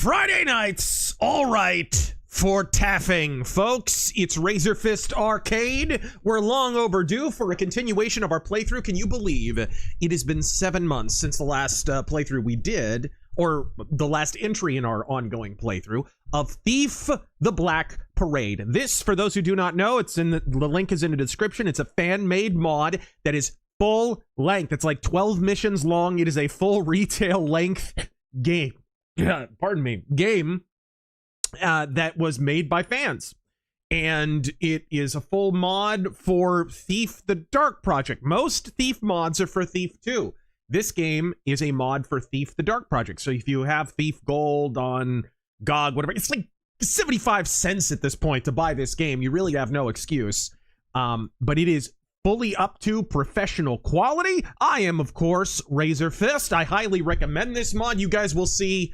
Friday nights, all right, for taffing, folks. It's RazörFist Arcade. We're long overdue for a continuation of our playthrough. Can you believe it has been 7 months since the last playthrough we did, or the last entry in our ongoing playthrough, of Thief the Black Parade. This, for those who do not know, it's in the link is in the description. It's a fan-made mod that is full length. It's like 12 missions long. It is a full retail length game. Pardon me, game that was made by fans, and it is a full mod for Thief the Dark Project. Most Thief mods are for Thief 2. This game is a mod for Thief the Dark Project. So if you have Thief Gold on GOG, whatever, it's like 75 cents at this point to buy this game. You really have no excuse. But it is fully up to professional quality. I am, of course, RazörFist. I highly recommend this mod. You guys will see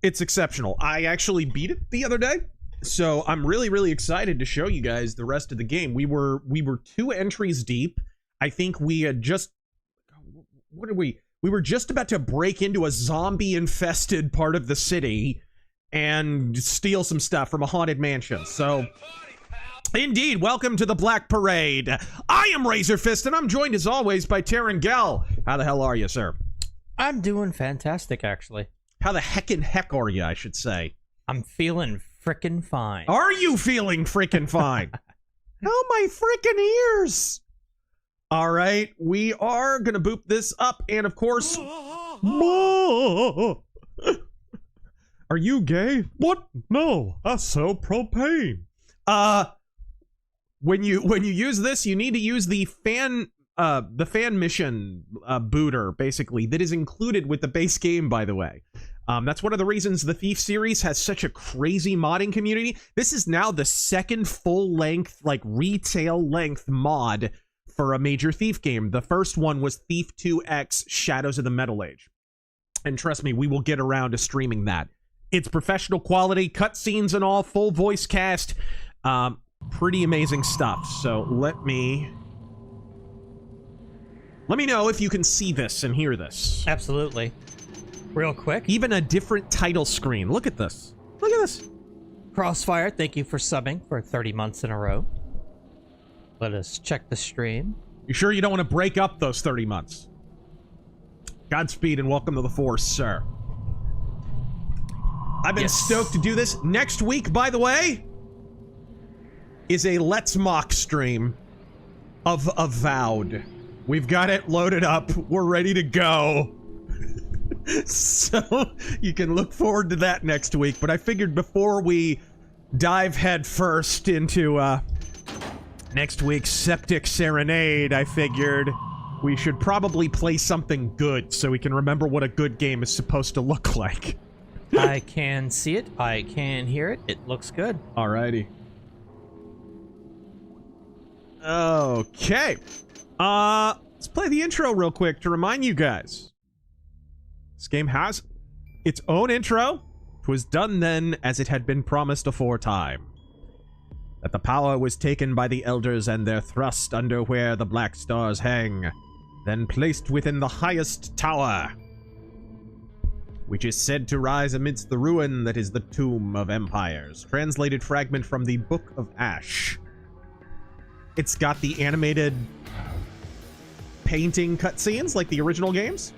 it's exceptional. I actually beat it the other day, so I'm really excited to show you guys the rest of the game. We were 2 entries deep. I think we had just, what did we were just about to break into a zombie infested part of the city and steal some stuff from a haunted mansion. So indeed, welcome to the Black Parade. I am RazörFist, and I'm joined as always by Taryn Gell. How the hell are you, sir? I'm doing fantastic, actually. How the heckin' heck are you, I should say? I'm feeling frickin' fine. Are you feeling frickin' fine? Oh, my frickin' ears! All right, we are gonna boop this up, and of course... Are you gay? What? No, I sell propane. When you use this, you need to use the fan mission booter, basically, that is included with the base game, by the way. That's one of the reasons the Thief series has such a crazy modding community. This is now the second full-length, like, retail-length mod for a major Thief game. The first one was Thief 2X Shadows of the Metal Age. And trust me, we will get around to streaming that. It's professional quality, cutscenes and all, full voice cast. Pretty amazing stuff. So let me know if you can see this and hear this. Absolutely. Real quick. Even a different title screen. Look at this. Look at this. Crossfire, thank you for subbing for 30 months in a row. Let us check the stream. You sure you don't want to break up those 30 months? Godspeed and welcome to the Force, sir. I've been stoked to do this. Next week, by the way, is a Let's Mock stream of Avowed. We've got it loaded up. We're ready to go. So you can look forward to that next week. But I figured before we dive head first into next week's Septic Serenade, I figured we should probably play something good so we can remember what a good game is supposed to look like. I can see it. I can hear it. It looks good. Alrighty. Okay. Let's play the intro real quick to remind you guys. This game has its own intro. 'Twas done then as it had been promised aforetime. That the power was taken by the elders and their thrust under where the black stars hang, then placed within the highest tower, which is said to rise amidst the ruin that is the tomb of empires. Translated fragment from the Book of Ash. It's got the animated painting cutscenes like the original games.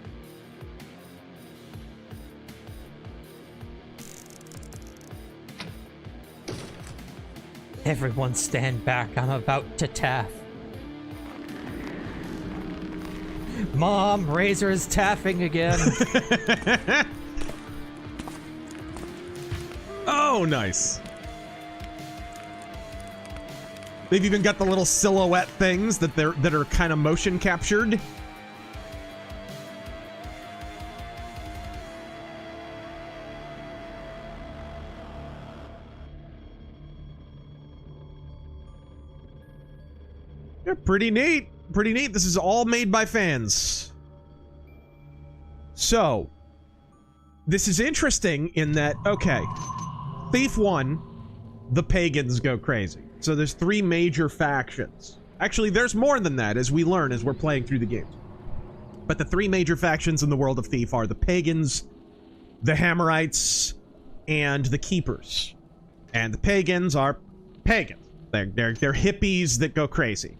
Everyone stand back. I'm about to taff. Mom, Razor is taffing again. Oh, nice. They've even got the little silhouette things that are kind of motion captured. They're pretty neat. Pretty neat. This is all made by fans. So, this is interesting in that, okay, Thief 1, the pagans go crazy. So there's 3 major factions. Actually, there's more than that, as we learn as we're playing through the games. But the 3 major factions in the world of Thief are the pagans, the hammerites, and the keepers. And the pagans are pagans. They're hippies that go crazy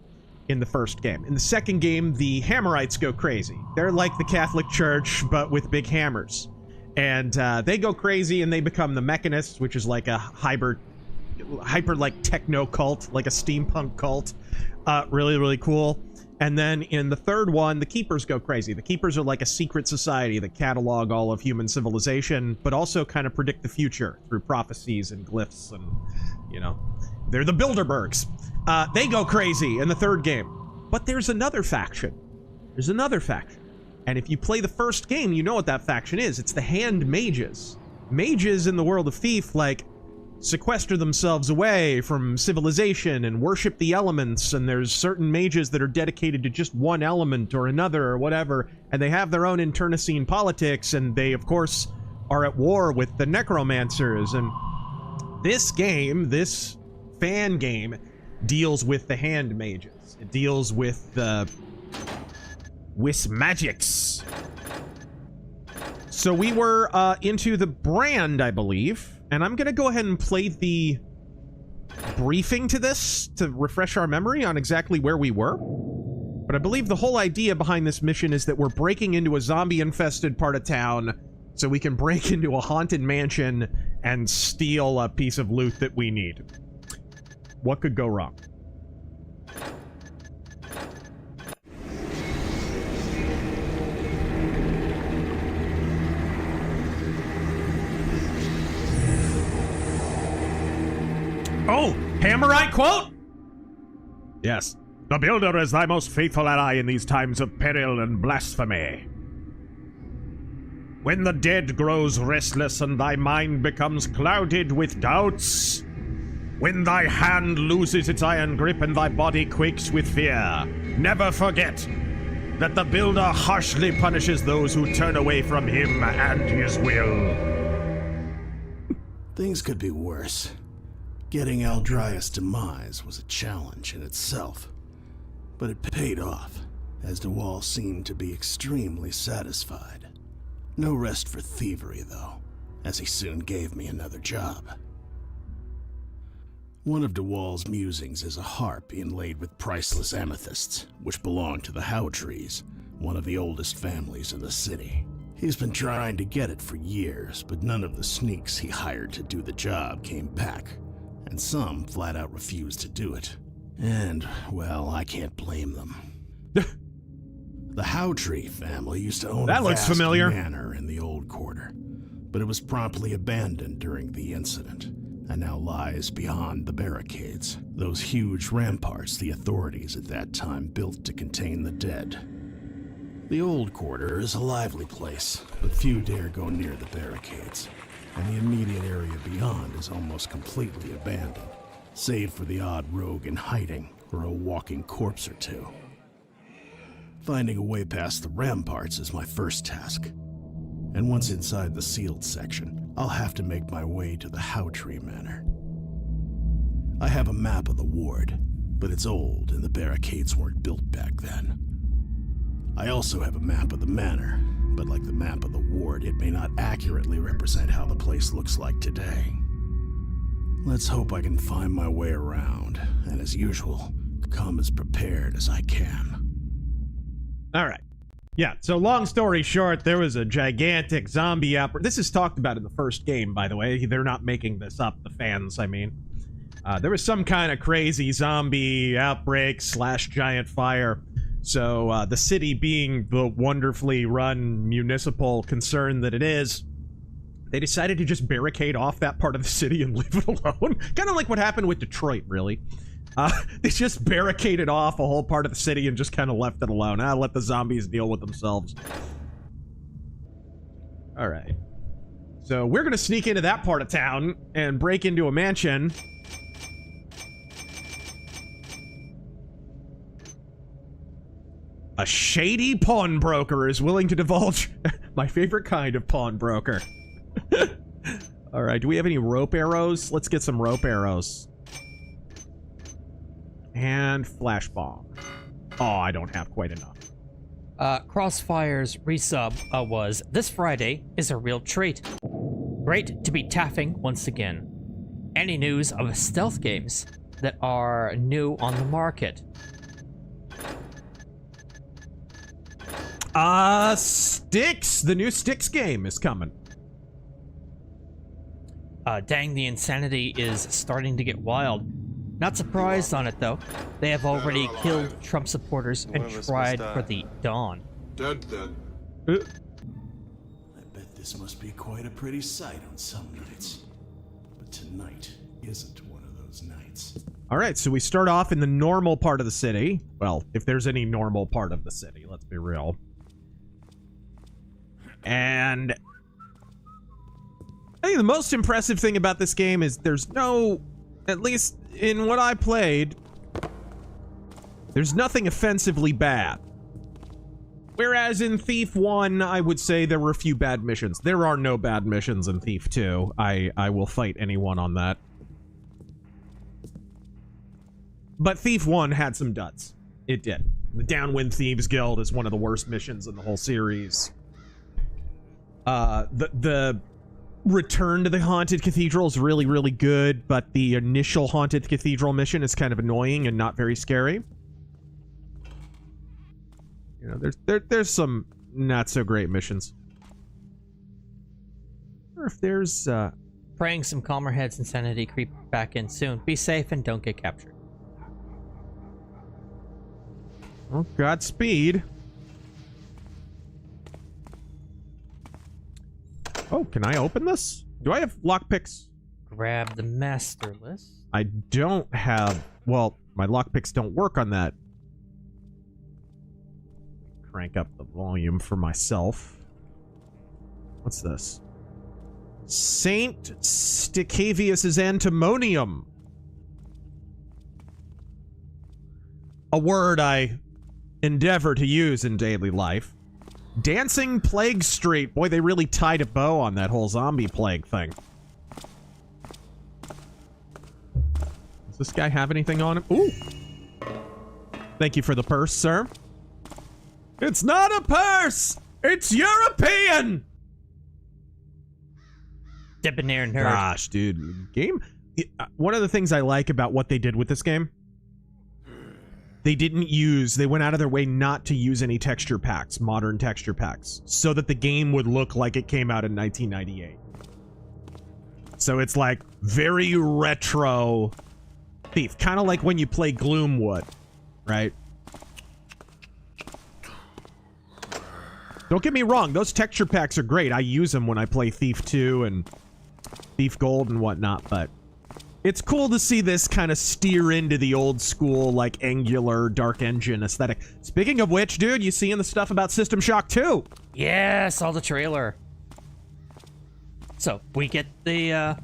in the first game. In the second game, the hammerites go crazy. They're like the Catholic Church, but with big hammers. And they go crazy and they become the mechanists, which is like a hyper like techno cult, like a steampunk cult. Really, really cool. And then in the third one, the keepers go crazy. The keepers are like a secret society that catalog all of human civilization, but also kind of predict the future through prophecies and glyphs and, you know, they're the Bilderbergs. They go crazy in the third game. But there's another faction. There's another faction. And if you play the first game, you know what that faction is. It's the hand mages. Mages in the world of Thief, like, sequester themselves away from civilization and worship the elements, and there's certain mages that are dedicated to just one element or another or whatever, and they have their own internecine politics, and they, of course, are at war with the necromancers. And this game, this fan game, deals with the hand mages. It deals with the Wismagics. So we were into the brand, I believe. And I'm going to go ahead and play the briefing to this to refresh our memory on exactly where we were. But I believe the whole idea behind this mission is that we're breaking into a zombie-infested part of town so we can break into a haunted mansion and steal a piece of loot that we need. What could go wrong? Oh, hammerite quote? Yes. The builder is thy most faithful ally in these times of peril and blasphemy. When the dead grows restless and thy mind becomes clouded with doubts, when thy hand loses its iron grip and thy body quakes with fear, never forget that the builder harshly punishes those who turn away from him and his will. Things could be worse. Getting Aldrias' demise was a challenge in itself, but it paid off, as DeWall seemed to be extremely satisfied. No rest for Thievery, though, as he soon gave me another job. One of DeWall's musings is a harp inlaid with priceless amethysts, which belong to the Howe Trees, one of the oldest families in the city. He's been trying to get it for years, but none of the sneaks he hired to do the job came back. And some flat out refused to do it. And, well, I can't blame them. The Howtree family used to own a vast manor in the Old Quarter, but it was promptly abandoned during the incident, and now lies beyond the barricades, those huge ramparts the authorities at that time built to contain the dead. The Old Quarter is a lively place, but few dare go near the barricades. And the immediate area beyond is almost completely abandoned, save for the odd rogue in hiding or a walking corpse or two. Finding a way past the ramparts is my first task, and once inside the sealed section, I'll have to make my way to the Howtree Manor. I have a map of the ward, but it's old and the barricades weren't built back then. I also have a map of the manor, but like the map of the ward, it may not accurately represent how the place looks like today. Let's hope I can find my way around, and as usual, come as prepared as I can. Alright. Yeah, so long story short, there was a gigantic zombie outbreak. This is talked about in the first game, by the way. They're not making this up, the fans, I mean. There was some kind of crazy zombie outbreak / giant fire. So, the city being the wonderfully run municipal concern that it is, they decided to just barricade off that part of the city and leave it alone. Kind of like what happened with Detroit, really. They just barricaded off a whole part of the city and just kind of left it alone. Let the zombies deal with themselves. Alright. So, we're gonna sneak into that part of town and break into a mansion. A shady pawnbroker is willing to divulge my favorite kind of pawnbroker. Alright, do we have any rope arrows? Let's get some rope arrows. And flash bomb. Oh, I don't have quite enough. Crossfire's resub was, "This Friday is a real treat." Great to be taffing once again. Any news of stealth games that are new on the market? Styx! The new Styx game is coming. Dang, the insanity is starting to get wild. Not surprised on it, though. They have already killed Trump supporters and tried for the dawn. Dead then. I bet this must be quite a pretty sight on some nights. But tonight isn't one of those nights. All right, so we start off in the normal part of the city. Well, if there's any normal part of the city, let's be real. And I think the most impressive thing about this game is there's no, at least in what I played, there's nothing offensively bad. Whereas in Thief 1, I would say there were a few bad missions. There are no bad missions in Thief 2. I will fight anyone on that. But Thief 1 had some duds. It did. The Downwind Thieves Guild is one of the worst missions in the whole series. The return to the Haunted Cathedral is really, really good, but the initial Haunted Cathedral mission is kind of annoying and not very scary. You know, there's some not so great missions. Or if there's Praying some calmer heads and sanity creep back in soon. Be safe and don't get captured. Oh, Godspeed. Oh, can I open this? Do I have lockpicks? Grab the master list. I don't have... Well, my lockpicks don't work on that. Crank up the volume for myself. What's this? Saint Sticavius's Antimonium. A word I endeavor to use in daily life. Dancing Plague Street. Boy, they really tied a bow on that whole zombie plague thing. Does this guy have anything on him? Ooh. Thank you for the purse, sir. It's not a purse! It's European! Debonair nerd. Gosh, dude. Game... One of the things I like about what they did with this game, they went out of their way not to use any texture packs, modern texture packs, so that the game would look like it came out in 1998. So it's like very retro Thief, kind of like when you play Gloomwood, right? Don't get me wrong, those texture packs are great. I use them when I play Thief 2 and Thief Gold and whatnot, but it's cool to see this kind of steer into the old school, like, angular, dark engine aesthetic. Speaking of which, dude, you seeing the stuff about System Shock 2? Yeah, saw the trailer. So, we get the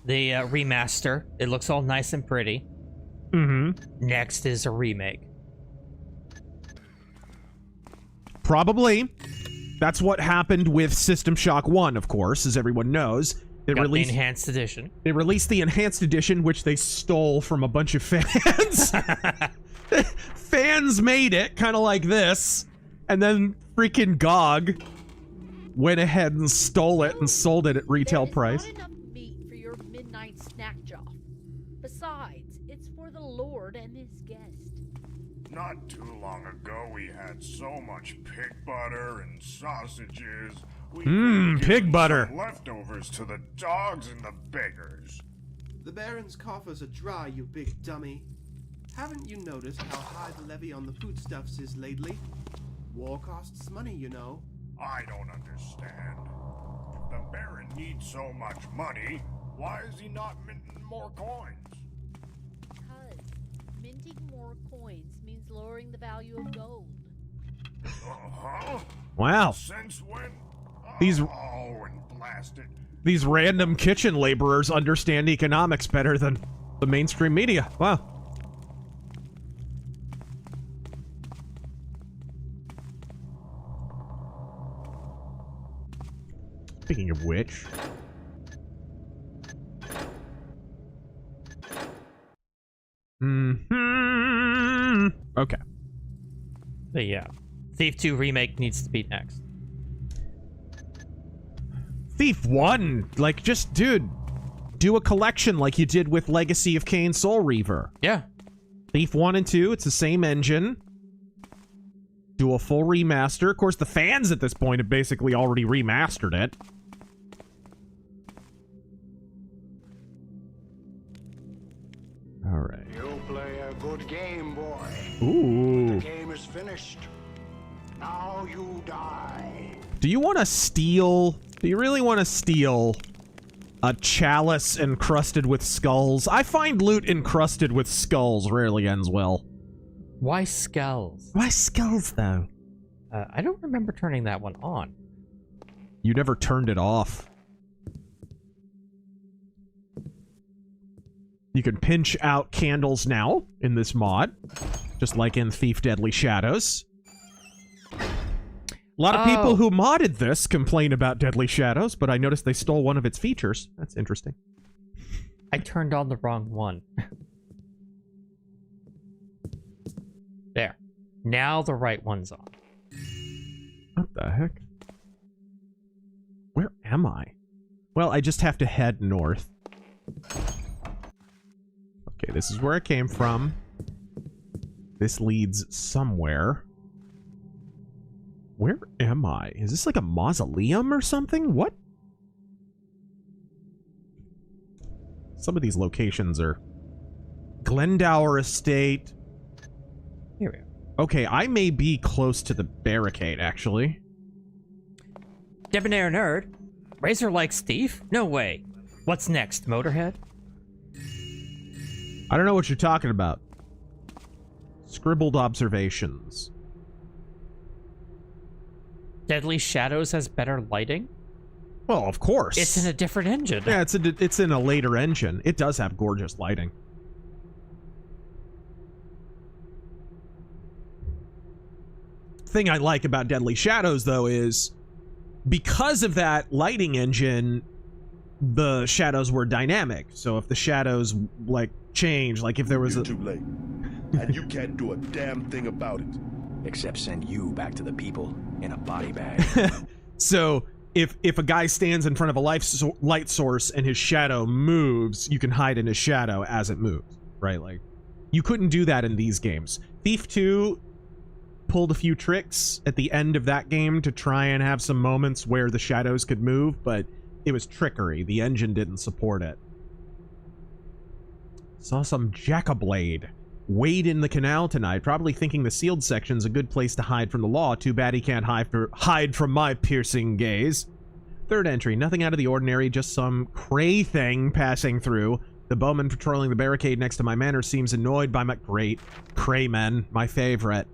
remaster. It looks all nice and pretty. Mm-hmm. Next is a remake. Probably. That's what happened with System Shock 1, of course, as everyone knows. They Got released the enhanced edition. They released the enhanced edition, which they stole from a bunch of fans. Fans made it, kind of like this, and then freaking GOG went ahead and stole it and sold it at retail price. There's not enough meat for your midnight snack job. Besides, it's for the Lord and his guest. Not too long ago, we had so much pig butter and sausages. Pig butter. Some leftovers to the dogs and the beggars. The Baron's coffers are dry, you big dummy. Haven't you noticed how high the levy on the foodstuffs is lately? War costs money, you know. I don't understand. If the Baron needs so much money, why is he not minting more coins? Because minting more coins means lowering the value of gold. Uh-huh. Wow. Since when? These- Oh, and blast it. These random kitchen laborers understand economics better than the mainstream media. Wow. Speaking of which... Okay. But yeah. Thief 2 remake needs to be next. Thief 1, like, just, dude, do a collection like you did with Legacy of Kain Soul Reaver. Yeah. Thief 1 and 2, it's the same engine. Do a full remaster. Of course, the fans at this point have basically already remastered it. All right. You play a good game, boy. Ooh. The game is finished. Now you die. Do you want to steal? Do you really want to steal a chalice encrusted with skulls? I find loot encrusted with skulls rarely ends well. Why skulls? Why skulls, though? I don't remember turning that one on. You never turned it off. You can pinch out candles now in this mod, just like in Thief Deadly Shadows. A lot of people who modded this complain about Deadly Shadows, but I noticed they stole one of its features. That's interesting. I turned on the wrong one. There. Now the right one's on. What the heck? Where am I? Well, I just have to head north. Okay, this is where I came from. This leads somewhere. Where am I? Is this like a mausoleum or something? What? Some of these locations are... Glendower Estate. Here we go. Okay, I may be close to the barricade, actually. Debonair nerd? Razor likes Thief? No way. What's next, Motorhead? I don't know what you're talking about. Scribbled observations. Deadly Shadows has better lighting? Well, of course. It's in a different engine. Yeah, it's in a later engine. It does have gorgeous lighting. Thing I like about Deadly Shadows, though, is because of that lighting engine, the shadows were dynamic. So if the shadows, like, change, like if there was You're too late. And you can't do a damn thing about it. Except send you back to the people in a body bag. So if a guy stands in front of a light source and his shadow moves, you can hide in his shadow as it moves, right? Like, you couldn't do that in these games. Thief 2 pulled a few tricks at the end of that game to try and have some moments where the shadows could move, but it was trickery. The engine didn't support it. Saw some Jackablade wade in the canal tonight, probably thinking the sealed section's a good place to hide from the law. Too bad he can't hide from my piercing gaze. Third entry, nothing out of the ordinary, just some cray thing passing through. The bowman patrolling the barricade next to my manor seems annoyed by my... Great. Craymen, my favorite.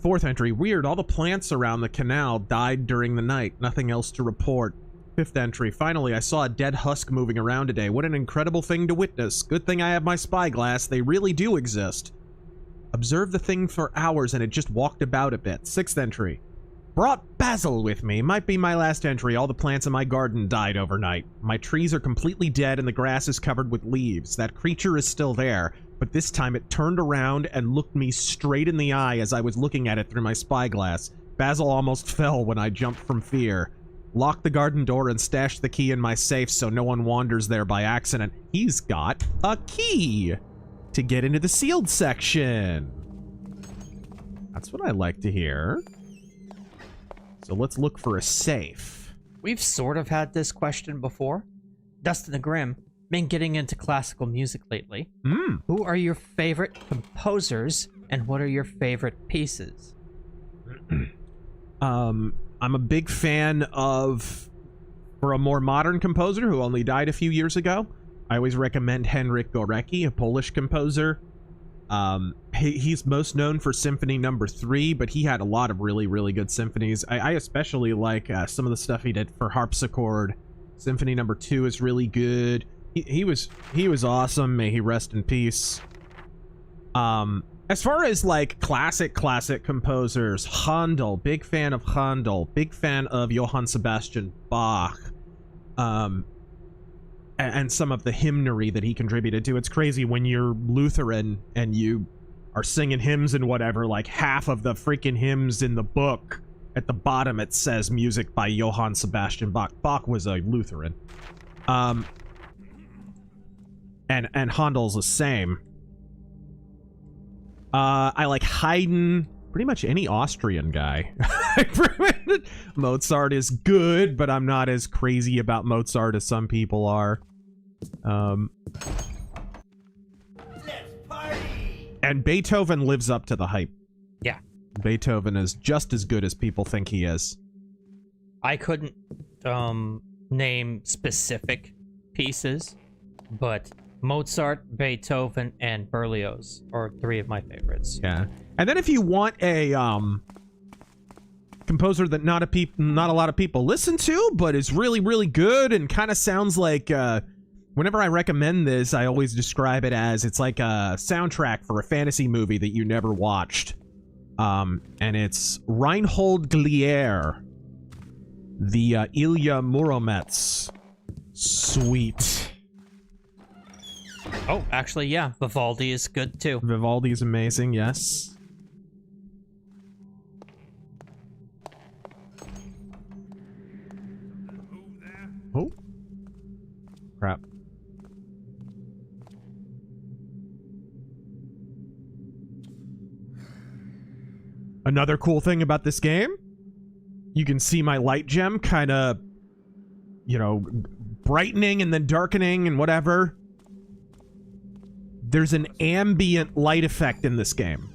Fourth entry, weird, all the plants around the canal died during the night. Nothing else to report. Fifth entry, finally, I saw a dead husk moving around today. What an incredible thing to witness. Good thing I have my spyglass. They really do exist. Observed the thing for hours and it just walked about a bit. Sixth entry, brought Basil with me. Might be my last entry. All the plants in my garden died overnight. My trees are completely dead and the grass is covered with leaves. That creature is still there, but this time it turned around and looked me straight in the eye as I was looking at it through my spyglass. Basil almost fell when I jumped from fear. Locked the garden door and stashed the key in my safe so no one wanders there by accident. He's got a key to get into the sealed section. That's what I like to hear. So let's look for a safe. We've sort of had this question before. Dustin the Grim, been getting into classical music lately. Who are your favorite composers and what are your favorite pieces? I'm a big fan of, for a more modern composer who only died a few years ago, I always recommend Henryk Górecki, a Polish composer. He's most known for Symphony No. 3, but he had a lot of really, really good symphonies. I especially like some of the stuff he did for harpsichord. Symphony No. 2 is really good. He was awesome. May he rest in peace. As far as like classic composers, Handel, big fan of Handel, big fan of Johann Sebastian Bach, and some of the hymnary that he contributed to. It's crazy when you're Lutheran and you are singing hymns and whatever, like half of the freaking hymns in the book At the bottom, it says music by Johann Sebastian Bach. Bach was a Lutheran. And Handel's the same. I like Haydn. Pretty much any Austrian guy. Mozart is good, but I'm not as crazy about Mozart as some people are. And Beethoven lives up to the hype. Yeah. Beethoven is just as good as people think he is. I couldn't name specific pieces, but Mozart, Beethoven, and Berlioz are 3 of my favorites. Yeah. And then if you want a composer that not a lot of people listen to, but is really, really good and kind of sounds like whenever I recommend this, I always describe it as it's like a soundtrack for a fantasy movie that you never watched. And it's Reinhold Glier, the Ilya Muromets suite. Oh, actually, yeah, Vivaldi is good too. Vivaldi is amazing, yes. Oh. Crap. Another cool thing about this game, you can see my light gem kind of, you know, brightening and then darkening and whatever. There's an ambient light effect in this game.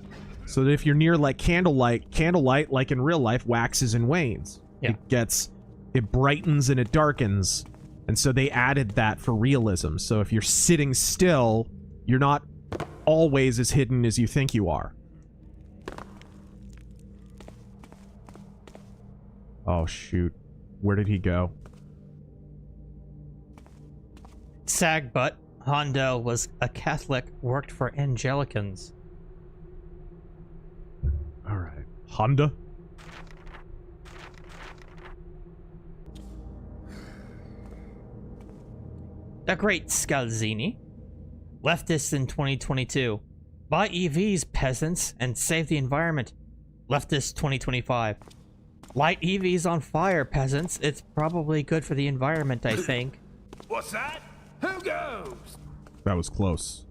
So that if you're near like candlelight, like in real life, waxes and wanes. Yeah. It brightens and it darkens. And so they added that for realism. So if you're sitting still, you're not always as hidden as you think you are. Oh, shoot. Where did he go? Sag butt. Handel was a Catholic, worked for Anglicans. All right. Honda? The Great Scalzini. Leftists in 2022. Buy EVs, peasants, and save the environment. Leftists 2025. Light EVs on fire, peasants. It's probably good for the environment, I think. What's that? Who goes? That was close.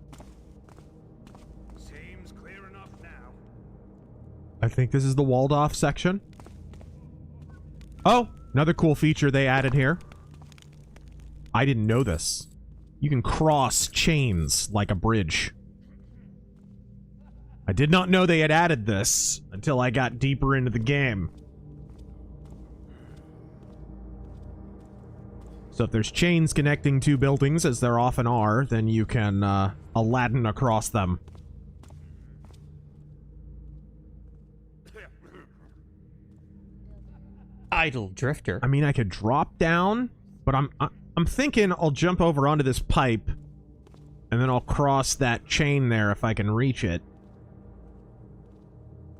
Seems clear enough now. I think this is the walled off section. Oh, another cool feature they added here. I didn't know this. You can cross chains like a bridge. I did not know they had added this until I got deeper into the game. So if there's chains connecting two buildings, as there often are, then you can Aladdin across them. Idle drifter. I mean, I could drop down, but I'm thinking I'll jump over onto this pipe, and then I'll cross that chain there if I can reach it,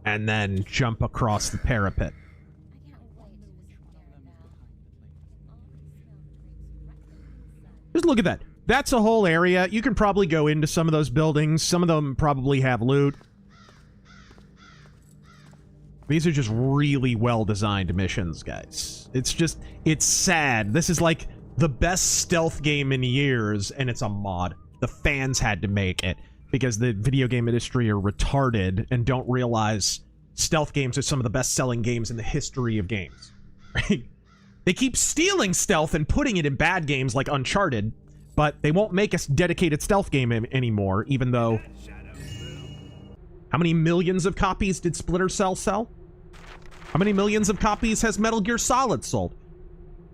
and then jump across the parapet. Just look at that. That's a whole area. You can probably go into some of those buildings. Some of them probably have loot. These are just really well-designed missions, guys. It's sad. This is like the best stealth game in years, and it's a mod. The fans had to make it because the video game industry are retarded and don't realize stealth games are some of the best-selling games in the history of games. Right? They keep stealing stealth and putting it in bad games like Uncharted, but they won't make a dedicated stealth game anymore, even though... How many millions of copies did Splinter Cell sell? How many millions of copies has Metal Gear Solid sold?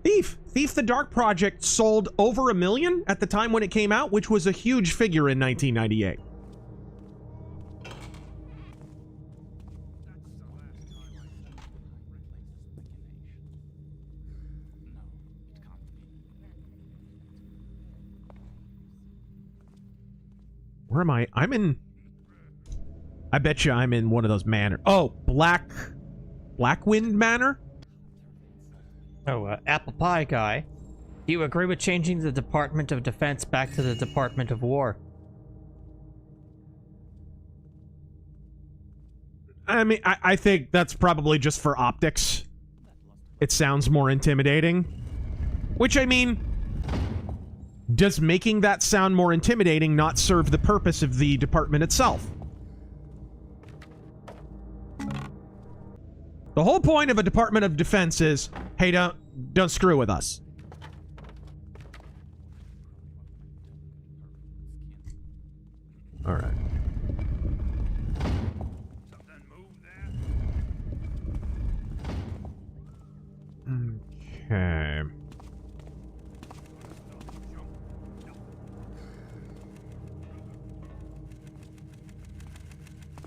Thief the Dark Project sold over 1 million at the time when it came out, which was a huge figure in 1998. Where am I? I'm in... I bet you I'm in one of those manor... Oh, Blackwind Manor? Oh, Apple Pie guy. Do you agree with changing the Department of Defense back to the Department of War? I mean, I think that's probably just for optics. It sounds more intimidating. Which, I mean, does making that sound more intimidating not serve the purpose of the department itself? The whole point of a Department of Defense is, hey, don't screw with us. All right. Okay.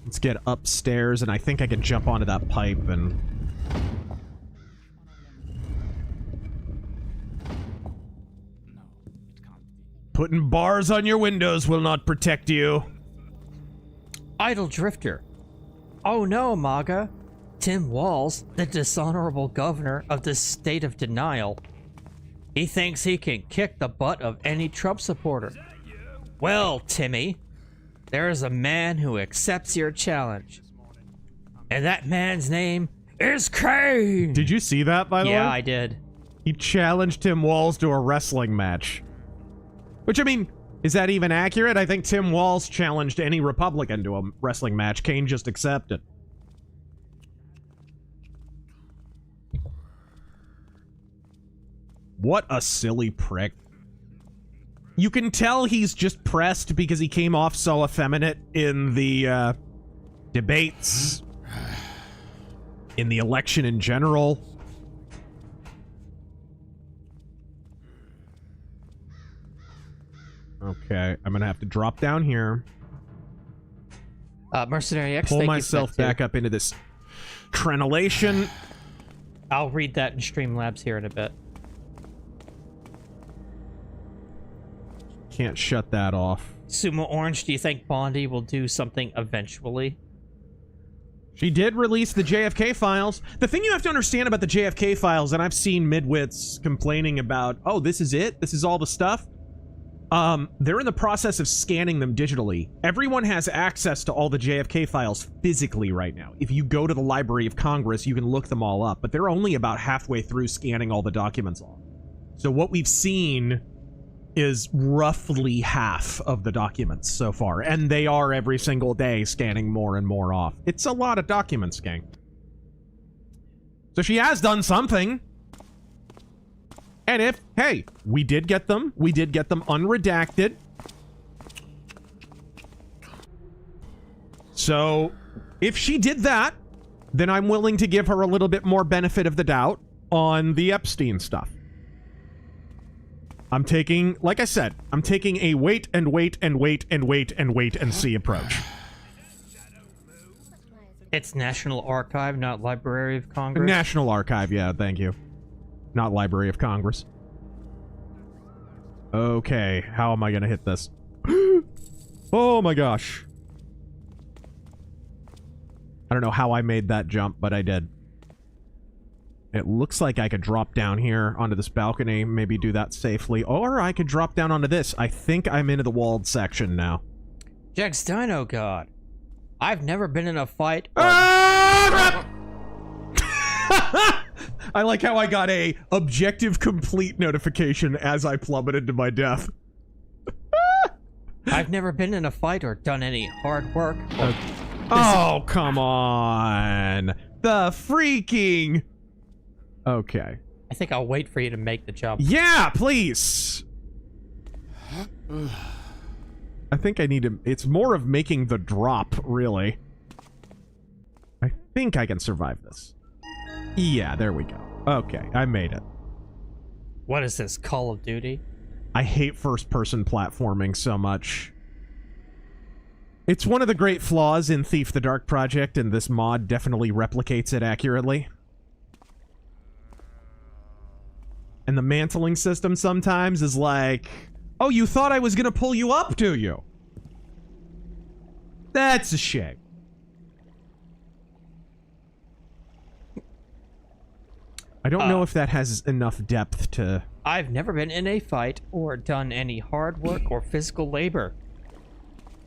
Let's get upstairs, and I think I can jump onto that pipe and... Putting bars on your windows will not protect you. Idle drifter. Oh no, MAGA. Tim Walz, the dishonorable governor of the state of denial. He thinks he can kick the butt of any Trump supporter. Well, Timmy, there is a man who accepts your challenge. And that man's name is Kane! Did you see that, by the way? Yeah, I did. He challenged Tim Walz to a wrestling match. Which, I mean, is that even accurate? I think Tim Walz challenged any Republican to a wrestling match. Kane just accepted. What a silly prick. You can tell he's just pressed because he came off so effeminate in the debates, in the election in general. Okay, I'm gonna have to drop down here. Mercenary X, pull thank myself you for that back too. up into this crenellation. I'll read that in Streamlabs here in a bit. Can't shut that off. Sumo Orange, do you think Bondi will do something eventually? She did release the JFK files. The thing you have to understand about the JFK files, and I've seen midwits complaining about, oh, this is it? This is all the stuff? They're in the process of scanning them digitally. Everyone has access to all the JFK files physically right now. If you go to the Library of Congress, you can look them all up, but they're only about halfway through scanning all the documents off. So what we've seen is roughly half of the documents so far, and they are every single day scanning more and more off. It's a lot of documents, gang. So she has done something. And if, hey, we did get them unredacted. So if she did that, then I'm willing to give her a little bit more benefit of the doubt on the Epstein stuff. I'm taking, like I said, I'm taking a wait and wait and wait and wait and wait and see approach. It's National Archive, not Library of Congress. National Archive, yeah, thank you. Not Library of Congress. Okay, how am I gonna hit this? Oh my gosh. I don't know how I made that jump, but I did. It looks like I could drop down here onto this balcony, maybe do that safely, or I could drop down onto this. I think I'm into the walled section now. Jax Dino God. I've never been in a fight. I like how I got a objective complete notification as I plummeted to my death. I've never been in a fight or done any hard work. Oh, come on. The freaking... Okay. I think I'll wait for you to make the jump. Yeah, please. I think I need to... It's more of making the drop, really. I think I can survive this. Yeah, there we go. Okay, I made it. What is this, Call of Duty? I hate first-person platforming so much. It's one of the great flaws in Thief the Dark Project, and this mod definitely replicates it accurately. And the mantling system sometimes is like, oh, you thought I was gonna pull you up, do you? That's a shame. I don't know if that has enough depth to... I've never been in a fight or done any hard work or physical labor.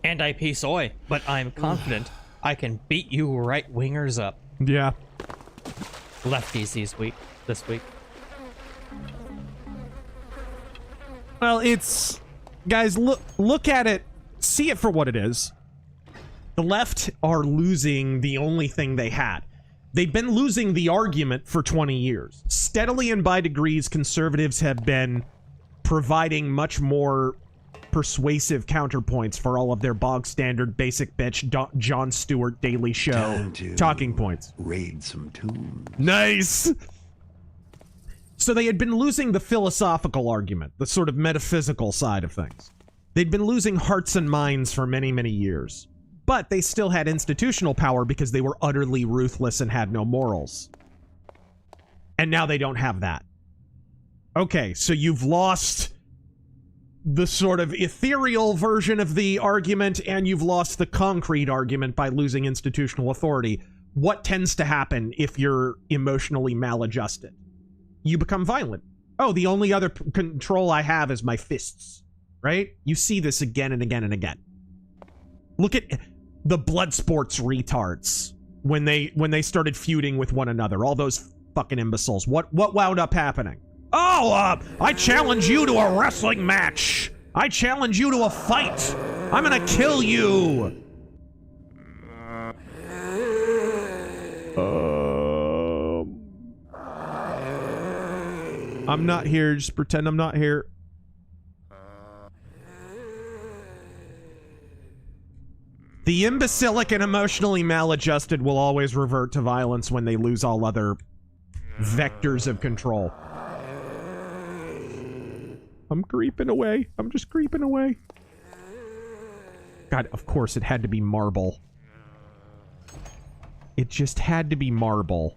And I pee soy, but I'm confident I can beat you right-wingers up. Yeah. Lefties this week. Well, it's... Guys, look at it. See it for what it is. The left are losing the only thing they had. They've been losing the argument for 20 years. Steadily and by degrees, conservatives have been providing much more persuasive counterpoints for all of their bog standard basic bitch Jon Stewart Daily Show talking points. Raid some tombs. Nice. So they had been losing the philosophical argument, the sort of metaphysical side of things. They'd been losing hearts and minds for many, many years. But they still had institutional power because they were utterly ruthless and had no morals. And now they don't have that. Okay, so you've lost the sort of ethereal version of the argument, and you've lost the concrete argument by losing institutional authority. What tends to happen if you're emotionally maladjusted? You become violent. Oh, the only other control I have is my fists, right? You see this again and again and again. Look at the blood sports retards when they started feuding with one another. All those fucking imbeciles. What wound up happening? Oh, I challenge you to a wrestling match. I challenge you to a fight. I'm gonna kill you. I'm not here. Just pretend I'm not here. The imbecilic and emotionally maladjusted will always revert to violence when they lose all other vectors of control. I'm creeping away. I'm just creeping away. God, of course it had to be marble. It just had to be marble.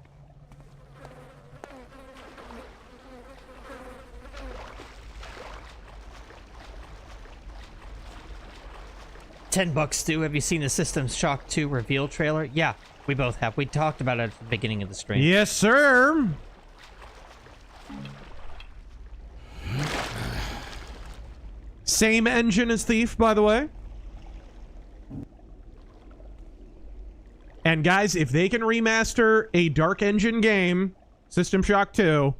$10, Stu. Have you seen the System Shock 2 reveal trailer? Yeah, we both have. We talked about it at the beginning of the stream. Yes, sir. Same engine as Thief, by the way. And guys, if they can remaster a Dark Engine game, System Shock 2,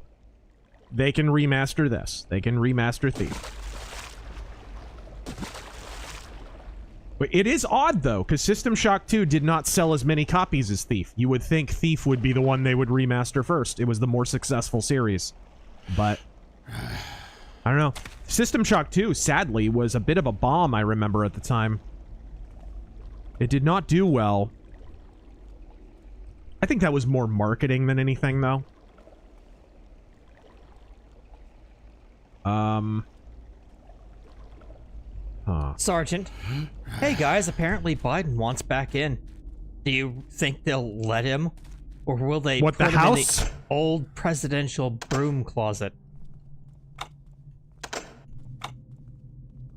they can remaster this. They can remaster Thief. But it is odd, though, because System Shock 2 did not sell as many copies as Thief. You would think Thief would be the one they would remaster first. It was the more successful series. But I don't know. System Shock 2, sadly, was a bit of a bomb, I remember, at the time. It did not do well. I think that was more marketing than anything, though. Sergeant. Hey, guys, apparently Biden wants back in. Do you think they'll let him? Or will they put him house? in the old presidential broom closet?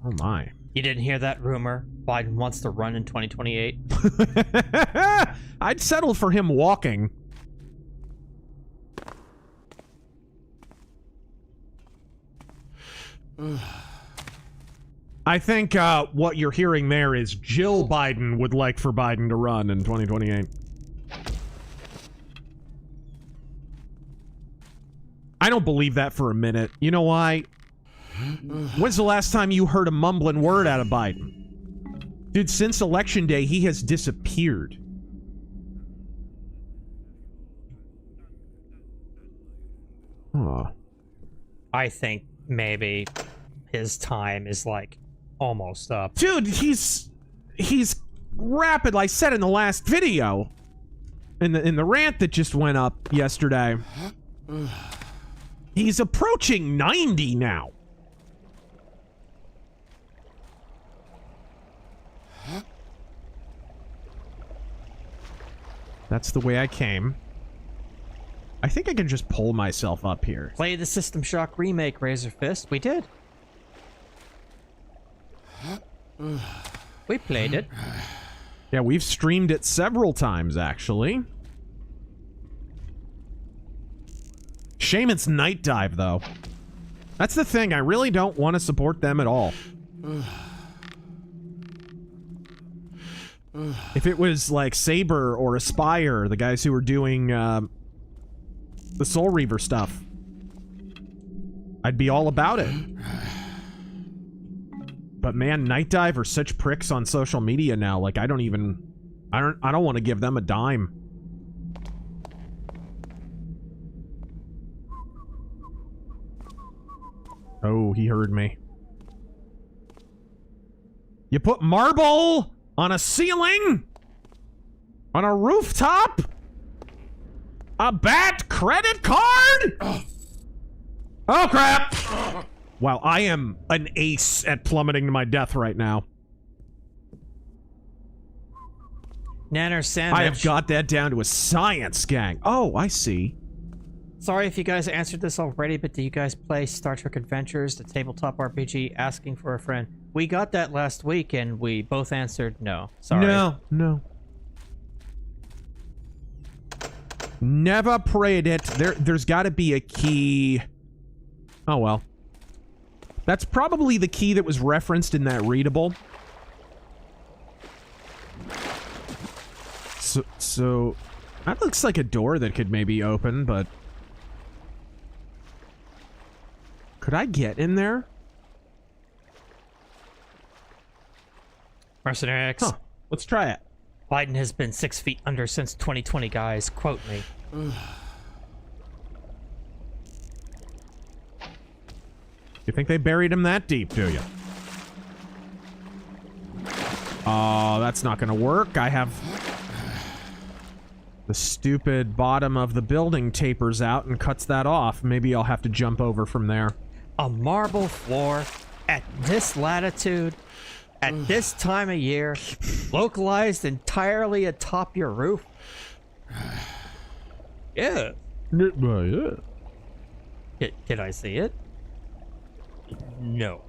Oh, my. You didn't hear that rumor? Biden wants to run in 2028? I'd settle for him walking. I think what you're hearing there is Jill Biden would like for Biden to run in 2028. I don't believe that for a minute. You know why? When's the last time you heard a mumbling word out of Biden? Dude, since Election Day, he has disappeared. Huh. I think maybe his time is, like, almost up. Dude, he's rapid. I said in the last video, in the rant that just went up yesterday, he's approaching 90 now. That's the way I came. I think I can just pull myself up here. Play the System Shock remake, RazörFist. We did. We played it. Yeah, we've streamed it several times, actually. Shame it's Night Dive, though. That's the thing. I really don't want to support them at all. If it was like Saber or Aspire, the guys who were doing the Soul Reaver stuff, I'd be all about it. But man, Night Dive are such pricks on social media now. Like, I don't want to give them a dime. Oh, he heard me. You put marble on a ceiling? On a rooftop? A bat credit card? Oh, crap! Wow, I am an ace at plummeting to my death right now. Nanner Sandwich. I have got that down to a science, gang. Oh, I see. Sorry if you guys answered this already, but do you guys play Star Trek Adventures, the tabletop RPG, asking for a friend? We got that last week, and we both answered no. Sorry. No. Never prayed it. There's got to be a key. Oh, well. That's probably the key that was referenced in that readable. So that looks like a door that could maybe open, but... Could I get in there? Mercenary X. Huh. Let's try it. Biden has been 6 feet under since 2020, guys. Quote me. You think they buried him that deep, do you? Oh, that's not gonna work. I have... The stupid bottom of the building tapers out and cuts that off. Maybe I'll have to jump over from there. A marble floor at this latitude, at this time of year, localized entirely atop your roof. Yeah. Yeah. Did I see it? No.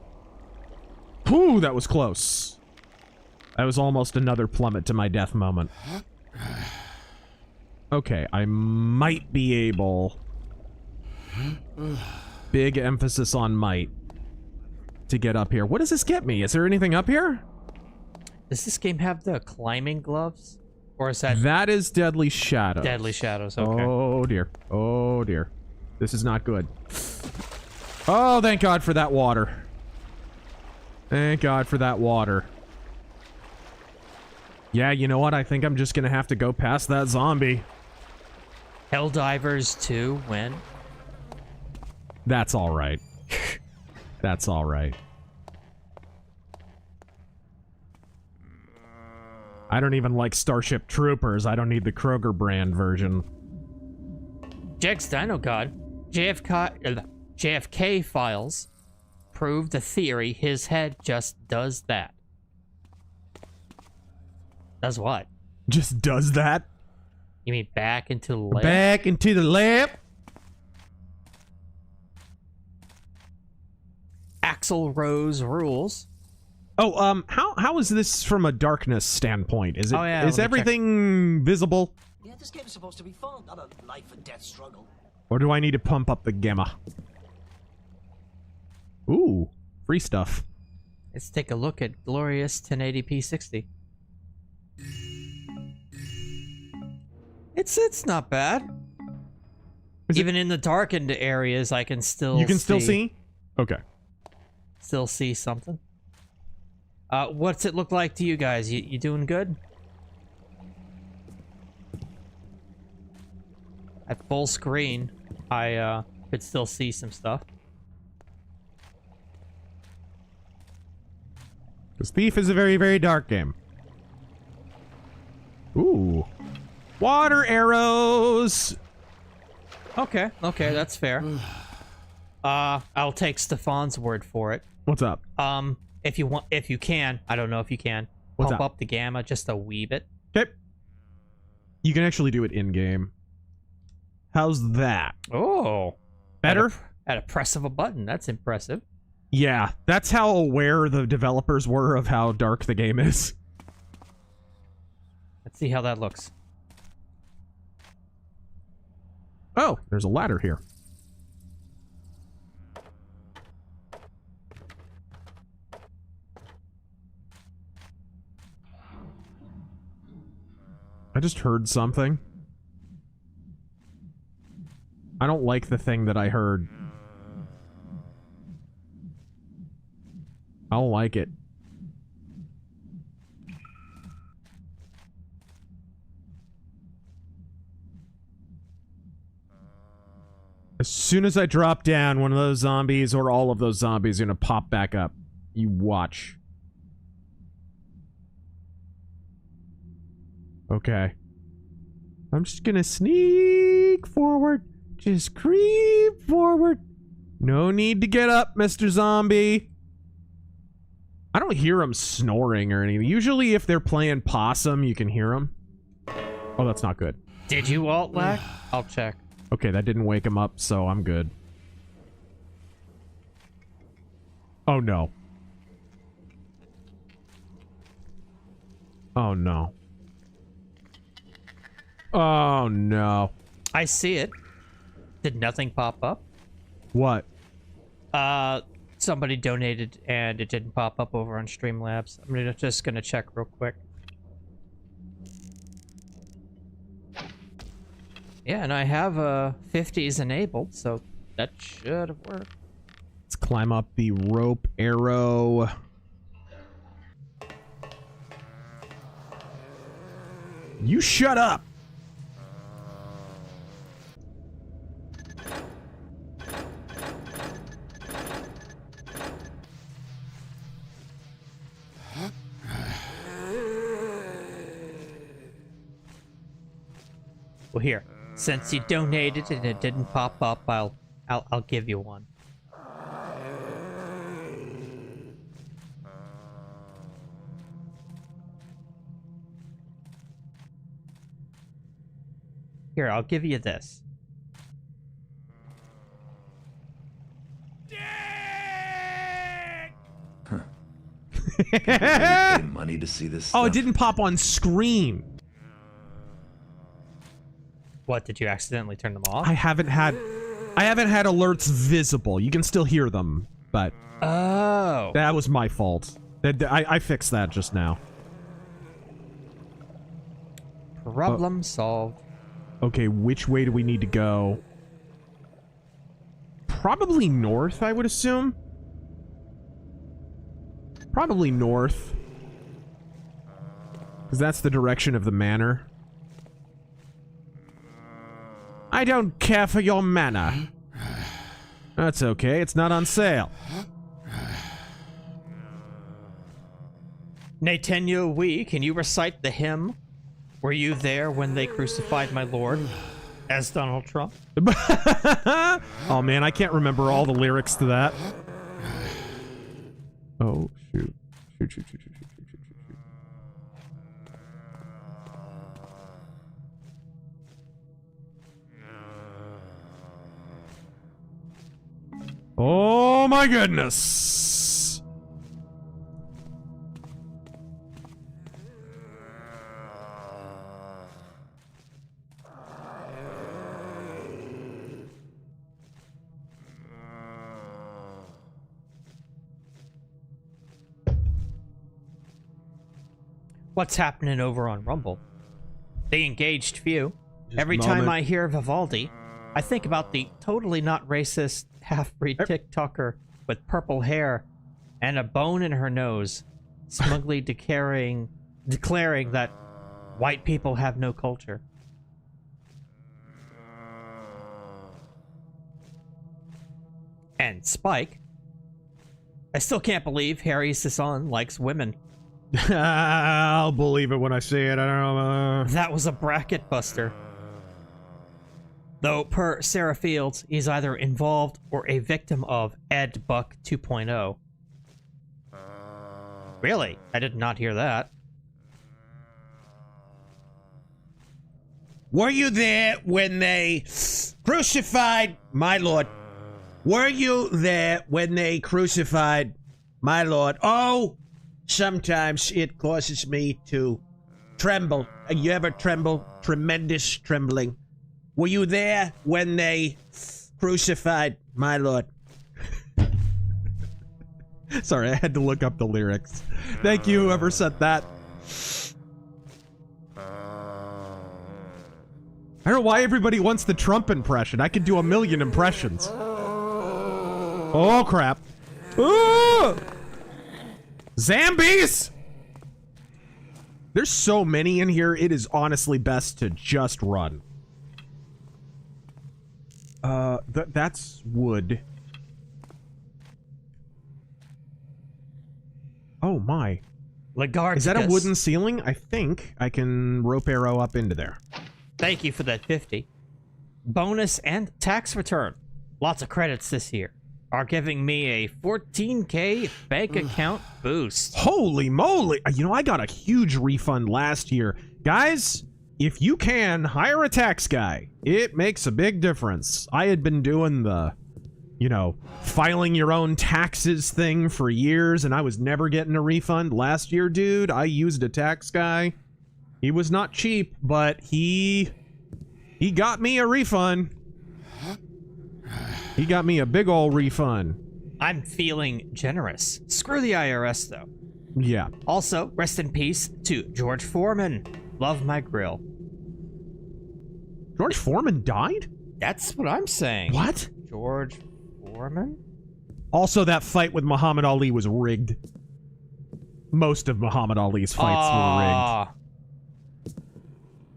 Whew, that was close. That was almost another plummet to my death moment. Okay, I might be able... Big emphasis on might. To get up here. What does this get me? Is there anything up here? Does this game have the climbing gloves? Or is that... That is Deadly Shadows. Deadly Shadows, okay. Oh dear. Oh dear. This is not good. Oh, thank God for that water. Thank God for that water. Yeah, you know what? I think I'm just gonna have to go past that zombie. Helldivers 2, when? That's alright. That's alright. I don't even like Starship Troopers. I don't need the Kroger brand version. Jex Dino God. JFK files prove the theory his head just does that. Does what? Just does that? You mean back into the lab? Back into the lab? Axl Rose rules. Oh, how is this from a darkness standpoint? Is it Oh, yeah, is let me everything visible? Yeah, this game is supposed to be fun, not a life and death struggle. Or do I need to pump up the gamma? Ooh, free stuff. Let's take a look at glorious 1080p 60. It's not bad. Even in the darkened areas, I can still You can still see? Okay. Still see something. What's it look like to you guys? You doing good? At full screen, I could still see some stuff. Because Thief is a very, very dark game. Ooh. Water arrows! Okay, that's fair. I'll take Stefan's word for it. What's up? If you can, I don't know if you can, What's pump up? up the gamma just a wee bit. Okay. You can actually do it in-game. How's that? Oh. Better? At a press of a button. That's impressive. Yeah, that's how aware the developers were of how dark the game is. Let's see how that looks. Oh, there's a ladder here. I just heard something. I don't like the thing that I heard. I don't like it. As soon as I drop down, one of those zombies or all of those zombies are gonna pop back up. You watch. Okay. I'm just gonna sneak forward. Just creep forward. No need to get up, Mr. Zombie. I don't hear him snoring or anything. Usually if they're playing possum, you can hear them. Oh, that's not good. Did you alt lag? I'll check. Okay, that didn't wake him up, so I'm good. Oh, no. Oh, no. Oh, no. I see it. Did nothing pop up? What? Somebody donated and it didn't pop up over on Streamlabs. I'm just gonna check real quick. Yeah, and I have 50s enabled, so that should have worked. Let's climb up the rope arrow. You shut up! Well, here, since you donated and it didn't pop up, I'll give you one. Here, I'll give you this. Pay money to see this stuff? Oh, it didn't pop on screen. What, did you accidentally turn them off? I haven't had alerts visible. You can still hear them, but oh, that was my fault. I fixed that just now. Problem solved. Okay, which way do we need to go? Probably north, I would assume. Probably north. Because that's the direction of the manor. I don't care for your manor. That's okay, it's not on sale. Nathaniel Wee, can you recite the hymn? Were you there when they crucified my lord? As Donald Trump? Oh man, I can't remember all the lyrics to that. Oh, shoot. Shoot. Oh my goodness! What's happening over on Rumble? They engaged few. Every time I hear Vivaldi, I think about the totally not racist half-breed TikToker with purple hair and a bone in her nose, smugly declaring that white people have no culture. And Spike. I still can't believe Harry Sisson likes women. I'll believe it when I see it. I don't know. That was a bracket buster. Though, per Sarah Fields, he's either involved or a victim of Ed Buck 2.0. Really? I did not hear that. Were you there when they crucified my lord? Were you there when they crucified my lord? Oh, sometimes it causes me to tremble. You ever tremble? Tremendous trembling. Were you there when they crucified my lord? Sorry, I had to look up the lyrics. Thank you, whoever said that. I don't know why everybody wants the Trump impression. I could do 1,000,000 impressions. Oh, crap. Ooh! Zambies! There's so many in here, it is honestly best to just run. That's wood. Oh, my. Lagarde. Is that a wooden ceiling? I think I can rope arrow up into there. Thank you for that 50. Bonus and tax return. Lots of credits this year. Are giving me a 14K bank account boost. Holy moly! You know, I got a huge refund last year. Guys, if you can, hire a tax guy. It makes a big difference. I had been doing the, you know, filing your own taxes thing for years, and I was never getting a refund. Last year, dude, I used a tax guy. He was not cheap, but he got me a refund. He got me a big ol' refund. I'm feeling generous. Screw the IRS, though. Yeah. Also, rest in peace to George Foreman. Love my grill. George Foreman died? That's what I'm saying. What? George Foreman? Also, that fight with Muhammad Ali was rigged. Most of Muhammad Ali's fights were rigged.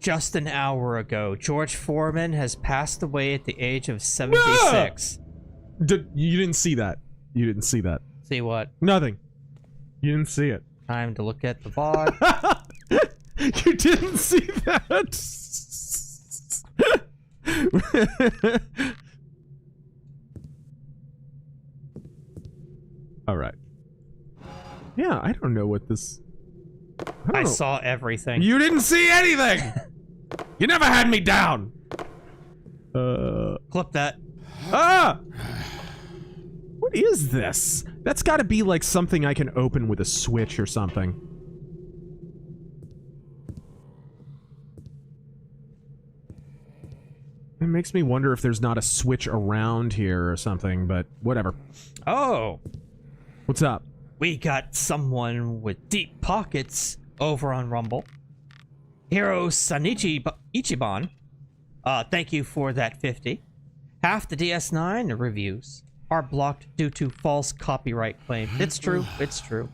Just an hour ago, George Foreman has passed away at the age of 76. You didn't see that. You didn't see that. See what? Nothing. You didn't see it. Time to look at the VOD. You didn't see that. All right. Yeah, I don't know what this... I saw everything. You didn't see anything! You never had me down! Clip that. Ah! What is this? That's gotta be like something I can open with a switch or something. It makes me wonder if there's not a switch around here or something, but whatever. Oh! What's up? We got someone with deep pockets over on Rumble. Hiro Ichiban. Thank you for that 50. Half the DS9 reviews are blocked due to false copyright claims. It's true. It's true.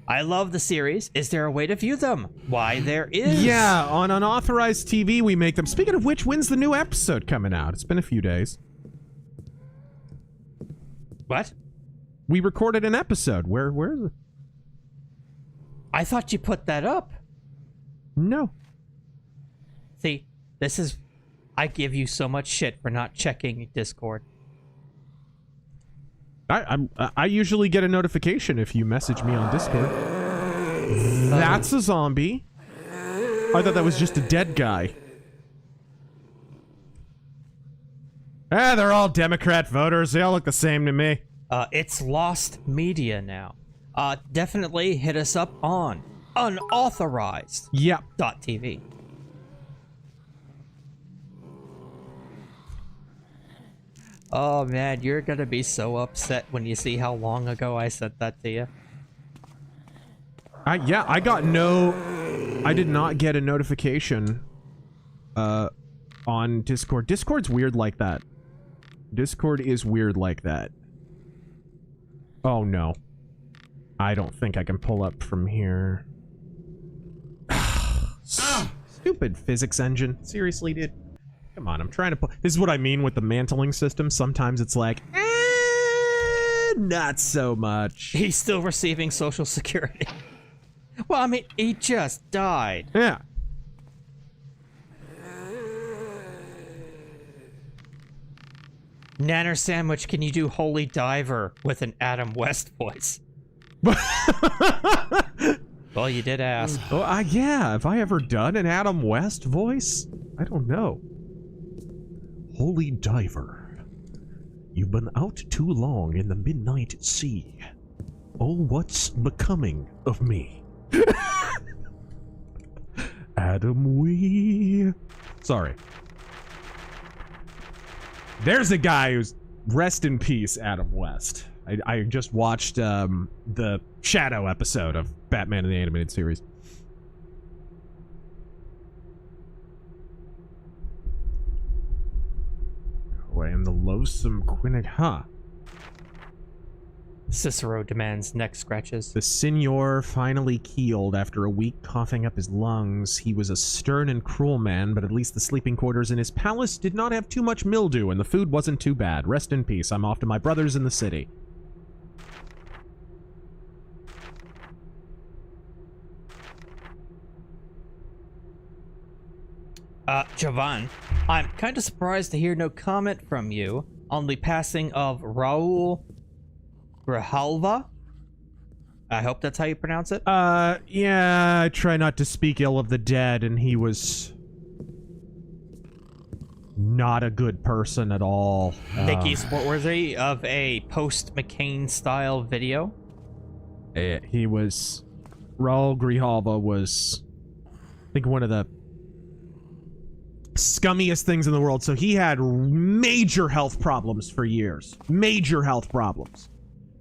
I love the series. Is there a way to view them? Why, there is. Yeah, on Unauthorized TV we make them. Speaking of which, when's the new episode coming out? It's been a few days. What? We recorded an episode. Where is it? I thought you put that up. No. See, this is... I give you so much shit for not checking Discord. I usually get a notification if you message me on Discord. That's a zombie. I thought that was just a dead guy. Ah, they're all Democrat voters. They all look the same to me. It's lost media now. Definitely hit us up on unauthorized. Yep. .tv. Oh man, you're gonna be so upset when you see how long ago I sent that to you. Yeah, I did not get a notification on Discord. Discord's weird like that. Discord is weird like that. Oh no. I don't think I can pull up from here. Stupid physics engine. Seriously, dude? Come on, I'm trying to pull... This is what I mean with the mantling system. Sometimes it's like, not so much. He's still receiving Social Security. Well, I mean, he just died. Yeah. Nanner Sandwich, can you do Holy Diver with an Adam West voice? Well, you did ask. Oh, yeah. Have I ever done an Adam West voice? I don't know. Holy Diver, you've been out too long in the midnight sea. Oh, what's becoming of me? Adam Wee. Sorry. There's a guy who's... Rest in peace, Adam West. I just watched the Shadow episode of Batman in the Animated Series. boy, I'm the loathsome Quinnic. Huh. Cicero demands neck scratches. The Signor finally keeled after a week coughing up his lungs. He was a stern and cruel man, but at least the sleeping quarters in his palace did not have too much mildew, and the food wasn't too bad. Rest in peace. I'm off to my brothers in the city. Jovan, I'm kind of surprised to hear no comment from you on the passing of Raul Grijalva. I hope that's how you pronounce it. Yeah, I try not to speak ill of the dead, and he was not a good person at all. Think he's worthy of a post-McCain style video? He was... Raul Grijalva was, I think, one of the scummiest things in the world. So he had major health problems for years. Major health problems.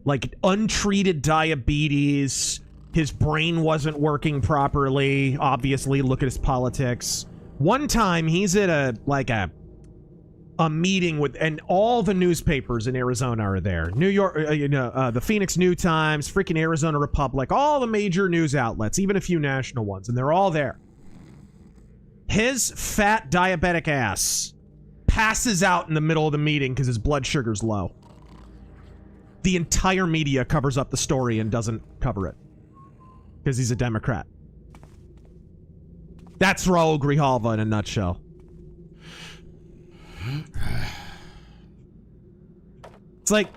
Like untreated diabetes. His brain wasn't working properly. Obviously, look at his politics. One time, he's at a meeting with, and all the newspapers in Arizona are there. New York, the Phoenix New Times, freaking Arizona Republic, all the major news outlets, even a few national ones, and they're all there. His fat diabetic ass passes out in the middle of the meeting because his blood sugar's low. The entire media covers up the story and doesn't cover it because he's a Democrat. That's Raul Grijalva in a nutshell. It's like,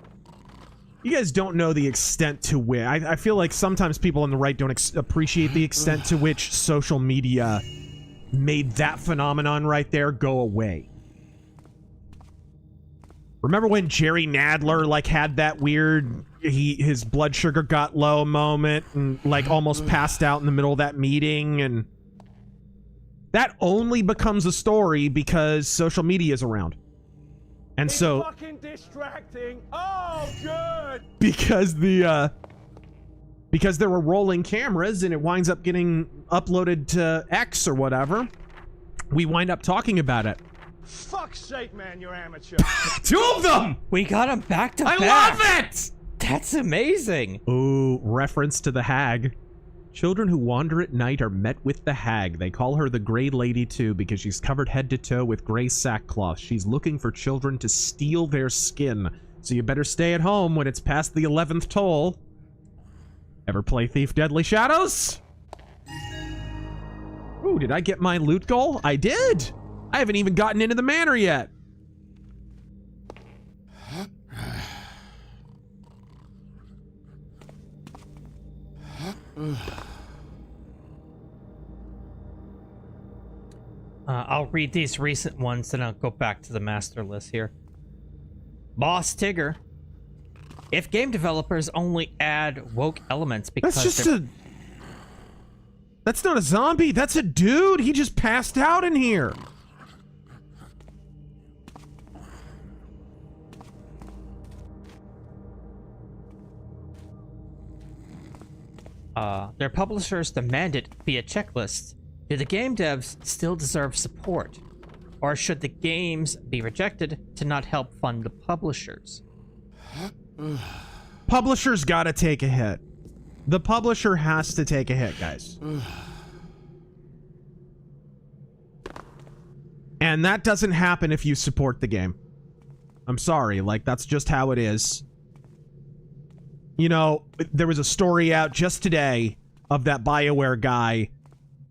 you guys don't know the extent to which... I feel like sometimes people on the right don't appreciate the extent to which social media made that phenomenon right there go away. Remember when Jerry Nadler, like, had that weird... his blood sugar got low moment and, like, almost passed out in the middle of that meeting, and... that only becomes a story because social media is around. And so... fucking distracting. Oh, good! Because because there were rolling cameras and it winds up getting uploaded to X or whatever, we wind up talking about it. Fuck's sake, man, you're amateur. Two of them! We got them back to back. I love it! That's amazing. Ooh, reference to the hag. Children who wander at night are met with the hag. They call her the Gray Lady too because she's covered head to toe with gray sackcloth. She's looking for children to steal their skin. So you better stay at home when it's past the 11th toll. Ever play Thief Deadly Shadows? Ooh, did I get my loot goal? I did! I haven't even gotten into the manor yet. I'll read these recent ones, then I'll go back to the master list here. Boss Tigger. If game developers only add woke elements because that's just a... That's not a zombie. That's a dude. He just passed out in here. Their publishers demand it via checklists. Do the game devs still deserve support? Or should the games be rejected to not help fund the publishers? Publishers gotta take a hit. The publisher has to take a hit, guys. And that doesn't happen if you support the game. I'm sorry, like, that's just how it is. You know, there was a story out just today of that BioWare guy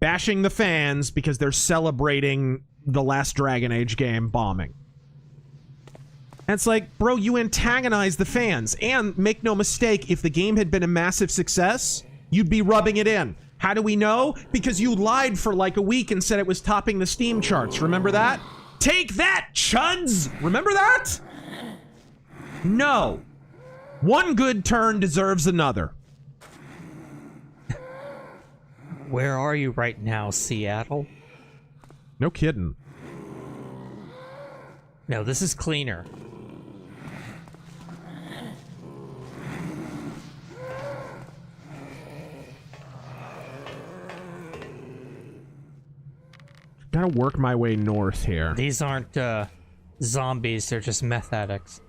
bashing the fans because they're celebrating the last Dragon Age game bombing. And it's like, bro, you antagonize the fans. And make no mistake, if the game had been a massive success, you'd be rubbing it in. How do we know? Because you lied for like a week and said it was topping the Steam charts. Remember that? Take that, chuds! Remember that? No. One good turn deserves another. Where are you right now, Seattle? No kidding. No, this is cleaner. Gotta work my way north here. These aren't zombies. They're just meth addicts.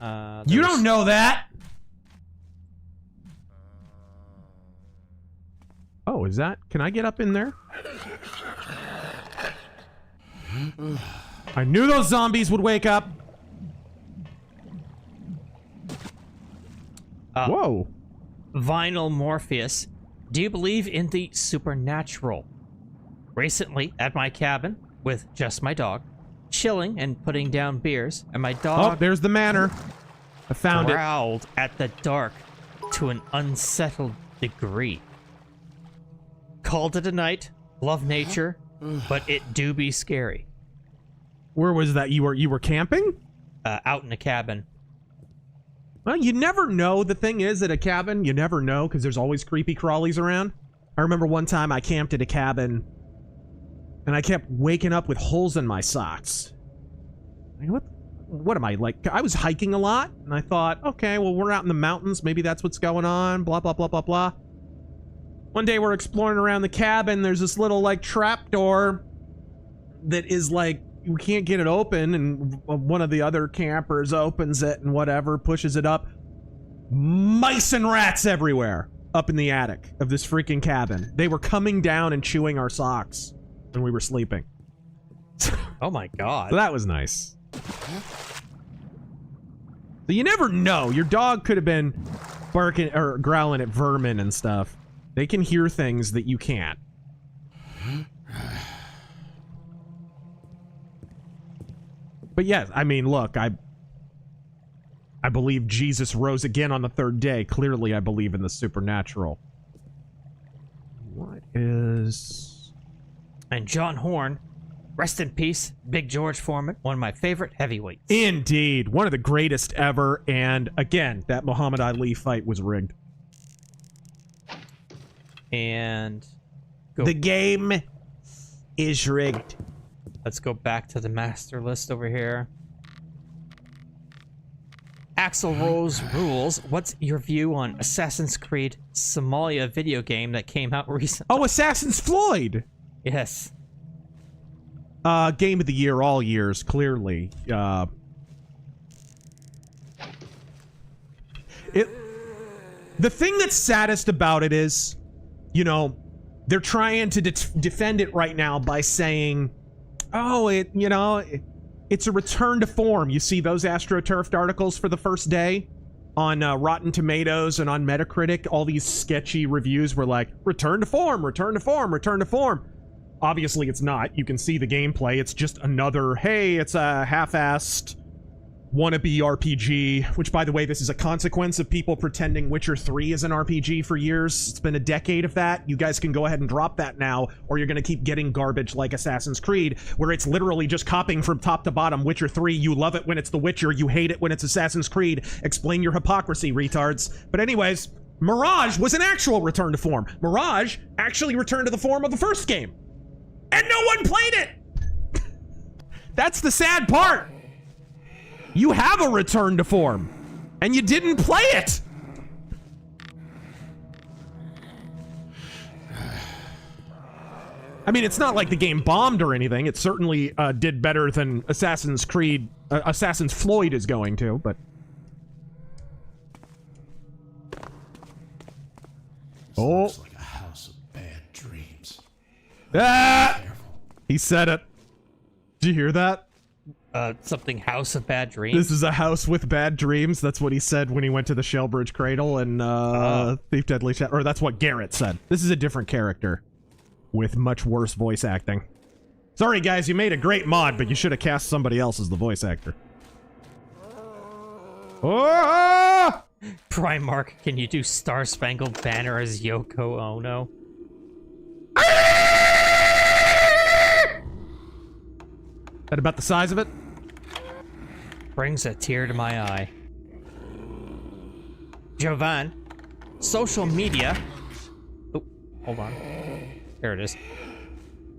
You don't know that! Oh, is that... Can I get up in there? I knew those zombies would wake up! Whoa. Vinyl Morpheus. Do you believe in the supernatural? Recently, at my cabin, with just my dog, chilling and putting down beers, and my dog... Oh, there's the manor. I found growled at the dark to an unsettled degree. Called it a night, love nature, but it do be scary. Where was that? You were camping? Out in a cabin. Well, you never know. The thing is, at a cabin, you never know, because there's always creepy crawlies around. I remember one time I camped at a cabin, and I kept waking up with holes in my socks. Like, what am I, like, I was hiking a lot, and I thought, okay, well, we're out in the mountains, maybe that's what's going on, blah, blah, blah, blah, blah. One day we're exploring around the cabin, there's this little, like, trap door that is, like, we can't get it open, and one of the other campers opens it and whatever, pushes it up. Mice and rats everywhere up in the attic of this freaking cabin. They were coming down and chewing our socks when we were sleeping. Oh my god. So that was nice. So you never know. Your dog could have been barking or growling at vermin and stuff. They can hear things that you can't. But yes, I mean, look, I believe Jesus rose again on the third day. Clearly, I believe in the supernatural. What is... And John Horn, rest in peace, Big George Foreman, one of my favorite heavyweights. Indeed, one of the greatest ever. And again, that Muhammad Ali fight was rigged. And... The game is rigged. Let's go back to the master list over here. Axel Rose Rules. What's your view on Assassin's Creed Somalia video game that came out recently? Oh, Assassin's Floyd! Yes. Game of the year, all years, clearly. The thing that's saddest about it is, you know, they're trying to defend it right now by saying, oh, it's a return to form. You see those AstroTurfed articles for the first day on Rotten Tomatoes and on Metacritic? All these sketchy reviews were like, return to form, return to form, return to form. Obviously, it's not. You can see the gameplay. It's just another, hey, it's a half-assed wannabe RPG, which, by the way, this is a consequence of people pretending Witcher 3 is an RPG for years. It's been a decade of that. You guys can go ahead and drop that now, or you're going to keep getting garbage like Assassin's Creed, where it's literally just copying from top to bottom Witcher 3. You love it when it's The Witcher. You hate it when it's Assassin's Creed. Explain your hypocrisy, retards. But anyways, Mirage was an actual return to form. Mirage actually returned to the form of the first game. And no one played it! That's the sad part. You have a return to form, and you didn't play it! I mean, it's not like the game bombed or anything. It certainly did better than Assassin's Creed, Assassin's Floyd is going to, but... Oh. Looks like a house of bad dreams. Ah! He said it. Did you hear that? Something House of Bad Dreams? This is a house with bad dreams. That's what he said when he went to the Shellbridge Cradle and Thief Deadly Shadow. Or that's what Garrett said. This is a different character with much worse voice acting. Sorry, guys, you made a great mod, but you should have cast somebody else as the voice actor. Oh! Primark, can you do Star Spangled Banner as Yoko Ono? That about the size of it? Brings a tear to my eye. Jovan, social media... Oh, hold on. There it is.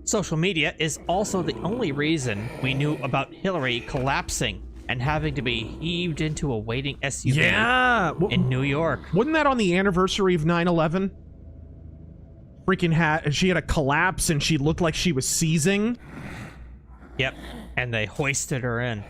Social media is also the only reason we knew about Hillary collapsing and having to be heaved into a waiting SUV in New York. Wasn't that on the anniversary of 9/11? freaking had, she had a collapse and she looked like she was seizing. Yep, and they hoisted her in.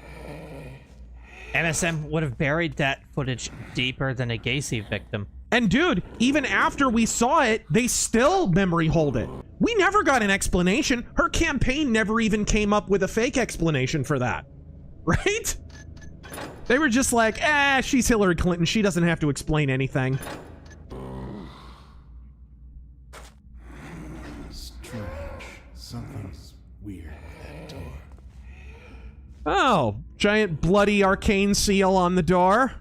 MSM would have buried that footage deeper than a Gacy victim. And dude, even after we saw it, they still memory hold it. We never got an explanation. Her campaign never even came up with a fake explanation for that. Right? They were just like, she's Hillary Clinton. She doesn't have to explain anything. Strange. Something's weird with that door. Oh, giant bloody arcane seal on the door.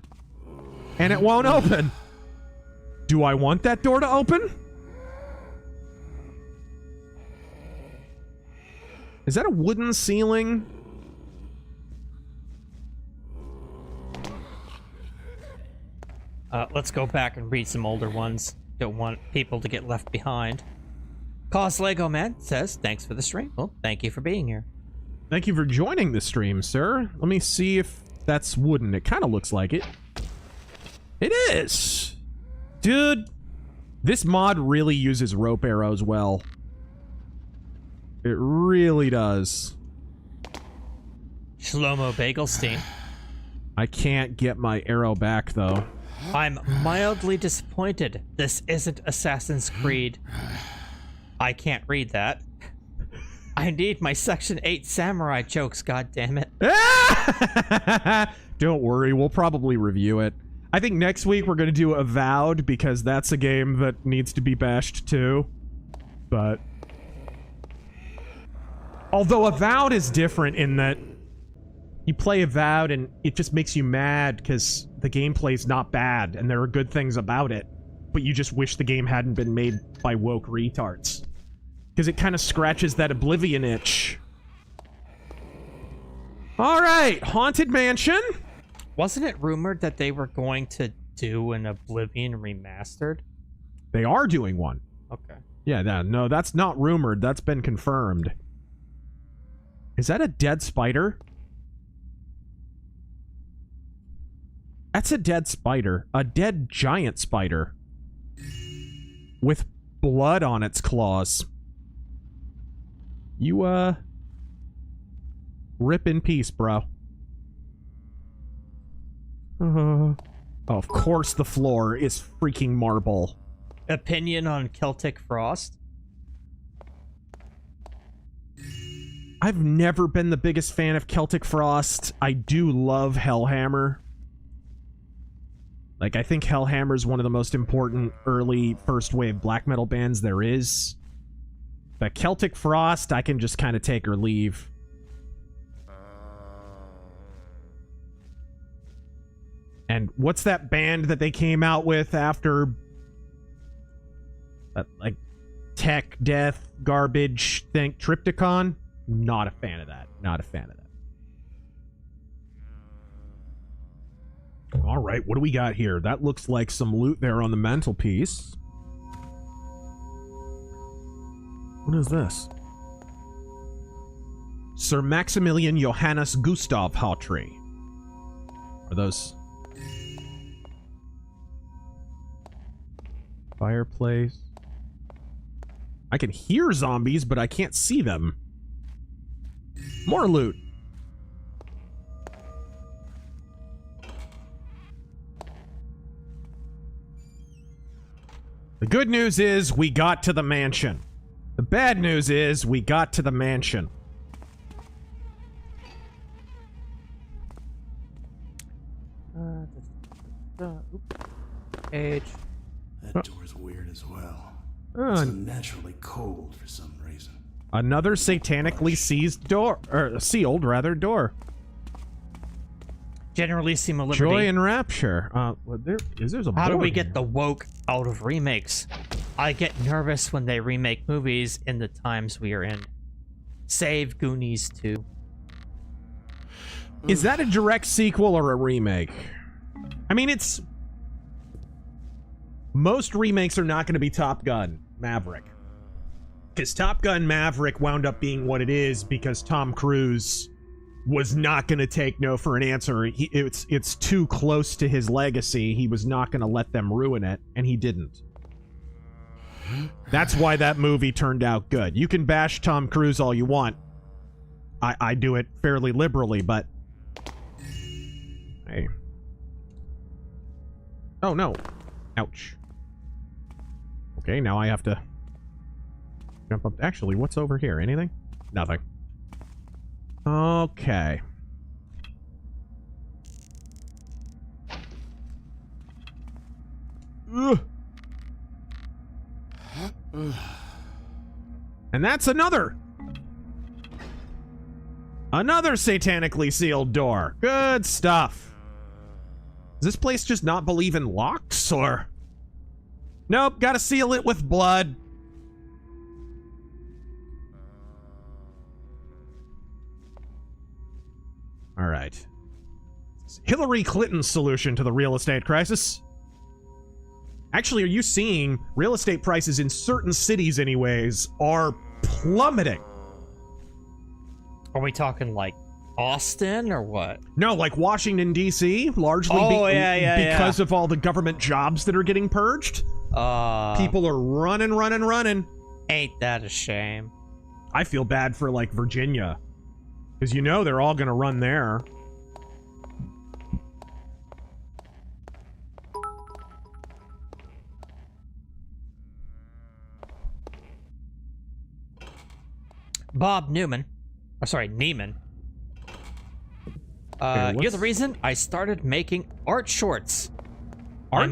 And it won't open. Do I want that door to open? Is that a wooden ceiling? Let's go back and read some older ones. Don't want people to get left behind. Cause Lego Man says, thanks for the stream. Well, thank you for being here. Thank you for joining the stream, sir. Let me see if that's wooden. It kind of looks like it. It is. Dude, this mod really uses rope arrows well. It really does. Shlomo Bagelstein. I can't get my arrow back, though. I'm mildly disappointed. This isn't Assassin's Creed. I can't read that. I need my Section 8 samurai jokes, goddammit. Don't worry, we'll probably review it. I think next week we're going to do Avowed, because that's a game that needs to be bashed too. But... although Avowed is different in that you play Avowed and it just makes you mad because the gameplay's not bad and there are good things about it, but you just wish the game hadn't been made by woke retards. Because it kind of scratches that Oblivion itch. Alright, Haunted Mansion. Wasn't it rumored that they were going to do an Oblivion remastered? They are doing one. Okay. Yeah, no, that's not rumored. That's been confirmed. Is that a dead spider? That's a dead spider. A dead giant spider. With blood on its claws. You, rip in peace, bro. Oh, of course the floor is freaking marble. Opinion on Celtic Frost? I've never been the biggest fan of Celtic Frost. I do love Hellhammer. Like, I think Hellhammer's one of the most important early first wave black metal bands there is. But Celtic Frost, I can just kind of take or leave. And what's that band that they came out with after... like, tech, death, garbage, think, Triptychon? Not a fan of that. Not a fan of that. Alright, what do we got here? That looks like some loot there on the mantelpiece. What is this? Sir Maximilian Johannes Gustav Hawtrey. Are those... fireplace? I can hear zombies, but I can't see them. More loot. The good news is we got to the mansion. The bad news is we got to the mansion. That door's weird as well. It's unnaturally cold for some reason. Another satanically seized door, or sealed rather, door. Generally seem a liberty. Joy and rapture. There's a How do board we get here. the woke out of remakes? I get nervous when they remake movies in the times we are in. Save Goonies 2. Is that a direct sequel or a remake? I mean, it's... most remakes are not going to be Top Gun Maverick. Because Top Gun Maverick wound up being what it is because Tom Cruise was not going to take no for an answer. It's too close to his legacy. He was not going to let them ruin it, and he didn't. That's why that movie turned out good. You can bash Tom Cruise all you want. I do it fairly liberally, but... Hey. Oh, no. Ouch. Okay, now I have to jump up. Actually, what's over here? Anything? Nothing. Okay. Ugh. And that's another satanically sealed door. Good stuff. Does this place just not believe in locks, or? Nope, gotta seal it with blood. All right. Hillary Clinton's solution to the real estate crisis. Actually, are you seeing real estate prices in certain cities anyways are plummeting? Are we talking like Austin or what? No, like Washington, D.C., largely because of all the government jobs that are getting purged. People are running. Ain't that a shame? I feel bad for, like, Virginia. Because you know they're all going to run there. Bob Neiman. You're the reason I started making art shorts.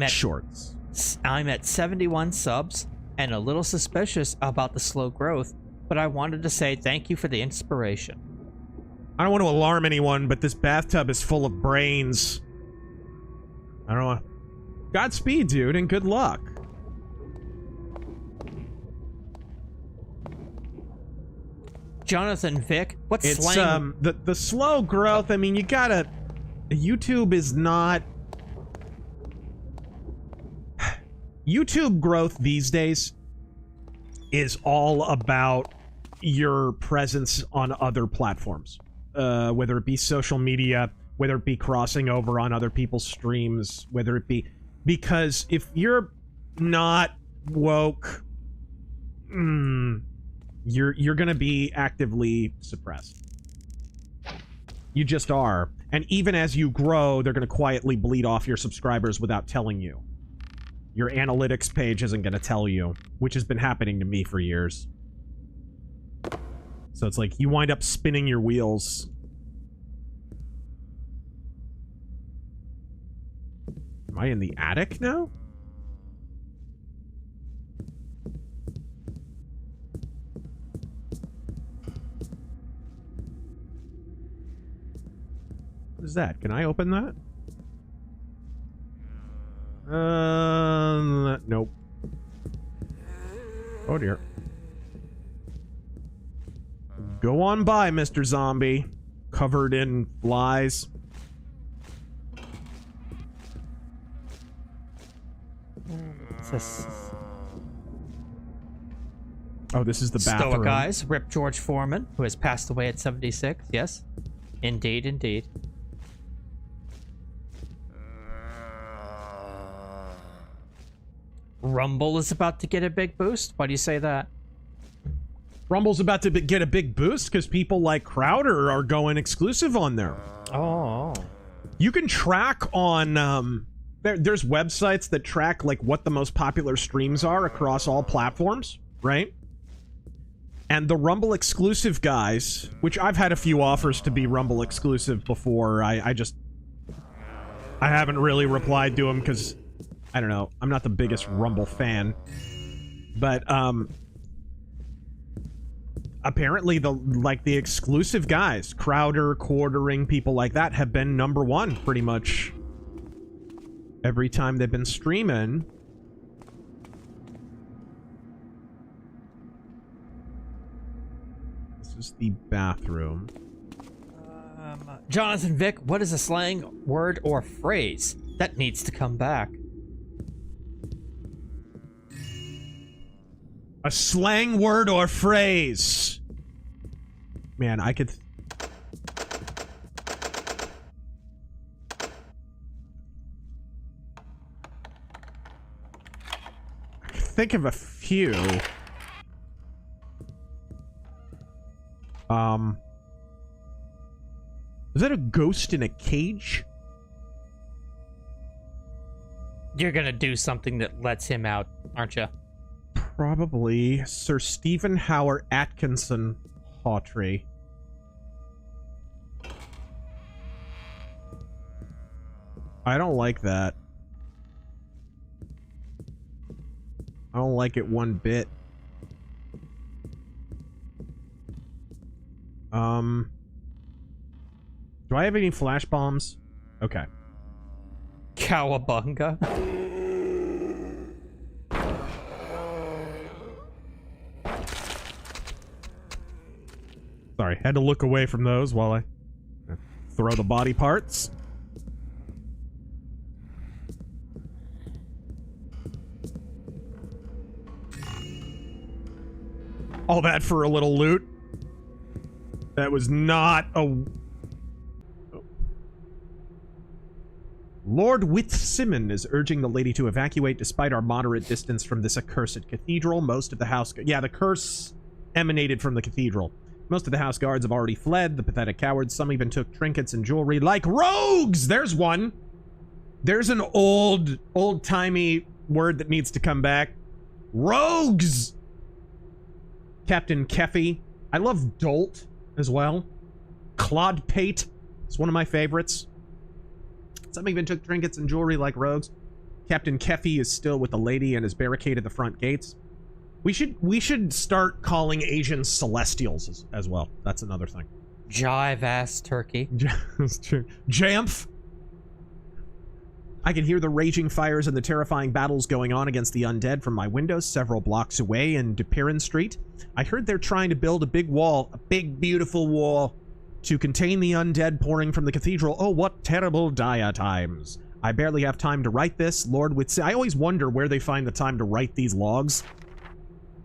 Shorts? I'm at 71 subs and a little suspicious about the slow growth, but I wanted to say thank you for the inspiration. I don't want to alarm anyone, but this bathtub is full of brains. I don't know. Godspeed, dude, and good luck. Jonathan Vick, what's slang? The slow growth. I mean, you gotta. YouTube is not. YouTube growth these days is all about your presence on other platforms, whether it be social media, whether it be crossing over on other people's streams, whether it be because if you're not woke, you're gonna be actively suppressed. You just are. And even as you grow, they're gonna quietly bleed off your subscribers without telling you. Your analytics page isn't gonna tell you, which has been happening to me for years. So it's like you wind up spinning your wheels. Am I in the attic now? What is that? Can I open that? Nope. Oh dear. Go on by, Mr. Zombie. Covered in flies. Oh, this is the bathroom. Stoic Eyes, Rip George Foreman, who has passed away at 76. Yes. Indeed, indeed. Rumble is about to get a big boost. Why do you say that? Rumble's about to get a big boost because people like Crowder are going exclusive on there. Oh. You can track on... there's websites that track like what the most popular streams are across all platforms, right? And the Rumble exclusive guys, which I've had a few offers to be Rumble exclusive before, I haven't really replied to them because... I don't know. I'm not the biggest Rumble fan. But, apparently the exclusive guys, Crowder, Quartering, people like that, have been #1 pretty much every time they've been streaming. This is the bathroom. Jonathan Vick, what is a slang word or phrase that needs to come back? A slang word or phrase. Man, I could... think of a few. Is that a ghost in a cage? You're gonna do something that lets him out, aren't you? Probably Sir Stephen Howard Atkinson Hawtrey. I don't like that. I don't like it one bit. Do I have any flash bombs? Okay. Cowabunga. Sorry, had to look away from those while I throw the body parts. All that for a little loot. That was not a... Lord Withsimon is urging the lady to evacuate despite our moderate distance from this accursed cathedral. Most of the house... Yeah, the curse emanated from the cathedral. Most of the house guards have already fled, the pathetic cowards. Some even took trinkets and jewelry like rogues! There's one! There's an old-timey word that needs to come back. Rogues! Captain Keffy. I love Dolt as well. Clodpate is one of my favorites. Some even took trinkets and jewelry like rogues. Captain Keffy is still with the lady and has barricaded the front gates. We should start calling Asians Celestials as well. That's another thing. Jive ass turkey. Jamf. I can hear the raging fires and the terrifying battles going on against the undead from my windows several blocks away in Deciphering Street. I heard they're trying to build a big wall, a big beautiful wall, to contain the undead pouring from the cathedral. Oh, what terrible dire times. I barely have time to write this. Lord Withsimon. I always wonder where they find the time to write these logs.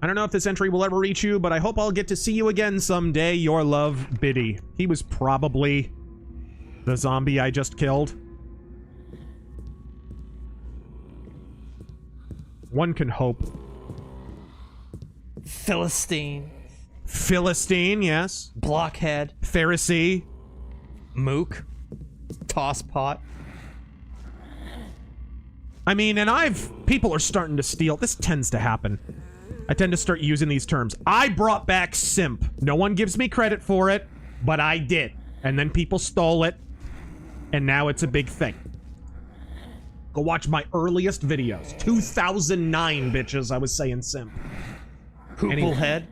I don't know if this entry will ever reach you, but I hope I'll get to see you again someday. Your love, Biddy. He was probably the zombie I just killed. One can hope. Philistine. Philistine, yes. Blockhead. Pharisee. Mook. Tosspot. I mean, and people are starting to steal. This tends to happen. I tend to start using these terms. I brought back simp. No one gives me credit for it, but I did. And then people stole it, and now it's a big thing. Go watch my earliest videos. 2009, bitches, I was saying simp. Hooplehead.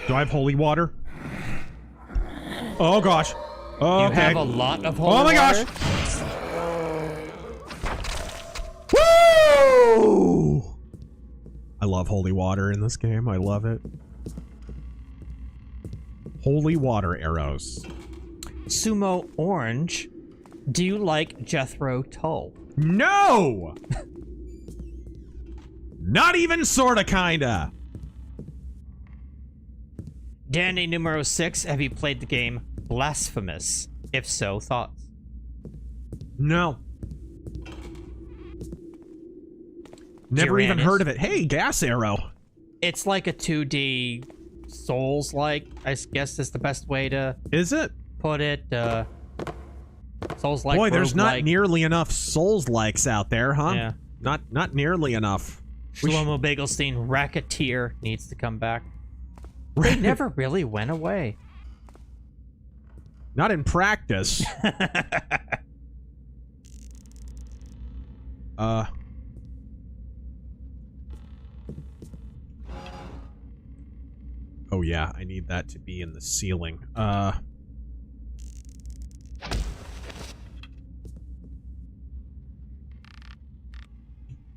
Do I have holy water? Oh, gosh. Oh, you okay. have a lot of holy water. Oh, my water? Gosh. Woo! I love holy water in this game. I love it. Holy water arrows. Sumo Orange. Do you like Jethro Tull? No! Not even sorta kinda. Danny numero 6, have you played the game Blasphemous? If so, thoughts? No. Never even heard of it. Hey, gas arrow. It's like a 2D Souls-like, I guess is the best way to... Is it? Put it, Souls-like. Boy, there's not nearly enough Souls-likes out there, huh? Yeah. Not nearly enough. Shlomo Bagelstein, Racketeer, needs to come back. They never really went away. Not in practice. Oh yeah, I need that to be in the ceiling.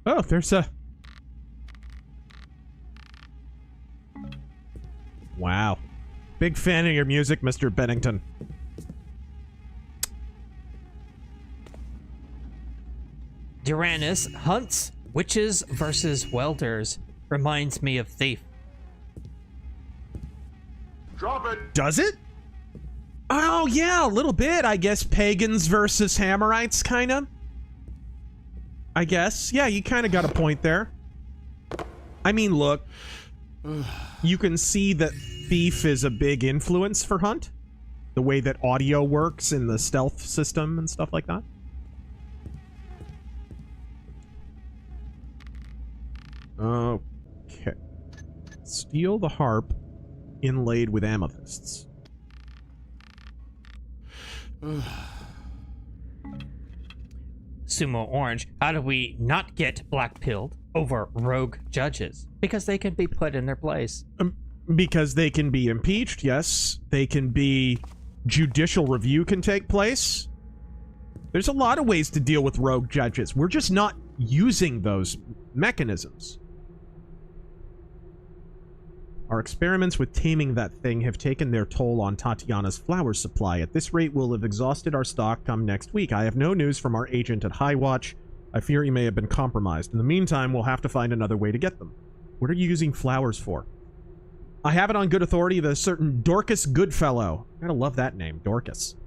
Oh, there's a... Wow. Big fan of your music, Mr. Bennington. Duranus hunts witches versus welders. Reminds me of Thief. Drop it! Does it? Oh, yeah, a little bit. I guess pagans versus hammerites, kind of. I guess. Yeah, you kind of got a point there. I mean, look. You can see that Thief is a big influence for Hunt. The way that audio works in the stealth system and stuff like that. Okay. Steal the harp inlaid with amethysts. Sumo Orange, how do we not get black-pilled over rogue judges? Because they can be put in their place. Because they can be impeached, yes. They can be... Judicial review can take place. There's a lot of ways to deal with rogue judges. We're just not using those mechanisms. Our experiments with taming that thing have taken their toll on Tatiana's flower supply. At this rate, we'll have exhausted our stock come next week. I have no news from our agent at Highwatch. I fear he may have been compromised. In the meantime, we'll have to find another way to get them. What are you using flowers for? I have it on good authority that a certain Dorcas Goodfellow, I gotta love that name, Dorcas,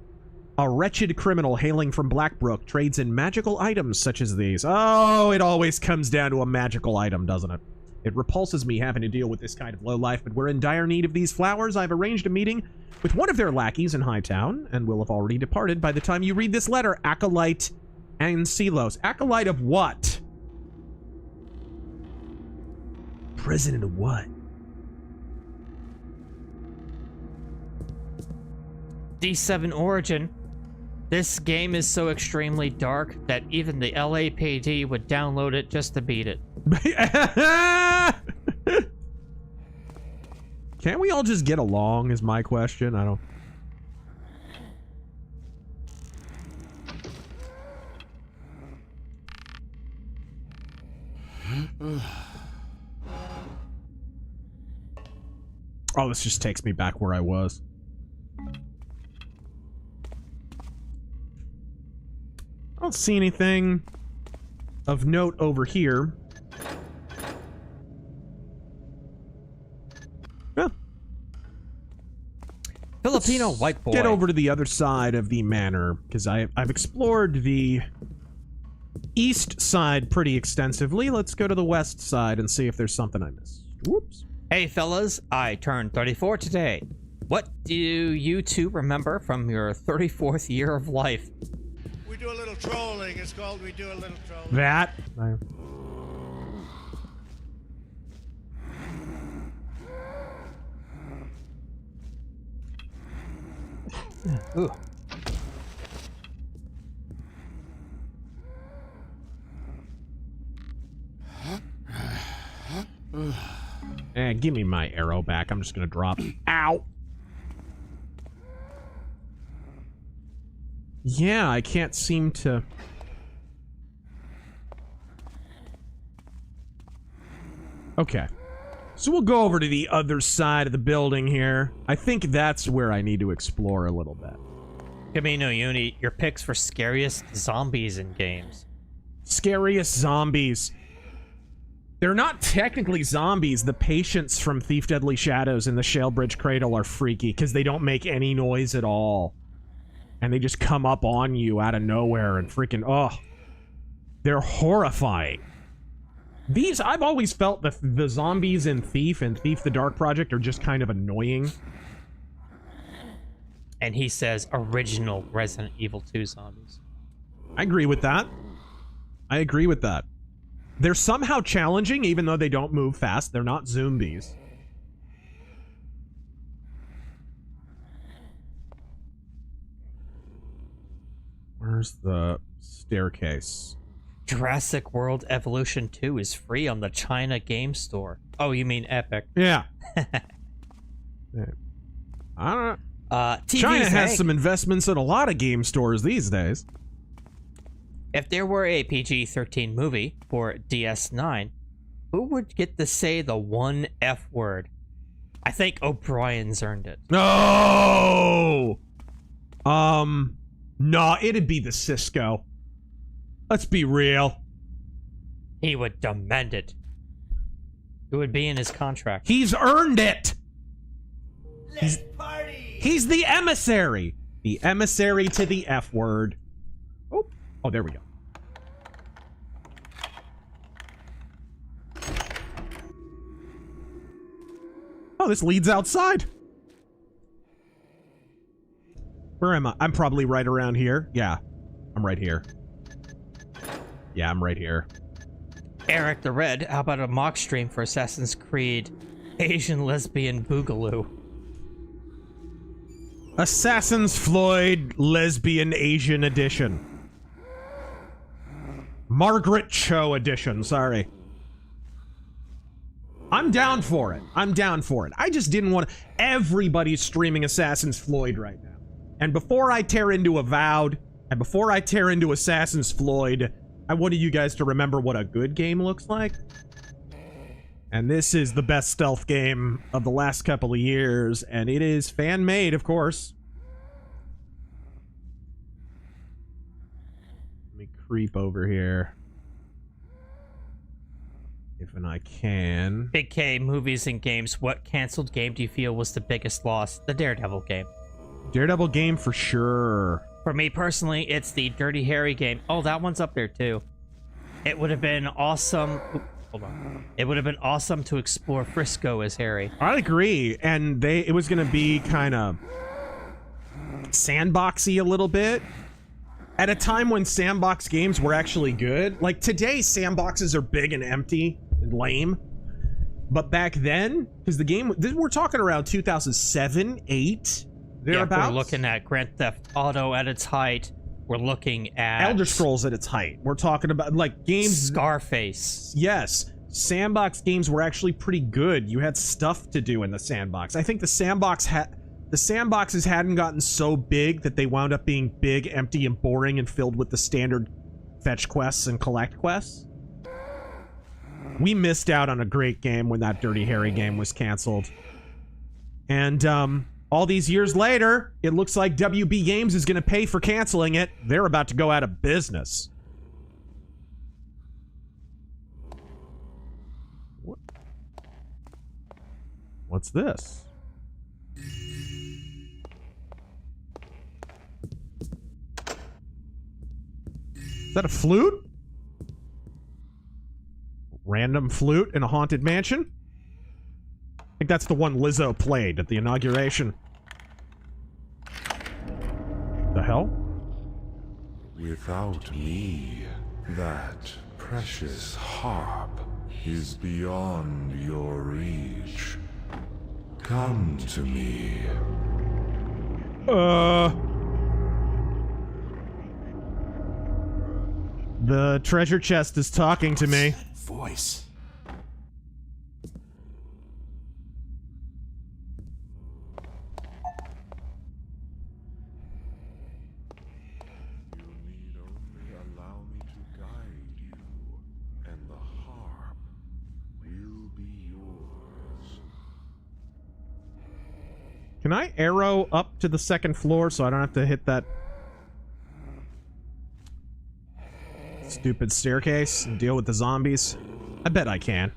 a wretched criminal hailing from Blackbrook, trades in magical items such as these. Oh, it always comes down to a magical item, doesn't it? It repulses me having to deal with this kind of lowlife, but we're in dire need of these flowers. I've arranged a meeting with one of their lackeys in Hightown, and will have already departed by the time you read this letter. Acolyte Ancilos. Acolyte of what? President of what? D7 Origin. This game is so extremely dark that even the LAPD would download it just to beat it. Can't we all just get along is my question. I don't... Oh, this just takes me back where I was. I don't see anything of note over here. Yeah. Filipino white boy. Get over to the other side of the manor, because I've explored the east side pretty extensively. Let's go to the west side and see if there's something I missed. Whoops. Hey fellas, I turned 34 today. What do you two remember from your 34th year of life? We do a little trolling. It's called we do a little trolling. That. Ooh. Give me my arrow back. I'm just gonna drop. Ow! Yeah, I can't seem to... Okay. So we'll go over to the other side of the building here. I think that's where I need to explore a little bit. Camino Uni, your picks for scariest zombies in games. Scariest zombies. They're not technically zombies. The patients from Thief Deadly Shadows in the Shalebridge Cradle are freaky because they don't make any noise at all. And they just come up on you out of nowhere and freaking, oh. They're horrifying. These, I've always felt the zombies in Thief and Thief the Dark Project are just kind of annoying. And he says original Resident Evil 2 zombies. I agree with that. I agree with that. They're somehow challenging even though they don't move fast. They're not zombies. Where's the staircase? Jurassic World Evolution 2 is free on the China Game Store. Oh, you mean Epic? Yeah. Yeah. I don't know. China has some investments in a lot of game stores these days. If there were a PG-13 movie for DS9, who would get to say the one F word? I think O'Brien's earned it. No! No, it'd be the Cisco. Let's be real. He would demand it. It would be in his contract. He's earned it! Let's party! He's the emissary. The emissary to the F word. Oh, there we go. Oh, this leads outside. Where am I? I'm probably right around here. Yeah, I'm right here. Yeah, I'm right here. Eric the Red, how about a mock stream for Assassin's Creed Asian Lesbian Boogaloo? Assassin's Floyd Lesbian Asian Edition. Margaret Cho Edition, sorry. I'm down for it. I'm down for it. I just didn't want to... Everybody's streaming Assassin's Floyd right now. And before I tear into Avowed, and before I tear into Assassin's Floyd, I wanted you guys to remember what a good game looks like. And this is the best stealth game of the last couple of years, and it is fan-made, of course. Let me creep over here. If and I can. Big K, movies and games. What canceled game do you feel was the biggest loss? The Daredevil game. Daredevil game for sure. For me personally, it's the Dirty Harry game. Oh, that one's up there too. It would have been awesome. Oop, hold on. It would have been awesome to explore Frisco as Harry. I agree, and it was going to be kind of sandboxy a little bit. At a time when sandbox games were actually good. Like today, sandboxes are big and empty and lame. But back then, because the game, we're talking around 2007, 8, thereabouts. Yeah, we're looking at Grand Theft Auto at its height. We're looking at Elder Scrolls at its height. We're talking about like games. Scarface. Yes. Sandbox games were actually pretty good. You had stuff to do in the sandbox. I think the sandboxes hadn't gotten so big that they wound up being big, empty, and boring and filled with the standard fetch quests and collect quests. We missed out on a great game when that Dirty Harry game was canceled. And all these years later, it looks like WB Games is going to pay for canceling it. They're about to go out of business. What's this? Is that a flute? Random flute in a haunted mansion? I think that's the one Lizzo played at the inauguration. The hell? Without me, that precious harp is beyond your reach. Come to me. The treasure chest is talking to me. Voice. You need only allow me to guide you, and the harp will be yours. Can I arrow up to the second floor so I don't have to hit that stupid staircase and deal with the zombies? I bet I can.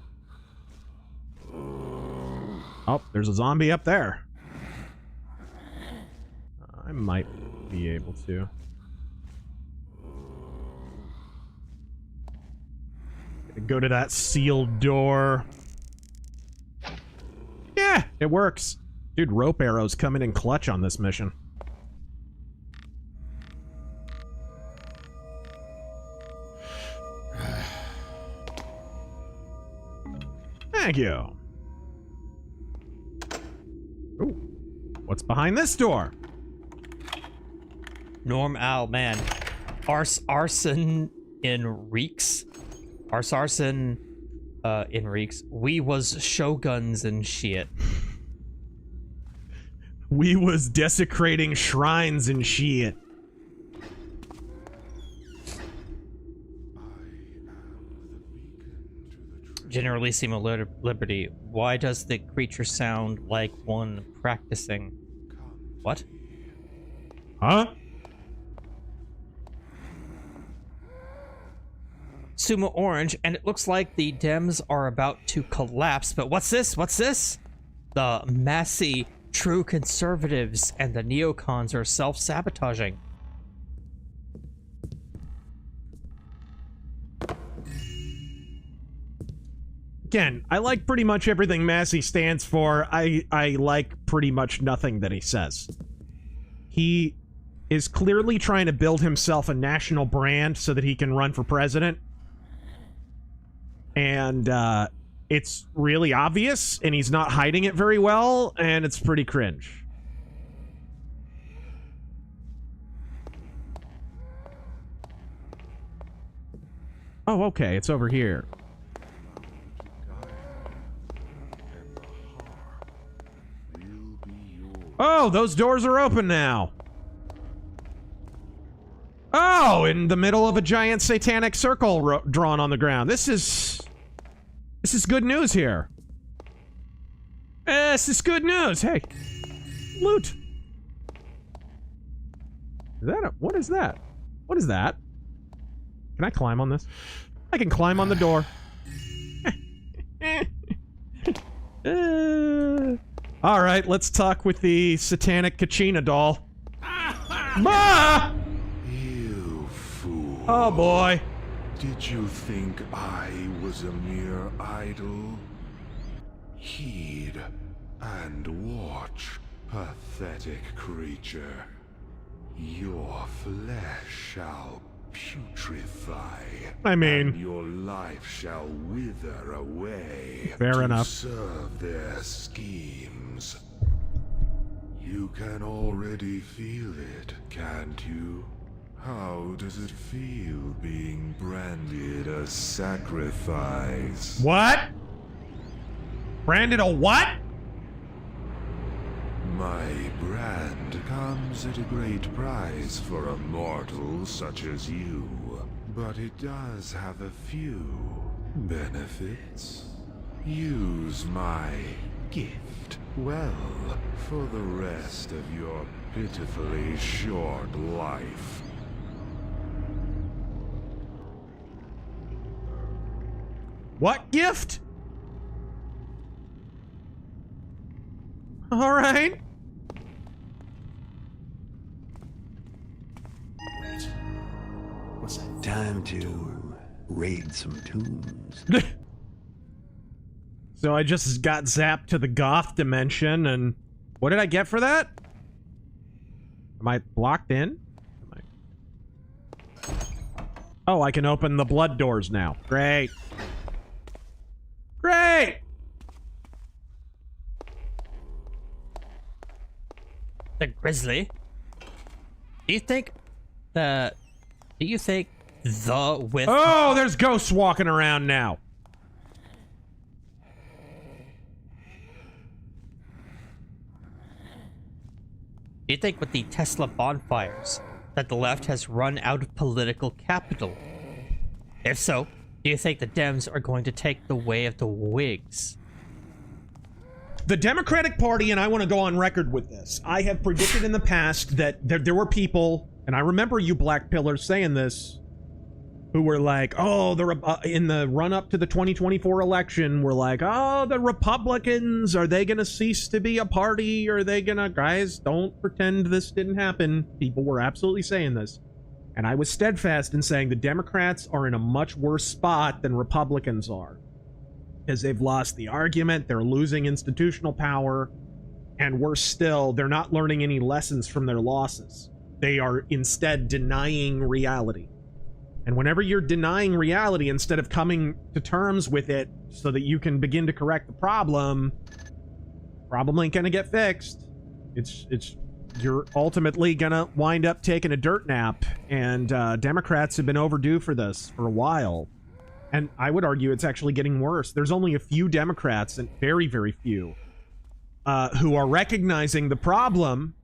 Oh, there's a zombie up there. I might be able to. Go to that sealed door. Yeah, it works. Dude, rope arrows coming in clutch on this mission. Thank you. Ooh. What's behind this door? Norm Al, man. Arson in Reeks. Arson in Reeks. We was shoguns and shit. We was desecrating shrines and shit. Generally seem a liberty. Why does the creature sound like one practicing? What? Huh? Sumo Orange, and it looks like the Dems are about to collapse, but what's this? What's this? The Massey true conservatives and the neocons are self-sabotaging. Again, I like pretty much everything Massey stands for. I like pretty much nothing that he says. He is clearly trying to build himself a national brand so that he can run for president. And it's really obvious, and he's not hiding it very well, and it's pretty cringe. Oh, okay, it's over here. Oh, those doors are open now. Oh, in the middle of a giant satanic circle drawn on the ground. This is good news here. This is good news. Hey, loot. Is that what is that? What is that? Can I climb on this? I can climb on the door. All right, let's talk with the satanic Kachina doll. Bah! You fool. Oh boy. Did you think I was a mere idol? Heed and watch, pathetic creature. Your flesh shall putrefy. I mean, and your life shall wither away. Fair enough. Serve their schemes. You can already feel it, can't you? How does it feel being branded a sacrifice? What? Branded a what? My brand comes at a great price for a mortal such as you, but it does have a few benefits. Use my gift well for the rest of your pitifully short life. What gift? All right. What's that? Time to raid some tombs. So I just got zapped to the goth dimension, and what did I get for that? Am I blocked in? Oh, I can open the blood doors now. Great. Great! The Grizzly? Do you think the with... Oh, there's ghosts walking around now. Do you think with the Tesla bonfires that the left has run out of political capital? If so, do you think the Dems are going to take the way of the Whigs? The Democratic Party, and I want to go on record with this, I have predicted in the past that there were people, and I remember you black pillars saying this, who were like, oh, in the run-up to the 2024 election, we're like, oh, the Republicans, are they going to cease to be a party? Are they going to... Guys, don't pretend this didn't happen. People were absolutely saying this. And I was steadfast in saying the Democrats are in a much worse spot than Republicans are. Because they've lost the argument, they're losing institutional power, and worse still, they're not learning any lessons from their losses. They are instead denying reality. And whenever you're denying reality instead of coming to terms with it so that you can begin to correct the problem ain't gonna get fixed. You're ultimately gonna wind up taking a dirt nap, and Democrats have been overdue for this for a while. And I would argue it's actually getting worse. There's only a few Democrats, and very, very few, who are recognizing the problem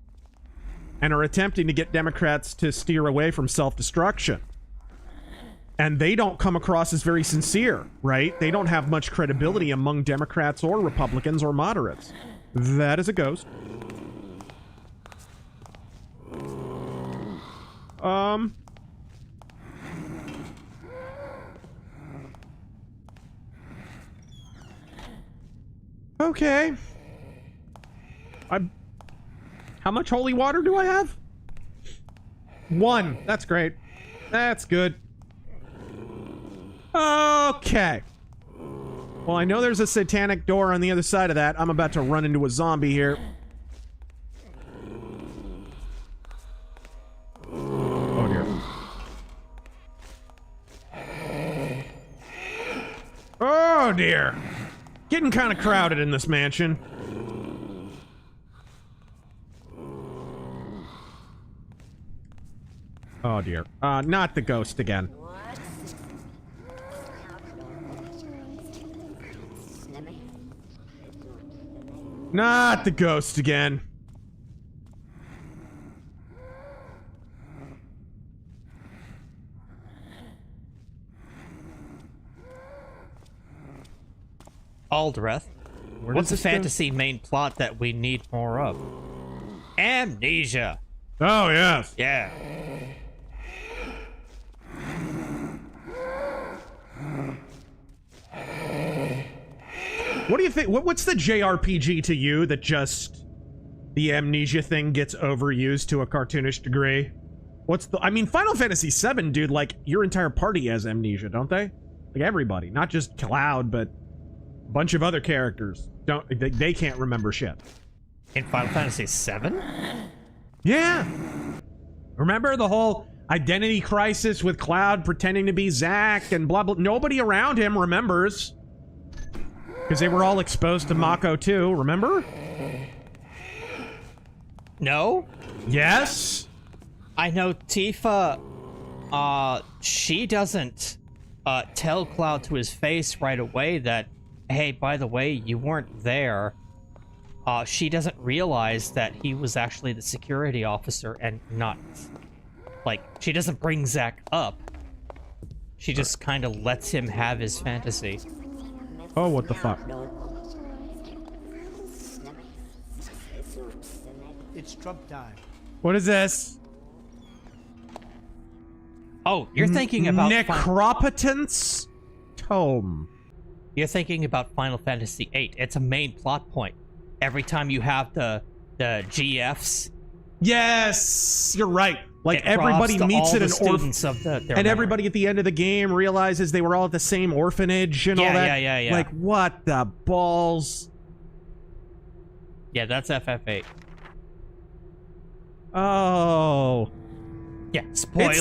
and are attempting to get Democrats to steer away from self-destruction. And they don't come across as very sincere, right? They don't have much credibility among Democrats or Republicans or moderates. That is a ghost. Okay. How much holy water do I have? 1. That's great. That's good. Okay. Well, I know there's a satanic door on the other side of that. I'm about to run into a zombie here. Oh, dear. Oh, dear. Getting kind of crowded in this mansion. Oh, dear. Not the ghost again. Not the ghost again. Aldreth, what's the fantasy main plot that we need more of? Amnesia. Oh, yes. Yeah. What do you think? What's the JRPG to you that just the amnesia thing gets overused to a cartoonish degree? What's the? I mean, Final Fantasy VII, dude. Like your entire party has amnesia, don't they? Like everybody, not just Cloud, but a bunch of other characters. They can't remember shit. In Final Fantasy VII? Yeah. Remember the whole identity crisis with Cloud pretending to be Zack and blah blah. Nobody around him remembers. Because they were all exposed to Mako too, remember? No? Yes? I know Tifa, she doesn't, tell Cloud to his face right away that, hey, by the way, you weren't there. She doesn't realize that he was actually the security officer and not, like, she doesn't bring Zack up. She just kind of lets him have his fantasy. Oh, what the fuck? It's Trump time. What is this? Oh, you're thinking about Necropotence Tome. You're thinking about Final Fantasy VIII. It's a main plot point. Every time you have the GFs. Yes, you're right. Like everybody meets at an orphanage, and everybody at the end of the game realizes they were all at the same orphanage and all that. Yeah. Like what the balls? Yeah, that's FF8. Oh. Yeah, spoilers.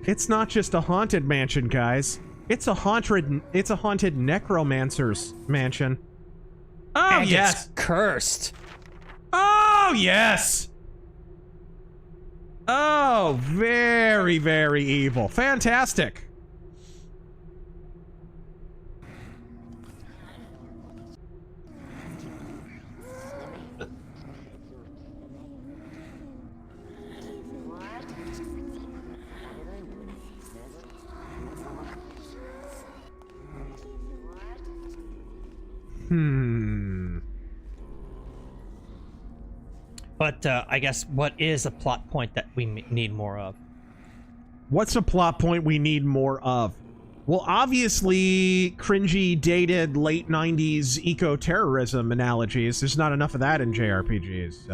It's not just a haunted mansion, guys. It's a haunted necromancer's mansion. Oh, and yes. It's cursed. Oh, yes. Oh, very, very evil. Fantastic. But I guess what is a plot point that we need more of? What's a plot point we need more of? Well, obviously, cringy, dated, late 90s eco-terrorism analogies. There's not enough of that in JRPGs.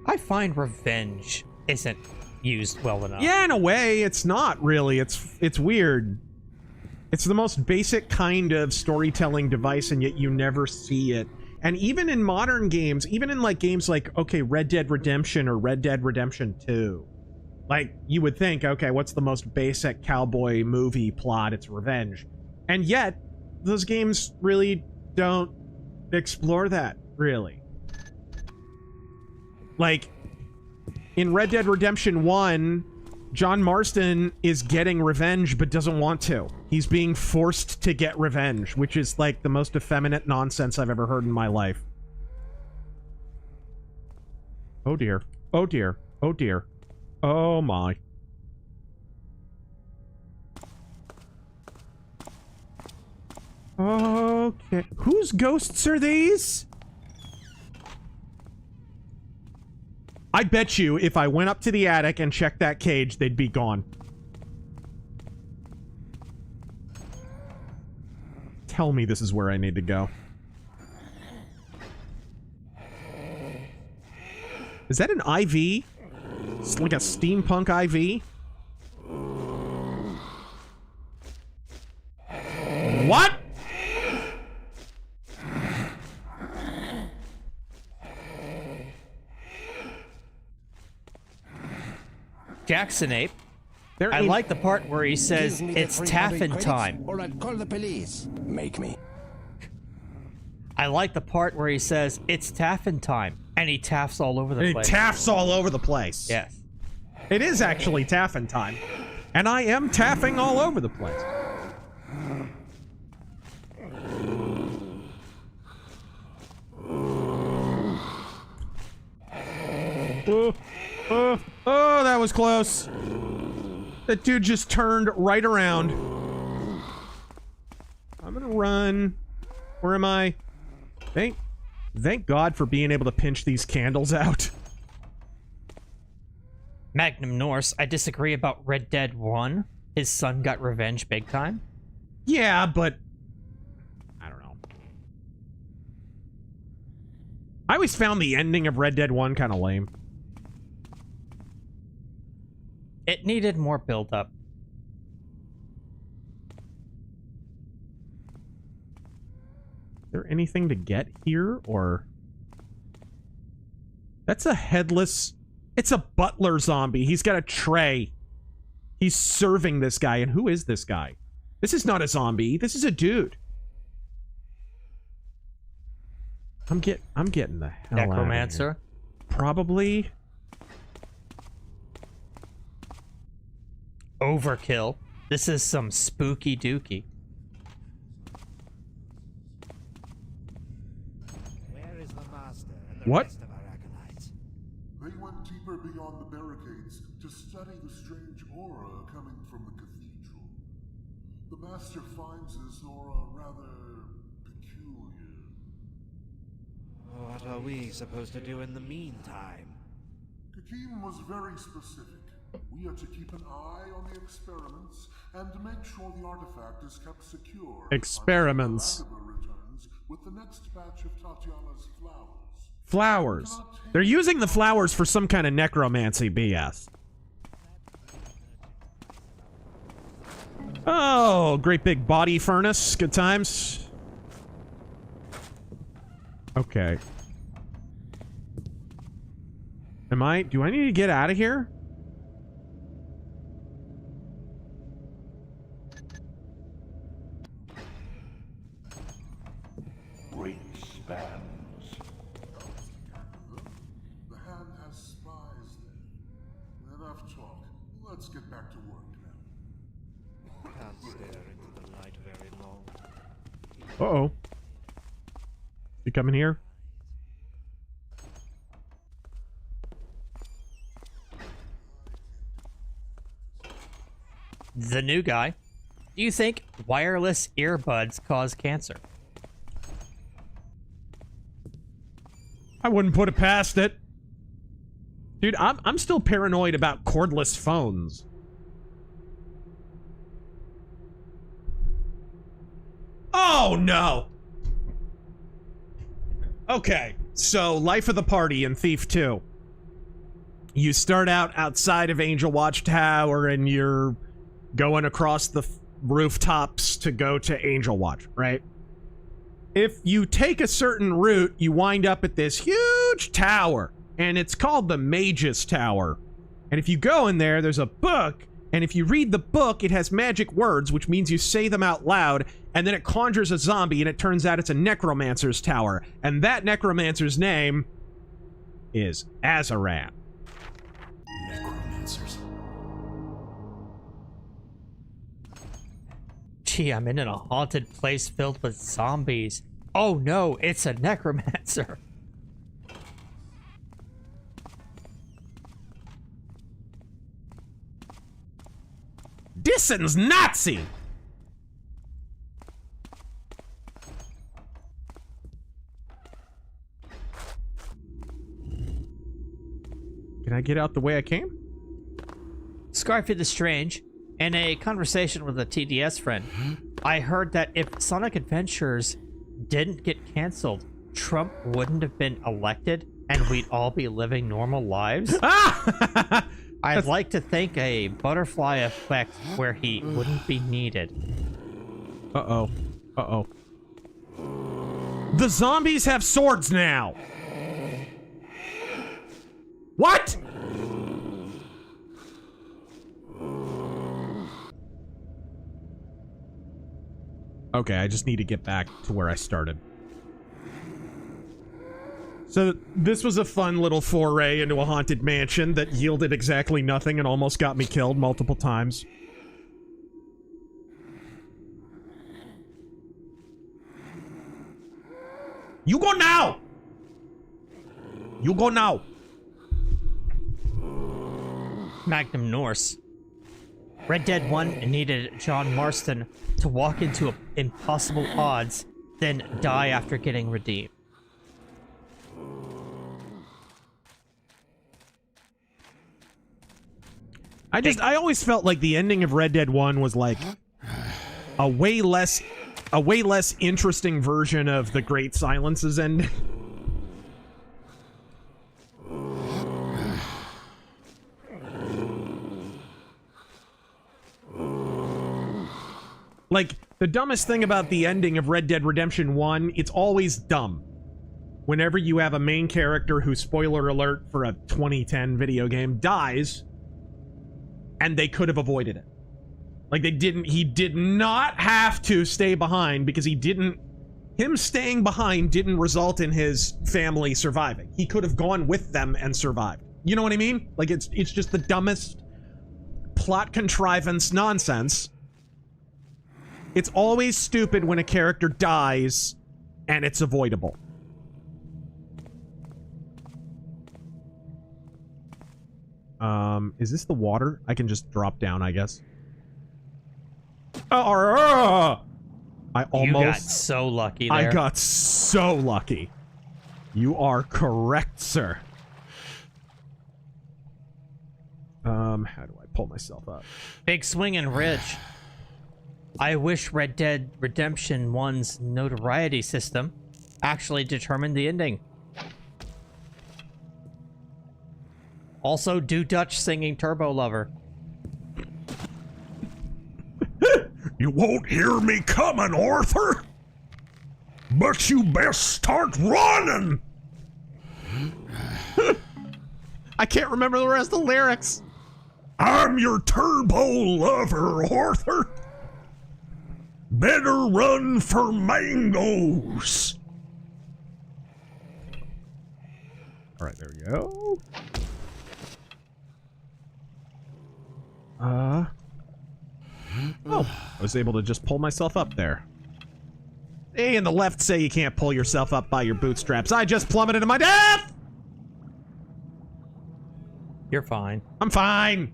I find revenge isn't used well enough. Yeah, in a way, it's not really. It's weird. It's the most basic kind of storytelling device, and yet you never see it. And even in modern games, even in like games like, okay, Red Dead Redemption or Red Dead Redemption 2, like you would think, okay, what's the most basic cowboy movie plot? It's revenge. And yet, those games really don't explore that, really. Like, in Red Dead Redemption 1, John Marston is getting revenge but doesn't want to. He's being forced to get revenge, which is like the most effeminate nonsense I've ever heard in my life. Oh dear. Oh dear. Oh dear. Oh my. Okay. Whose ghosts are these? I bet you if I went up to the attic and checked that cage, they'd be gone. Tell me this is where I need to go. Is that an IV? It's like a steampunk IV? What? Jackson Ape. I like the part where he says it's taffin time. Or I'd call the police. Make me. I like the part where he says it's taffin time, and he taffs all over the place. He taffs all over the place. Yes. It is actually taffin time. And I am taffing all over the place. Oh, that was close. That dude just turned right around. I'm gonna run. Where am I? Thank God for being able to pinch these candles out. Magnum Norse, I disagree about Red Dead 1. His son got revenge big time. Yeah, but I don't know. I always found the ending of Red Dead 1 kind of lame. It needed more build-up. Is there anything to get here, or... That's a headless... It's a butler zombie. He's got a tray. He's serving this guy, and who is this guy? This is not a zombie. This is a dude. I'm getting the hell out of Necromancer? here. Probably. Overkill. This is some spooky dookie. Where is the master and the What? rest of our acolytes? They went deeper beyond the barricades to study the strange aura coming from the cathedral. The master finds this aura rather peculiar. What are we supposed to do in the meantime? Kakim was very specific. We are to keep an eye on the experiments and to make sure the artifact is kept secure. Experiments. Until Radaba returns with the next batch of Tatiana's flowers. Flowers. They're using the flowers for some kind of necromancy BS. Oh, great big body furnace. Good times. Okay. Do I need to get out of here? Great spans. The hand has spies there. Enough talk. Let's get back to work now. Can't stare into the light very long. Uh-oh. You coming here? The new guy. Do you think wireless earbuds cause cancer? I wouldn't put it past it. Dude, I'm still paranoid about cordless phones. Oh, no. Okay, so life of the party in Thief 2. You start out outside of Angel Watch Tower and you're going across the rooftops to go to Angel Watch, right? If you take a certain route, you wind up at this huge tower, and it's called the Mage's Tower. And if you go in there, there's a book, and if you read the book, it has magic words, which means you say them out loud, and then it conjures a zombie, and it turns out it's a necromancer's tower. And that necromancer's name is Azaran. Necromancers. Gee, I'm in a haunted place filled with zombies. Oh no, it's a necromancer. Dissen's Nazi! Can I get out the way I came? Scarfy the Strange. In a conversation with a TDS friend, I heard that if Sonic Adventures didn't get canceled, Trump wouldn't have been elected and we'd all be living normal lives? I'd like to think a butterfly effect where he wouldn't be needed. Uh-oh. Uh-oh. The zombies have swords now! What?! Okay, I just need to get back to where I started. So this was a fun little foray into a haunted mansion that yielded exactly nothing and almost got me killed multiple times. You go now! You go now! Magnum Norse. Red Dead 1 needed John Marston to walk into impossible odds, then die after getting redeemed. I always felt like the ending of Red Dead 1 was like a way less interesting version of the Great Silence's ending. Like, the dumbest thing about the ending of Red Dead Redemption 1, it's always dumb. Whenever you have a main character who, spoiler alert for a 2010 video game, dies, and they could have avoided it. Like, he did not have to stay behind because him staying behind didn't result in his family surviving. He could have gone with them and survived. You know what I mean? Like, it's just the dumbest plot contrivance nonsense. It's always stupid when a character dies and it's avoidable. Is this the water? I can just drop down, I guess. I almost... You got so lucky there. I got so lucky. You are correct, sir. How do I pull myself up? Big swing and ridge. I wish Red Dead Redemption 1's notoriety system actually determined the ending. Also, do Dutch singing Turbo Lover. You won't hear me coming, Arthur. But you best start running. I can't remember the rest of the lyrics. I'm your turbo lover, Arthur. Better run for mangoes. All right, there we go. Oh, I was able to just pull myself up there. Hey, and the left say you can't pull yourself up by your bootstraps. I just plummeted to my death! You're fine. I'm fine.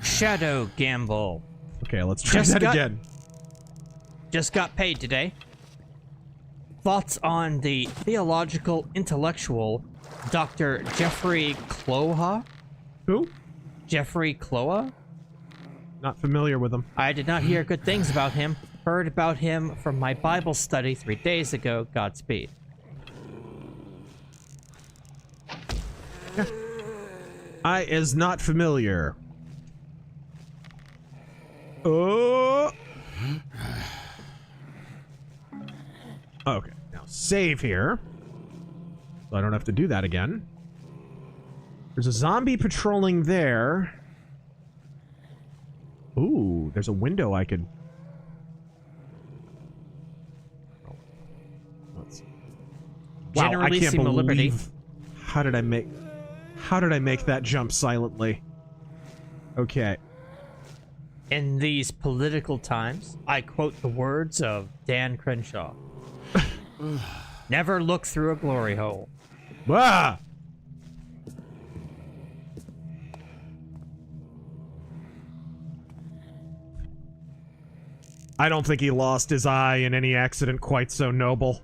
Shadow Gamble. Okay, let's try that again. Just got paid today. Thoughts on the theological intellectual Dr. Jeffrey Cloha? Who? Jeffrey Cloha? Not familiar with him. I did not hear good things about him. Heard about him from my Bible study 3 days ago. Godspeed. I is not familiar. Oh. Okay, now save here. So I don't have to do that again. There's a zombie patrolling there. Ooh, there's a window I could... Oh. Let's see. Wow, I can't believe... Liberty. How did I make that jump silently? Okay. In these political times, I quote the words of Dan Crenshaw. Never look through a glory hole. Ah! I don't think he lost his eye in any accident quite so noble.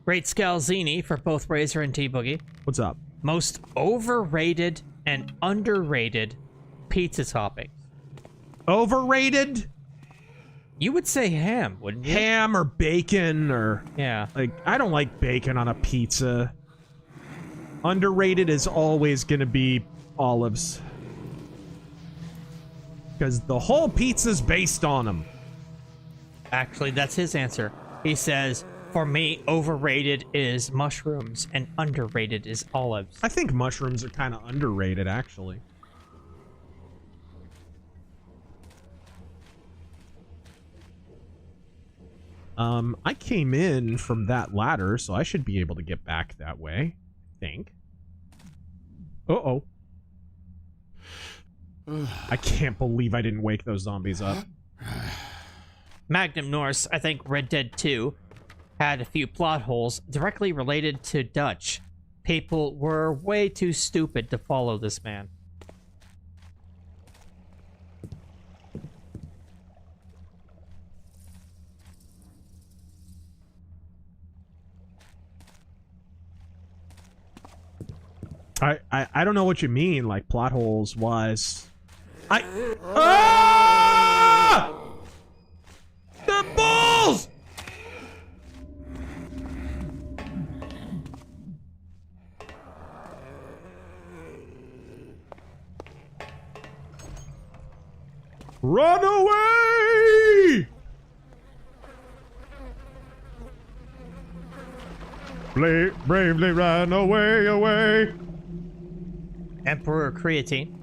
Great Scalzini for both Razor and T-Boogie. What's up? Most overrated and underrated pizza toppings. Overrated? You would say ham, wouldn't you? Ham or bacon or... Yeah. Like, I don't like bacon on a pizza. Underrated is always going to be olives. Because the whole pizza's based on them. Actually, that's his answer. He says, for me, overrated is mushrooms and underrated is olives. I think mushrooms are kind of underrated, actually. I came in from that ladder, so I should be able to get back that way, I think. Uh-oh. I can't believe I didn't wake those zombies up. Magnum Norse, I think Red Dead 2 had a few plot holes directly related to Dutch. People were way too stupid to follow this man. I don't know what you mean, like plot holes wise. Ah! The balls! Run away! Bravely run away. Emperor Creatine.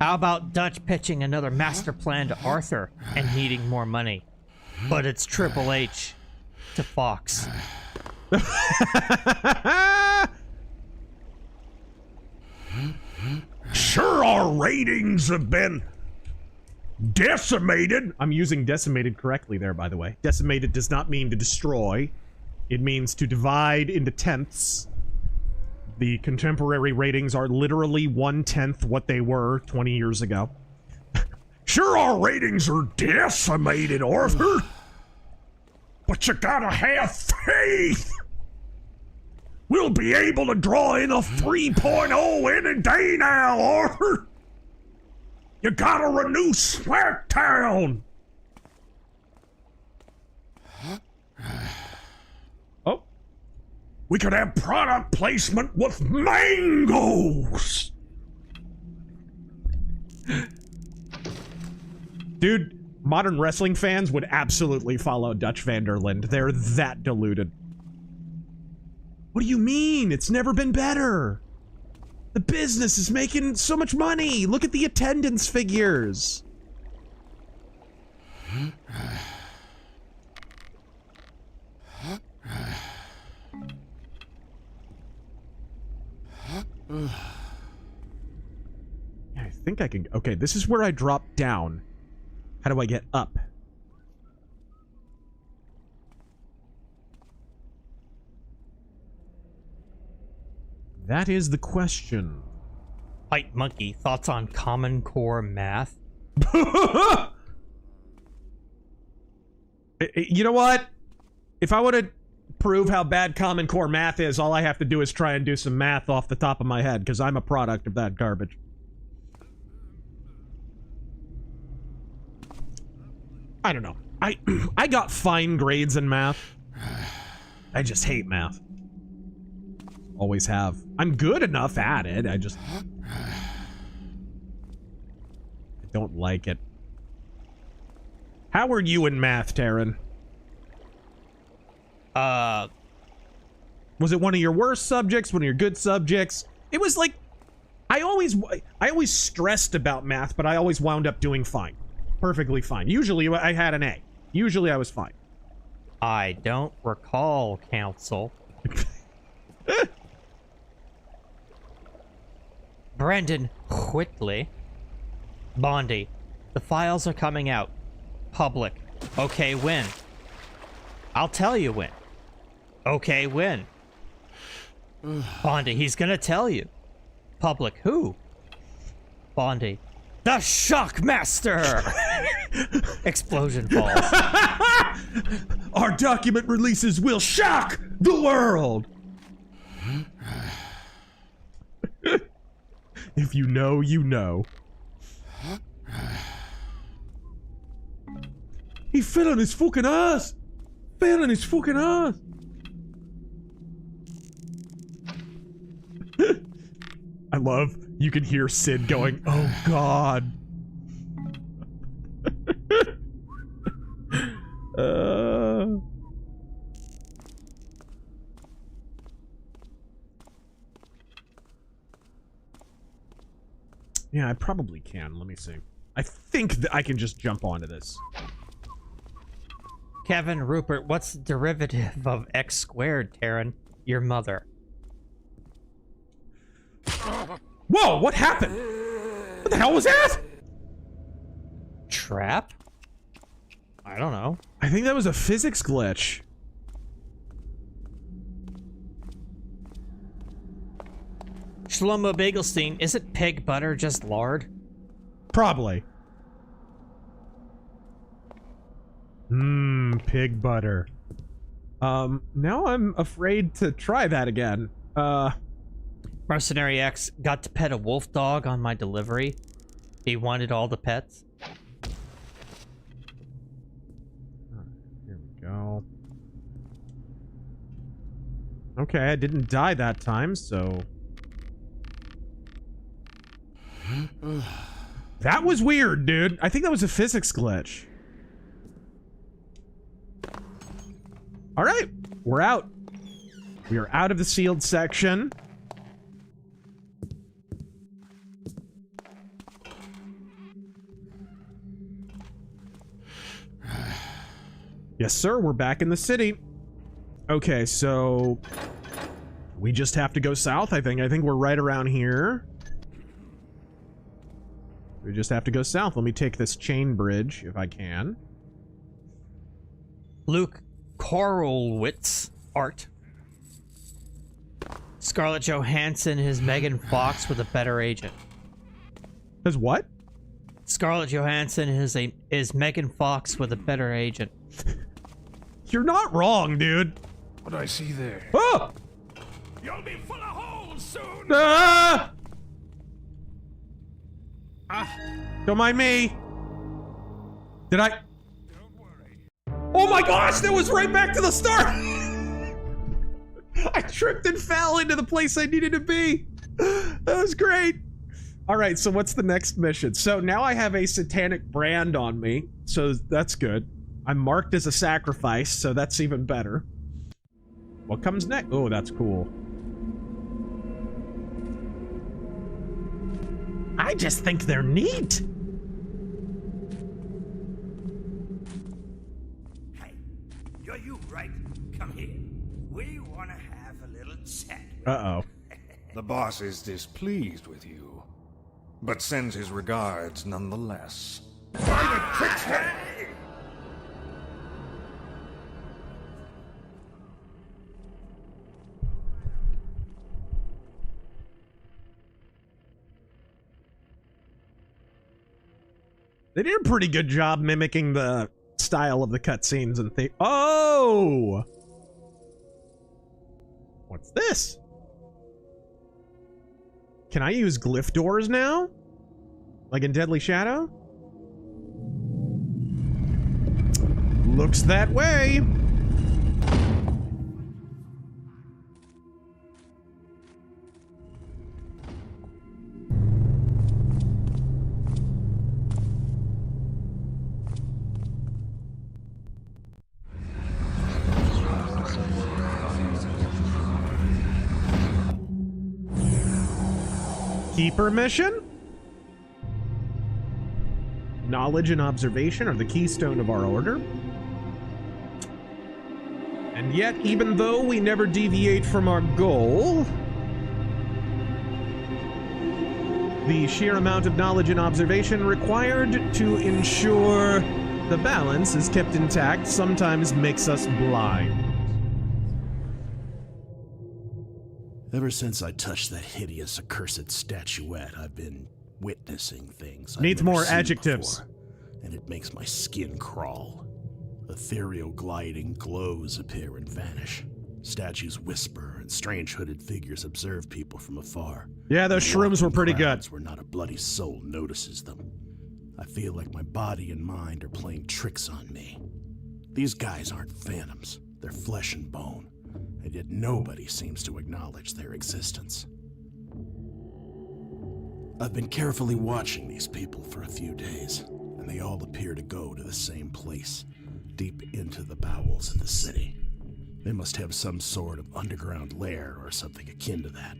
How about Dutch pitching another master plan to Arthur and needing more money? But it's Triple H to Fox. Sure, our ratings have been decimated. I'm using decimated correctly there, by the way. Decimated does not mean to destroy. It means to divide into tenths. The contemporary ratings are literally 1/10 what they were 20 years ago. Sure, our ratings are decimated, Arthur. But you gotta have faith. We'll be able to draw in a 3.0 any day now, Arthur. You gotta renew SmackDown. Oh. We could have product placement with mangoes. Dude, modern wrestling fans would absolutely follow Dutch van der Linde. They're that deluded. What do you mean? It's never been better. The business is making so much money. Look at the attendance figures. Yeah, I think I can... Okay, this is where I drop down. How do I get up? That is the question. White Monkey, thoughts on Common Core math? You know what? If I want to prove how bad Common Core math is, all I have to do is try and do some math off the top of my head, because I'm a product of that garbage. I don't know. I got fine grades in math. I just hate math. Always have. I'm good enough at it, I just... I don't like it. How were you in math, Taryn? Was it one of your worst subjects, one of your good subjects? It was like... I always stressed about math, but I always wound up doing fine. Perfectly fine. Usually I had an A. Usually I was fine. I don't recall, Counsel. Brendan Whitley. Bondi. The files are coming out. Public. Okay, when? I'll tell you when. Okay, when? Bondi, he's gonna tell you. Public. Who? Bondi. The Shockmaster! Explosion falls. Our document releases will shock the world! If you know, you know. He fell on his fucking ass. Fell on his fucking ass. I love, you can hear Sid going, oh God. Yeah, I probably can. Let me see. I think that I can just jump onto this. Kevin, Rupert, what's the derivative of x squared, Taryn? Your mother. Whoa, what happened? What the hell was that? Trap? I don't know. I think that was a physics glitch. Shlomo Bagelstein, isn't pig butter just lard? Probably. Pig butter. Now I'm afraid to try that again. Mercenary X got to pet a wolf dog on my delivery. He wanted all the pets. Here we go. Okay, I didn't die that time, so... That was weird, dude. I think that was a physics glitch. All right, we're out. We are out of the sealed section. Yes, sir, we're back in the city. Okay, so we just have to go south, I think. I think we're right around here. We just have to go south. Let me take this chain bridge, if I can. Luke Korolwitz art. Scarlett Johansson is Megan Fox with a better agent. As what? Scarlett Johansson is Megan Fox with a better agent. You're not wrong, dude. What I see there. Oh! You'll be full of holes soon. Ah! Don't mind me. Did I? Don't worry. Oh my gosh, that was right back to the start. I tripped and fell into the place I needed to be. That was great. All right, so what's the next mission? So now I have a satanic brand on me, so that's good. I'm marked as a sacrifice, so that's even better. What comes next? Oh, that's cool. I just think they're neat. Hey, you're you, right? Come here. We want to have a little chat. Uh-oh. The boss is displeased with you, but sends his regards nonetheless. By the trickster! They did a pretty good job mimicking the style of the cutscenes and Oh! What's this? Can I use glyph doors now? Like in Deadly Shadow? Looks that way. Keeper mission? Knowledge and observation are the keystone of our order. And yet, even though we never deviate from our goal, the sheer amount of knowledge and observation required to ensure the balance is kept intact sometimes makes us blind. Ever since I touched that hideous, accursed statuette, I've been witnessing things I've Needs never more seen adjectives. before, and it makes my skin crawl. Ethereal gliding glows appear and vanish. Statues whisper, and strange hooded figures observe people from afar. Yeah, those shrooms were pretty good. Where not a bloody soul notices them. I feel like my body and mind are playing tricks on me. These guys aren't phantoms. They're flesh and bone, and yet nobody seems to acknowledge their existence. I've been carefully watching these people for a few days, and they all appear to go to the same place, deep into the bowels of the city. They must have some sort of underground lair or something akin to that.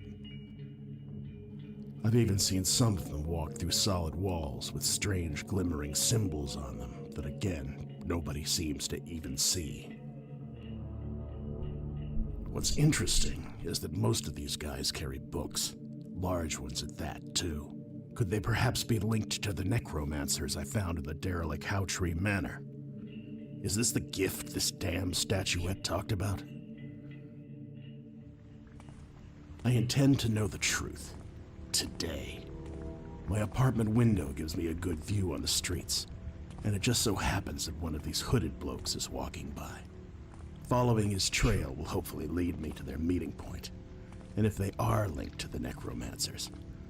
I've even seen some of them walk through solid walls with strange glimmering symbols on them that, again, nobody seems to even see. What's interesting is that most of these guys carry books, large ones at that, too. Could they perhaps be linked to the necromancers I found in the derelict Howtree Manor? Is this the gift this damn statuette talked about? I intend to know the truth. Today. My apartment window gives me a good view on the streets, and it just so happens that one of these hooded blokes is walking by. Following his trail will hopefully lead me to their meeting point, and if they are linked to the necromancers,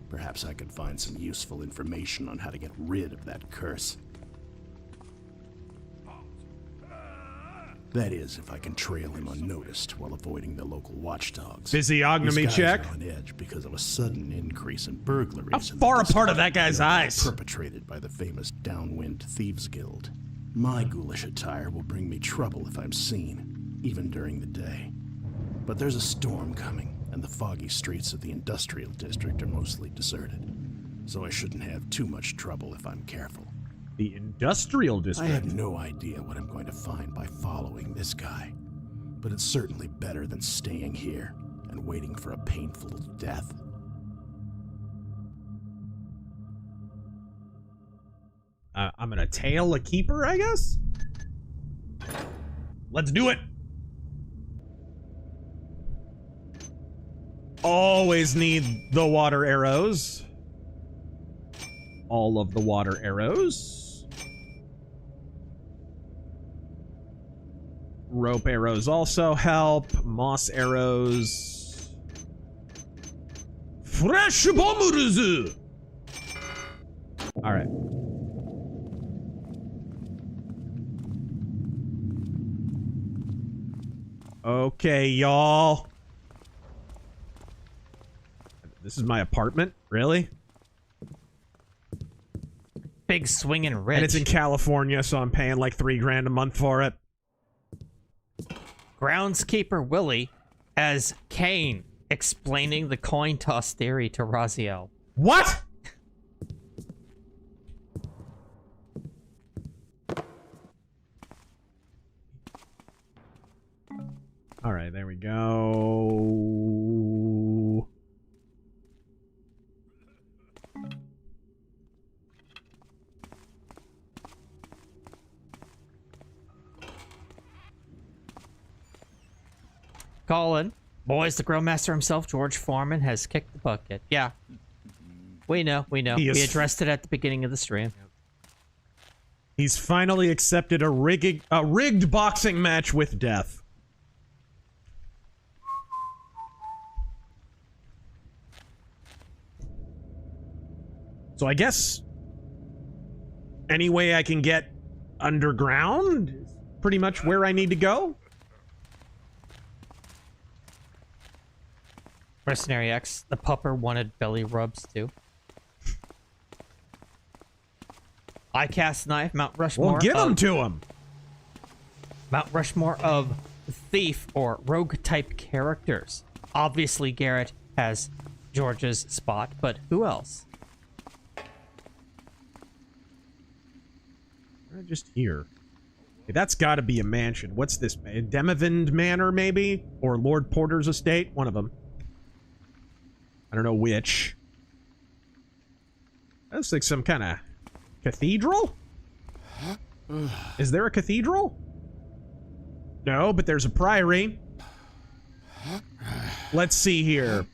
perhaps I can find some useful information on how to get rid of that curse. That is, if I can trail him unnoticed while avoiding the local watchdogs. Physiognomy check. On edge because of a sudden increase in burglaries. How far apart are that guy's eyes? Perpetrated by the famous Downwind Thieves Guild. My ghoulish attire will bring me trouble if I'm seen, even during the day. But there's a storm coming, and the foggy streets of the industrial district are mostly deserted. So I shouldn't have too much trouble if I'm careful. The industrial district? I have no idea what I'm going to find by following this guy, but it's certainly better than staying here and waiting for a painful death. I'm gonna tail a keeper, I guess? Let's do it! Always need the water arrows. All of the water arrows. Rope arrows also help. Moss arrows. Fresh bombers. All right. Okay, y'all. This is my apartment? Really? Big swinging rich. And it's in California, so I'm paying like $3 grand a month for it. Groundskeeper Willie as Kane explaining the coin toss theory to Raziel. What? All right, there we go. Colin, boys, the Grillmaster himself, George Foreman, has kicked the bucket. Yeah. We know. We addressed it at the beginning of the stream. He's finally accepted a rigged boxing match with death. So I guess any way I can get underground is pretty much where I need to go. Mercenary X, the pupper wanted belly rubs too. I cast knife, Mount Rushmore. Well, give them to him. Mount Rushmore of thief or rogue type characters. Obviously, Garrett has George's spot, but who else? Just here. Okay, that's got to be a mansion. What's this? Demivind Manor, maybe? Or Lord Porter's estate? One of them. I don't know which. That looks like some kind of cathedral? Is there a cathedral? No, but there's a priory. Let's see here.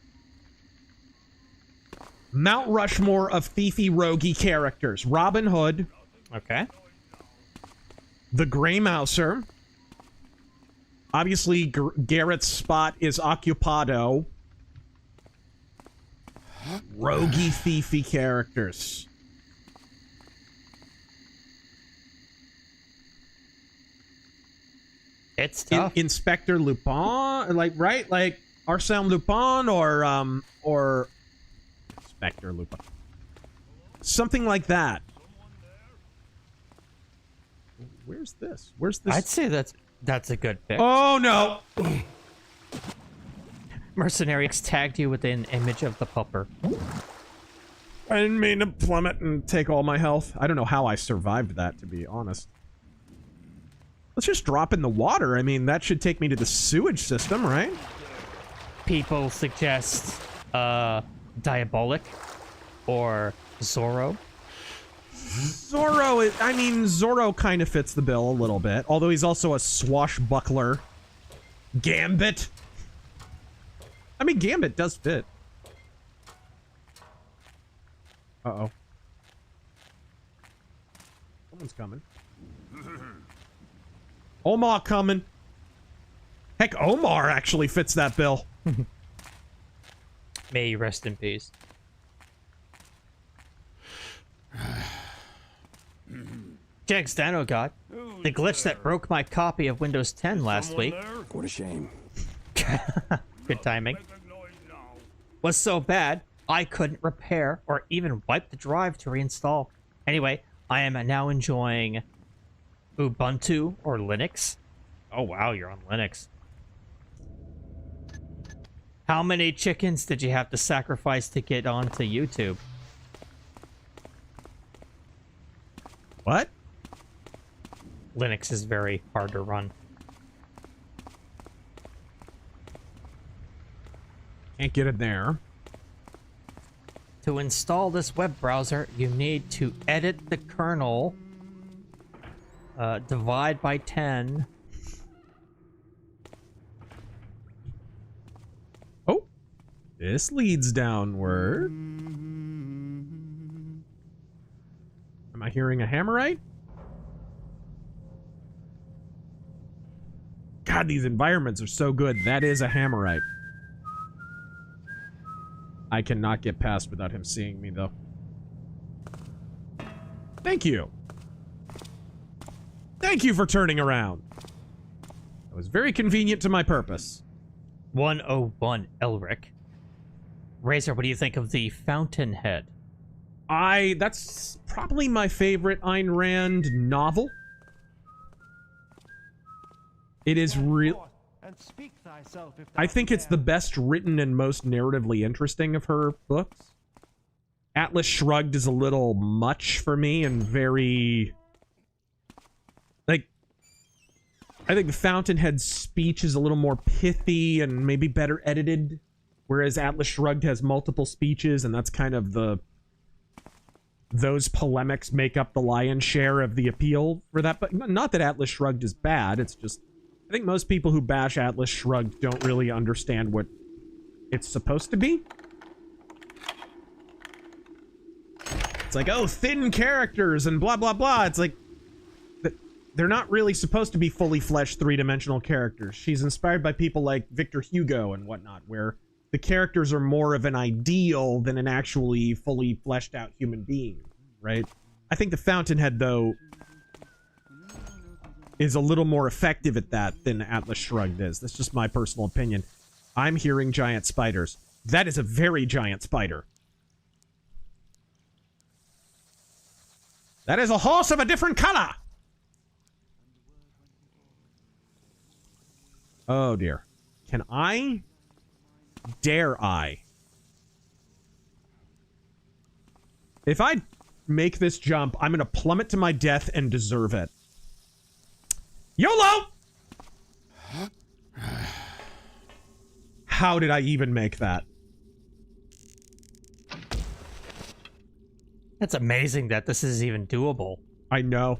Mount Rushmore of thiefy roguey characters. Robin Hood. Okay. The Grey Mouser. Obviously, Garrett's spot is Occupado. Roguey, thiefy characters. It's tough. Inspector Lupin, like, right? Like Arsène Lupin or Inspector Lupin. Something like that. Where's this? Where's this? I'd say that's a good pick. Oh no! Mercenaries tagged you with an image of the pupper. I didn't mean to plummet and take all my health. I don't know how I survived that, to be honest. Let's just drop in the water. I mean, that should take me to the sewage system, right? People suggest Diabolic or Zorro. Zorro, I mean, Zorro kind of fits the bill a little bit. Although he's also a swashbuckler. Gambit. I mean, Gambit does fit. Uh-oh. Someone's coming. Omar coming. Heck, Omar actually fits that bill. May you rest in peace. Jags Dano got the glitch that broke my copy of Windows 10 last week. What a shame. Good timing. Was so bad, I couldn't repair or even wipe the drive to reinstall. Anyway, I am now enjoying Ubuntu or Linux. Oh wow, you're on Linux. How many chickens did you have to sacrifice to get onto YouTube? What? Linux is very hard to run. Can't get it there. To install this web browser, you need to edit the kernel, divide by 10. Oh, this leads downward. Am I hearing a hammerite? God, these environments are so good. That is a hammerite. I cannot get past without him seeing me, though. Thank you. Thank you for turning around. That was very convenient to my purpose. 101 Elric. Razor, what do you think of the Fountainhead? That's probably my favorite Ayn Rand novel. It is real. I think it's the best written and most narratively interesting of her books. Atlas Shrugged is a little much for me and very... Like, I think the Fountainhead's speech is a little more pithy and maybe better edited, whereas Atlas Shrugged has multiple speeches, and that's kind of the... Those polemics make up the lion's share of the appeal for that. But not that Atlas Shrugged is bad, it's just... I think most people who bash Atlas Shrugged don't really understand what it's supposed to be. It's like, oh, thin characters and blah, blah, blah. It's like, they're not really supposed to be fully fleshed three-dimensional characters. She's inspired by people like Victor Hugo and whatnot, where the characters are more of an ideal than an actually fully fleshed out human being, right? I think the Fountainhead, though, is a little more effective at that than Atlas Shrugged is. That's just my personal opinion. I'm hearing giant spiders. That is a very giant spider. That is a horse of a different color! Oh dear. Can I? Dare I? If I make this jump, I'm gonna plummet to my death and deserve it. YOLO! How did I even make that? It's amazing that this is even doable. I know.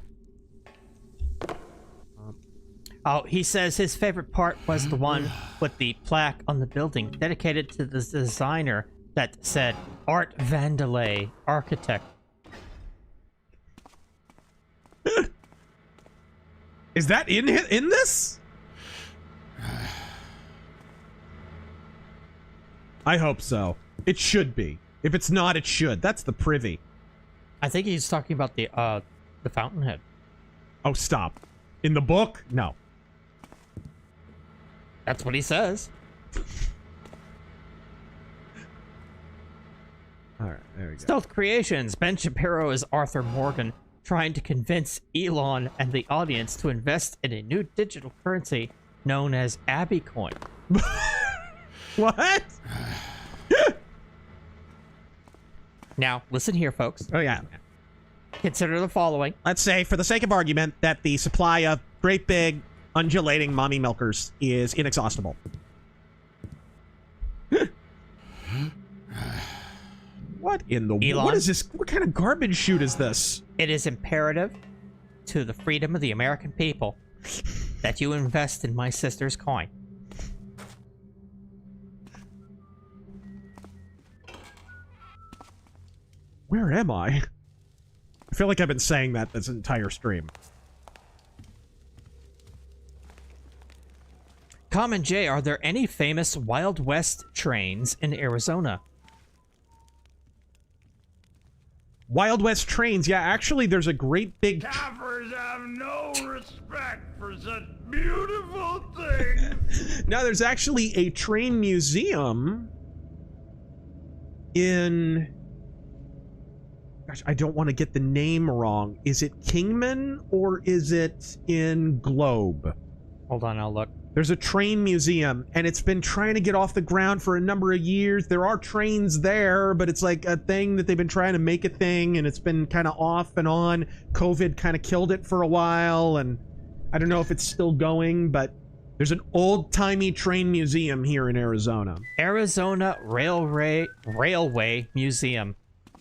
Oh, he says his favorite part was the one with the plaque on the building dedicated to the designer that said Art Vandelay, architect. Is that in this? I hope so. It should be. If it's not, it should. That's the privy. I think he's talking about the Fountainhead. Oh, stop. In the book? No. That's what he says. All right, there we go. Stealth Creations. Ben Shapiro is Arthur Morgan, trying to convince Elon and the audience to invest in a new digital currency known as Abby Coin. What? Now, listen here, folks. Oh, yeah. Consider the following. Let's say, for the sake of argument, that the supply of great big undulating mommy milkers is inexhaustible. What in the world? What is this? What kind of garbage shoot is this? It is imperative to the freedom of the American people that you invest in my sister's coin. Where am I? I feel like I've been saying that this entire stream. Common J, are there any famous Wild West trains in Arizona? Wild West trains. Yeah, actually, there's a great big... Caffers have no respect for such beautiful things. No, there's actually a train museum in... Gosh, I don't want to get the name wrong. Is it Kingman or is it in Globe? Hold on, I'll look. There's a train museum, and it's been trying to get off the ground for a number of years. There are trains there, but it's like a thing that they've been trying to make a thing, and it's been kind of off and on. COVID kind of killed it for a while, and I don't know if it's still going, but there's an old-timey train museum here in Arizona. Arizona Railway Museum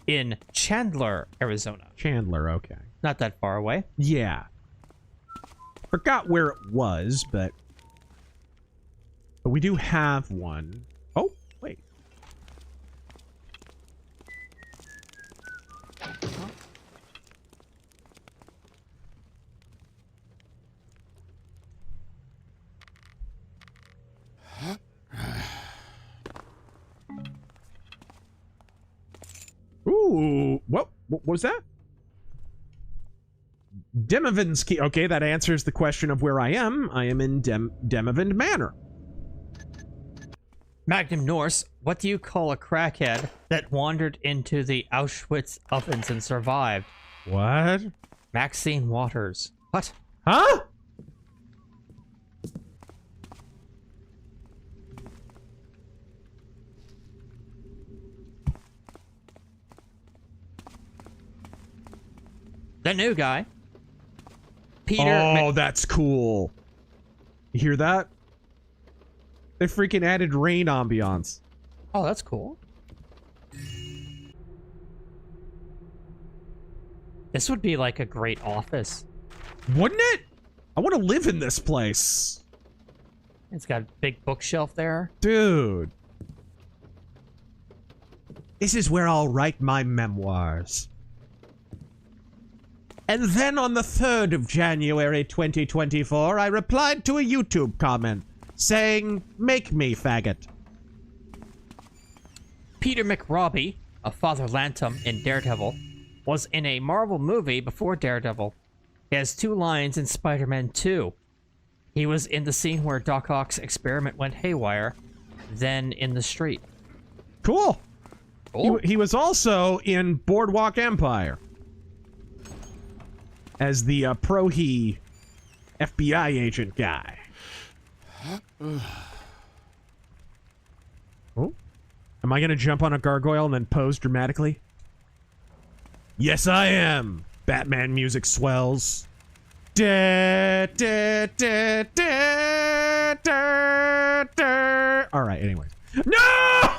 in Chandler, Arizona. Chandler, okay. Not that far away. Yeah. Forgot where it was, but we do have one. Oh, wait. Ooh, what was that? Demivinski. Okay, that answers the question of where I am. I am in Demivind Manor. Magnum Norse, what do you call a crackhead that wandered into the Auschwitz ovens and survived? What? Maxine Waters. What? Huh? The new guy. Peter. Oh, that's cool. You hear that? They freaking added rain ambiance. Oh, that's cool. This would be like a great office. Wouldn't it? I want to live in this place. It's got a big bookshelf there. Dude. This is where I'll write my memoirs. And then on the 3rd of January 2024, I replied to a YouTube comment saying, "Make me, faggot." Peter McRobbie, of Father Lantom in Daredevil, was in a Marvel movie before Daredevil. He has 2 lines in Spider-Man 2. He was in the scene where Doc Ock's experiment went haywire, then in the street. Cool. Cool. He was also in Boardwalk Empire as the pro-he FBI agent guy. Oh, am I gonna jump on a gargoyle and then pose dramatically? Yes, I am. Batman music swells. Da, da, da, da, da, da. All right. Anyways, no.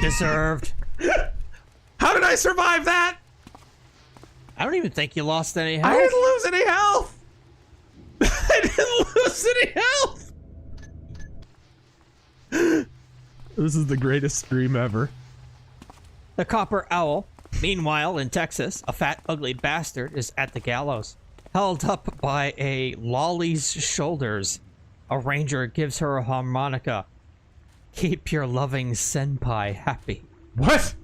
Deserved. How did I survive that? I don't even think you lost any health. I didn't lose any health. I didn't lose any health. This is the greatest stream ever. The Copper Owl. Meanwhile, in Texas, a fat, ugly bastard is at the gallows, held up by a lolly's shoulders. A ranger gives her a harmonica. Keep your loving senpai happy. What?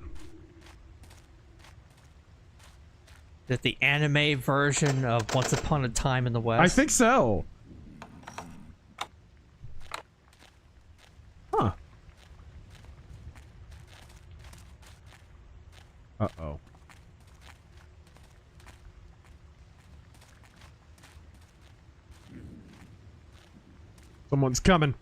Is it the anime version of Once Upon a Time in the West? I think so. Someone's coming.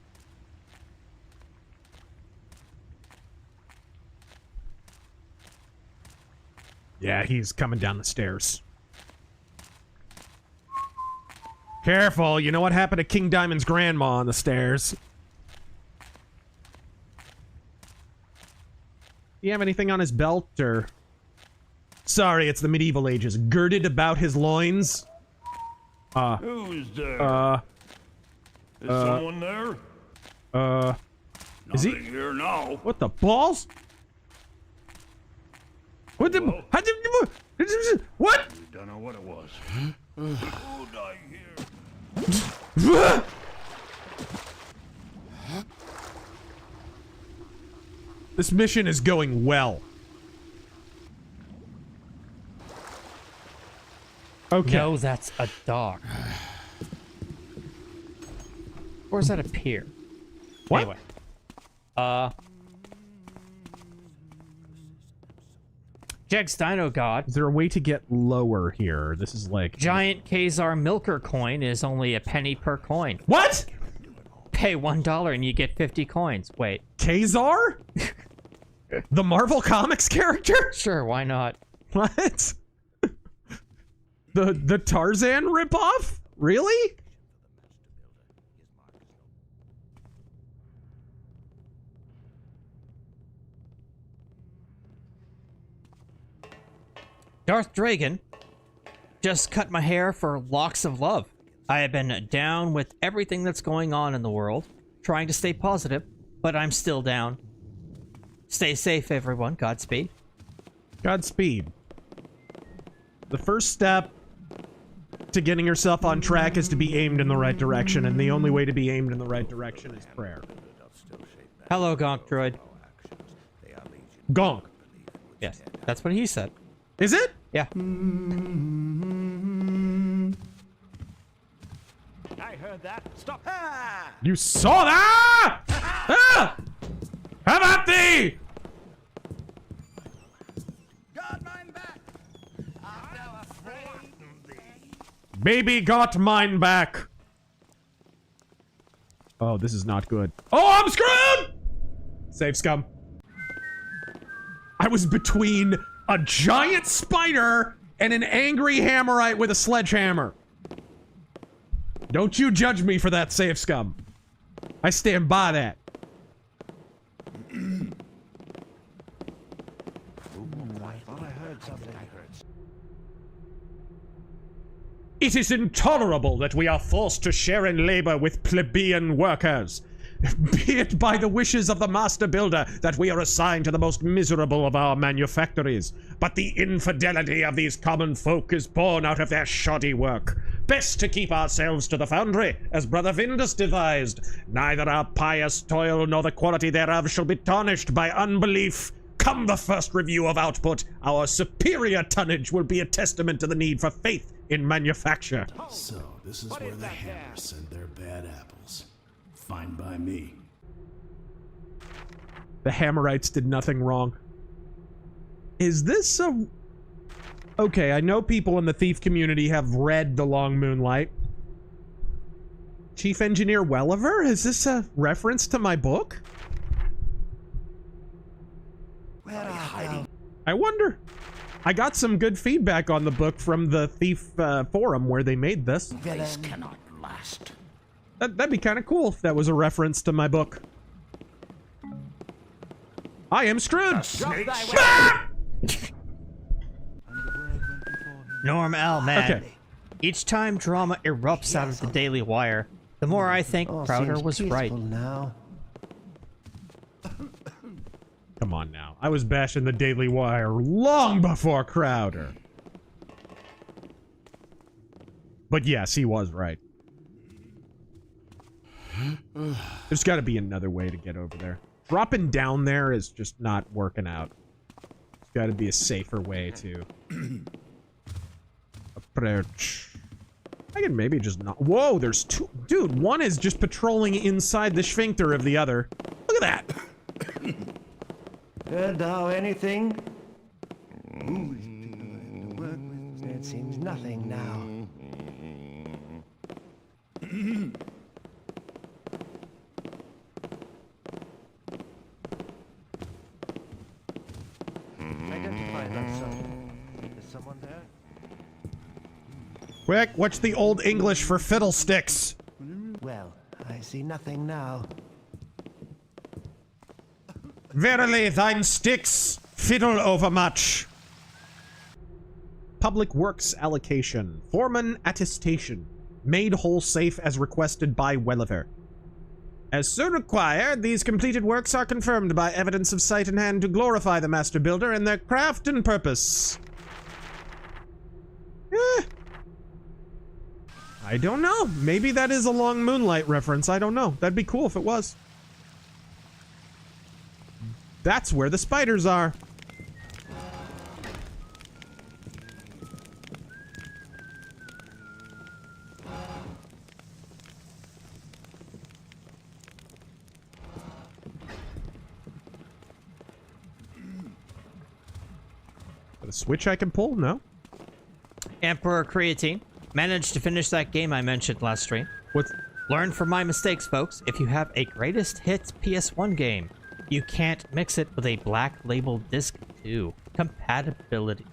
Yeah, he's coming down the stairs. Careful, you know what happened to King Diamond's grandma on the stairs. Do you have anything on his belt, or... Sorry, it's the medieval ages. Girded about his loins? Who's there? Is someone there? Is he here now? What the balls? What the? Hello? How did what? We don't know what it was. Who'd I hear? This mission is going well. Okay. No, that's a dog. Or is that a pier? What? Anyway. Jeg's Dino God. Is there a way to get lower here? This is like... Giant Kazar Milker coin is only a penny per coin. What? Pay $1 and you get 50 coins. Wait. Kazar? The Marvel Comics character? Sure, why not? What? The Tarzan ripoff? Really? Darth Dragon just cut my hair for locks of love. I have been down with everything that's going on in the world, trying to stay positive, but I'm still down. Stay safe, everyone. Godspeed. Godspeed. The first step to getting yourself on track is to be aimed in the right direction, and the only way to be aimed in the right direction is prayer. Hello, Gonk Droid. Gonk. Yes, that's what he said. Is it? Yeah. I heard that. Stop. Ah! You saw that? Ah! How about thee? Got mine back. I'm now afraid of thee. Baby got mine back. Oh, this is not good. Oh, I'm screwed! Save scum. I was between a giant spider and an angry hammerite with a sledgehammer. Don't you judge me for that, save scum. I stand by that. It is intolerable that we are forced to share in labor with plebeian workers. Be it by the wishes of the master builder that we are assigned to the most miserable of our manufactories. But the infidelity of these common folk is born out of their shoddy work. Best to keep ourselves to the foundry, as Brother Vindus devised. Neither our pious toil nor the quality thereof shall be tarnished by unbelief. Come the first review of output, our superior tonnage will be a testament to the need for faith in manufacture. So, this is where the hammers send their bad apples. Fine by me. The Hammerites did nothing wrong. Is this a... Okay, I know people in the thief community have read The Long Moonlight. Chief Engineer Welliver? Is this a reference to my book? Where are hiding? I wonder. I got some good feedback on the book from the Thief forum where they made this. This cannot last. That'd be kind of cool if that was a reference to my book. I am screwed! Ah! Norm L, man. Okay. Each time drama erupts out of the Daily Wire, the more I think Crowder was right. Now. Come on now. I was bashing the Daily Wire long before Crowder. But yes, he was right. There's got to be another way to get over there. Dropping down there is just not working out. There's got to be a safer way to approach. I can maybe just not. Whoa, there's two. Dude, one is just patrolling inside the sphincter of the other. Look at that. Heard thou anything? It seems nothing now. Quick, what's the old English for fiddlesticks? Well, I see nothing now. Verily, thine sticks fiddle overmuch. Public Works allocation. Foreman attestation. Made whole safe as requested by Welliver. As so required, these completed works are confirmed by evidence of sight in hand to glorify the master builder and their craft and purpose. I don't know. Maybe that is a Long Moonlight reference. I don't know. That'd be cool if it was. That's where the spiders are. A switch I can pull? No. Emperor Creatine. Managed to finish that game I mentioned last stream. Learn from my mistakes, folks. If you have a greatest hits PS1 game, you can't mix it with a black label disc 2. Compatibility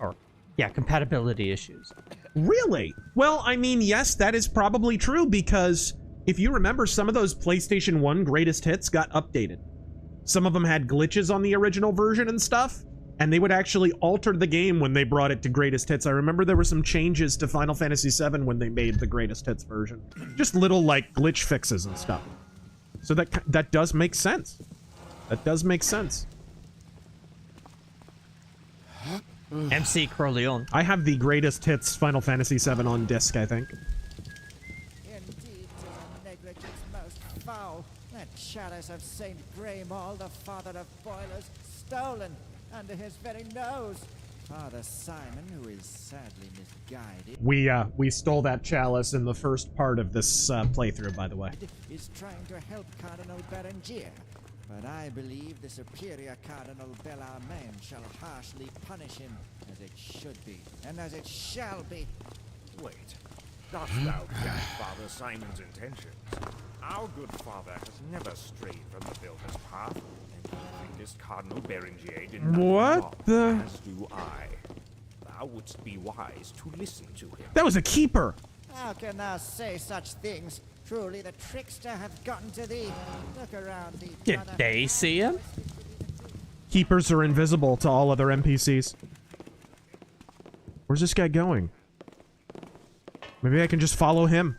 issues. Really? Well, I mean, yes, that is probably true because if you remember, some of those PlayStation 1 greatest hits got updated. Some of them had glitches on the original version and stuff, and they would actually alter the game when they brought it to greatest hits. I remember there were some changes to Final Fantasy VII when they made the greatest hits version. Just little, like, glitch fixes and stuff. So that does make sense. That does make sense. MC Corleone. I have the greatest hits Final Fantasy VII on disc, I think. Indeed, 'tis a negligence most foul. That chalice of Saint Greymall, the father of boilers, stolen under his very nose. Father Simon, who is sadly misguided, We stole that chalice in the first part of this playthrough, by the way. is trying to help Cardinal Berengier. But I believe the superior Cardinal Bellarmine shall harshly punish him, as it should be, and as it shall be. Wait, dost thou doubt Father Simon's intentions? Our good father has never strayed from the builder's path, and the greatest Cardinal Berengier did not What the? as do I. Thou wouldst be wise to listen to him. That was a keeper! How can thou say such things? Truly the trickster hath gotten to thee. Look around thee. Did brother. they see him? Keepers are invisible to all other NPCs. Where's this guy going? Maybe I can just follow him.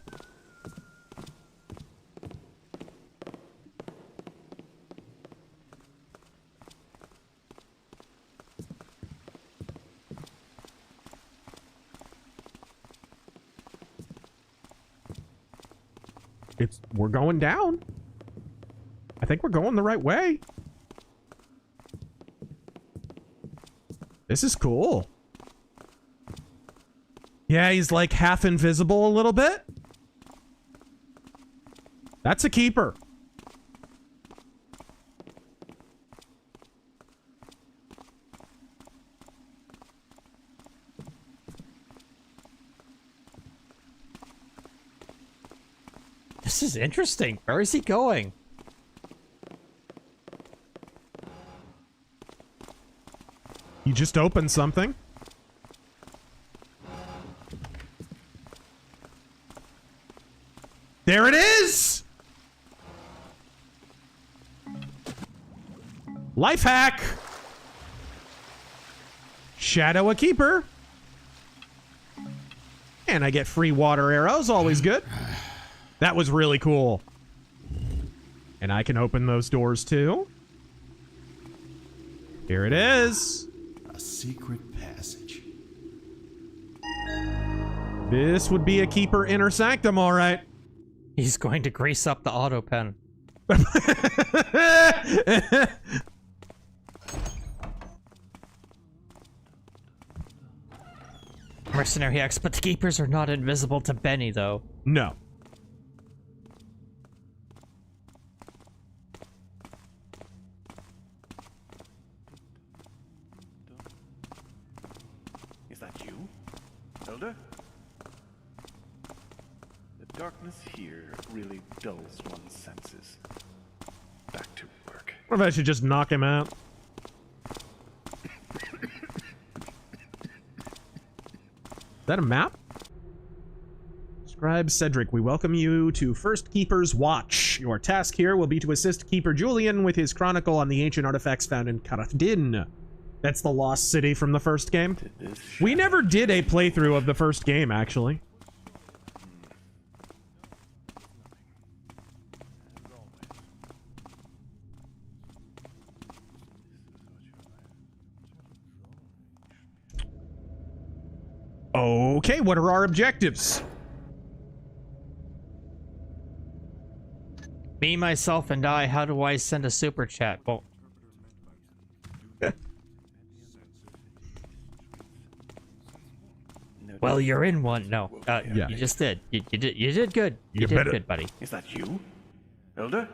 We're going down. I think we're going the right way. This is cool. Yeah, he's like half invisible a little bit. That's a keeper. This is interesting. Where is he going? You just opened something. There it is! Life hack! Shadow a keeper. And I get free water arrows, always good. That was really cool. And I can open those doors too. Here it is. A secret passage. This would be a keeper inner sanctum, all right. He's going to grease up the auto pen. Mercenary X, but the keepers are not invisible to Benny, though. No. Is that you, Elder? The darkness here really dulls one's senses. Back to work. What if I should just knock him out? Is that a map? Scribe Cedric, we welcome you to First Keeper's Watch. Your task here will be to assist Keeper Julian with his chronicle on the ancient artifacts found in Karath-Din. That's the lost city from the first game. We never did a playthrough of the first game, actually. Okay, what are our objectives? Me, myself, and I, how do I send a super chat? Well, well, you're in one. No, yeah. You just did. You did good. You did good, buddy. Is that you? Elder?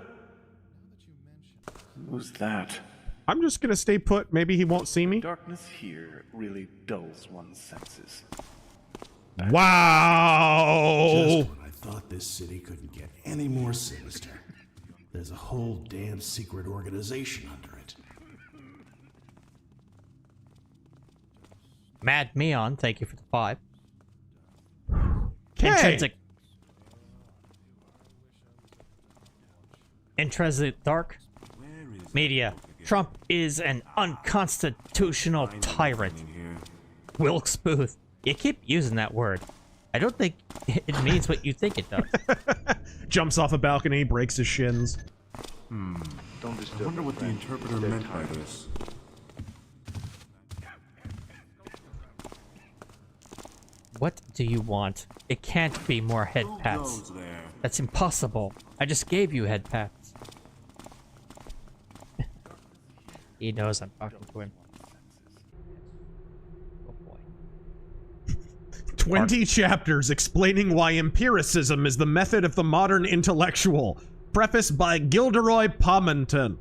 Who's that? I'm just gonna stay put. Maybe he won't see me. Darkness here really dulls one's senses. Wow! Just when I thought this city couldn't get any more sinister, there's a whole damn secret organization under it. Mad Meon, thank you for the 5. Hey. Intrinsic Dark Media. Trump is an unconstitutional tyrant. Wilkes Booth. You keep using that word. I don't think it means what you think it does. Jumps off a balcony, breaks his shins. Don't disturb. I wonder what the interpreter meant by this. What do you want? It can't be more head pats. That's impossible. I just gave you head pats. He knows I'm talking to him. 20 chapters explaining why empiricism is the method of the modern intellectual. Prefaced by Gilderoy Pominton.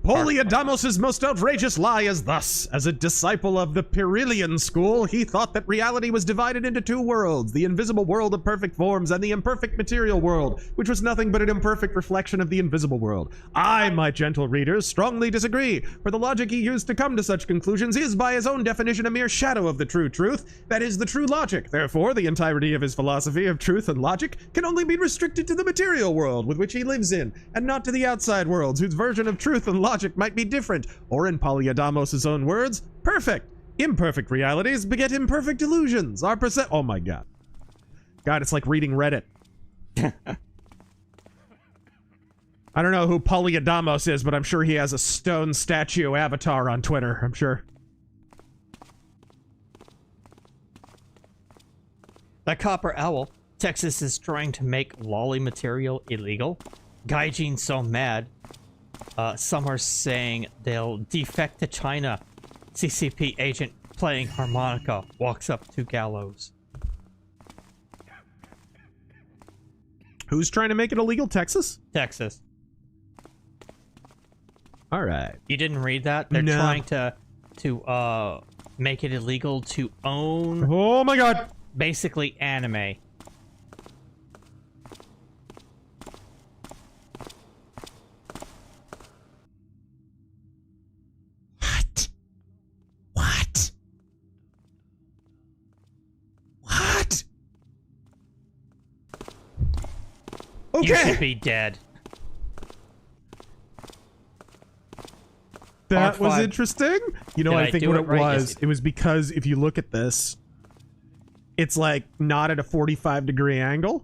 Polyadamos's most outrageous lie is thus: as a disciple of the Pyrrhilian school, he thought that reality was divided into two worlds, the invisible world of perfect forms and the imperfect material world, which was nothing but an imperfect reflection of the invisible world. I, my gentle readers, strongly disagree, for the logic he used to come to such conclusions is, by his own definition, a mere shadow of the true truth, that is, the true logic. Therefore, the entirety of his philosophy of truth and logic can only be restricted to the material world with which he lives in, and not to the outside worlds, whose version of truth and logic might be different, or in Polyadamos' own words, perfect. Imperfect realities beget imperfect illusions. Our oh my god. God, it's like reading Reddit. I don't know who Polyadamos is, but I'm sure he has a stone statue avatar on Twitter, I'm sure. The Copper Owl. Texas is trying to make lolly material illegal. Gaijin so mad. Some are saying they'll defect to China. CCP agent playing harmonica walks up to gallows. Who's trying to make it illegal? Texas? Texas. All right. You didn't read that? They're trying to make it illegal to own. Oh my god. Basically anime. Okay. You should be dead. That was interesting. You know, I think what it was, it was because if you look at this, it's like not at a 45-degree angle.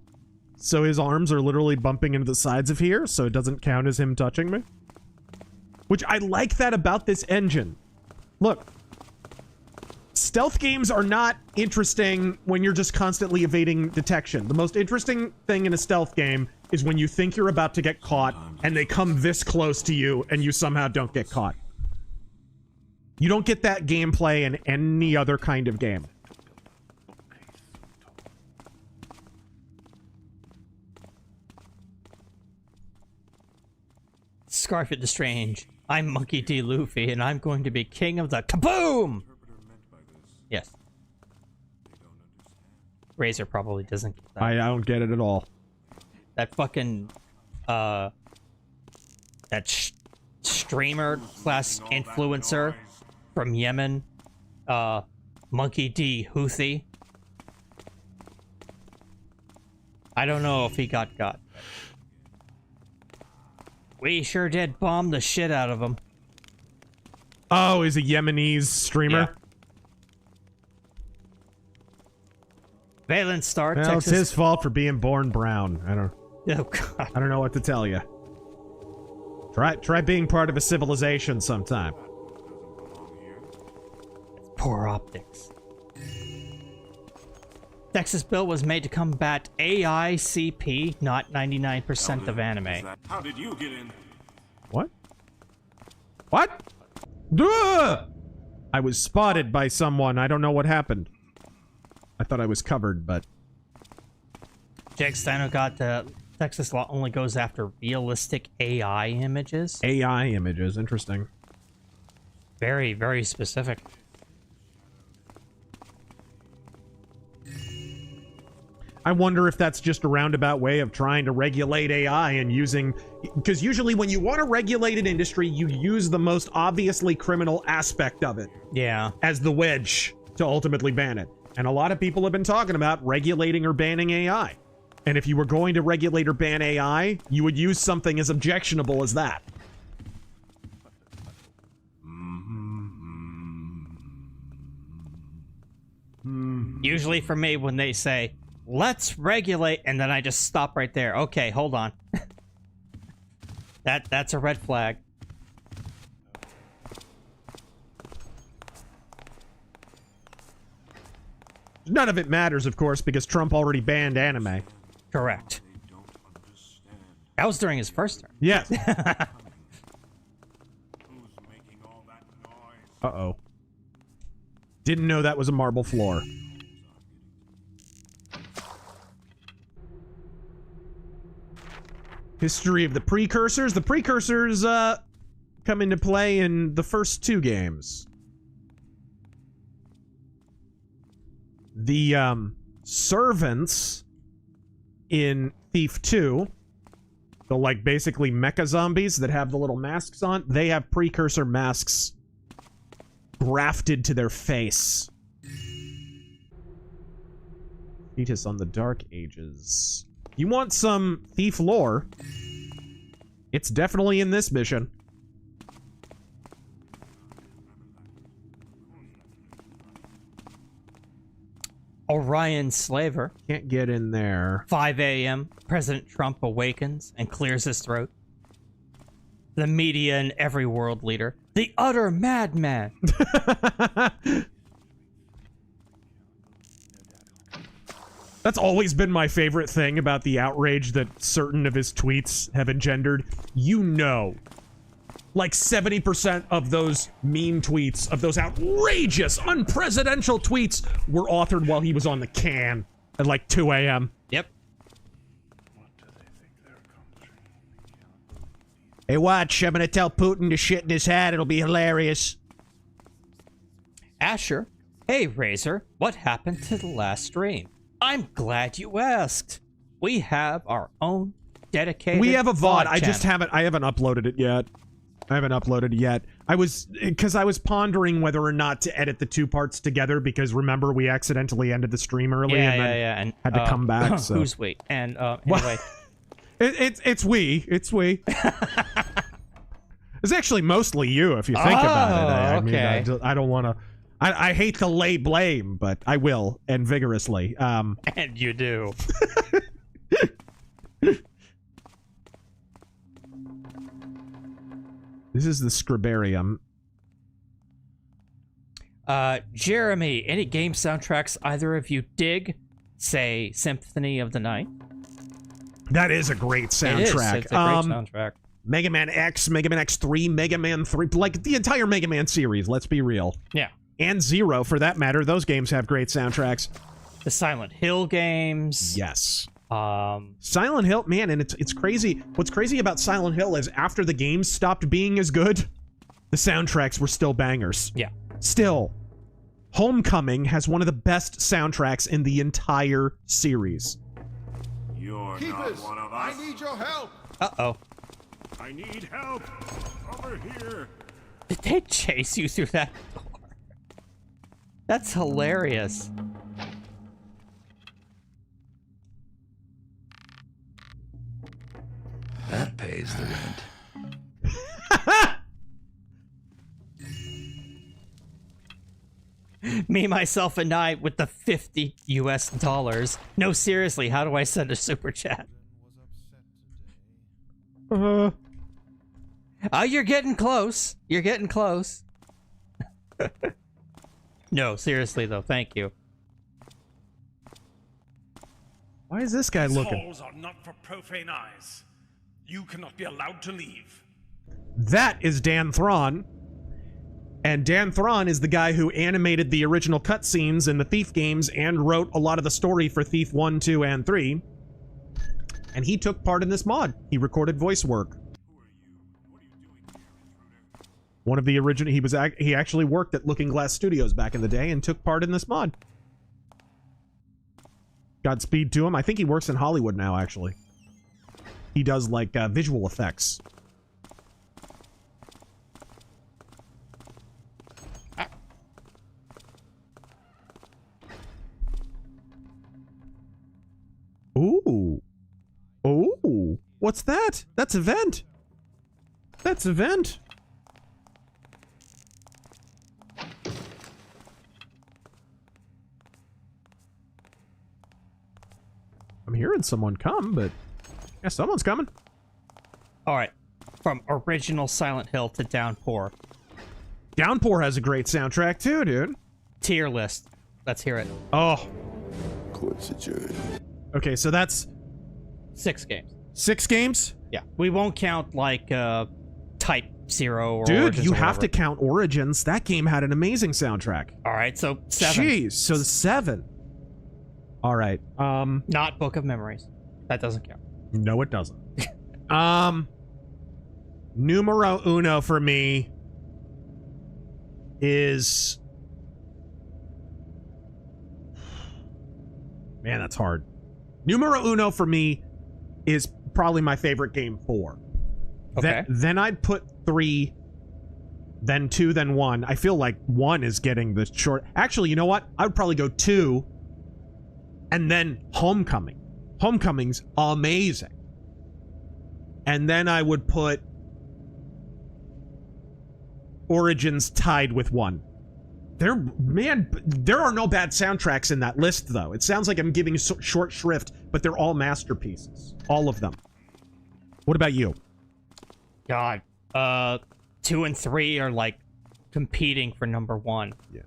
So his arms are literally bumping into the sides of here, so it doesn't count as him touching me. Which I like that about this engine. Look. Stealth games are not interesting when you're just constantly evading detection. The most interesting thing in a stealth game is when you think you're about to get caught and they come this close to you and you somehow don't get caught. You don't get that gameplay in any other kind of game. Scarfit the Strange. I'm Monkey D. Luffy, and I'm going to be king of the kaboom! Yes. Razor probably doesn't get that. I don't get it at all. That fucking, that streamer slash influencer from Yemen, Monkey D. Houthi, I don't know if he got. We sure did bomb the shit out of him. Oh, he's a Yemenis streamer? Yeah. Valen Star, Well, Texas. it's his fault for being born brown. Oh, God. I don't know what to tell you. Try being part of a civilization sometime. Poor optics. Texas Bill was made to combat AICP, not 99% of anime. How did you get in? What? What? Duh! I was spotted by someone. I don't know what happened. I thought I was covered, but... Jake Steiner got Texas law only goes after realistic AI images. AI images, interesting. Very, very specific. I wonder if that's just a roundabout way of trying to regulate AI and using... Because usually when you want to regulate an industry, you use the most obviously criminal aspect of it. Yeah. As the wedge to ultimately ban it. And a lot of people have been talking about regulating or banning AI. And if you were going to regulate or ban AI, you would use something as objectionable as that. Usually for me, when they say, let's regulate, and then I just stop right there. Okay, hold on. That's a red flag. None of it matters, of course, because Trump already banned anime. Correct. That was during his first term. Yes. Uh-oh. Didn't know that was a marble floor. History of the precursors. The precursors, come into play in the first two games. The, servants in Thief 2, the, like, basically mecha zombies that have the little masks on, they have precursor masks grafted to their face. Fetus on the Dark Ages. You want some Thief lore? It's definitely in this mission. Orion Slaver. Can't get in there. 5 a.m. President Trump awakens and clears his throat. The media and every world leader. The utter madman. That's always been my favorite thing about the outrage that certain of his tweets have engendered. You know, like 70% of those meme tweets, of those outrageous, unpresidential tweets, were authored while he was on the can at like 2 a.m. Yep. Hey, watch, I'm gonna tell Putin to shit in his hat. It'll be hilarious. Asher. Hey, Razor. What happened to the last stream? I'm glad you asked. We have our own dedicated We have a VOD. I channel. just haven't uploaded it yet. Because I was pondering whether or not to edit the two parts together, because remember, we accidentally ended the stream early and then and had to come back. So. Who's we? And anyway, it's we. It's actually mostly you, if you think about it. I mean, I don't want to. I hate to lay blame, but I will, and vigorously. and you do. This is the scribarium. Jeremy, any game soundtracks either of you dig? Say Symphony of the Night. That is a great soundtrack. It is. It's a great soundtrack. Mega Man X, Mega Man X3, Mega Man 3, like the entire Mega Man series, let's be real. Yeah. And Zero, for that matter, those games have great soundtracks. The Silent Hill games. Yes. Silent Hill, man, and it's crazy. What's crazy about Silent Hill is after the games stopped being as good, the soundtracks were still bangers. Yeah. Still, Homecoming has one of the best soundtracks in the entire series. You're Keepers, not one of us. I need your help. Uh-oh. I need help. Over here. Did they chase you through that door? That's hilarious. pays the rent. Me, myself, and I with the $50 US. No, seriously, how do I send a super chat? Oh, you're getting close. You're getting close. No, seriously though, thank you. Why is this guy These looking? halls are not for profane eyes. You cannot be allowed to leave. That is Dan Thrawn. And Dan Thrawn is the guy who animated the original cutscenes in the Thief games and wrote a lot of the story for Thief 1, 2, and 3. And he took part in this mod. He recorded voice work. One of the original, he actually worked at Looking Glass Studios back in the day and took part in this mod. Godspeed to him. I think he works in Hollywood now, actually. He does, like, visual effects. Ooh. Ooh. What's that? That's a vent. That's a vent. I'm hearing someone come, but yeah, someone's coming. All right, from original Silent Hill to Downpour. Downpour has a great soundtrack too, dude. Tier list. Let's hear it. Oh. Court's adjourned. Okay, so that's 6 games. 6 games? Yeah, we won't count like Type 0 or dude, Origins you or have whatever. to count Origins. That game had an amazing soundtrack. All right, so 7. Jeez, so 7. All right. Not Book of Memories. That doesn't count. No, it doesn't. Numero uno for me is... Man, that's hard. Numero uno for me is probably my favorite game 4. Okay. Then I'd put 3, then 2, then 1. I feel like 1 is getting the short... Actually, you know what? I would probably go 2, and then Homecoming. Homecoming's amazing. And then I would put Origins tied with 1. There are no bad soundtracks in that list, though. It sounds like I'm giving short shrift, but they're all masterpieces. All of them. What about you? God. 2 and 3 are like competing for number 1. Yeah.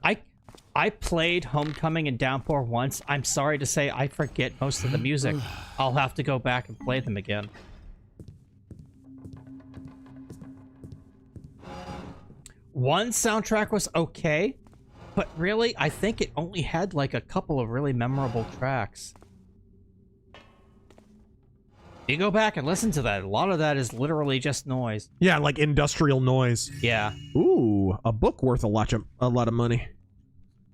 I played Homecoming and Downpour once. I'm sorry to say I forget most of the music. I'll have to go back and play them again. One soundtrack was okay, but really, I think it only had like a couple of really memorable tracks. You go back and listen to that. A lot of that is literally just noise. Yeah, like industrial noise. Yeah. Ooh, a book worth a lot of money.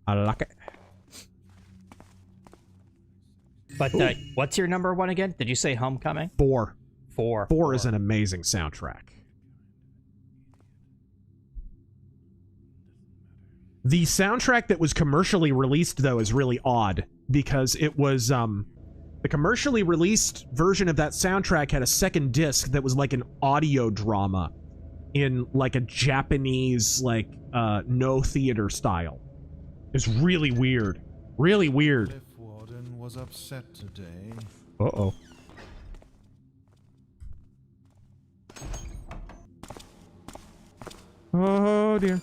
I like it. But what's your number 1 again? Did you say Homecoming? 4. 4. 4 is an amazing soundtrack. The soundtrack that was commercially released, though, is really odd because it was the commercially released version of that soundtrack had a second disc that was like an audio drama in like a Japanese like no theater style. It's really weird. Really weird. Cliff Warden was upset today. Uh-oh. Oh dear.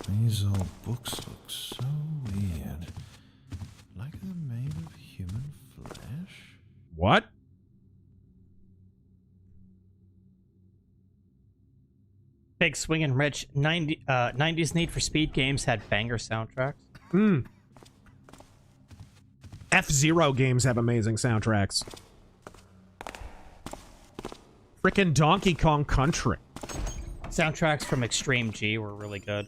These old books look so weird. Like they're made of human flesh? What? Big Swingin' Rich. 90s Need for Speed games had banger soundtracks. F-Zero games have amazing soundtracks. Frickin' Donkey Kong Country. Soundtracks from Extreme G were really good.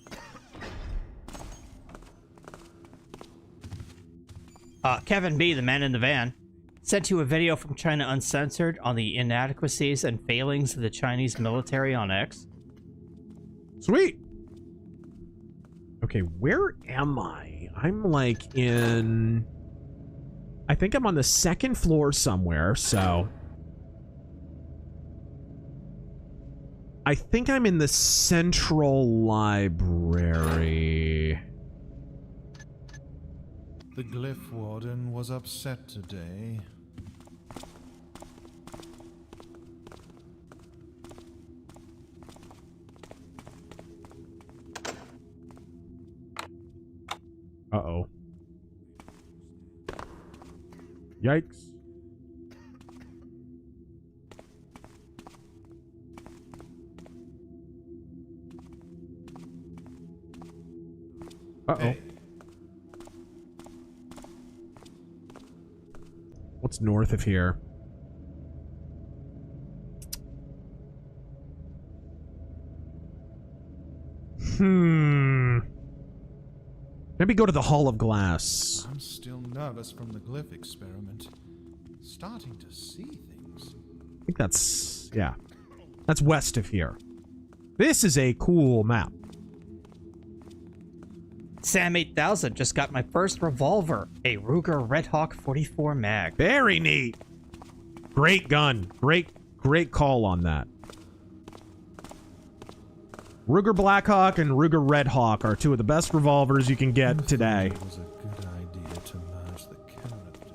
Kevin B., the man in the van, sent you a video from China Uncensored on the inadequacies and failings of the Chinese military on X. Sweet. Okay, where am I? I'm like in... I think I'm on the 2nd floor somewhere, so... I think I'm in the central library. The glyph warden was upset today. Uh-oh. Yikes. Uh-oh. Hey. What's north of here? Maybe go to the Hall of Glass. I'm still nervous from the glyph experiment. Starting to see things. I think that's... yeah. That's west of here. This is a cool map. Sam 8000 just got my first revolver, a Ruger Redhawk 44 mag. Very neat. Great gun. Great call on that. Ruger Blackhawk and Ruger Redhawk are two of the best revolvers you can get today. It was a good idea to merge the character.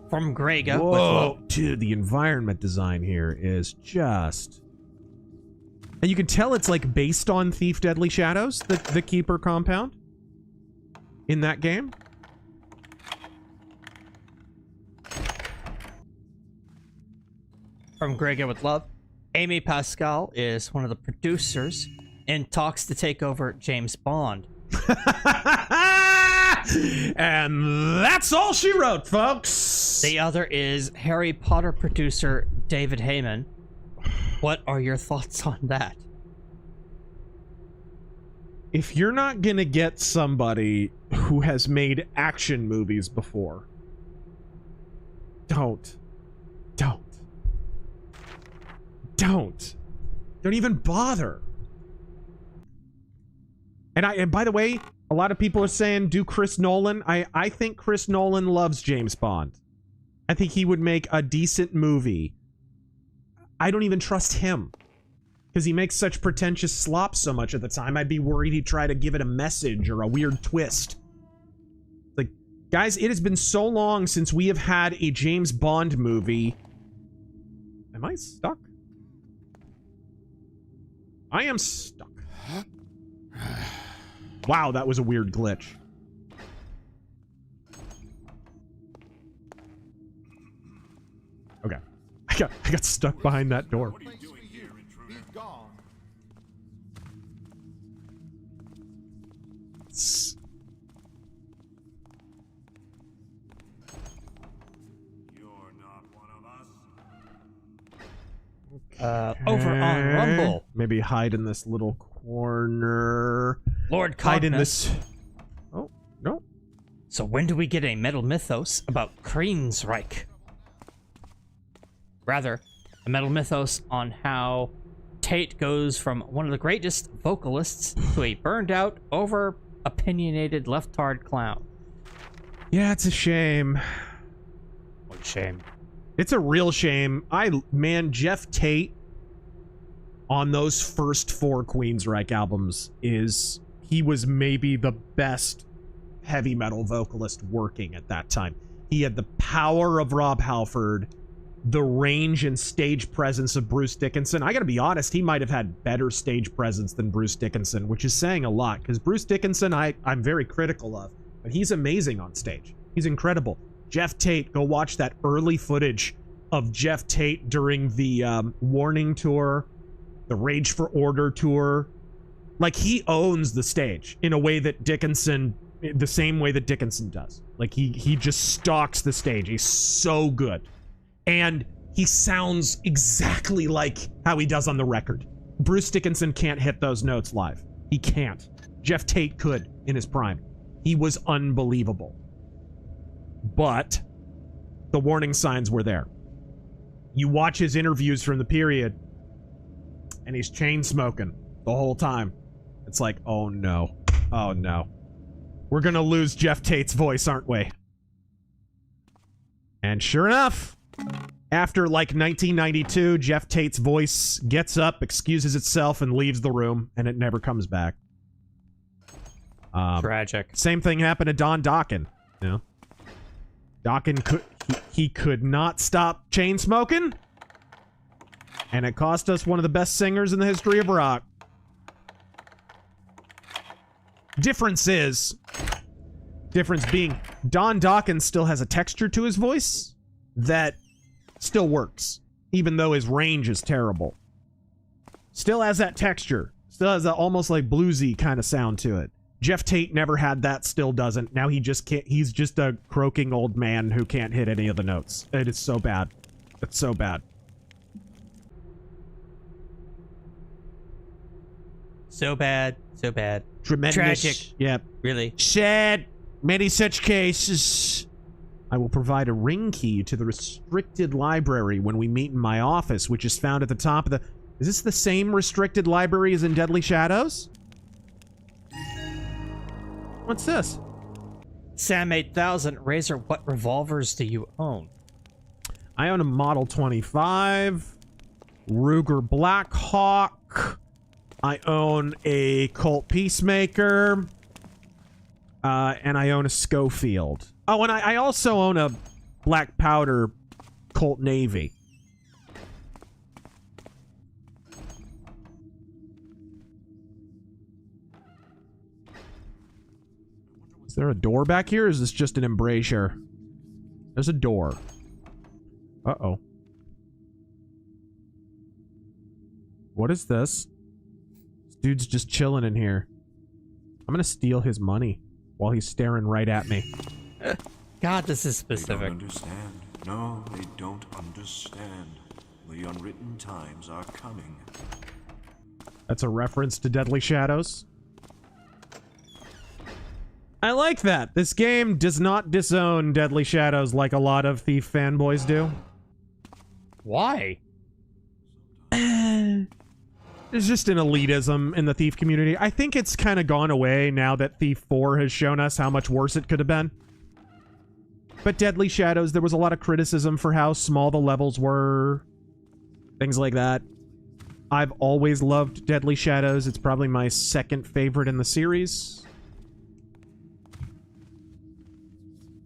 From Grega. Whoa, dude, the environment design here is just... And you can tell it's like based on Thief Deadly Shadows, the Keeper compound in that game. From Grega with Love. Amy Pascal is one of the producers in talks to take over James Bond. And that's all she wrote, folks. The other is Harry Potter producer David Heyman. What are your thoughts on that? If you're not gonna get somebody who has made action movies before, don't even bother. And by the way, a lot of people are saying do Chris Nolan. I think Chris Nolan loves James Bond. I think he would make a decent movie. I don't even trust him because he makes such pretentious slop so much at the time. I'd be worried he'd try to give it a message or a weird twist. Like, guys, it has been so long since we have had a James Bond movie. Am I stuck? I am stuck. Wow, that was a weird glitch. Okay. I got stuck behind that door. What are you doing here, intruder? Be gone. You're not one of us. Over on Rumble. Maybe hide in this little corner. Lord Hide in Cognus. this. Oh, no. So when do we get a metal mythos about Kriegsreich? Rather, a metal mythos on how Tate goes from one of the greatest vocalists to a burned out, over opinionated leftard clown. Yeah, it's a shame. What shame. It's a real shame. Man, Jeff Tate on those first 4 Queensryche albums he was maybe the best heavy metal vocalist working at that time. He had the power of Rob Halford, the range and stage presence of Bruce Dickinson. I gotta be honest, he might have had better stage presence than Bruce Dickinson, which is saying a lot, because Bruce Dickinson I'm very critical of, but he's amazing on stage. He's incredible. Jeff Tate, go watch that early footage of Jeff Tate during the Warning tour, the Rage for Order tour. Like, he owns the stage in a way that Dickinson, the same way that Dickinson does. Like, he just stalks the stage. He's so good. And he sounds exactly like how he does on the record. Bruce Dickinson can't hit those notes live. He can't. Jeff Tate could in his prime. He was unbelievable. But the warning signs were there. You watch his interviews from the period, and he's chain smoking the whole time. It's like, oh no. Oh no. We're gonna lose Jeff Tate's voice, aren't we? And sure enough, After, like, 1992, Jeff Tate's voice gets up, excuses itself, and leaves the room, and it never comes back. Tragic. Same thing happened to Don Dokken. You know? Dokken he could not stop chain smoking, and it cost us one of the best singers in the history of rock. Difference being, Don Dokken still has a texture to his voice that still works, even though his range is terrible. Still has that texture. Still has that almost like bluesy kind of sound to it. Jeff Tate never had that, still doesn't. Now he just can't. He's just a croaking old man who can't hit any of the notes. It is so bad. It's so bad. So bad. So bad. Tremendous. Tragic. Yep. Really. Sad. Many such cases. I will provide a ring key to the restricted library when we meet in my office, which is found at the top of the... Is this the same restricted library as in Deadly Shadows? What's this? Sam 8000, Razor, what revolvers do you own? I own a Model 25, Ruger Blackhawk. I own a Colt Peacemaker, and I own a Schofield. Oh, and I also own a Black Powder Colt Navy. Is there a door back here, or is this just an embrasure? There's a door. Uh-oh. What is this? This dude's just chilling in here. I'm gonna steal his money while he's staring right at me. God, this is They specific. don't understand. No, they don't understand. The unwritten times are coming. That's a reference to Deadly Shadows. I like that. This game does not disown Deadly Shadows like a lot of Thief fanboys do. Why? There's just an elitism in the Thief community. I think it's kind of gone away now that Thief 4 has shown us how much worse it could have been. But Deadly Shadows, there was a lot of criticism for how small the levels were. Things like that. I've always loved Deadly Shadows. It's probably my second favorite in the series.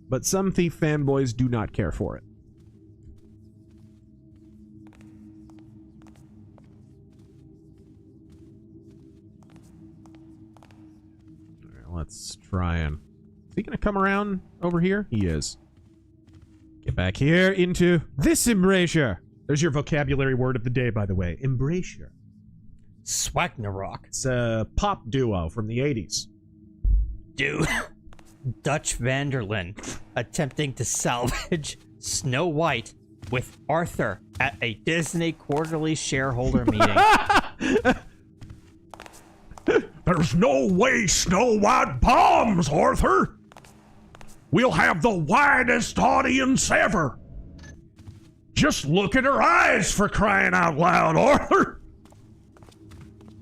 But some Thief fanboys do not care for it. Let's try and... Is he gonna come around over here? He is. Get back here into this embrasure. There's your vocabulary word of the day, by the way. Embrasure. Swagnarok. It's a pop duo from the 80s. Dude. Dutch Vanderlyn attempting to salvage Snow White with Arthur at a Disney quarterly shareholder meeting. There's no way Snow White bombs, Arthur. We'll have the widest audience ever. Just look at her eyes, for crying out loud, Arthur.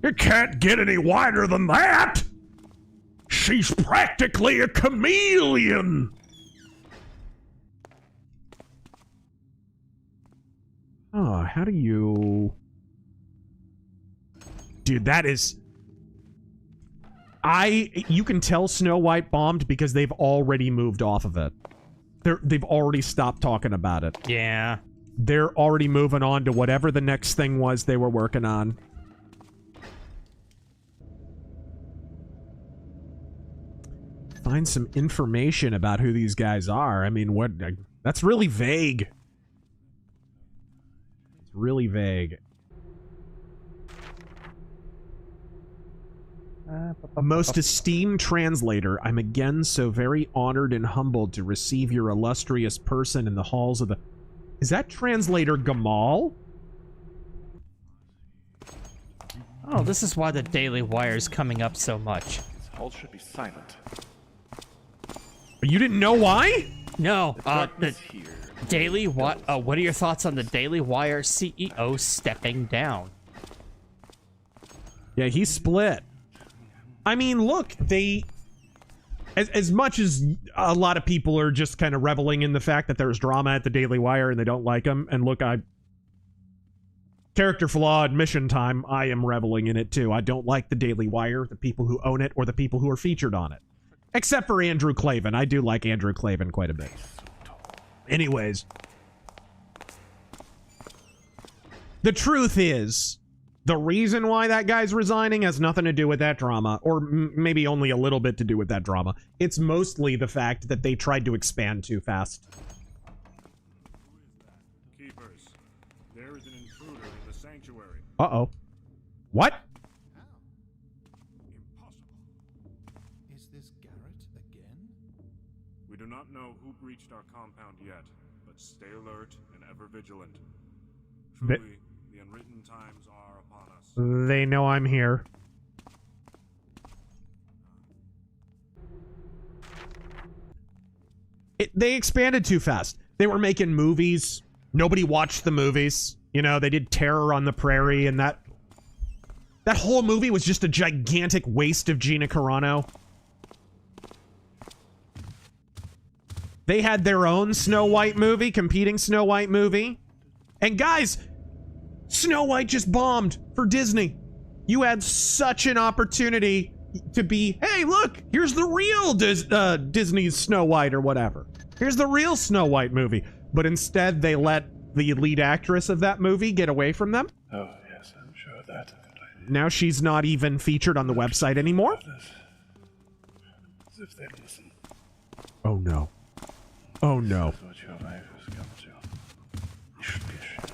It can't get any wider than that. She's practically a chameleon. Oh, how do you... Dude, that is... You can tell Snow White bombed because they've already moved off of it. They've already stopped talking about it. Yeah. They're already moving on to whatever the next thing was they were working on. Find some information about who these guys are. I mean, what? That's really vague. It's really vague. Most esteemed translator, I'm again so very honored and humbled to receive your illustrious person in the halls of the... Is that translator Gamal? Oh, this is why the Daily Wire is coming up so much. This hall should be silent. You didn't know why? No, The Daily what? What are your thoughts on the Daily Wire CEO stepping down? Yeah, he split. I mean, look, as much as a lot of people are just kind of reveling in the fact that there's drama at the Daily Wire and they don't like them, and look, character flaw admission time, I am reveling in it too. I don't like the Daily Wire, the people who own it, or the people who are featured on it. Except for Andrew Klavan. I do like Andrew Klavan quite a bit. Anyways. The truth is, the reason why that guy's resigning has nothing to do with that drama, or maybe only a little bit to do with that drama. It's mostly the fact that they tried to expand too fast. Keepers, there is an intruder in the sanctuary. Uh-oh. What? Is this Garrett again? We do not know who breached our compound yet, but stay alert and ever vigilant. Truly, the unwritten times are upon us. They know I'm here. They expanded too fast. They were making movies. Nobody watched the movies. You know, they did Terror on the Prairie, and that whole movie was just a gigantic waste of Gina Carano. They had their own Snow White movie, competing Snow White movie. And guys, Snow White just bombed for Disney. You had such an opportunity to be, hey, look, here's the real Disney's Snow White or whatever. Here's the real Snow White movie. But instead, they let the lead actress of that movie get away from them. Oh, yes, I'm sure that's a good idea. Now she's not even featured on the website anymore. As if they'd listen. Oh, no. Oh, no. This is what your life has come to. You should be ashamed.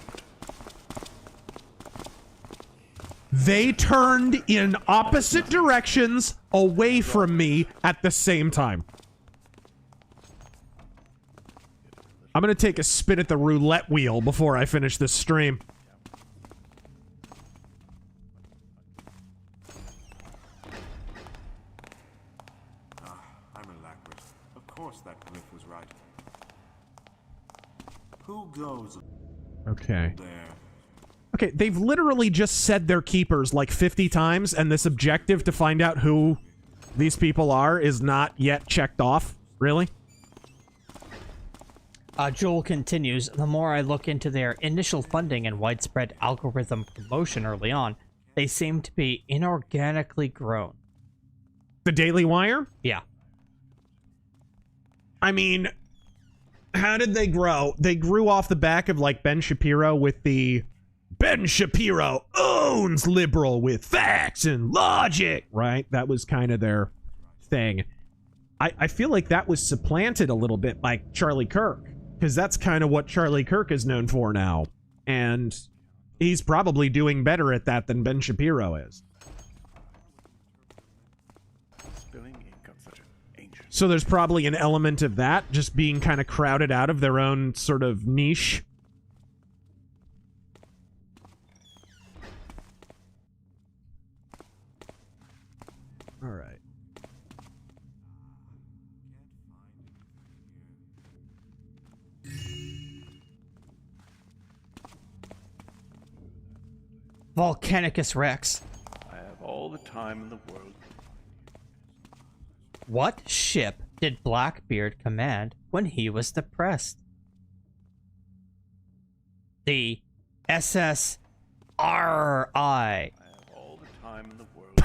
They turned in opposite directions away from me at the same time. I'm gonna take a spin at the roulette wheel before I finish this stream. I'm alacric. Of course that glyph was right. Who goes Okay. there? Okay, they've literally just said they're keepers like 50 times, and this objective to find out who these people are is not yet checked off. Really? Joel continues, the more I look into their initial funding and widespread algorithm promotion early on, they seem to be inorganically grown. The Daily Wire? Yeah. I mean, how did they grow? They grew off the back of, like, Ben Shapiro with the Ben Shapiro owns liberal with facts and logic, right? That was kind of their thing. I feel like that was supplanted a little bit by Charlie Kirk, because that's kind of what Charlie Kirk is known for now. And he's probably doing better at that than Ben Shapiro is. Spilling ink on such an ancient... So there's probably an element of that, just being kind of crowded out of their own sort of niche. All right. Volcanicus Rex. I have all the time in the world. What ship did Blackbeard command when he was depressed? The SS RI. I have all the time in the world.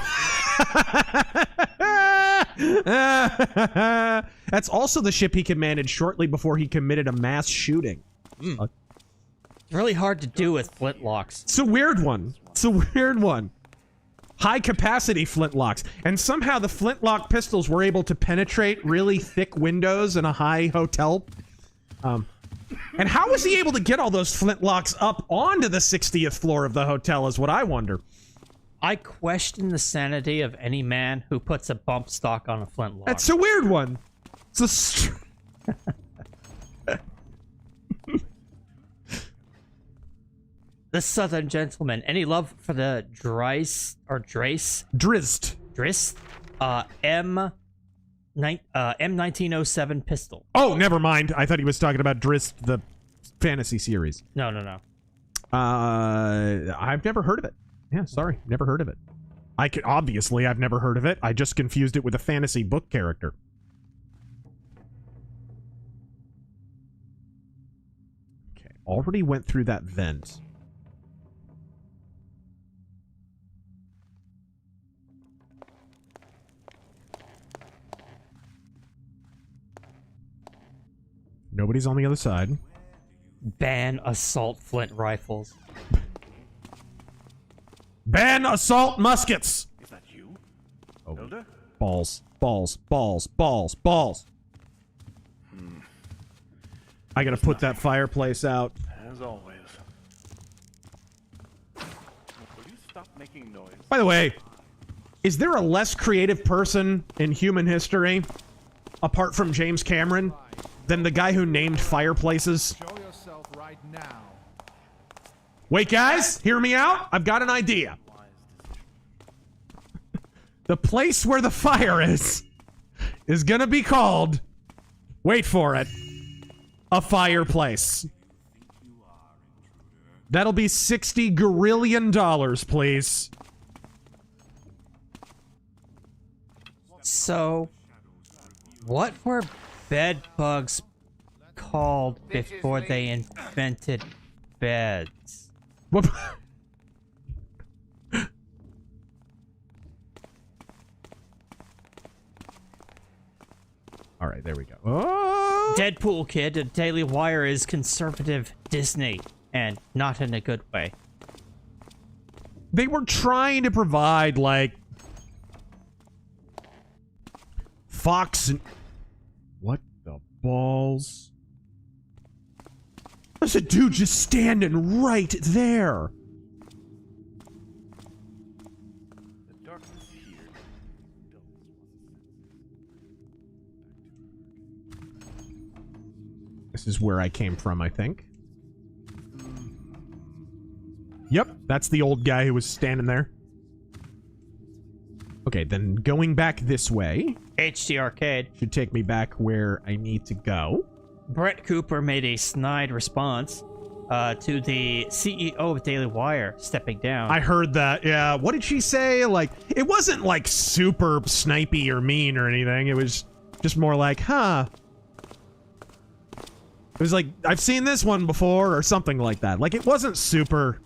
That's also the ship he commanded shortly before he committed a mass shooting. It's really hard to do with flintlocks. It's a weird one. It's a weird one. High capacity flintlocks. And somehow the flintlock pistols were able to penetrate really thick windows in a high hotel. And how was he able to get all those flintlocks up onto the 60th floor of the hotel is what I wonder. I question the sanity of any man who puts a bump stock on a flintlock. That's a weird one. It's a The Southern Gentleman. Any love for the Drizzt? M1907 pistol. Oh, never mind. I thought he was talking about Drizzt, the fantasy series. No. I've never heard of it. Yeah, sorry. Never heard of it. Obviously, I've never heard of it. I just confused it with a fantasy book character. already went through that vent. Nobody's on the other side. Ban assault flint rifles. Ban assault muskets! Is that you? Oh. Elder? Balls. Balls. Balls. Balls. Balls. I gotta put that fireplace out. As always. Will you stop making noise? By the way, is there a less creative person in human history, apart from James Cameron, than the guy who named fireplaces? Show yourself right now. Wait, guys, hear me out. I've got an idea. The place where the fire is gonna be called, wait for it, a fireplace. That'll be $60 gorillion, please. So, what were bed bugs called before they invented beds? What? All right, there we go. Oh! Deadpool Kid, a Daily Wire is conservative Disney, and not in a good way. They were trying to provide, like, Fox and... What the balls? There's a dude just standing right there. The darkness here. This is where I came from, I think. Yep, that's the old guy who was standing there. Okay, then going back this way. HD Arcade. Should take me back where I need to go. Brett Cooper made a snide response to the CEO of Daily Wire stepping down. I heard that, yeah. What did she say? Like, it wasn't like super snipey or mean or anything. It was just more like, huh. It was like, I've seen this one before or something like that. Like, it wasn't super...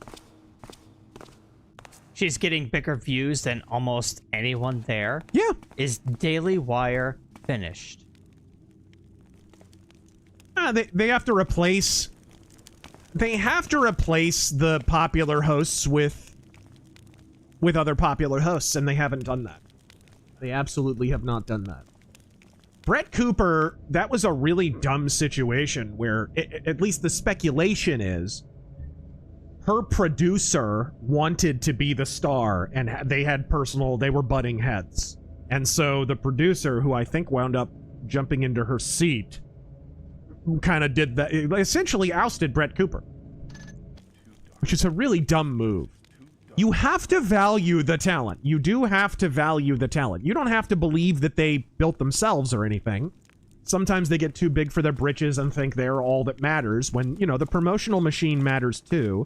She's getting bigger views than almost anyone there. Yeah. Is Daily Wire finished? They have to replace... They have to replace the popular hosts with other popular hosts, and they haven't done that. They absolutely have not done that. Brett Cooper, that was a really dumb situation where, at least the speculation is, her producer wanted to be the star, and they were butting heads. And so the producer, who I think wound up jumping into her seat, kind of did that, essentially ousted Brett Cooper. Which is a really dumb move. You have to value the talent. You do have to value the talent. You don't have to believe that they built themselves or anything. Sometimes they get too big for their britches and think they're all that matters when, you know, the promotional machine matters too.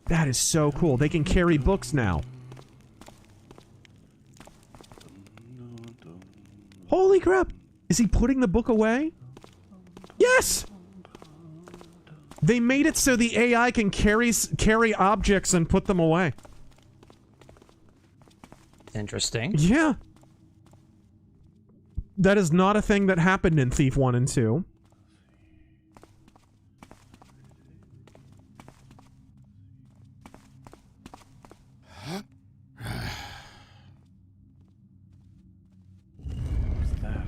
That is so cool. They can carry books now. Holy crap! Is he putting the book away? Yes! They made it so the AI can carry objects and put them away. Interesting. Yeah. That is not a thing that happened in Thief 1 and 2. What's that?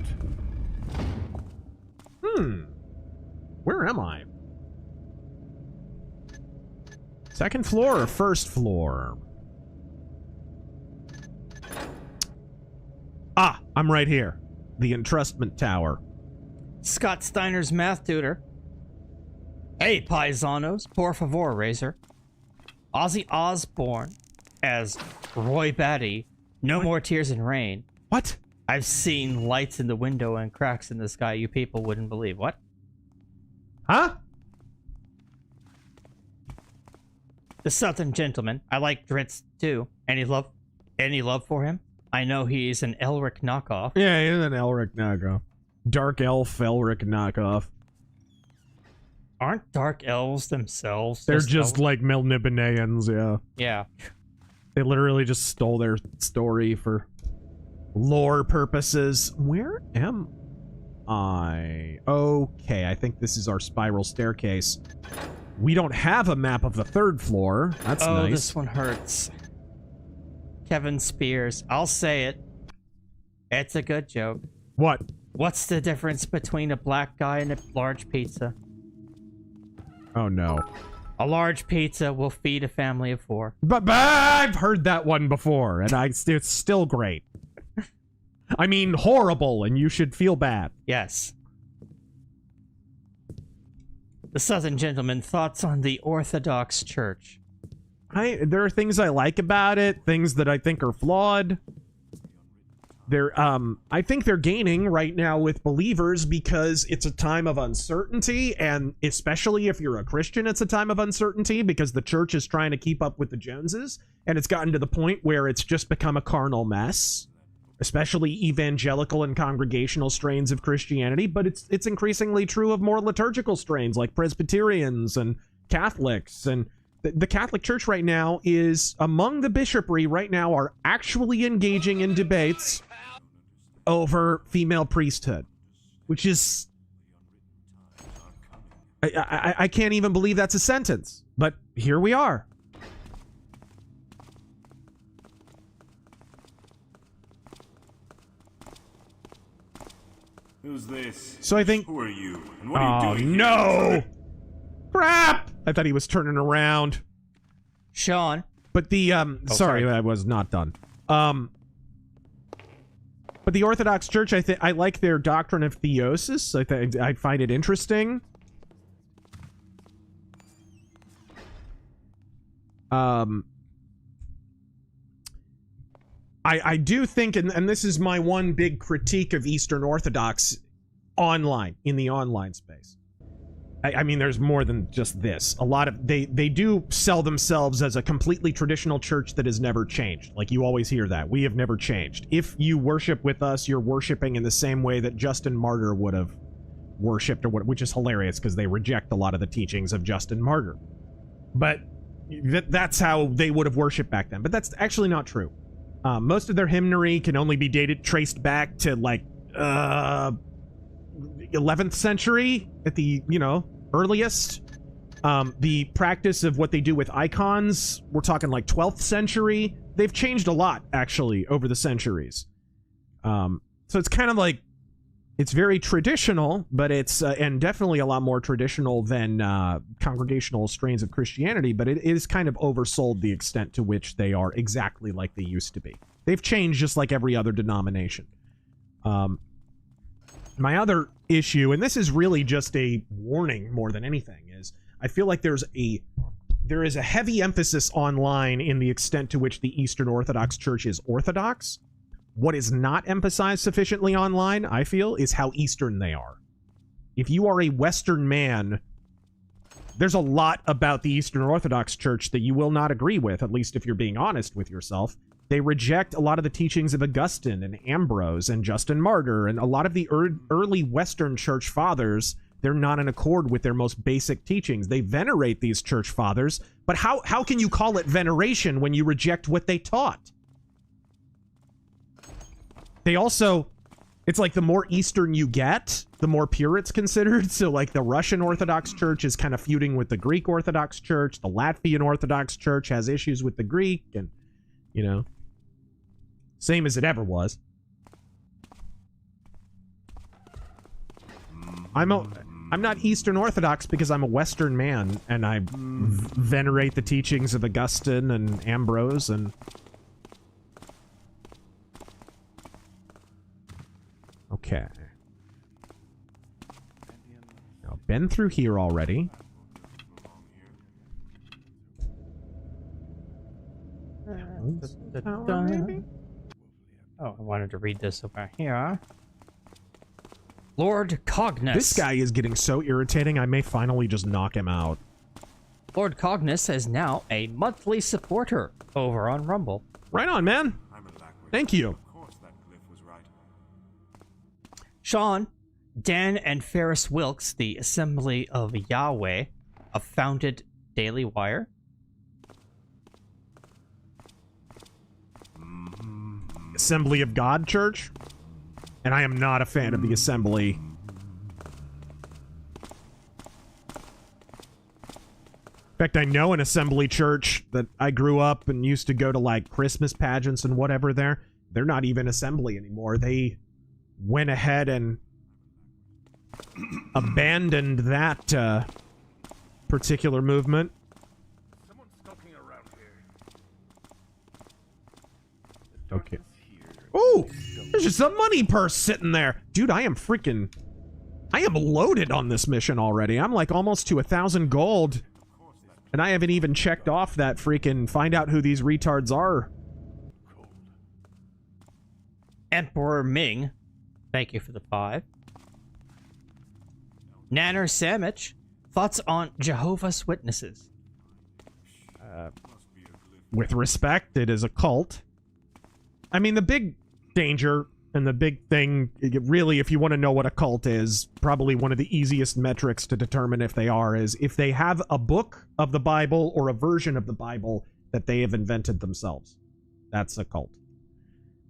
Where am I? Second floor or first floor? Ah, I'm right here. The entrustment tower. Scott Steiner's math tutor. Hey, paisanos. Por favor, Razor. Ozzy Osbourne as Roy Batty. No more tears in rain. What? I've seen lights in the window and cracks in the sky you people wouldn't believe. What? Huh? The Southern Gentleman. I like Dritz too. Any love for him? I know he's an Elric knockoff. Yeah, he's an Elric knockoff. Dark elf Elric knockoff. Aren't dark elves themselves? They're just like Melniboneans, yeah. Yeah. They literally just stole their story for lore purposes. Where am I? Okay, I think this is our spiral staircase. We don't have a map of the 3rd floor. That's nice. Oh, this one hurts. Kevin Spears. I'll say it. It's a good joke. What? What's the difference between a black guy and a large pizza? Oh, no. A large pizza will feed a family of 4. But I've heard that one before, and it's still great. I mean, horrible, and you should feel bad. Yes. The Southern Gentleman, thoughts on the Orthodox Church? There are things I like about it, things that I think are flawed. I think they're gaining right now with believers because it's a time of uncertainty, and especially if you're a Christian, it's a time of uncertainty because the church is trying to keep up with the Joneses, and it's gotten to the point where it's just become a carnal mess, especially evangelical and congregational strains of Christianity, but it's increasingly true of more liturgical strains like Presbyterians and Catholics, and the Catholic Church right now is, among the bishopry right now, are actually engaging in debates over female priesthood, which is... I can't even believe that's a sentence, but here we are. Who's this? So I think... Who are you? And what are you doing no! Here? Crap! I thought he was turning around. Sean. But the, sorry, I was not done. But the Orthodox Church, I like their doctrine of theosis. I find it interesting. I do think, and this is my one big critique of Eastern Orthodox online, in the online space. I mean, there's more than just this. A lot of, they do sell themselves as a completely traditional church that has never changed. Like, you always hear that. We have never changed. If you worship with us, you're worshiping in the same way that Justin Martyr would have worshipped, or what, which is hilarious because they reject a lot of the teachings of Justin Martyr. But that's how they would have worshipped back then. But that's actually not true. Most of their hymnary can only be traced back to, like, 11th century at the, earliest. The practice of what they do with icons, we're talking like 12th century. They've changed a lot, actually, over the centuries. So it's kind of like, it's very traditional, but it's, and definitely a lot more traditional than congregational strains of Christianity, but it is kind of oversold the extent to which they are exactly like they used to be. They've changed just like every other denomination. My other issue, and this is really just a warning more than anything, is I feel like there is a heavy emphasis online in the extent to which the Eastern Orthodox Church is orthodox. What is not emphasized sufficiently online, I feel, is how Eastern they are. If you are a Western man, there's a lot about the Eastern Orthodox Church that you will not agree with, at least if you're being honest with yourself. They reject a lot of the teachings of Augustine and Ambrose and Justin Martyr, and a lot of the early Western church fathers. They're not in accord with their most basic teachings. They venerate these church fathers, but how can you call it veneration when you reject what they taught? They also, it's like the more Eastern you get, the more pure it's considered. So like the Russian Orthodox Church is kind of feuding with the Greek Orthodox Church. The Latvian Orthodox Church has issues with the Greek, and, same as it ever was. I'm not Eastern Orthodox because I'm a Western man, and I venerate the teachings of Augustine and Ambrose, and... Okay. Now, been through here already. Oh, I wanted to read this over here. Lord Cognus. This guy is getting so irritating, I may finally just knock him out. Lord Cognus is now a monthly supporter over on Rumble. Right on, man. Thank you. Sean, Dan and Ferris Wilkes, the Assembly of Yahweh, have founded Daily Wire. Assembly of God Church? And I am not a fan of the Assembly. In fact, I know an Assembly church that I grew up and used to go to, like, Christmas pageants and whatever there. They're not even Assembly anymore. They went ahead and abandoned that particular movement. Someone's skulking around here. Okay. Ooh! There's just a money purse sitting there. Dude, I am loaded on this mission already. I'm like almost to 1,000 gold. And I haven't even checked off that freaking find out who these retards are. Emperor Ming, thank you for the 5. Nanner Samich, thoughts on Jehovah's Witnesses? With respect, it is a cult. I mean, the big danger and the big thing, really, if you want to know what a cult is, probably one of the easiest metrics to determine if they are is if they have a book of the Bible or a version of the Bible that they have invented themselves. That's a cult.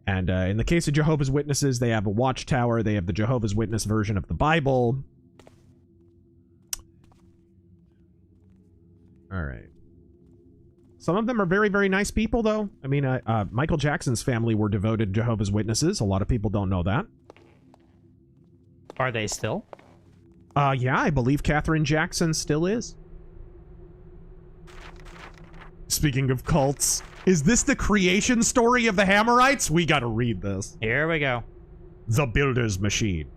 And in the case of Jehovah's Witnesses, they have a watchtower. They have the Jehovah's Witness version of the Bible. All right. Some of them are very, very nice people, though. I mean, Michael Jackson's family were devoted Jehovah's Witnesses. A lot of people don't know that. Are they still? Yeah, I believe Catherine Jackson still is. Speaking of cults, is this the creation story of the Hammerites? We gotta read this. Here we go. The Builder's Machine.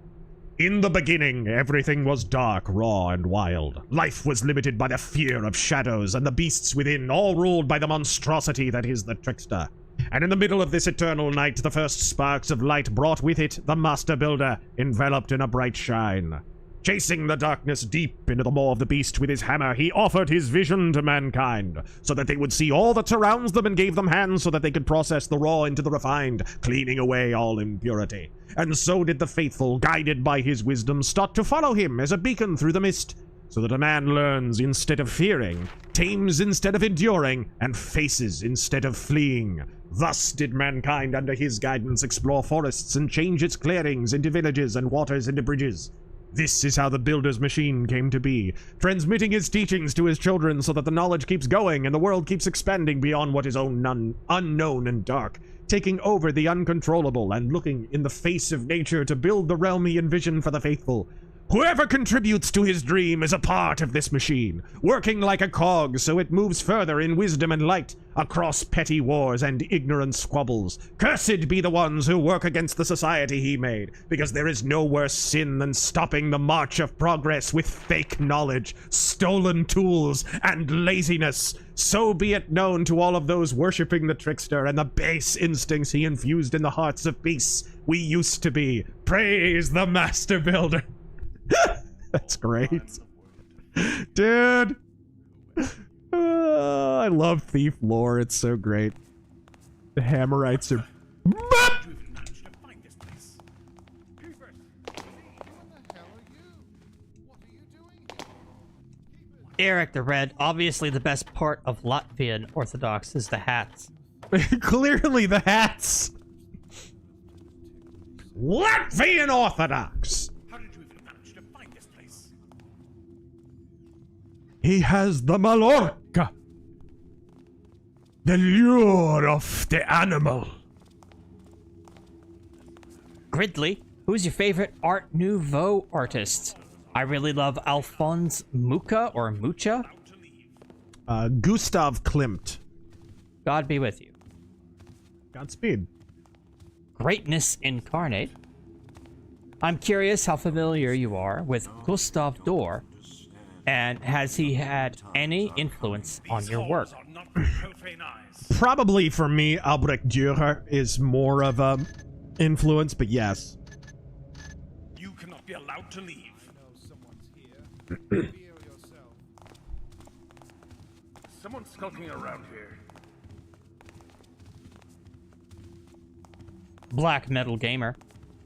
In the beginning, everything was dark, raw, and wild. Life was limited by the fear of shadows, and the beasts within, all ruled by the monstrosity that is the Trickster. And in the middle of this eternal night, the first sparks of light brought with it the Master Builder, enveloped in a bright shine. Chasing the darkness deep into the maw of the beast with his hammer, he offered his vision to mankind, so that they would see all that surrounds them and gave them hands so that they could process the raw into the refined, cleaning away all impurity. And so did the faithful, guided by his wisdom, start to follow him as a beacon through the mist, so that a man learns instead of fearing, tames instead of enduring, and faces instead of fleeing. Thus did mankind under his guidance explore forests and change its clearings into villages and waters into bridges. This is how the Builder's Machine came to be, transmitting his teachings to his children so that the knowledge keeps going and the world keeps expanding beyond what is unknown and dark, taking over the uncontrollable and looking in the face of nature to build the realm he envisioned for the faithful. Whoever contributes to his dream is a part of this machine, working like a cog so it moves further in wisdom and light across petty wars and ignorant squabbles. Cursed be the ones who work against the society he made, because there is no worse sin than stopping the march of progress with fake knowledge, stolen tools, and laziness. So be it known to all of those worshipping the Trickster and the base instincts he infused in the hearts of beasts we used to be. Praise the Master Builder. That's great. Dude. I love Thief lore. It's so great. The Hammerites are... Eric the Red, obviously the best part of Latvian Orthodox is the hats. Clearly the hats. Latvian Orthodox. He has the Mallorca. The lure of the animal. Gridley, who's your favorite Art Nouveau artist? I really love Alphonse Mucha or Mucha. Gustav Klimt. God be with you. Godspeed. Greatness Incarnate. I'm curious how familiar you are with Gustav Doré, and has he had any influence on your work? Probably for me, Albrecht Dürer is more of a influence, but yes. You cannot be allowed to leave. Someone's skulking around here. Black Metal Gamer.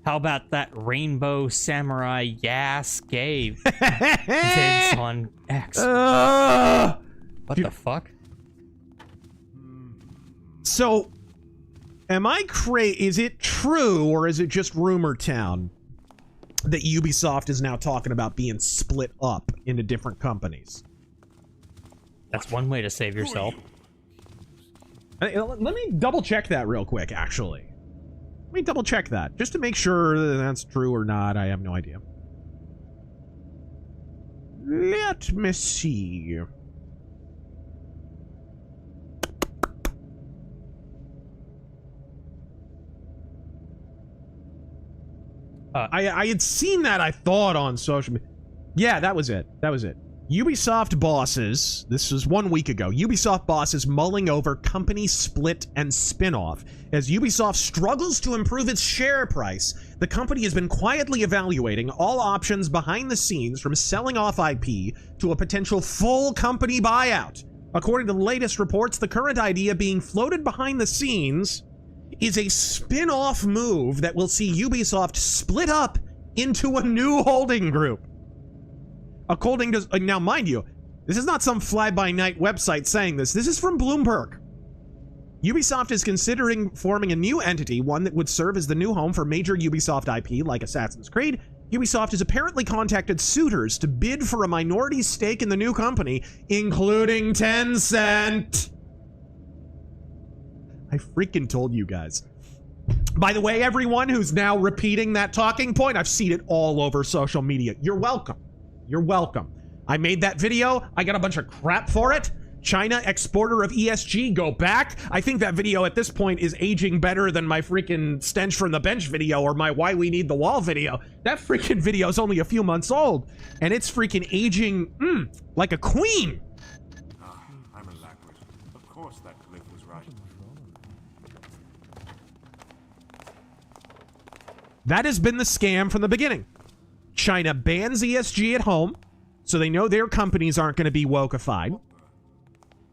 How about that Rainbow Samurai Yas gave vids on X? What the fuck? So, am I is it true, or is it just rumor town, that Ubisoft is now talking about being split up into different companies? That's one way to save yourself. Let me double check that real quick, actually. Let me double check that, just to make sure that that's true or not. I have no idea. Let me see. I had seen that, I thought, on social media. Yeah, that was it. That was it. Ubisoft bosses, this was 1 week ago, Ubisoft bosses mulling over company split and spin-off. As Ubisoft struggles to improve its share price, the company has been quietly evaluating all options behind the scenes, from selling off IP to a potential full company buyout. According to the latest reports, the current idea being floated behind the scenes is a spin-off move that will see Ubisoft split up into a new holding group. According to, now mind you, this is not some fly-by-night website saying this. This is from Bloomberg. Ubisoft is considering forming a new entity, one that would serve as the new home for major Ubisoft IP like Assassin's Creed. Ubisoft has apparently contacted suitors to bid for a minority stake in the new company, including Tencent. I freaking told you guys. By the way, everyone who's now repeating that talking point, I've seen it all over social media. You're welcome. You're welcome. I made that video. I got a bunch of crap for it. China, exporter of ESG, go back. I think that video at this point is aging better than my freaking stench from the bench video or my why we need the wall video. That freaking video is only a few months old, and it's freaking aging like a queen. I'm a language. Of course that glyph was right. That has been the scam from the beginning. China bans ESG at home, so they know their companies aren't going to be wokeified.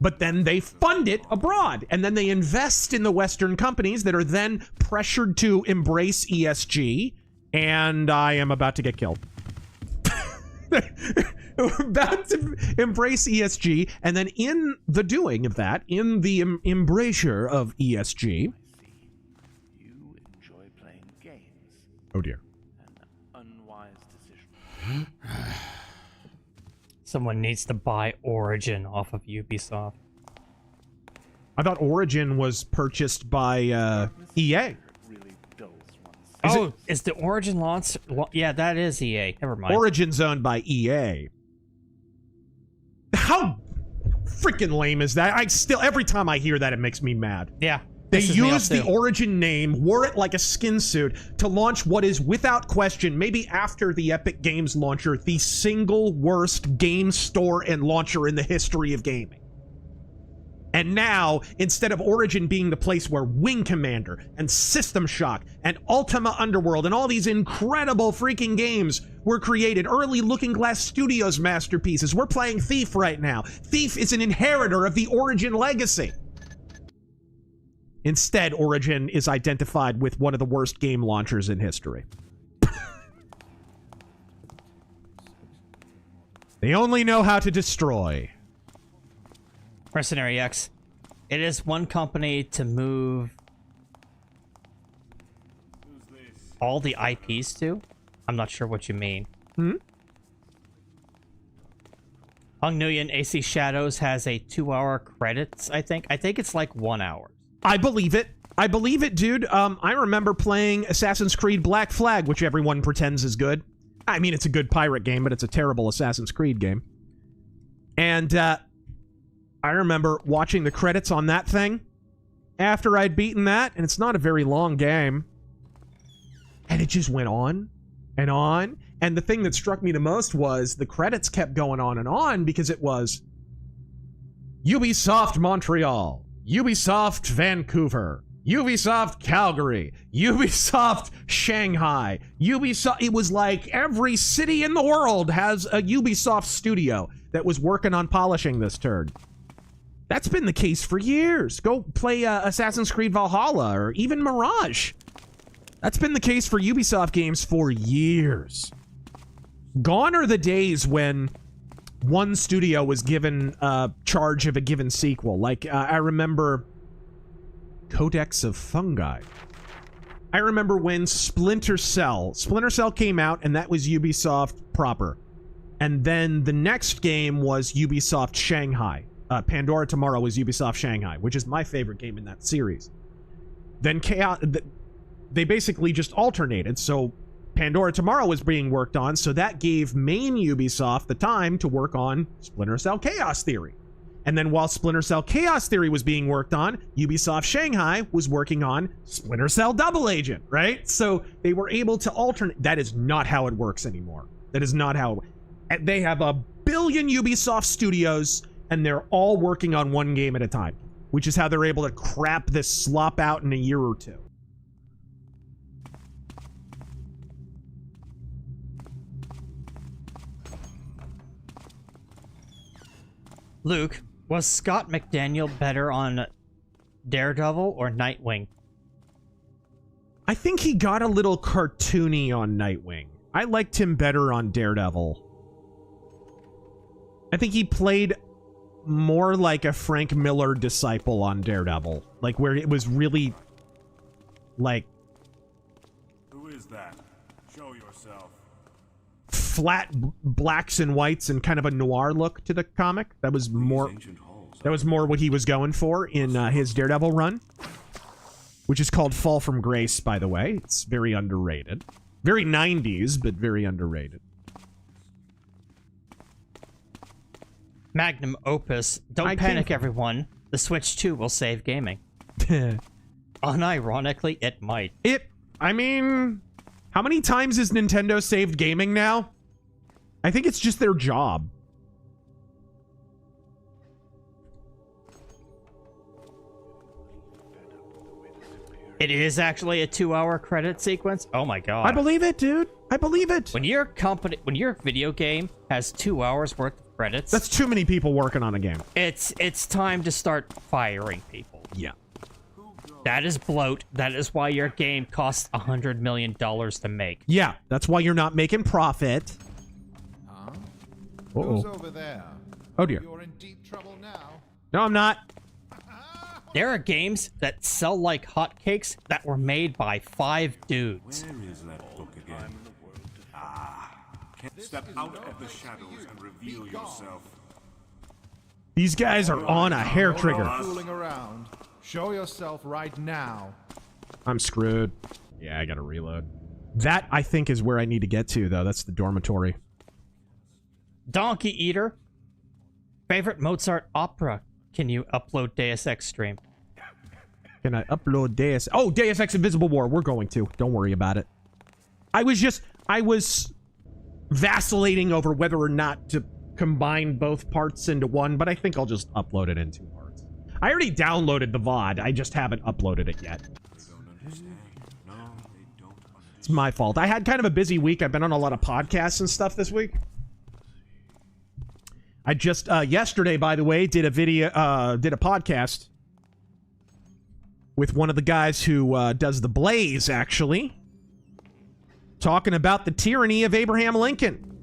But then they fund it abroad, and then they invest in the Western companies that are then pressured to embrace ESG, and I am about to get killed. About to embrace ESG, and then in the doing of that, in the embrasure of ESG... You enjoy playing games. Oh dear. Someone needs to buy Origin off of Ubisoft. I thought Origin was purchased by EA. Is the Origin launch? Yeah, that is EA. Never mind. Origin's owned by EA. How freaking lame is that? I still, every time I hear that, it makes me mad. Yeah. They used the Origin name, wore it like a skin suit, to launch what is, without question, maybe after the Epic Games launcher, the single worst game store and launcher in the history of gaming. And now, instead of Origin being the place where Wing Commander and System Shock and Ultima Underworld and all these incredible freaking games were created, early Looking Glass Studios masterpieces, we're playing Thief right now. Thief is an inheritor of the Origin legacy. Instead, Origin is identified with one of the worst game launchers in history. They only know how to destroy. Mercenary X. It is one company to move all the IPs to? I'm not sure what you mean. Hung Nguyen AC Shadows has a 2-hour credits, I think. I think it's like 1 hour. I believe it. I believe it, dude. I remember playing Assassin's Creed Black Flag, which everyone pretends is good. I mean, it's a good pirate game, but it's a terrible Assassin's Creed game. And I remember watching the credits on that thing after I'd beaten that, and it's not a very long game. And it just went on and on. And the thing that struck me the most was the credits kept going on because it was Ubisoft Montreal, Ubisoft Vancouver, Ubisoft Calgary, Ubisoft Shanghai, Ubisoft. It was like every city in the world has a Ubisoft studio that was working on polishing this turd. That's been the case for years. Go play Assassin's Creed Valhalla or even Mirage. That's been the case for Ubisoft games for years. Gone are the days when one studio was given charge of a given sequel. Like, I remember Codex of Fungi. I remember when Splinter Cell came out, and that was Ubisoft proper. And then the next game was Ubisoft Shanghai. Pandora Tomorrow was Ubisoft Shanghai, which is my favorite game in that series. Then Chaos... They basically just alternated, so Pandora Tomorrow was being worked on, so that gave main Ubisoft the time to work on Splinter Cell Chaos Theory. And then while Splinter Cell Chaos Theory was being worked on, Ubisoft Shanghai was working on Splinter Cell Double Agent, right? So they were able to alternate. That is not how it works anymore. That is not how it works. They have a billion Ubisoft studios, and they're all working on one game at a time, which is how they're able to crap this slop out in a year or two. Luke, was Scott McDaniel better on Daredevil or Nightwing? I think he got a little cartoony on Nightwing. I liked him better on Daredevil. I think he played more like a Frank Miller disciple on Daredevil. Like, where it was really, like... Who is that? Show yourself. Flat blacks and whites and kind of a noir look to the comic. That was more what he was going for in his Daredevil run, which is called Fall from Grace, by the way. It's very underrated. Very 90s, but very underrated. Magnum Opus, don't panic everyone. The Switch 2 will save gaming. Unironically, it might. I mean, how many times has Nintendo saved gaming now? I think it's just their job. It is actually a 2-hour credit sequence. Oh my god. I believe it, dude. I believe it. When your video game has 2 hours worth of credits, that's too many people working on a game. It's time to start firing people. Yeah. That is bloat. That is why your game costs $100 million to make. Yeah, that's why you're not making profit. Who's over there? Oh dear. You're in deep trouble now. No, I'm not. There are games that sell like hotcakes that were made by 5 dudes. Where is that book again? Step out of the shadows and reveal yourself. These guys are on a hair trigger. No fooling around. Show yourself right now. I'm screwed. Yeah, I gotta reload. That, I think, is where I need to get to, though. That's the dormitory. Donkey Eater. Favorite Mozart opera. Can you upload Deus Ex stream? Can I upload Deus? Oh, Deus Ex Invisible War. We're going to. Don't worry about it. I was vacillating over whether or not to combine both parts into one, but I think I'll just upload it in 2 parts. I already downloaded the VOD. I just haven't uploaded it yet. It's my fault. I had kind of a busy week. I've been on a lot of podcasts and stuff this week. I just, yesterday, by the way, did a podcast with one of the guys who does The Blaze, actually. Talking about the tyranny of Abraham Lincoln.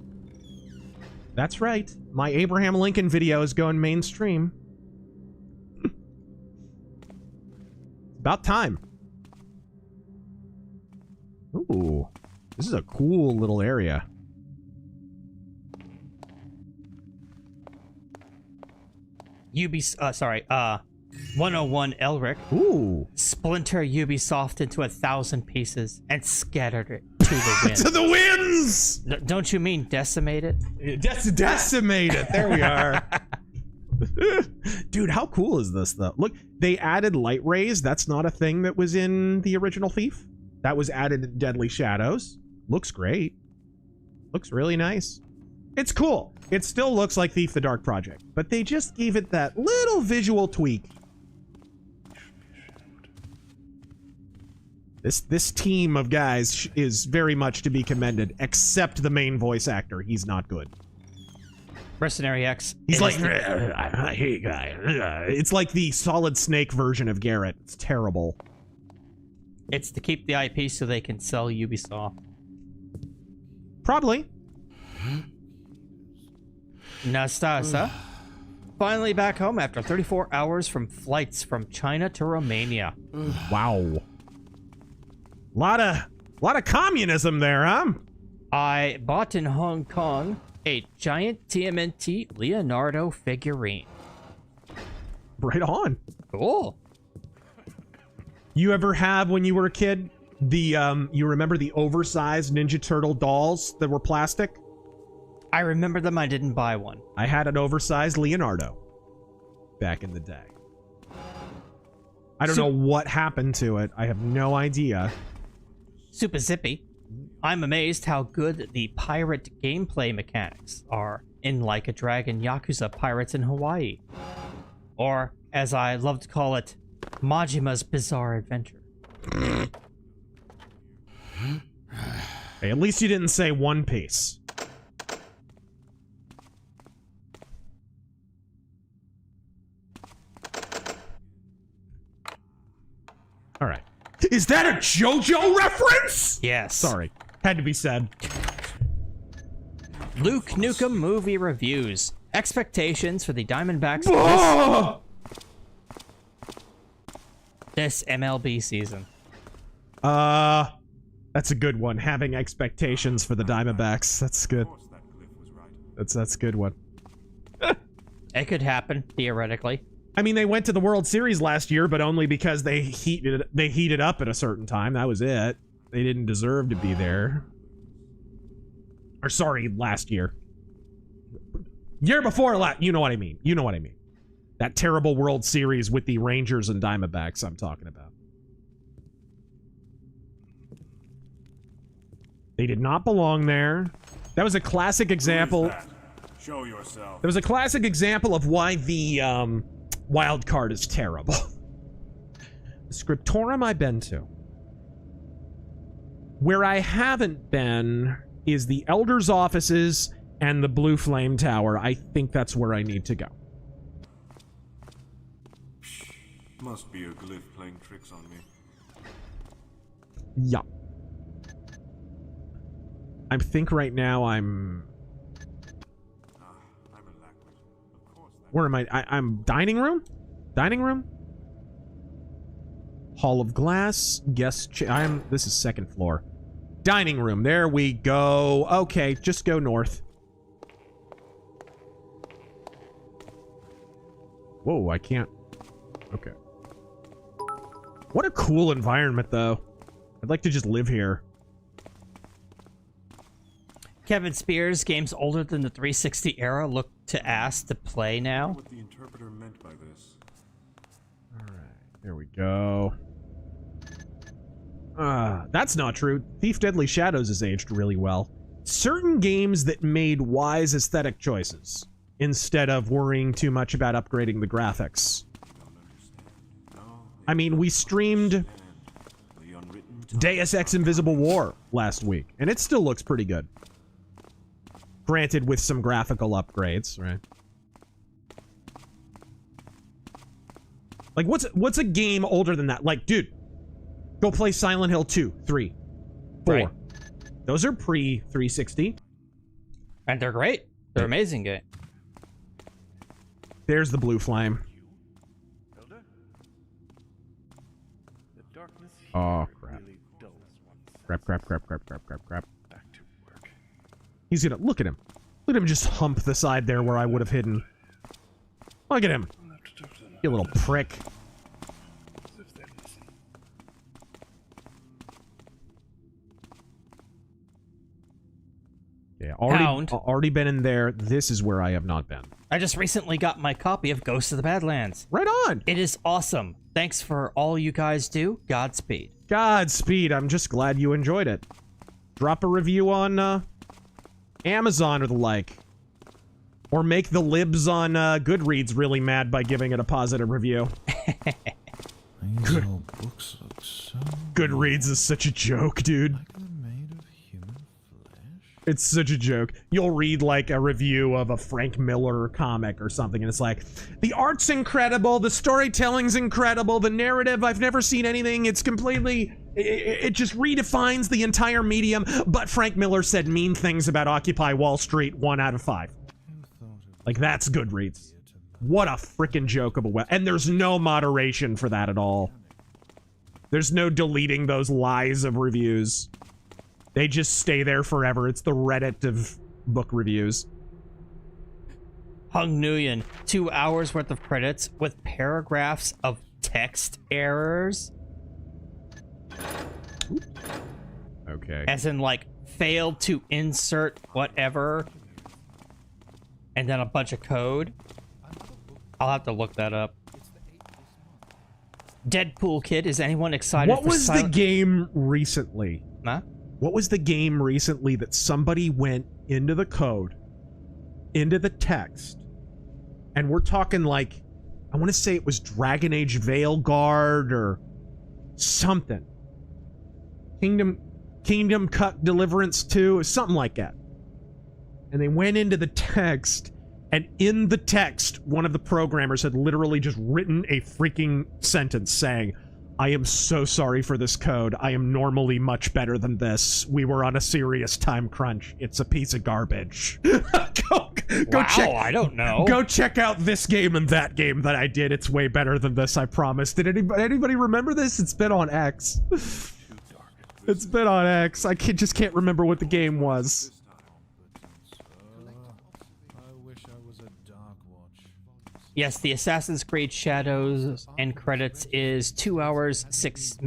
That's right. My Abraham Lincoln video is going mainstream. About time. Ooh. This is a cool little area. Sorry, 101 Elric. Ooh. Splinter Ubisoft into 1,000 pieces and scattered it to the wind. To the winds! Don't you mean decimate it? Decimate it. There we are. Dude, how cool is this, though? Look, they added light rays. That's not a thing that was in the original Thief. That was added in Deadly Shadows. Looks great. Looks really nice. It's cool. It still looks like Thief the Dark Project, but they just gave it that little visual tweak. This team of guys is very much to be commended, except the main voice actor. He's not good. Mercenary X. He's like, hey guy. It's like the Solid Snake version of Garrett. It's terrible. It's to keep the IP so they can sell Ubisoft. Probably. Nastasa. Finally back home after 34 hours from flights from China to Romania. Wow. Lot of communism there, huh? I bought in Hong Kong a giant TMNT Leonardo figurine. Right on. Cool. You ever have, when you were a kid, the you remember the oversized Ninja Turtle dolls that were plastic? I remember them. I didn't buy one. I had an oversized Leonardo back in the day. I don't know what happened to it. I have no idea. Super zippy. I'm amazed how good the pirate gameplay mechanics are in Like a Dragon Yakuza Pirates in Hawaii. Or, as I love to call it, Majima's Bizarre Adventure. Hey, at least you didn't say One Piece. All right. Is that a JoJo reference? Yes. Sorry. Had to be said. Luke Nukem movie reviews. Expectations for the Diamondbacks this MLB season. That's a good one. Having expectations for the Diamondbacks. That's good. That's a good one. It could happen, theoretically. I mean, they went to the World Series last year, but only because they heated up at a certain time. That was it. They didn't deserve to be there. Or sorry, last year. Year before last. You know what I mean. You know what I mean. That terrible World Series with the Rangers and Diamondbacks I'm talking about. They did not belong there. That was a classic example. Show yourself. There was a classic example of why the wild card is terrible. The scriptorium I've been to. Where I haven't been is the Elder's offices and the Blue Flame Tower. I think that's where I need to go. Must be a glyph playing tricks on me. Yeah. I think right now I'm... Where am I? I'm dining room? Dining room? Hall of Glass. Guest this is second floor. Dining room. There we go. Okay, just go north. Whoa, I can't. Okay. What a cool environment, though. I'd like to just live here. Kevin Spears, games older than the 360 era look to ask to play now. What the interpreter meant by this. Alright, there we go. That's not true. Thief Deadly Shadows has aged really well. Certain games that made wise aesthetic choices instead of worrying too much about upgrading the graphics. I mean, we streamed Deus Ex Invisible War last week, and it still looks pretty good. Granted, with some graphical upgrades, right? Like, what's a game older than that? Like, dude, go play Silent Hill 2, 3, 4. Right. Those are pre-360. And they're great. They're amazing game. There's the Blue Flame. Oh, crap. Crap. He's gonna... Look at him. Look at him just hump the side there where I would have hidden. Look at him. You little prick. Yeah, already been in there. This is where I have not been. I just recently got my copy of Ghosts of the Badlands. Right on. It is awesome. Thanks for all you guys do. Godspeed. Godspeed. I'm just glad you enjoyed it. Drop a review on Amazon or the like. Or make the libs on Goodreads really mad by giving it a positive review. These old books look so Goodreads is such a joke, dude. like they're made of human flesh. It's such a joke. You'll read like a review of a Frank Miller comic or something, and it's like, the art's incredible, the storytelling's incredible, the narrative, I've never seen anything, it's completely, it just redefines the entire medium, but Frank Miller said mean things about Occupy Wall Street 1 out of 5. Like, that's Goodreads. What a freaking joke of a web. And there's no moderation for that at all. There's no deleting those lies of reviews. They just stay there forever. It's the Reddit of book reviews. Hung Nguyen, 2 hours worth of credits with paragraphs of text errors. Okay. As in, like, failed to insert whatever. And then a bunch of code. I'll have to look that up. Deadpool Kid, is anyone excited What was the game recently? Huh? What was the game recently that somebody went into the code, into the text, and we're talking like, I want to say it was Dragon Age Veilguard or something. Kingdom Cut Deliverance 2 or something like that. And they went into the text, and in the text, one of the programmers had literally just written a freaking sentence saying, I am so sorry for this code. I am normally much better than this. We were on a serious time crunch. It's a piece of garbage. Go wow, check. I don't know. Go check out this game and that game that I did. It's way better than this, I promise. Did anybody remember this? It's been on X. It's been on X. I just can't remember what the game was. Yes, the Assassin's Creed Shadows end credits is 2 hours 6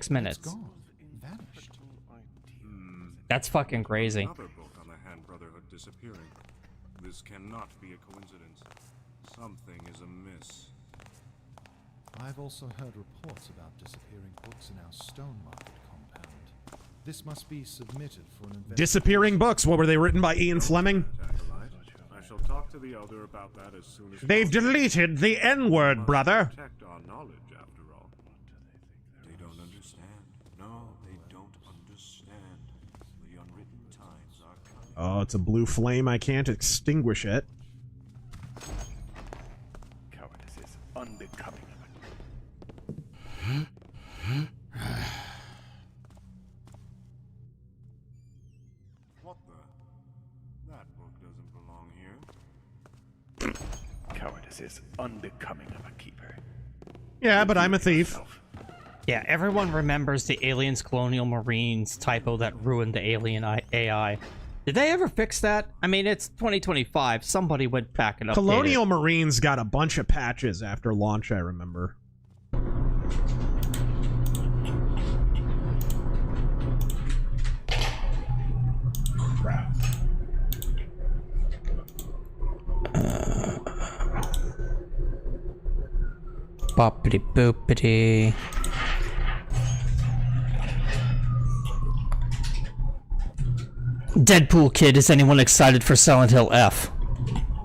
minutes. That's fucking crazy. Another book on the Hand Brotherhood disappearing. This cannot be a coincidence. Something is amiss. I've also heard reports about disappearing books in our stone market compound. This must be submitted for an investigation. Disappearing books. What were they written by Ian Fleming? I shall talk to the Elder about that as soon as They've deleted the N-word, brother. protect our knowledge after all. They don't understand. No, they don't understand. The unwritten times are coming. Oh, it's a blue flame. I can't extinguish it. Cowardice is unbecoming of What the? That book doesn't belong here. Cowardice is unbecoming of a keeper. Yeah, but I'm a thief. Yeah, everyone remembers the Aliens Colonial Marines typo that ruined the alien AI. Did they ever fix that? I mean, it's 2025. Somebody went back and updated. Colonial Marines got a bunch of patches after launch, I remember. Crap. Boppity boopity. Deadpool Kid, is anyone excited for Silent Hill F?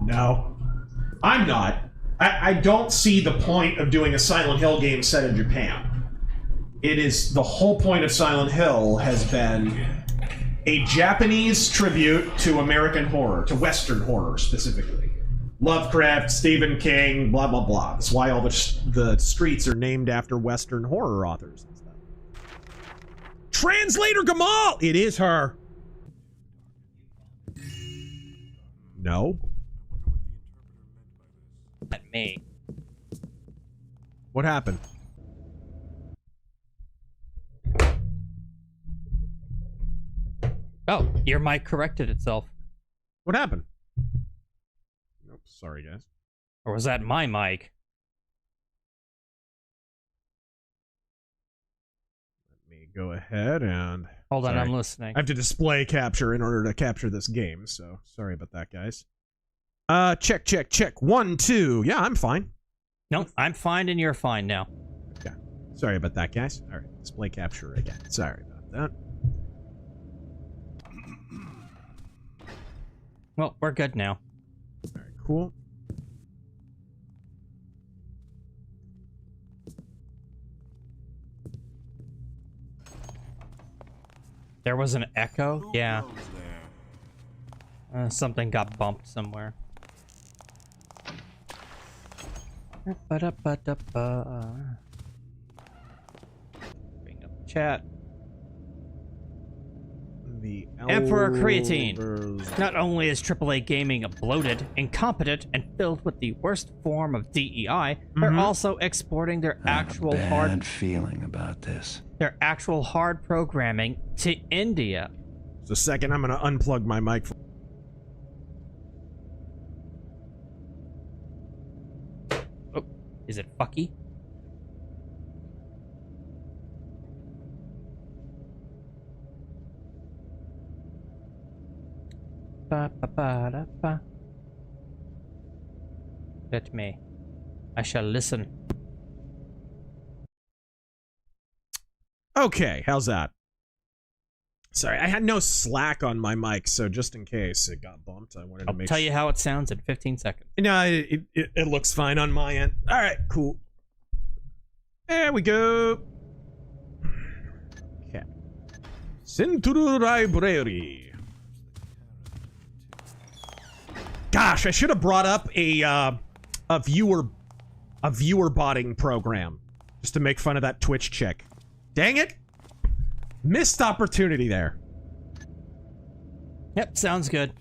No. I'm not. I don't see the point of doing a Silent Hill game set in Japan. It is, the whole point of Silent Hill has been a Japanese tribute to American horror, to Western horror specifically. Lovecraft, Stephen King, blah, blah, blah. That's why all the streets are named after Western horror authors and stuff. Translator Gamal! It is her. No. At me. What happened? Oh, your mic corrected itself. What happened? Nope, sorry guys. Or was that my mic? Let me go ahead and... Hold on, sorry. I'm listening. I have to display capture in order to capture this game, so sorry about that, guys. Check, check, check. 1, 2. Yeah, I'm fine. No, I'm fine and you're fine now. Okay. Sorry about that, guys. All right, display capture again. Sorry about that. Well, we're good now. All right, cool. There was an echo? Yeah. Something got bumped somewhere. Bring up chat. The Emperor Creatine. Not only is AAA gaming bloated, incompetent, and filled with the worst form of DEI, they're also exporting their actual hard feeling about this. Their actual hard programming to India. Just a second, I'm gonna unplug my mic. Oh, is it fucky? Ba. Let me. I shall listen. Okay, how's that? Sorry, I had no slack on my mic, so just in case it got bumped, I wanted to make sure. I'll tell you how it sounds in 15 seconds. No, it looks fine on my end. All right, cool. There we go. Okay. Library. Gosh, I should have brought up a viewer botting program just to make fun of that Twitch chick. Dang it! Missed opportunity there. Yep, sounds good.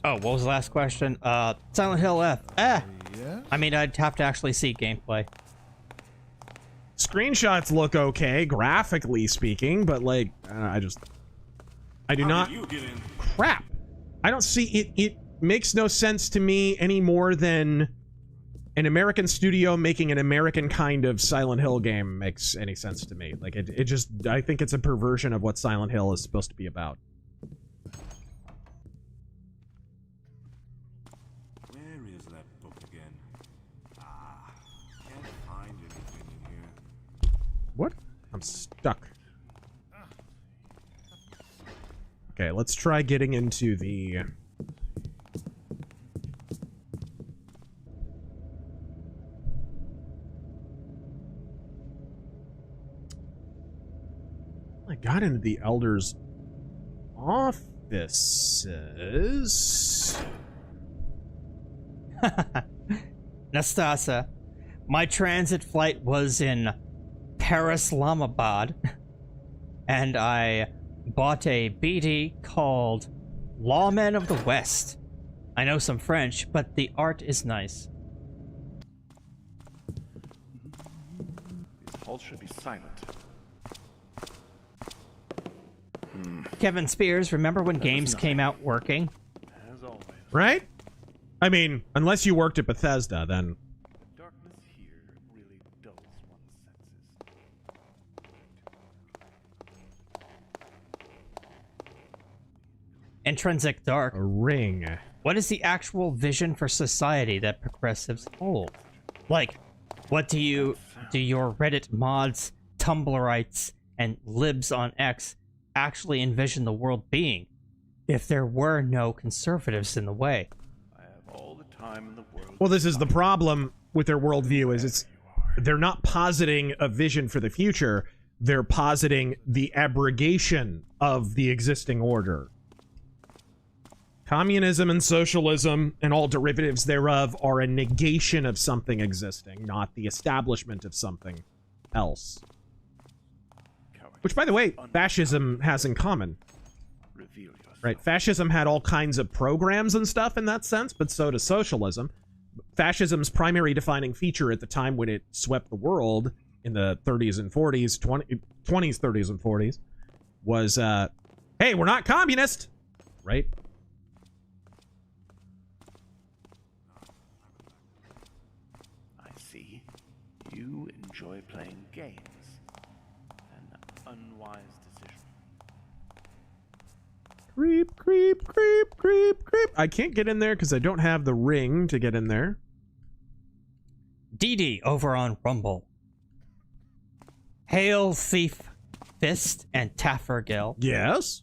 Oh, what was the last question? Silent Hill F. I mean, I'd have to actually see gameplay. Screenshots look okay, graphically speaking, but like, I do not. Crap. I don't see it. It makes no sense to me any more than an American studio making an American kind of Silent Hill game makes any sense to me. Like, it just, I think it's a perversion of what Silent Hill is supposed to be about. Where is that book again? Can't find anything in here. What? I'm stuck. Okay, let's try getting into the... I got into the Elder's offices. Nastasa, my transit flight was in Paris-Islamabad, and I bought a BD called Lawmen of the West. I know some French, but the art is nice. These halls should be silent. Kevin Spears, remember when games came out working? As always. Right? I mean, unless you worked at Bethesda, then... Darkness here really dulls one's senses. Intrinsic Dark. A ring. What is the actual vision for society that progressives hold? Like, what do your Reddit mods, Tumblrites, and libs on X actually envision the world being if there were no conservatives in the way? I have all the time in the world. Well, this is the problem with their worldview, is they're not positing a vision for the future, they're positing the abrogation of the existing order. Communism and socialism and all derivatives thereof are a negation of something existing, not the establishment of something else. Which, by the way, fascism has in common. Right? Fascism had all kinds of programs and stuff in that sense, but so does socialism. Fascism's primary defining feature at the time when it swept the world in the 30s and 40s, 20s, 30s, and 40s, was, hey, we're not communist! Right? I see. You enjoy playing games. Unwise decision. Creep, creep, creep, creep, creep. I can't get in there because I don't have the ring to get in there. DD over on Rumble. Hail Thief Fist and Taffergill. Yes?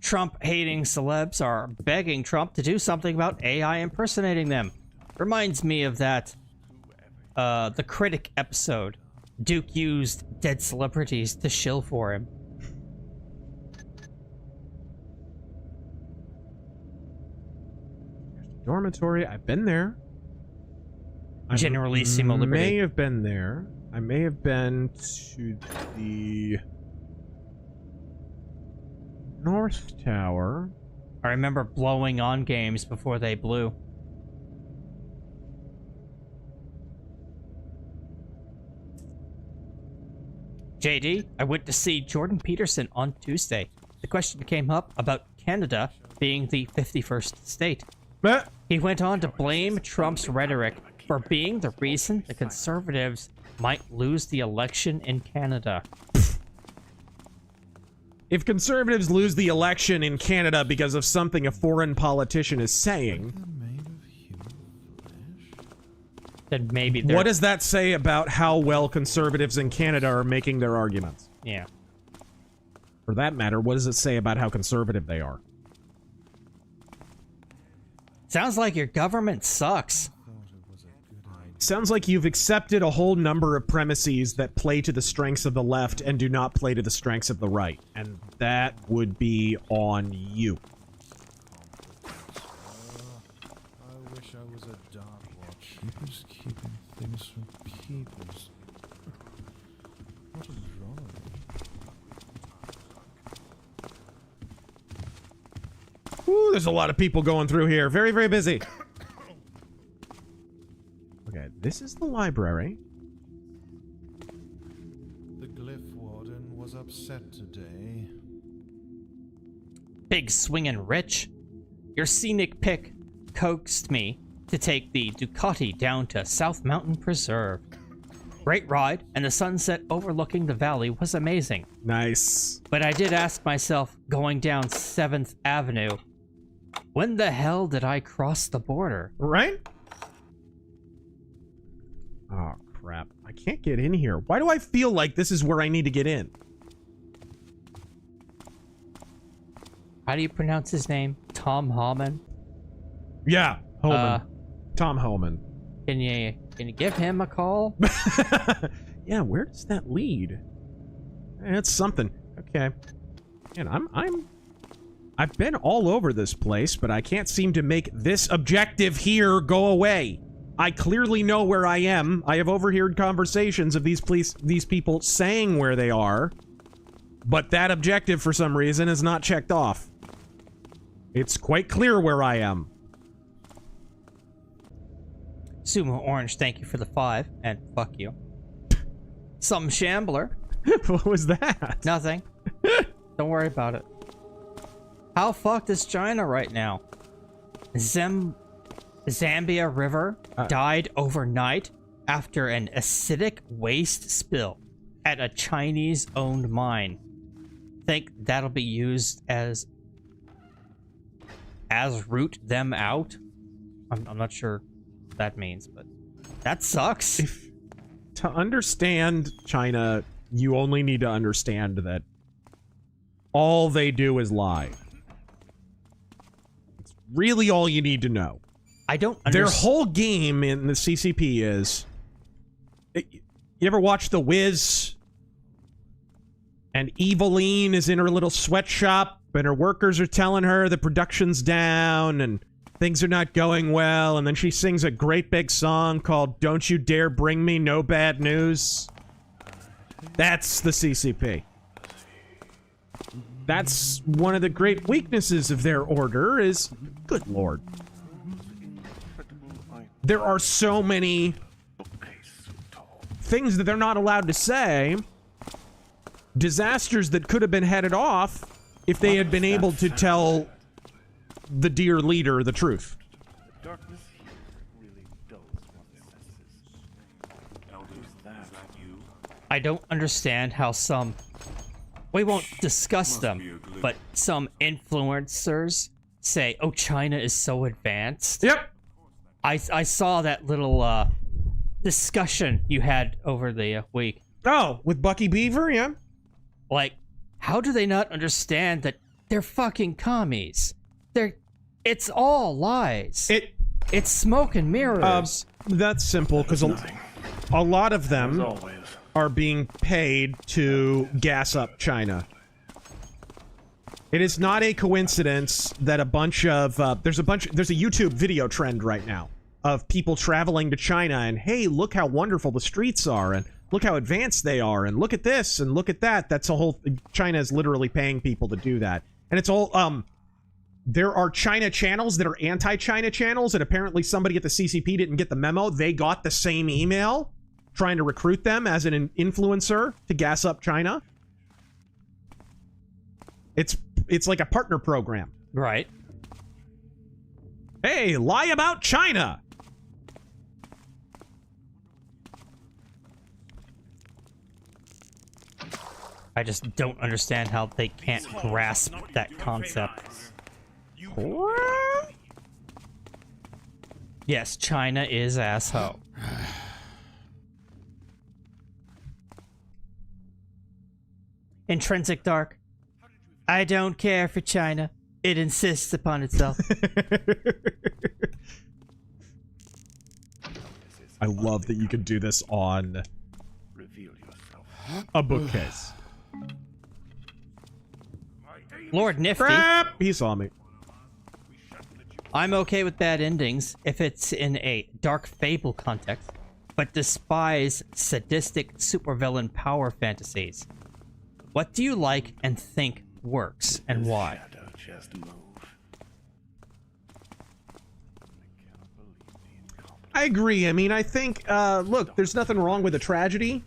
Trump-hating celebs are begging Trump to do something about AI impersonating them. Reminds me of that, the Critic episode Duke used dead celebrities to shill for him. Dormitory. I've been there. Generalissimo Liberty. May have been there. I may have been to the North Tower. I remember blowing on games before they blew. JD, I went to see Jordan Peterson on Tuesday. The question came up about Canada being the 51st state. He went on to blame Trump's rhetoric for being the reason the Conservatives might lose the election in Canada. If Conservatives lose the election in Canada because of something a foreign politician is saying, then maybe what does that say about how well Conservatives in Canada are making their arguments? Yeah. For that matter, what does it say about how conservative they are? Sounds like your government sucks. Sounds like you've accepted a whole number of premises that play to the strengths of the left and do not play to the strengths of the right. And that would be on you. I wish I was a dark watch. Keepers keeping things from keepers. What a drawing. Ooh, there's a lot of people going through here. Very, very busy. Okay, this is the library. The glyph warden was upset today. Big swingin' rich. Your scenic pick coaxed me to take the Ducati down to South Mountain Preserve. Great ride, and the sunset overlooking the valley was amazing. Nice. But I did ask myself, going down 7th Avenue, when the hell did I cross the border? Right? Oh, crap. I can't get in here. Why do I feel like this is where I need to get in? How do you pronounce his name? Tom Hallman? Yeah, Holman. Tom Hallman. Can you give him a call? Yeah, where does that lead? It's something. Okay. And I've been all over this place, but I can't seem to make this objective here go away. I clearly know where I am. I have overheard conversations of these people saying where they are, but that objective for some reason is not checked off. It's quite clear where I am. Sumo Orange, thank you for the 5, and fuck you. Some Shambler. What was that? Nothing. Don't worry about it. How fucked is China right now? Zambia River died overnight after an acidic waste spill at a Chinese-owned mine. Think that'll be used as root them out? I'm not sure what that means, but that sucks. To understand China, you only need to understand that all they do is lie. It's really all you need to know. I don't Their whole game in the CCP is... You ever watch The Wiz? And Eveline is in her little sweatshop, and her workers are telling her the production's down, and things are not going well, and then she sings a great big song called Don't You Dare Bring Me No Bad News. That's the CCP. That's one of the great weaknesses of their order is... Good lord. There are so many things that they're not allowed to say. Disasters that could have been headed off if they had been able to tell the dear leader the truth. Darkness here really dulls one's senses. Elders, is that you? I don't understand how some... We won't discuss them, but some influencers say, oh, China is so advanced. Yep. I saw that little discussion you had over the week. Oh, with Bucky Beaver, yeah? Like, how do they not understand that they're fucking commies? It's all lies. It's smoke and mirrors. That's simple, because a lot of them are being paid to gas up China. It is not a coincidence that a bunch of there's a YouTube video trend right now of people traveling to China and, hey, look how wonderful the streets are and look how advanced they are and look at this and look at that. That's a whole China is literally paying people to do that. And it's all there are China channels that are anti-China channels, and apparently somebody at the CCP didn't get the memo. They got the same email trying to recruit them as an influencer to gas up China. It's like a partner program. Right. Hey, lie about China. I just don't understand how they can't grasp that concept. Yes, China is asshole. Intrinsic Dark. I don't care for China. It insists upon itself. I love that you can do this on a bookcase. Lord Nifty. Crap! He saw me. I'm okay with bad endings if it's in a dark fable context, but despise sadistic supervillain power fantasies. What do you like and think works, and why? I agree. I mean, I think, look, there's nothing wrong with a tragedy.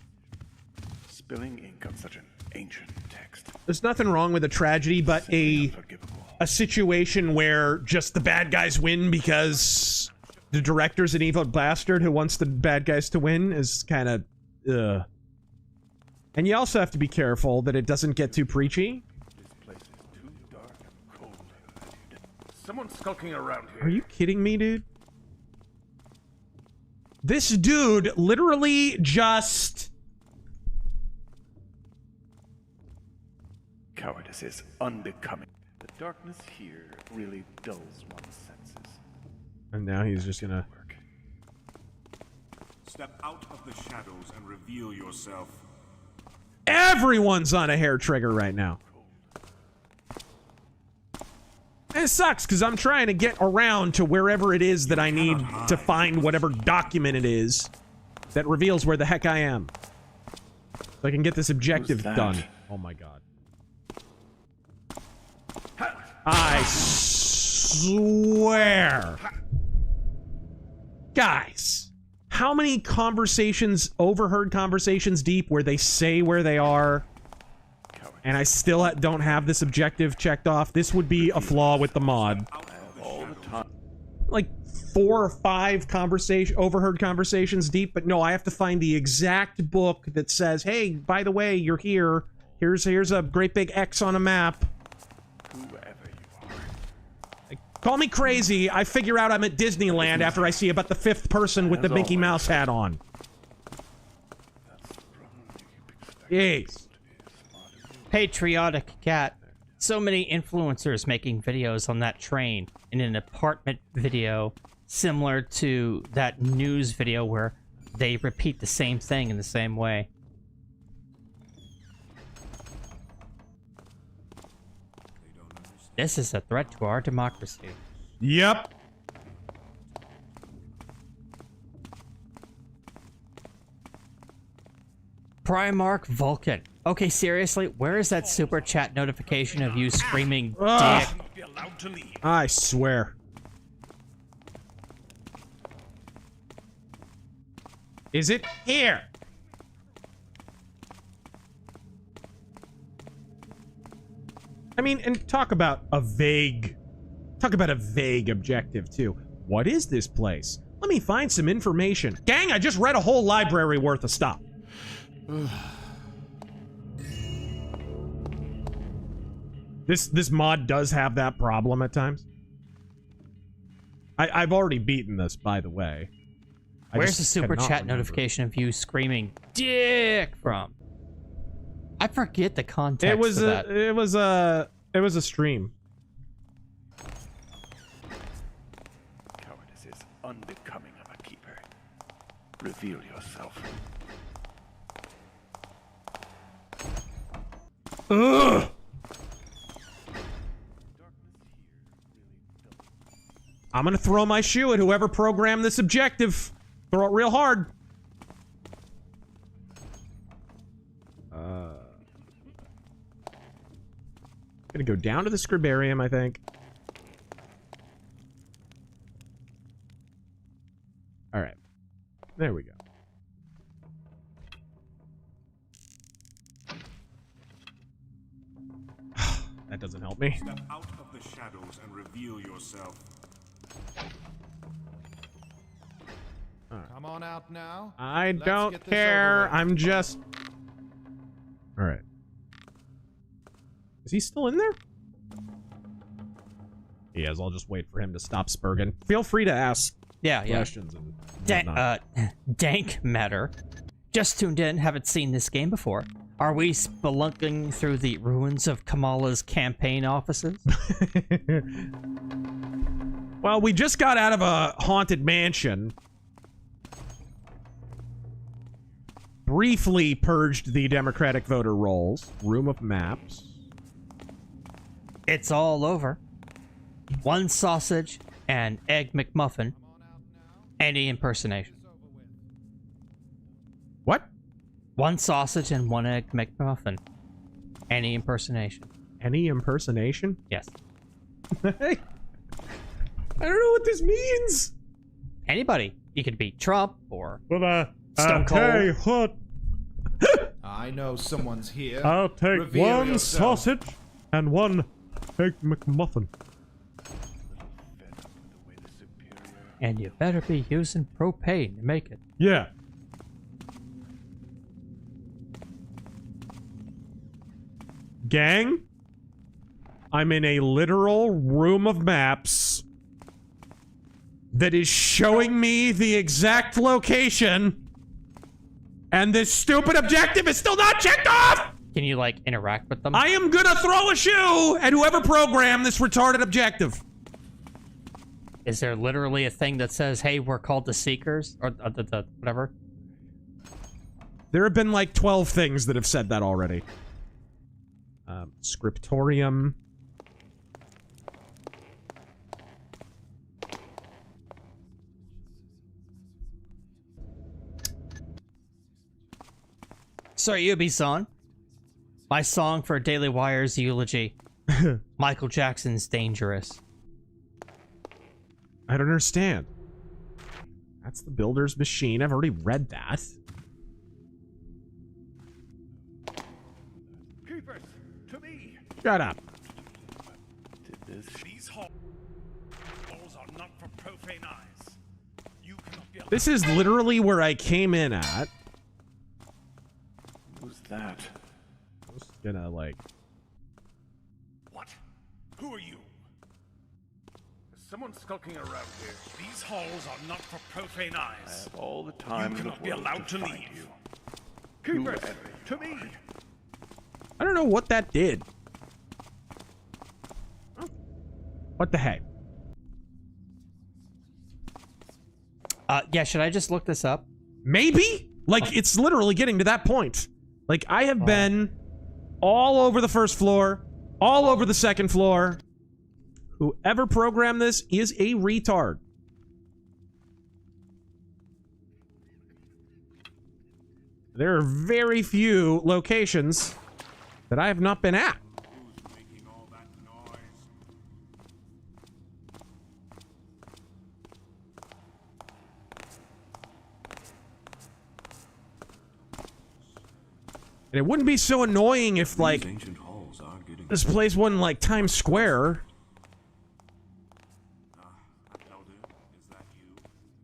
Spilling ink on such an ancient text. There's nothing wrong with a tragedy, but a situation where just the bad guys win because the director's an evil bastard who wants the bad guys to win is kind of, And you also have to be careful that it doesn't get too preachy. This place is too dark and cold. Someone's skulking around here. Are you kidding me, dude? This dude literally just... Cowardice is unbecoming. The darkness here really dulls one's senses. And now he's just gonna... Step out of the shadows and reveal yourself. Everyone's on a hair trigger right now. And it sucks, because I'm trying to get around to wherever it is that I need to find whatever document it is that reveals where the heck I am. So I can get this objective done. Oh my god. I swear. Guys, how many conversations, overheard conversations deep where they say where they are, and I still don't have this objective checked off? This would be a flaw with the mod. Like 4 or 5 overheard conversations deep, but no, I have to find the exact book that says, hey, by the way, you're here. Here's a great big X on a map. Call me crazy, I figure out I'm at Disneyland after I see about the 5th person with the Mickey Mouse hat on. Jeez. Patriotic Cat. So many influencers making videos on that train in an apartment video similar to that news video where they repeat the same thing in the same way. This is a threat to our democracy. Yep. Primarch Vulcan. Okay, seriously, where is that super chat notification of you screaming Ugh. dick? I swear. Is it here? I mean, and talk about a vague objective too. What is this place? Let me find some information. Gang, I just read a whole library worth of stuff. This mod does have that problem at times. I've already beaten this, by the way. Where's the super chat notification of you screaming dick from? I forget the context of that. It was a stream. Cowardice is unbecoming of a keeper. Reveal yourself. Ugh! I'm gonna throw my shoe at whoever programmed this objective. Throw it real hard. Gonna go down to the scribarium, I think. All right. There we go. That doesn't help me. Step out of the shadows and reveal yourself. Come on out now. I Let's don't get this care. over with. I'm just... All right. Is he still in there? He is. I'll just wait for him to stop spurging. Feel free to ask questions and whatnot. Dank matter. Just tuned in, haven't seen this game before. Are we spelunking through the ruins of Kamala's campaign offices? Well, we just got out of a haunted mansion. Briefly purged the Democratic voter rolls. Room of maps. It's all over. One sausage and egg McMuffin. Any impersonation. What? One sausage and one egg McMuffin. Any impersonation. Any impersonation? Yes. I don't know what this means. Anybody. You could be Trump or Stone Cold. What? I know someone's here. I'll take Reveal one yourself. sausage and one egg McMuffin. And you better be using propane to make it. Yeah. Gang, I'm in a literal room of maps that is showing me the exact location, and this stupid objective is still not checked off! Can you, like, interact with them? I am gonna throw a shoe at whoever programmed this retarded objective. Is there literally a thing that says, hey, we're called the Seekers? Or the whatever? There have been like 12 things that have said that already. Scriptorium. Sorry, Ubi-san. My song for Daily Wire's eulogy. Michael Jackson's Dangerous. I don't understand. That's the builder's machine. I've already read that. Keepers, to me. Shut up. These halls are not for profane eyes. You cannot be. This is literally where I came in at. Who's that? I'm just gonna, like... What? Who are you? Is someone skulking around here? These halls are not for profane I eyes. have all the time You in the cannot be world allowed to find leave. you. Keepers, Whoever to me. I don't know what that did. What the heck? Yeah, should I just look this up? Maybe? Like, it's literally getting to that point. Like, I have been all over the first floor, all over the second floor. Whoever programmed this is a retard. There are very few locations that I have not been at. And it wouldn't be so annoying if, like, this place wasn't like Times Square.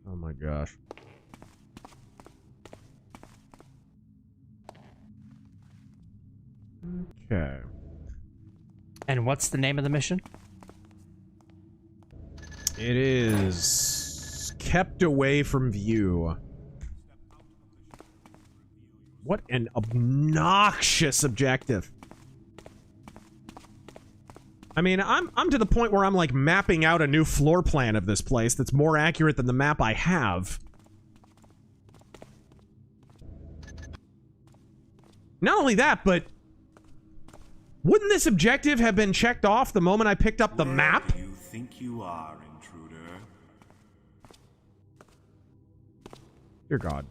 Oh my gosh. Okay. And what's the name of the mission? It is kept away from view. What an obnoxious objective. I mean, I'm to the point where I'm like mapping out a new floor plan of this place that's more accurate than the map I have. Not only that, but Wouldn't this objective have been checked off the moment I picked up the map? Where do you think you are, intruder? Dear God.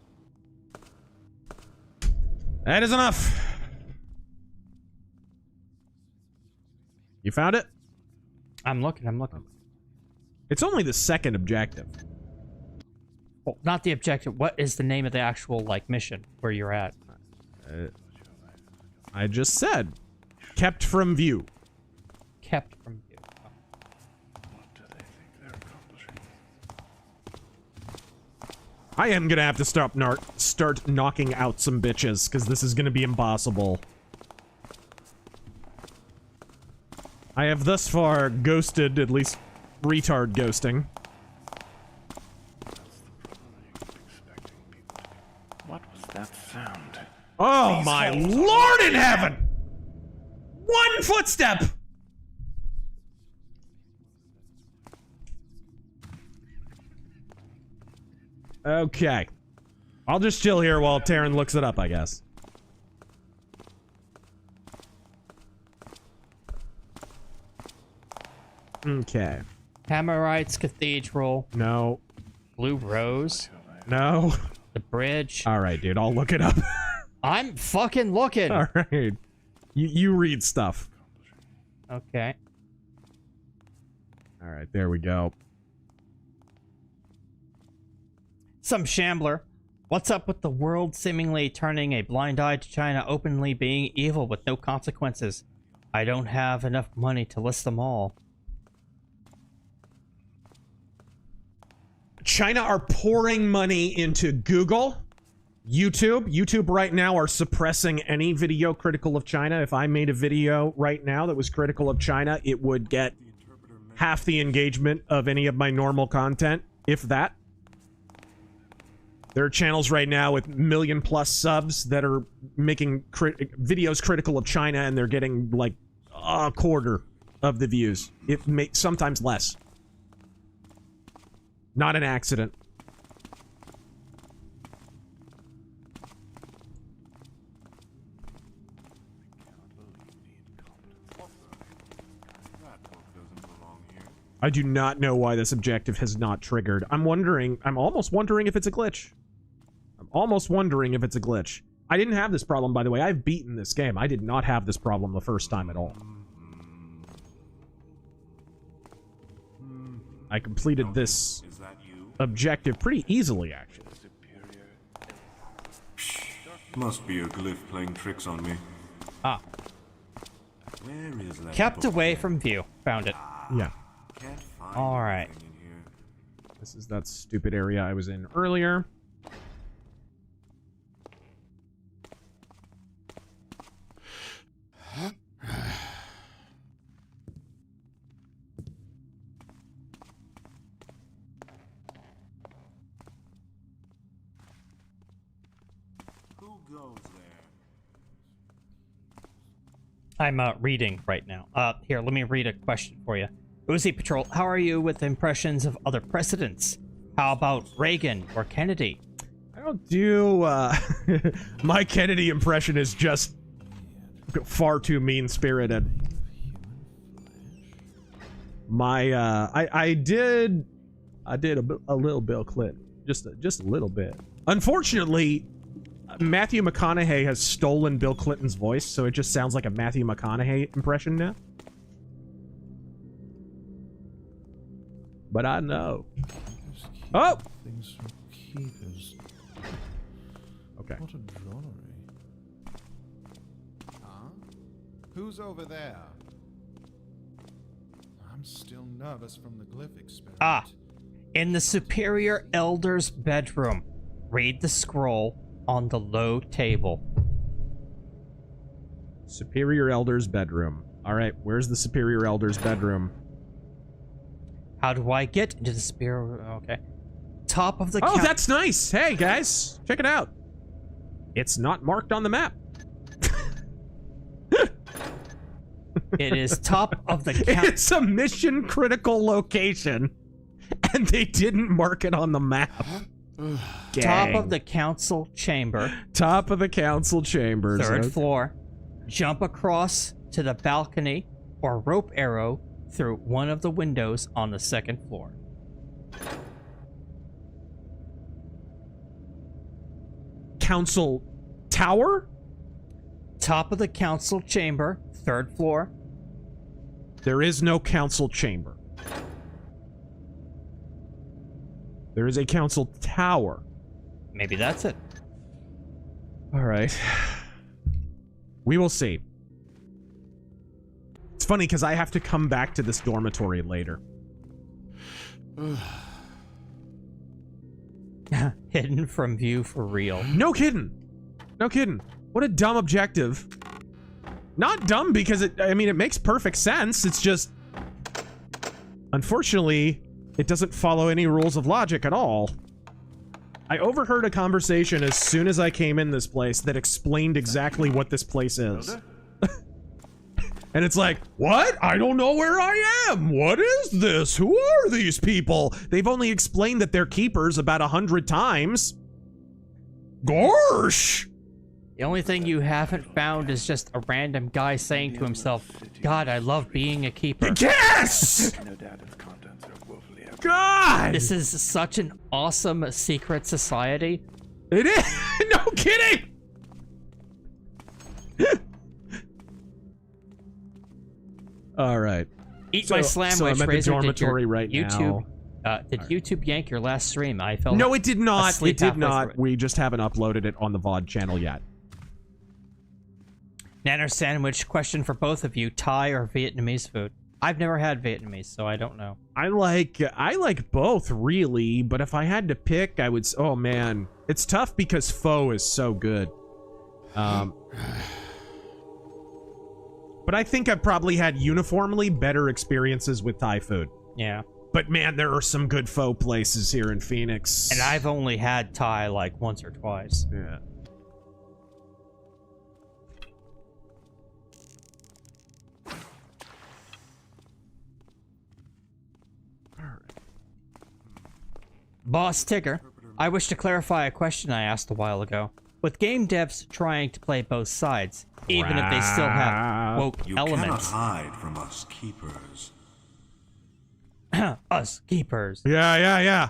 That is enough. You found it? I'm looking. It's only the second objective. Well, not the objective. What is the name of the actual, like, mission where you're at? I just said. Kept from view. Kept from view. What do they think they're accomplishing? I am gonna have to start knocking out some bitches, because this is gonna be impossible. I have thus far ghosted, at least retard ghosting. What was that sound? Oh my Lord in heaven! One footstep! Okay. I'll just chill here while Taryn looks it up, I guess. Okay. Hammerite's Cathedral. No. Blue Rose. No. The bridge. Alright, dude, I'll look it up. I'm fucking looking. Alright. You read stuff. Okay. Alright, there we go. Some shambler. What's up with the world seemingly turning a blind eye to China openly being evil with no consequences? I don't have enough money to list them all. China are pouring money into Google, YouTube. YouTube right now are suppressing any video critical of China. If I made a video right now that was critical of China, it would get half the engagement of any of my normal content, if that. There are channels right now with million-plus subs that are making videos critical of China, and they're getting, like, a quarter of the views. It makes sometimes less. Not an accident. I do not know why this objective has not triggered. I'm almost wondering if it's a glitch. I'm almost wondering if it's a glitch. I didn't have this problem, by the way. I've beaten this game. I did not have this problem the first time at all. I completed this objective pretty easily, actually. Must be a glyph playing tricks on me. Ah. Where is that Kept book? away from view. Found it. Yeah. Can't find Alright. anything in here. This is that stupid area I was in earlier. Who goes there? I'm reading right now. Here, let me read a question for you. Uzi Patrol, how are you with impressions of other presidents? How about Reagan or Kennedy? I don't do, my Kennedy impression is just far too mean-spirited. My, I did a little Bill Clinton. Just a little bit. Unfortunately, Matthew McConaughey has stolen Bill Clinton's voice, so it just sounds like a Matthew McConaughey impression now. But I know. Oh! Things from keepers. Okay. What a drollery. Huh? Who's over there? I'm still nervous from the glyph experiment. Ah. In the Superior Elder's bedroom. Read the scroll on the low table. Superior Elder's bedroom. Alright, where's the Superior Elder's bedroom? How do I get into the Superior... Okay. Top of the... Oh, that's nice! Hey, guys! Check it out! It's not marked on the map. It is top of the... It's a mission-critical location, and they didn't mark it on the map. Top of the council chamber. Top of the council chambers. Third floor. Jump across to the balcony or rope arrow through one of the windows on the second floor. Council tower? Top of the council chamber, third floor. There is no council chamber. There is a council tower. Maybe that's it. All right. We will see. It's funny because I have to come back to this dormitory later. Hidden from view for real. No kidding. No kidding. What a dumb objective. Not dumb because it makes perfect sense. It's just, unfortunately, it doesn't follow any rules of logic at all. I overheard a conversation as soon as I came in this place that explained exactly what this place is. And it's like, what? I don't know where I am. What is this? Who are these people? They've only explained that they're keepers about 100 times. Gosh! The only thing you haven't found is just a random guy saying to himself, God, I love being a keeper. Yes! God! This is such an awesome secret society. It is! No kidding! All right. Eat my sandwich. So I'm at the dormitory right now. Did right. YouTube yank your last stream? I felt no, it did not. It did not. It. We just haven't uploaded it on the VOD channel yet. Nanner sandwich question for both of you: Thai or Vietnamese food? I've never had Vietnamese, so I don't know. I like both really, but if I had to pick, I would. Oh man, it's tough because pho is so good. But I think I've probably had uniformly better experiences with Thai food. Yeah. But man, there are some good pho places here in Phoenix. And I've only had Thai like once or twice. Yeah. Boss Tigger, I wish to clarify a question I asked a while ago. With game devs trying to play both sides, even if they still have woke elements. You cannot hide from us keepers. Us keepers. Yeah.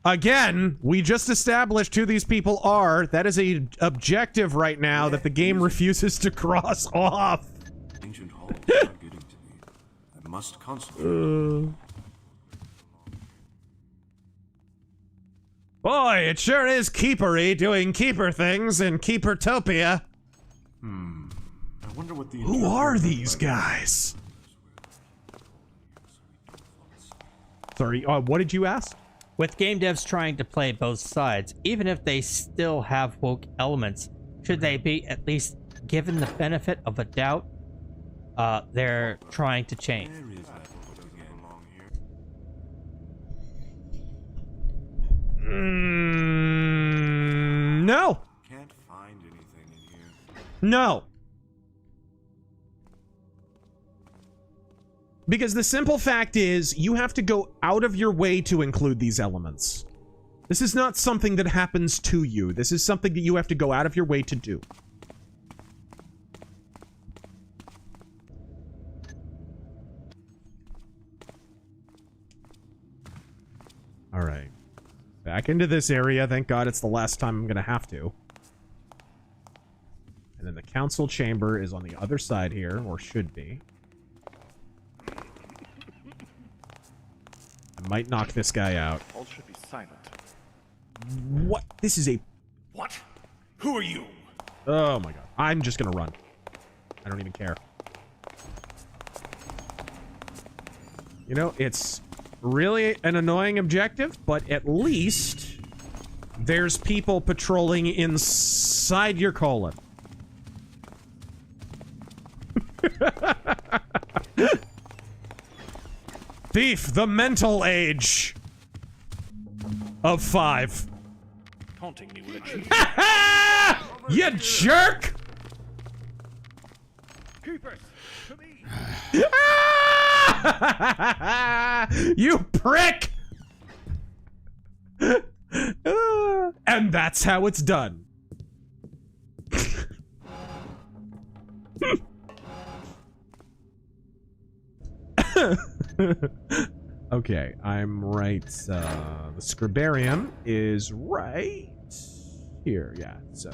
Again, we just established who these people are. That is a objective right now that the game refuses to cross off. Ancient halls are not getting to me. I must concentrate. Boy, it sure is keepery doing keeper things in Keepertopia. I wonder what the Who are these guys? Sorry, what did you ask? With game devs trying to play both sides, even if they still have woke elements, should they be at least given the benefit of a doubt? They're trying to change. No. Can't find anything in here. No. Because the simple fact is, you have to go out of your way to include these elements. This is not something that happens to you. This is something that you have to go out of your way to do. All right. Back into this area. Thank God it's the last time I'm going to have to. And then the council chamber is on the other side here, or should be. I might knock this guy out. All should be silent. What? This is a... What? Who are you? Oh my God. I'm just going to run. I don't even care. You know, it's really an annoying objective, but at least there's people patrolling inside your colon. Thief, the mental age of 5. Taunting me with a cheat. You jerk! Keepers, to me. You prick! And that's how it's done. Okay, I'm right. The scribarium is right here. Yeah, so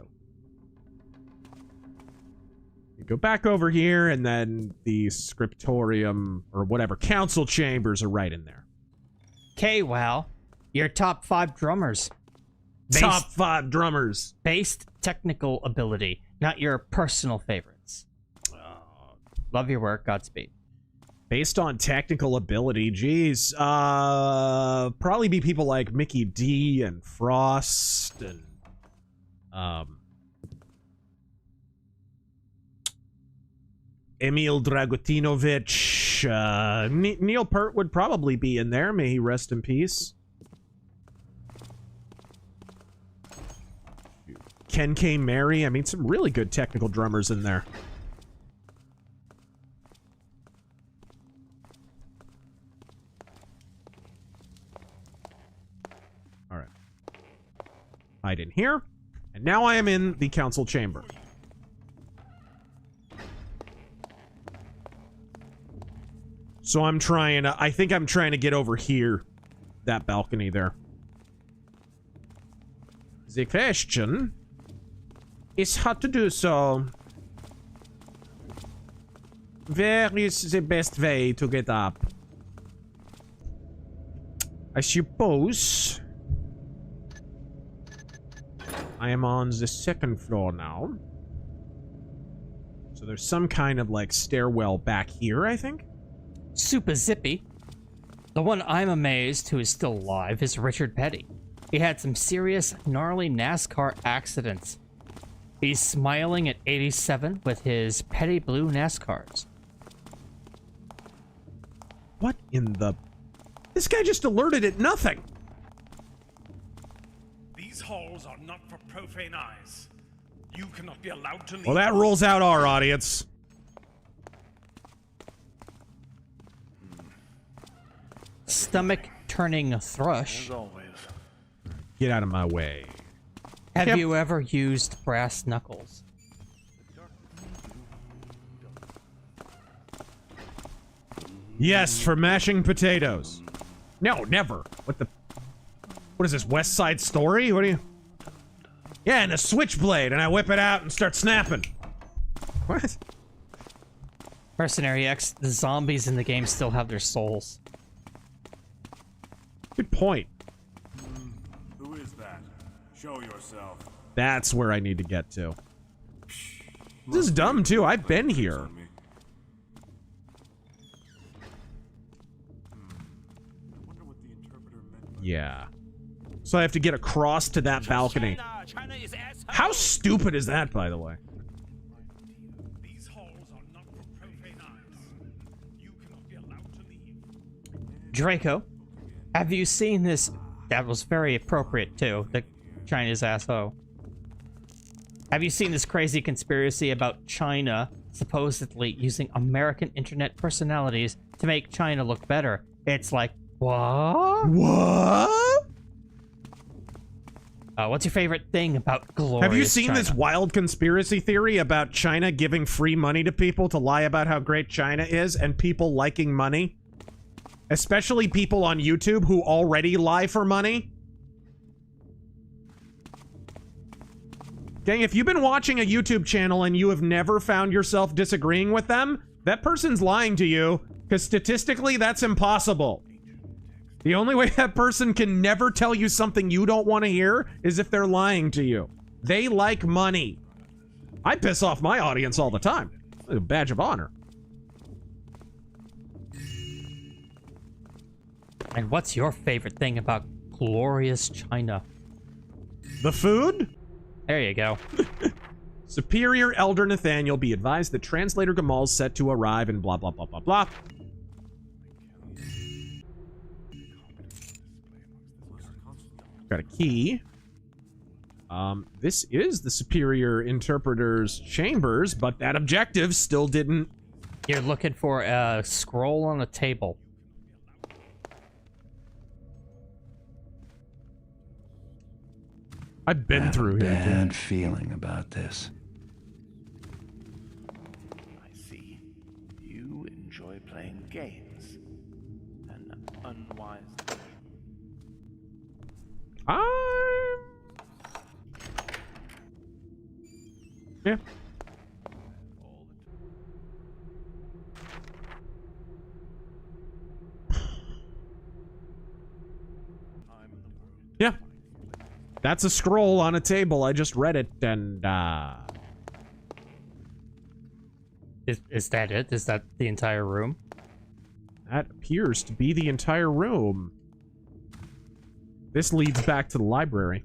you go back over here, and then the scriptorium or whatever council chambers are right in there. Okay, well, your top 5 drummers. Top 5 drummers. Based technical ability, not your personal favorites. Love your work. Godspeed. Based on technical ability, geez, probably be people like Mickey D and Frost and Emil Dragutinovich. Neil Peart would probably be in there. May he rest in peace. Ken K. Mary. I mean, some really good technical drummers in there. All right. Hide in here. And now I am in the council chamber. So I'm trying to, I think I'm trying to get over here. That balcony there. The question is how to do so. Where is the best way to get up? I suppose I am on the 2nd floor now. So there's some kind of like stairwell back here, I think. Super zippy. The one I'm amazed who is still alive is Richard Petty. He had some serious, gnarly NASCAR accidents. He's smiling at 87 with his Petty blue NASCARs. What in the... This guy just alerted at nothing. These halls are not for profane eyes. You cannot be allowed to leave. Well, that rules out our audience. Stomach-turning thrush. As always. Get out of my way. Have you ever used brass knuckles? Yes, for mashing potatoes. No, never. What the... What is this, West Side Story? What are you... Yeah, and a switchblade, and I whip it out and start snapping. What? Mercenary X, the zombies in the game still have their souls. Good point. Who is that? Show yourself. That's where I need to get to. This is dumb, too. I've been here. Yeah. So I have to get across to that balcony. How stupid is that, by the way? These halls are not for profane eyes. You cannot be allowed to leave. Draco, have you seen this? That was very appropriate, too. The China's asshole. Have you seen this crazy conspiracy about China supposedly using American internet personalities to make China look better? It's like, what? What? What's your favorite thing about glorious Have you seen China? this wild conspiracy theory about China giving free money to people to lie about how great China is and people liking money? Especially people on YouTube who already lie for money? Gang, if you've been watching a YouTube channel and you have never found yourself disagreeing with them, that person's lying to you, because statistically that's impossible. The only way that person can never tell you something you don't want to hear is if they're lying to you. They like money. I piss off my audience all the time. It's a badge of honor. And what's your favorite thing about glorious China? The food? There you go. Superior Elder Nathaniel, be advised that Translator Gamal's set to arrive and blah, blah, blah, blah, blah. Got a key. This is the Superior Interpreter's chambers, but that objective still didn't... You're looking for a scroll on a table. I've been through here. Bad feeling about this. I see. You enjoy playing games. Yeah. Yeah. That's a scroll on a table. I just read it, and, Is that it? Is that the entire room? that appears to be the entire room. This leads back to the library.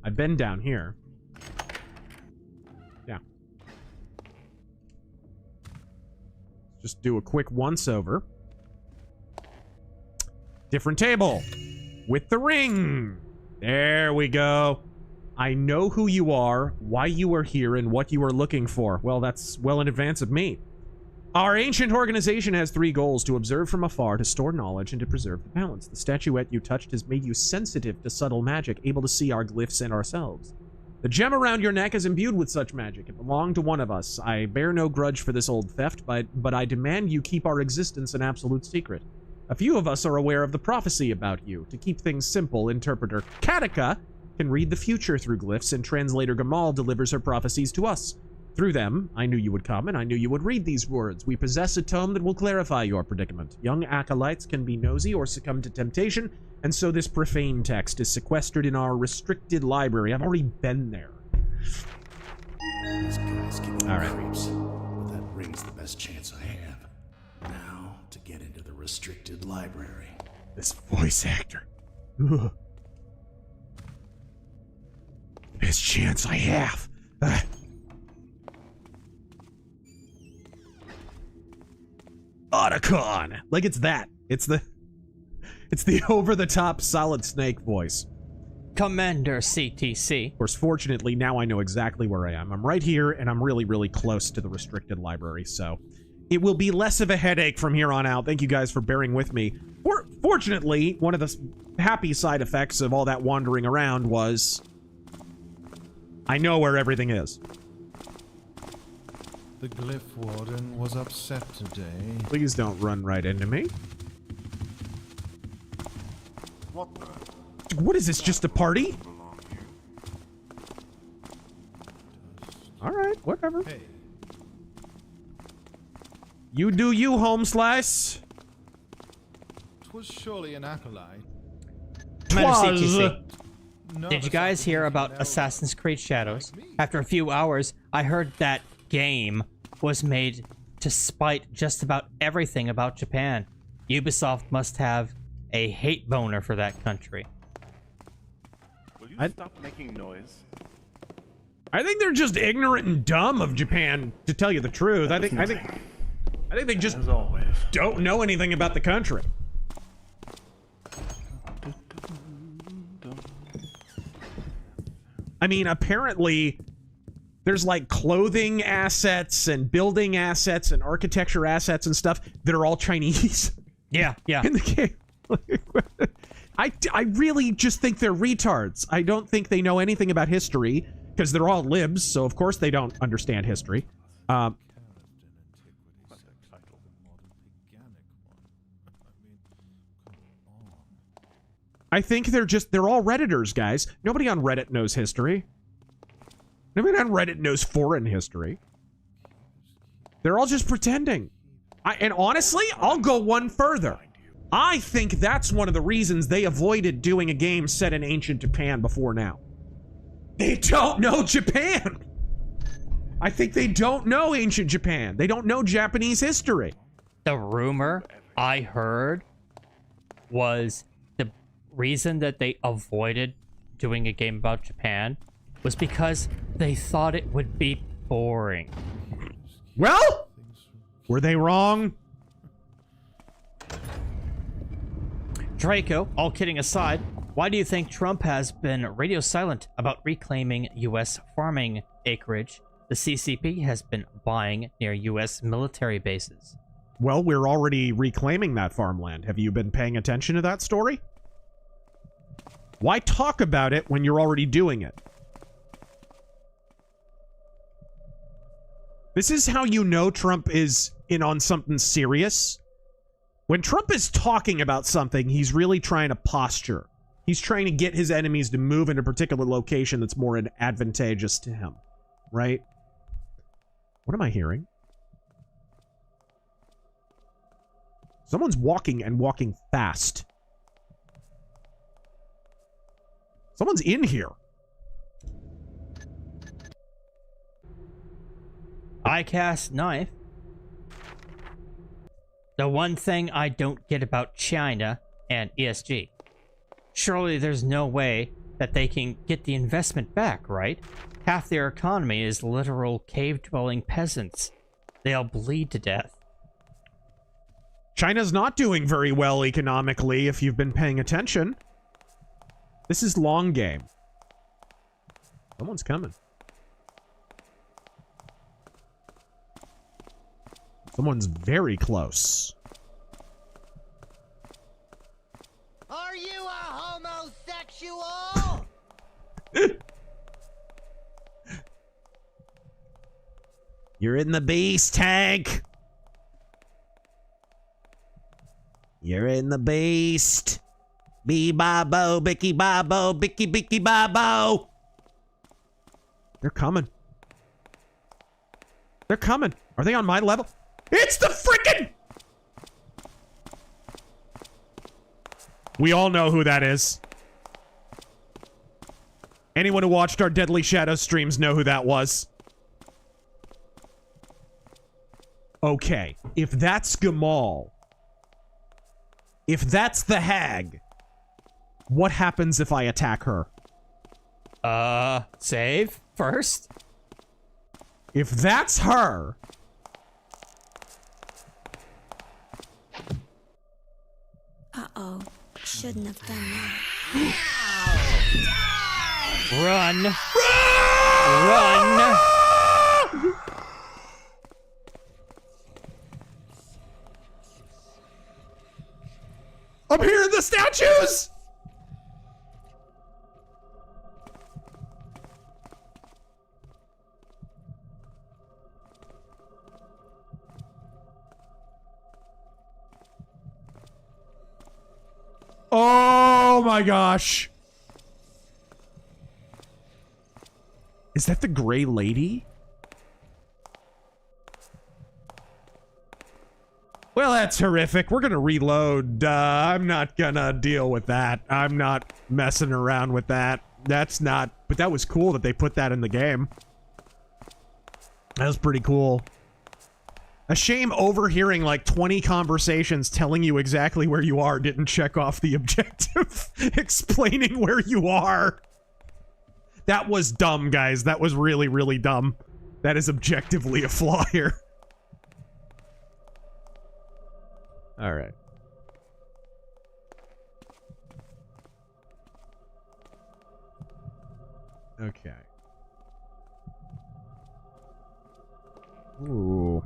I've been down here. Yeah. Just do a quick once-over. Different table. With the ring. There we go. I know who you are, why you are here, and what you are looking for. Well, that's well in advance of me. Our ancient organization has 3 goals: to observe from afar, to store knowledge, and to preserve the balance. The statuette you touched has made you sensitive to subtle magic, able to see our glyphs and ourselves. The gem around your neck is imbued with such magic. It belonged to one of us. I bear no grudge for this old theft, but I demand you keep our existence an absolute secret. A few of us are aware of the prophecy about you. To keep things simple, interpreter Katika can read the future through glyphs, and translator Gamal delivers her prophecies to us. Through them, I knew you would come, and I knew you would read these words. We possess a tome that will clarify your predicament. Young acolytes can be nosy or succumb to temptation, and so this profane text is sequestered in our restricted library. I've already been there. These guys give me All right. creeps, but that ring's the best chance I have. Now, to get into the restricted library. This voice actor. Ugh. Best chance I have. Otacon. Like it's that. It's the over-the-top Solid Snake voice. Commander CTC. Of course, fortunately, now I know exactly where I am. I'm right here, and I'm really, really close to the restricted library, so it will be less of a headache from here on out. Thank you guys for bearing with me. Fortunately, one of the happy side effects of all that wandering around was I know where everything is. The glyph warden was upset today. Please don't run right into me. What is this, just a party? Alright, whatever. Hey. You do you, home slice. 'Twas surely an acolyte. Commander CTC. Did you guys hear about Assassin's Creed Shadows? After a few hours, I heard that game was made to spite just about everything about Japan. Ubisoft must have a hate boner for that country. Will you stop making noise? I think they're just ignorant and dumb of Japan, to tell you the truth. I think they just don't know anything about the country. I mean, apparently there's like clothing assets and building assets and architecture assets and stuff that are all Chinese. Yeah, yeah. In the game. I really just think they're retards. I don't think they know anything about history, because they're all libs, so of course they don't understand history. I think they're all Redditors, guys. Nobody on Reddit knows history. Nobody on Reddit knows foreign history. They're all just pretending. And honestly, I'll go one further. I think that's one of the reasons they avoided doing a game set in ancient Japan before now. They don't know Japan. I think they don't know ancient Japan. They don't know Japanese history. The rumor I heard was the reason that they avoided doing a game about Japan was because they thought it would be boring. Well, were they wrong? Draco, all kidding aside, why do you think Trump has been radio silent about reclaiming U.S. farming acreage the CCP has been buying near U.S. military bases? Well, we're already reclaiming that farmland. Have you been paying attention to that story? Why talk about it when you're already doing it? This is how you know Trump is in on something serious. When Trump is talking about something, he's really trying to posture. He's trying to get his enemies to move in a particular location that's more advantageous to him. right? What am I hearing? Someone's walking and walking fast. Someone's in here. I cast knife. The one thing I don't get about China and ESG. Surely there's no way that they can get the investment back, right? Half their economy is literal cave-dwelling peasants. They'll bleed to death. China's not doing very well economically, if you've been paying attention. This is long game. Someone's coming. Someone's very close. Are you a homosexual? You're in the beast tank. You're in the beast. Bee-babo, bicky-babo, bicky-bicky-babo. They're coming. They're coming. Are they on my level? It's the frickin'... We all know who that is. Anyone who watched our Deadly Shadow streams know who that was. Okay, if that's Gamal, if that's the hag, what happens if I attack her? Save first? If that's her... Uh-oh. Shouldn't have done that. Run! Run! I'm hearing the statues! Oh my gosh. Is that the Gray Lady? Well, that's horrific. We're gonna reload. I'm not gonna deal with that. I'm not messing around with that. That's not... But that was cool that they put that in the game. That was pretty cool. A shame overhearing like 20 conversations telling you exactly where you are didn't check off the objective explaining where you are. That was dumb, guys. That was really, really dumb. That is objectively a flaw here. All right. Okay. Ooh.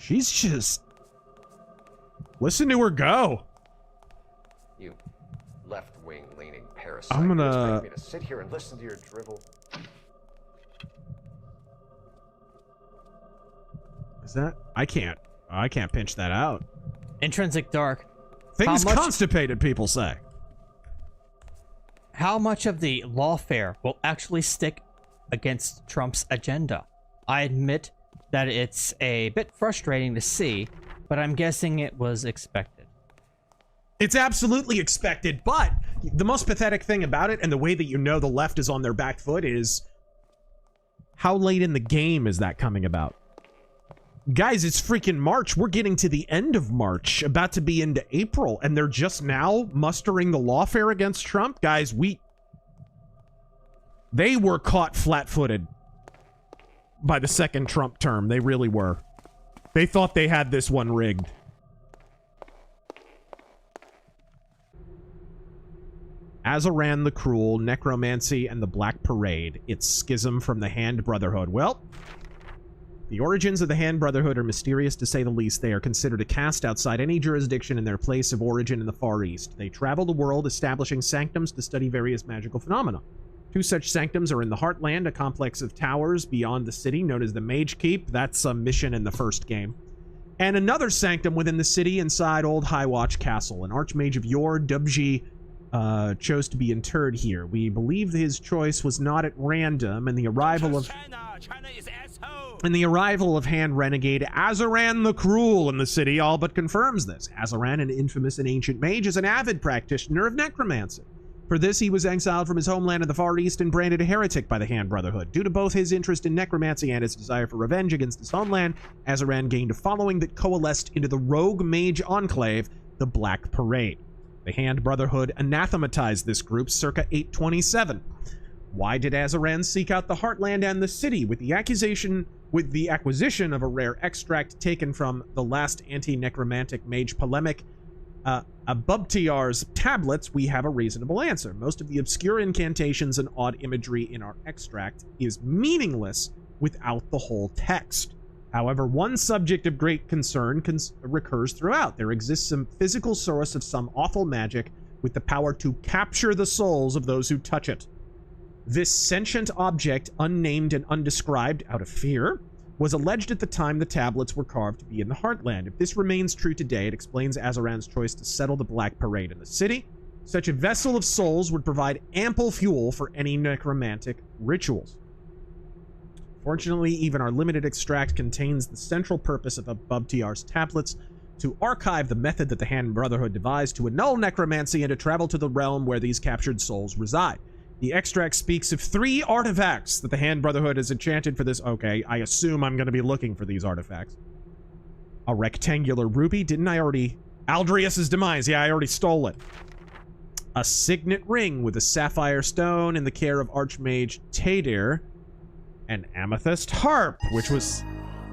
She's just... Listen to her go. You left-wing leaning parasite. I'm gonna... You expect me to sit here and listen to your drivel? Is that... I can't pinch that out. Intrinsic Dark. Things constipated, people say. How much of the lawfare will actually stick against Trump's agenda? I admit that it's a bit frustrating to see, but I'm guessing it was expected. It's absolutely expected, but the most pathetic thing about it, and the way that you know the left is on their back foot, is how late in the game is that coming about? Guys, it's freaking March. We're getting to the end of March, about to be into April, and they're just now mustering the lawfare against Trump? Guys, they were caught flat-footed by the second Trump term. They really were. They thought they had this one rigged. Azaran the Cruel, Necromancy, and the Black Parade. It's schism from the Hand Brotherhood. Well, the origins of the Hand Brotherhood are mysterious to say the least. They are considered a caste outside any jurisdiction in their place of origin in the Far East. They travel the world establishing sanctums to study various magical phenomena. Two such sanctums are in the Heartland, a complex of towers beyond the city known as the Mage Keep. That's a mission in the first game. And another sanctum within the city inside Old Highwatch Castle. An archmage of yore, Dubji chose to be interred here. We believe his choice was not at random, and the arrival of hand renegade Azaran the Cruel in the city all but confirms this. Azaran, an infamous and ancient mage, is an avid practitioner of necromancy. For this, he was exiled from his homeland in the Far East and branded a heretic by the Hand Brotherhood. Due to both his interest in necromancy and his desire for revenge against his homeland, Azaran gained a following that coalesced into the rogue mage enclave, the Black Parade. The Hand Brotherhood anathematized this group circa 827. Why did Azaran seek out the Heartland and the city with the acquisition of a rare extract taken from the last anti-necromantic mage polemic, Abubtiar's tablets? We have a reasonable answer. Most of the obscure incantations and odd imagery in our extract is meaningless without the whole text. However, one subject of great concern recurs throughout. There exists some physical source of some awful magic with the power to capture the souls of those who touch it. This sentient object, unnamed and undescribed out of fear, was alleged at the time the tablets were carved to be in the Heartland. If this remains true today, it explains Azaran's choice to settle the Black Parade in the city. Such a vessel of souls would provide ample fuel for any necromantic rituals. Fortunately, even our limited extract contains the central purpose of Abubtiar's tablets: to archive the method that the Hand Brotherhood devised to annul necromancy and to travel to the realm where these captured souls reside. The extract speaks of 3 artifacts that the Hand Brotherhood has enchanted for this. Okay, I assume I'm going to be looking for these artifacts. A rectangular ruby. Didn't I already... Aldrius's demise. Yeah, I already stole it. A signet ring with a sapphire stone in the care of Archmage Tadir. An amethyst harp, which was...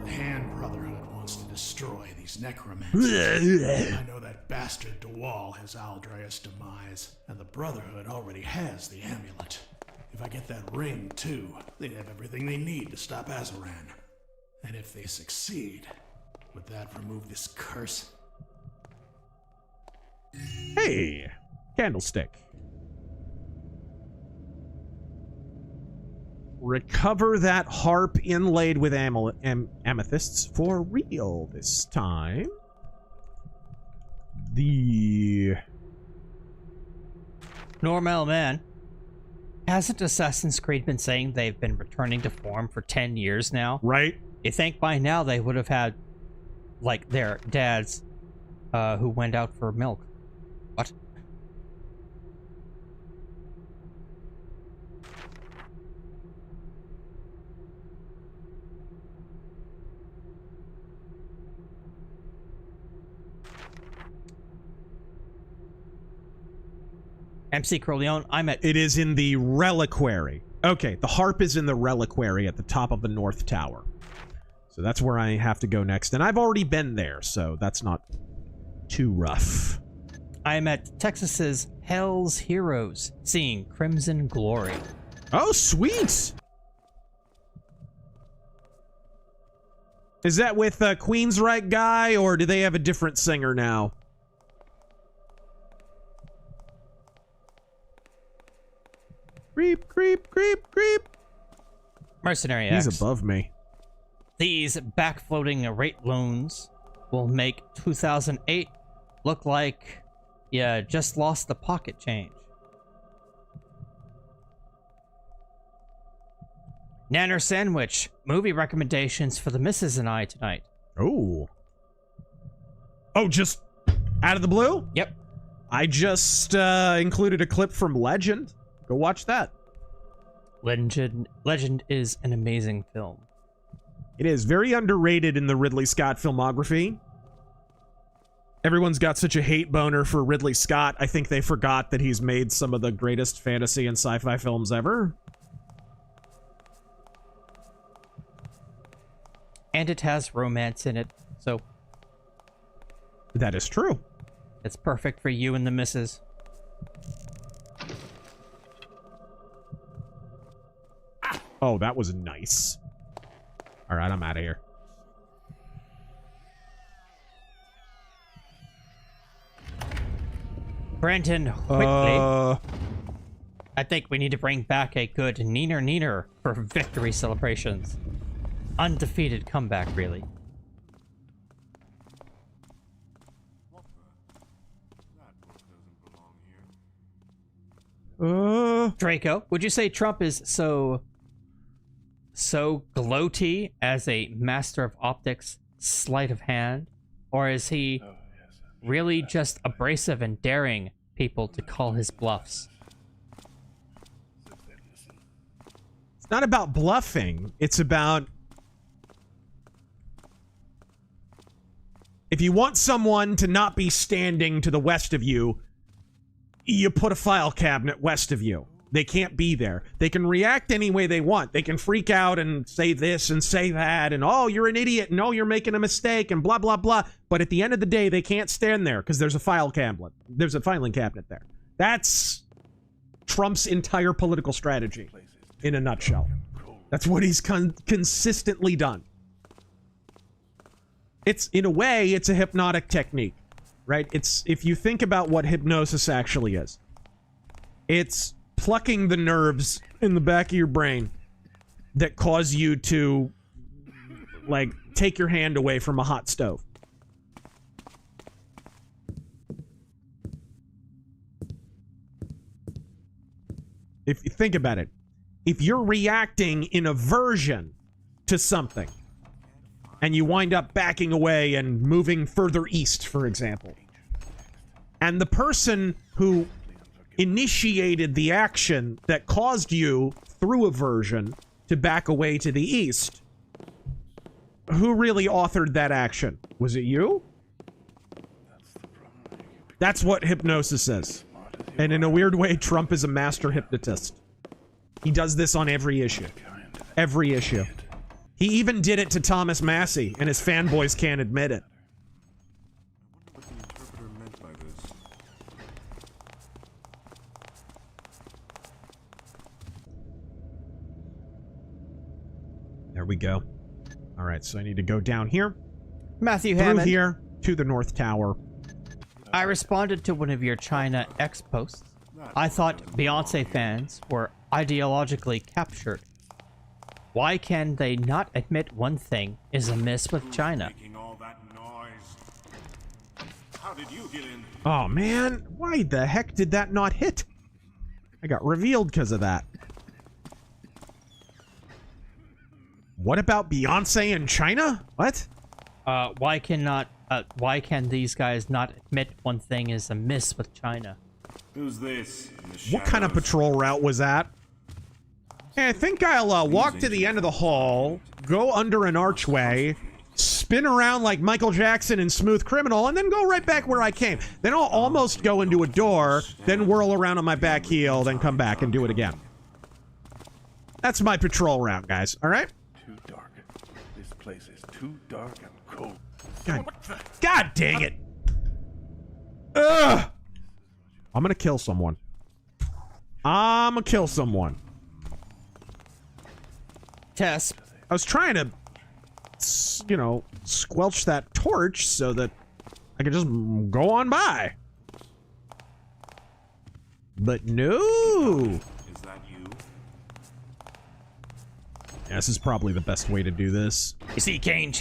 The Hand Brotherhood wants to destroy these necromancers. I know that bastard DeWall has Aldrius' demise, and the Brotherhood already has the amulet. If I get that ring, too, they'd have everything they need to stop Azaran. And if they succeed, would that remove this curse? Hey! Candlestick. Recover that harp inlaid with amethysts for real this time. The... Normal man. Hasn't Assassin's Creed been saying they've been returning to form for 10 years now? Right. You think by now they would have had, like, their dads who went out for milk. What? MC Corleone, I'm at... It is in the reliquary. Okay, the harp is in the reliquary at the top of the North Tower. So that's where I have to go next. And I've already been there, so that's not too rough. I'm at Texas's Hell's Heroes, seeing Crimson Glory. Oh, sweet! Is that with Queensryche guy, or do they have a different singer now? Creep, creep, creep, creep. Mercenary X. He's above me. These backfloating rate loans will make 2008 look like you just lost the pocket change. Nanner Sandwich. Movie recommendations for the missus and I tonight. Oh. Oh, just out of the blue? Yep. I just included a clip from Legend. Go watch that. Legend is an amazing film. It is very underrated in the Ridley Scott filmography. Everyone's got such a hate boner for Ridley Scott. I think they forgot that he's made some of the greatest fantasy and sci-fi films ever. And it has romance in it, so... That is true. It's perfect for you and the missus. Oh, that was nice. All right, I'm out of here. Brandon Whitley. I think we need to bring back a good neener neener for victory celebrations. Undefeated comeback, really. Draco, would you say Trump is so gloaty as a master of optics, sleight of hand? Or is he really just abrasive and daring people to call his bluffs? It's not about bluffing. It's about... if you want someone to not be standing to the west of you, you put a file cabinet west of you. They can't be there. They can react any way they want. They can freak out and say this and say that and, oh, you're an idiot, and oh, you're making a mistake and blah, blah, blah. But at the end of the day, they can't stand there because there's a file cabinet. There's a filing cabinet there. That's Trump's entire political strategy in a nutshell. That's what he's consistently done. It's, in a way, it's a hypnotic technique, right? It's, if you think about what hypnosis actually is, it's plucking the nerves in the back of your brain that cause you to, like, take your hand away from a hot stove. If you think about it, if you're reacting in aversion to something, and you wind up backing away and moving further east, for example, and the person who initiated the action that caused you, through aversion, to back away to the east, who really authored that action? Was it you? That's what hypnosis is. And in a weird way, Trump is a master hypnotist. He does this on every issue. Every issue. He even did it to Thomas Massey, and his fanboys can't admit it. What the interpreter meant by this. There we go. All right, so I need to go down here. Matthew through Hammond. here to the North Tower. I responded to one of your China X posts. I thought Beyonce fans were ideologically captured. Why can they not admit one thing is amiss with China? How did you get in? Oh, man. Why the heck did that not hit? I got revealed because of that. What about Beyonce in China? What? Why can these guys not admit one thing is amiss with China? Who's this? What kind of patrol route was that? Hey, I think I'll walk to the end of the hall, go under an archway, spin around like Michael Jackson in Smooth Criminal, and then go right back where I came. Then I'll almost go into a door, then whirl around on my back heel, then come back and do it again. That's my patrol route, guys. All right? Too dark. This place is too dark and cold. God dang it. Ugh. I'm gonna kill someone. I'm gonna kill someone. Tess. I was trying to, you know, squelch that torch so that I could just go on by. But no. Is that you? Yeah, this is probably the best way to do this. You see Kane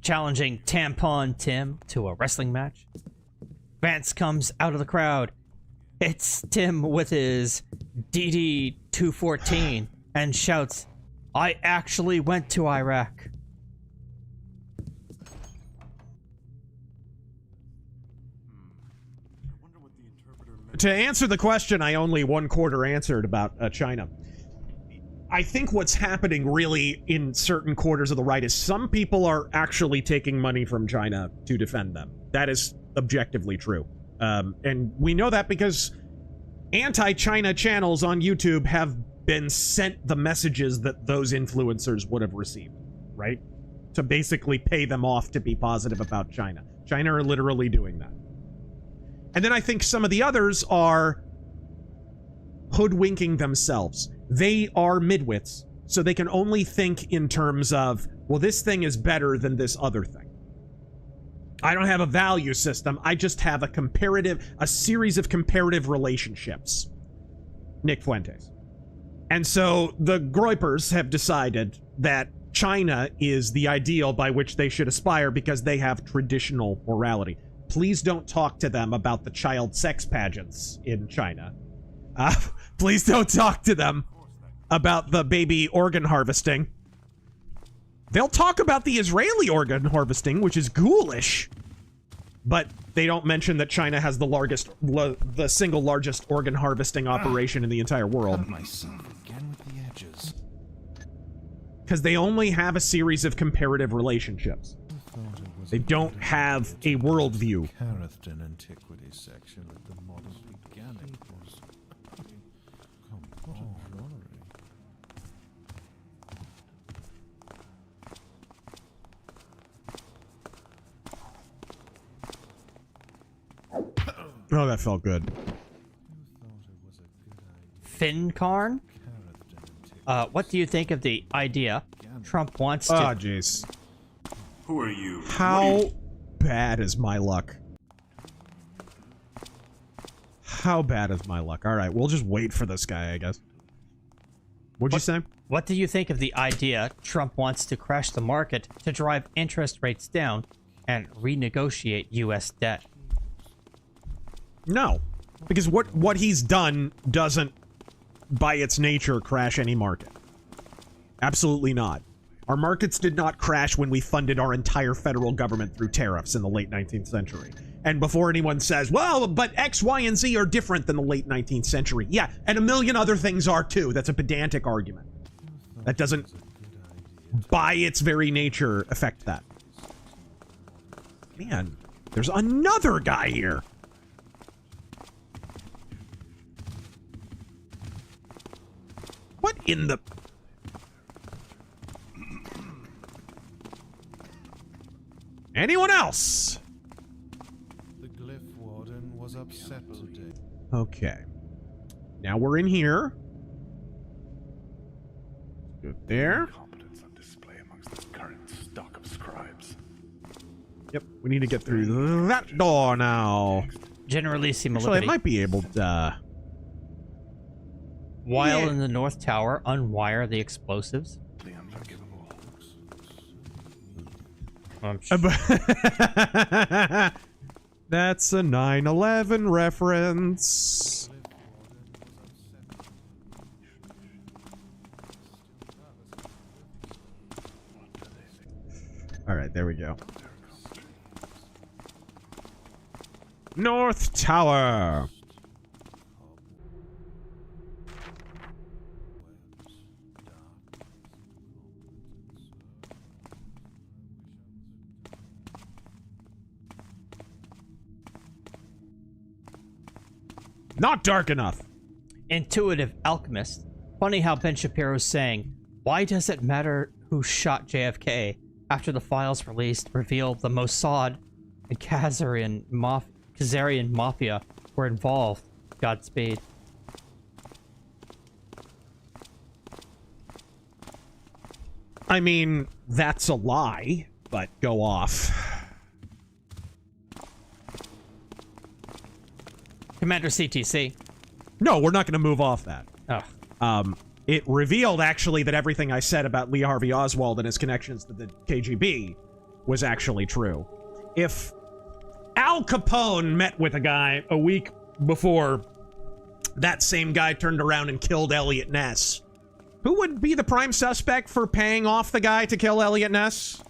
challenging Tampon Tim to a wrestling match? Vance comes out of the crowd. It's Tim with his DD-214 and shouts, "I actually went to Iraq." To answer the question I only 1/4 answered about China, I think what's happening really in certain quarters of the right is some people are actually taking money from China to defend them. That is objectively true. And we know that because anti-China channels on YouTube have been sent the messages that those influencers would have received, right? To basically pay them off to be positive about China. China are literally doing that. And then I think some of the others are hoodwinking themselves. They are midwits, so they can only think in terms of, well, this thing is better than this other thing. I don't have a value system. I just have a series of comparative relationships. Nick Fuentes. And so the Groypers have decided that China is the ideal by which they should aspire because they have traditional morality. Please don't talk to them about the child sex pageants in China. Please don't talk to them about the baby organ harvesting. They'll talk about the Israeli organ harvesting, which is ghoulish. But they don't mention that China has the single largest organ harvesting operation in the entire world. Because they only have a series of comparative relationships. They don't have a worldview. Antiquity section of the modern organic was Oh, that felt good. Fincarn? What do you think of the idea Trump wants to... Oh, jeez. Who are you? How bad is my luck? How bad is my luck? All right, we'll just wait for this guy, I guess. What'd you say? What do you think of the idea Trump wants to crash the market to drive interest rates down and renegotiate U.S. debt? No, because what he's done doesn't, by its nature, crash any market. Absolutely not. Our markets did not crash when we funded our entire federal government through tariffs in the late 19th century. And before anyone says, well, but X, Y, and Z are different than the late 19th century. Yeah, and a million other things are too. That's a pedantic argument. That doesn't, by its very nature, affect that. Man, there's another guy here. What in the... Anyone else? The glyph warden was upset today. Okay. Now we're in here. Good there. Competence on display amongst this current stock of scribes. Yep, we need to get through that door now. Generalissima Actually, I Liberty. might be able to... While in the North Tower, unwire the explosives. The unforgivable. That's a 9/11 reference. All right, there we go. North Tower. Not dark enough. Intuitive alchemist. Funny how Ben Shapiro's saying, why does it matter who shot JFK after the files released reveal the Mossad and Khazarian Mafia were involved? Godspeed. I mean, that's a lie, but go off. Commander CTC. No, we're not going to move off that. Oh. It revealed, actually, that everything I said about Lee Harvey Oswald and his connections to the KGB was actually true. If Al Capone met with a guy a week before that same guy turned around and killed Elliot Ness, who would be the prime suspect for paying off the guy to kill Elliot Ness?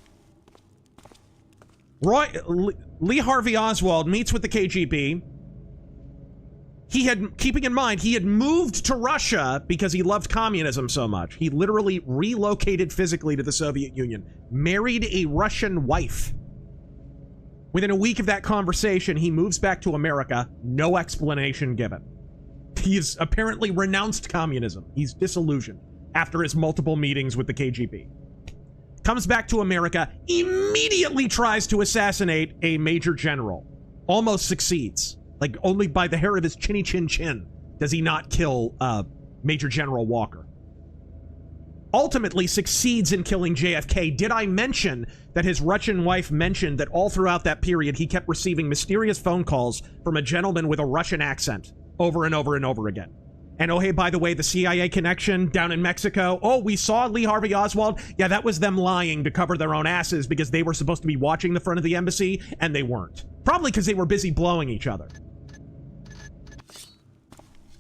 Lee Harvey Oswald meets with the KGB. Keeping in mind, he had moved to Russia because he loved communism so much. He literally relocated physically to the Soviet Union, married a Russian wife. Within a week of that conversation, he moves back to America, no explanation given. He's apparently renounced communism. He's disillusioned after his multiple meetings with the KGB. Comes back to America, immediately tries to assassinate a major general. Almost succeeds. Like, only by the hair of his chinny chin chin does he not kill Major General Walker. Ultimately succeeds in killing JFK. Did I mention that his Russian wife mentioned that all throughout that period he kept receiving mysterious phone calls from a gentleman with a Russian accent over and over and over again? And oh, hey, by the way, the CIA connection down in Mexico. Oh, we saw Lee Harvey Oswald. Yeah, that was them lying to cover their own asses because they were supposed to be watching the front of the embassy, and they weren't. Probably because they were busy blowing each other.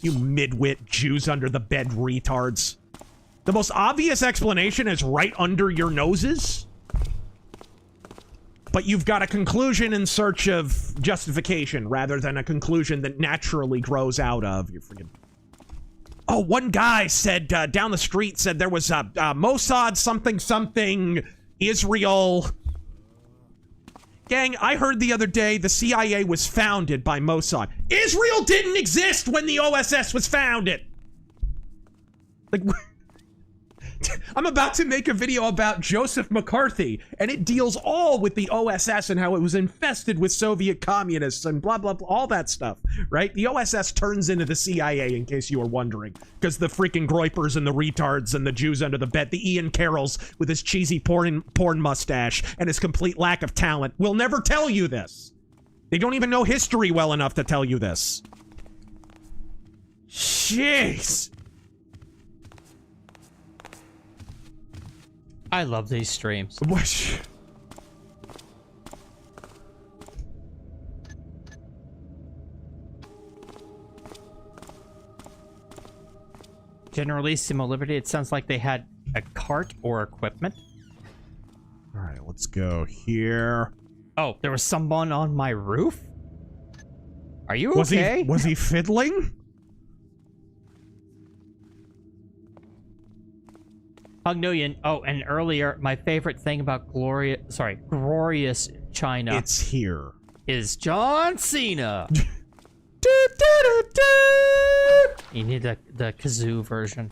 You midwit Jews under the bed retards. The most obvious explanation is right under your noses. But you've got a conclusion in search of justification rather than a conclusion that naturally grows out of. You're freaking... Oh, one guy said, down the street, said there was a Mossad something, Israel. Gang, I heard the other day the CIA was founded by Mossad. Israel didn't exist when the OSS was founded! Like... I'm about to make a video about Joseph McCarthy, and it deals all with the OSS and how it was infested with Soviet communists and blah, blah, blah, all that stuff, right? The OSS turns into the CIA, in case you were wondering, because the freaking Groypers and the retards and the Jews under the bed, the Ian Carrolls with his cheesy porn mustache and his complete lack of talent will never tell you this. They don't even know history well enough to tell you this. Jeez. I love these streams. What? Generalissimo Liberty, it sounds like they had a cart or equipment. All right, let's go here. Oh, there was someone on my roof? Are you okay? Was he fiddling? Hugnoyan. Oh, and earlier, my favorite thing about glorious China. It's here. Is John Cena. You need the kazoo version.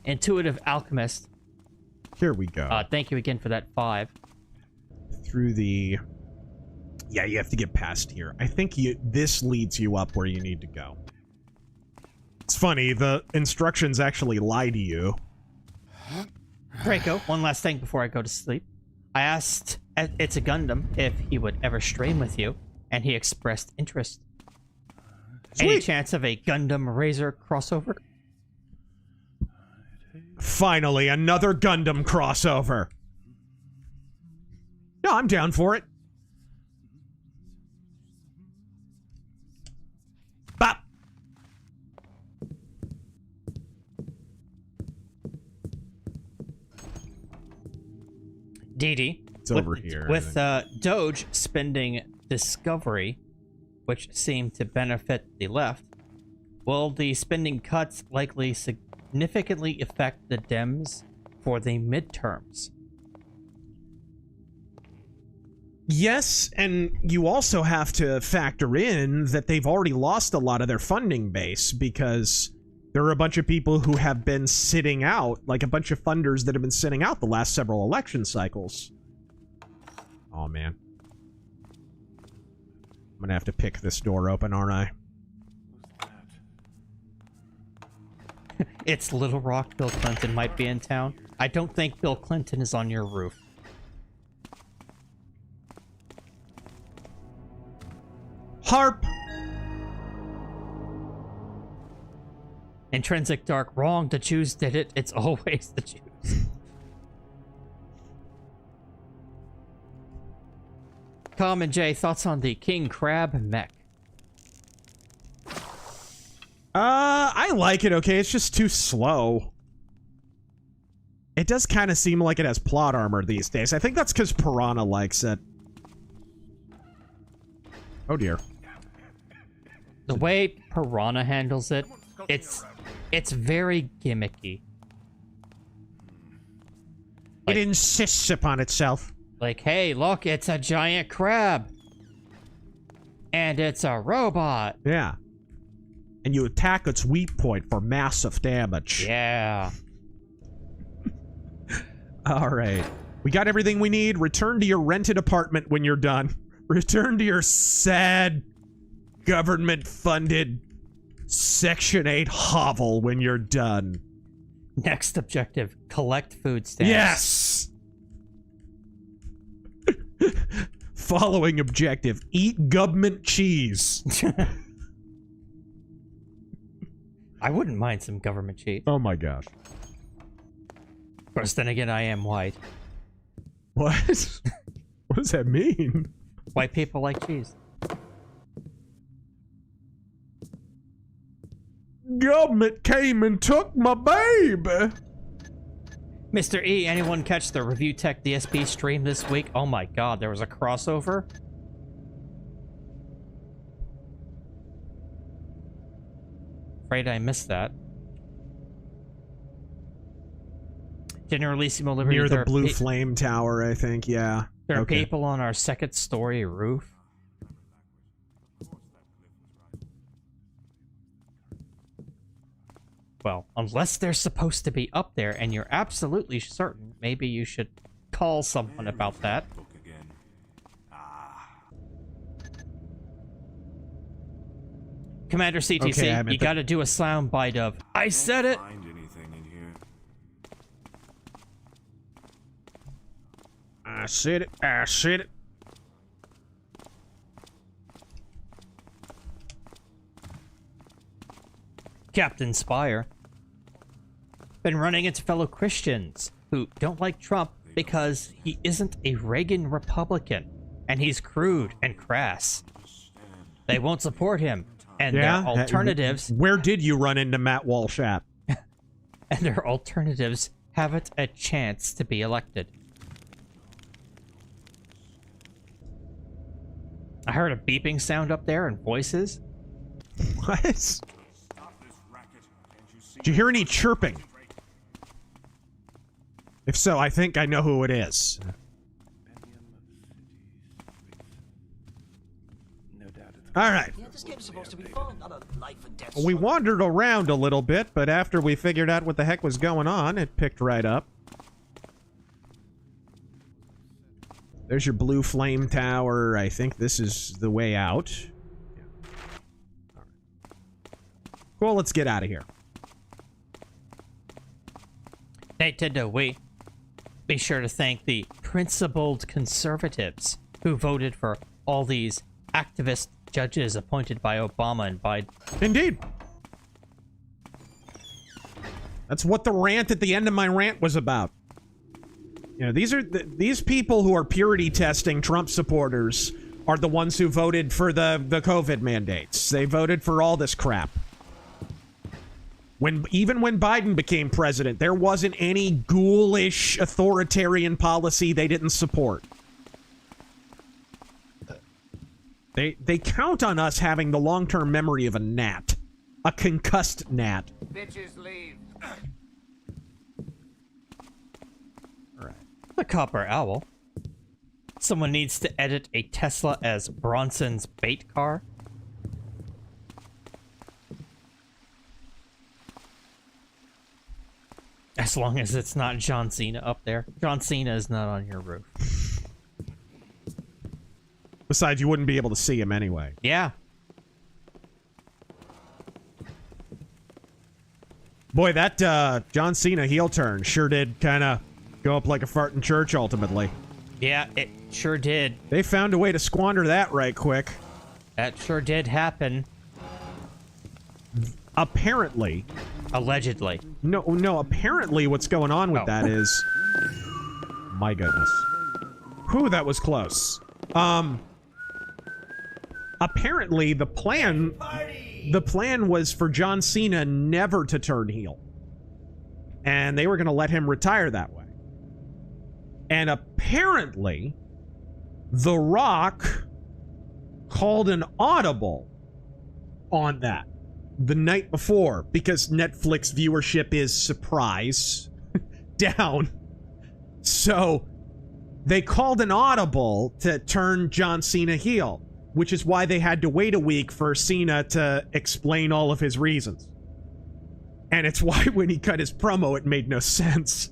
Intuitive Alchemist. Here we go. Thank you again for that 5. Through the... Yeah, you have to get past here. I think this leads you up where you need to go. It's funny, the instructions actually lie to you. Draco, one last thing before I go to sleep. I asked It's a Gundam if he would ever stream with you, and he expressed interest. Sweet. Any chance of a Gundam Razor crossover? Finally, another Gundam crossover. No, I'm down for it. Bop. Didi. It's over here. With Doge spending Discovery, which seemed to benefit the left, will the spending cuts likely significantly affect the Dems for the midterms? Yes, and you also have to factor in that they've already lost a lot of their funding base because there are a bunch of people who have been sitting out, like a bunch of funders that have been sitting out the last several election cycles. Oh, man. I'm gonna have to pick this door open, aren't I? It's Little Rock. Bill Clinton might be in town. I don't think Bill Clinton is on your roof. Harp! Intrinsic Dark. Wrong. The Jews did it. It's always the Jews. Common J, thoughts on the King Crab mech? I like it, okay? It's just too slow. It does kind of seem like it has plot armor these days. I think that's because Piranha likes it. Oh, dear. The way Piranha handles it, it's very gimmicky. It insists upon itself. Like, hey, look, it's a giant crab. And it's a robot. Yeah. And you attack its weak point for massive damage. Yeah. All right. We got everything we need. Return to your rented apartment when you're done. Return to your sad, government-funded Section 8 hovel when you're done. Next objective, collect food stamps. Yes! Following objective, eat government cheese. I wouldn't mind some government cheese. Oh my gosh. Of course, then again, I am white. What? What does that mean? White people like cheese. Government came and took my baby. Mr. E, anyone catch the Review Tech DSP stream this week? Oh my god, there was a crossover? Afraid I missed that. Generalissimo Liberty. Near the Blue Flame Tower, I think, yeah. There are people on our second story roof. Well, unless they're supposed to be up there and you're absolutely certain, maybe you should call someone about that. Commander CTC, you gotta do a sound bite of, I said it! I said it, I said it. Captain Spire. Been running into fellow Christians who don't like Trump because he isn't a Reagan Republican and he's crude and crass. They won't support him, and their alternatives... Where did you run into Matt Walsh at? And their alternatives haven't a chance to be elected. I heard a beeping sound up there and voices. What? Did you hear any chirping? If so, I think I know who it is. All right. Yeah, this game's supposed to be fun, not a life and death. We wandered around a little bit, but after we figured out what the heck was going on, it picked right up. There's your Blue Flame Tower. I think this is the way out. Cool, let's get out of here. Nintendo, we be sure to thank the principled conservatives who voted for all these activist judges appointed by Obama and Biden. Indeed. That's what the rant at the end of my rant was about. You know, these people who are purity testing Trump supporters are the ones who voted for the COVID mandates. They voted for all this crap. Even when Biden became president, there wasn't any ghoulish authoritarian policy they didn't support. They count on us having the long-term memory of a gnat. A concussed gnat. Bitches leave. Alright. The Copper Owl. Someone needs to edit a Tesla as Bronson's bait car. As long as it's not John Cena up there. John Cena is not on your roof. Besides, you wouldn't be able to see him anyway. Yeah. Boy, that John Cena heel turn sure did kind of go up like a fart in church, ultimately. Yeah, it sure did. They found a way to squander that right quick. That sure did happen. Apparently. Allegedly. No, apparently what's going on with that is... My goodness. Whew, that was close. Apparently the plan was for John Cena never to turn heel. And they were going to let him retire that way. And apparently The Rock called an audible on that the night before because Netflix viewership is, surprise, down. So they called an audible to turn John Cena heel, which is why they had to wait a week for Cena to explain all of his reasons. And it's why when he cut his promo, it made no sense.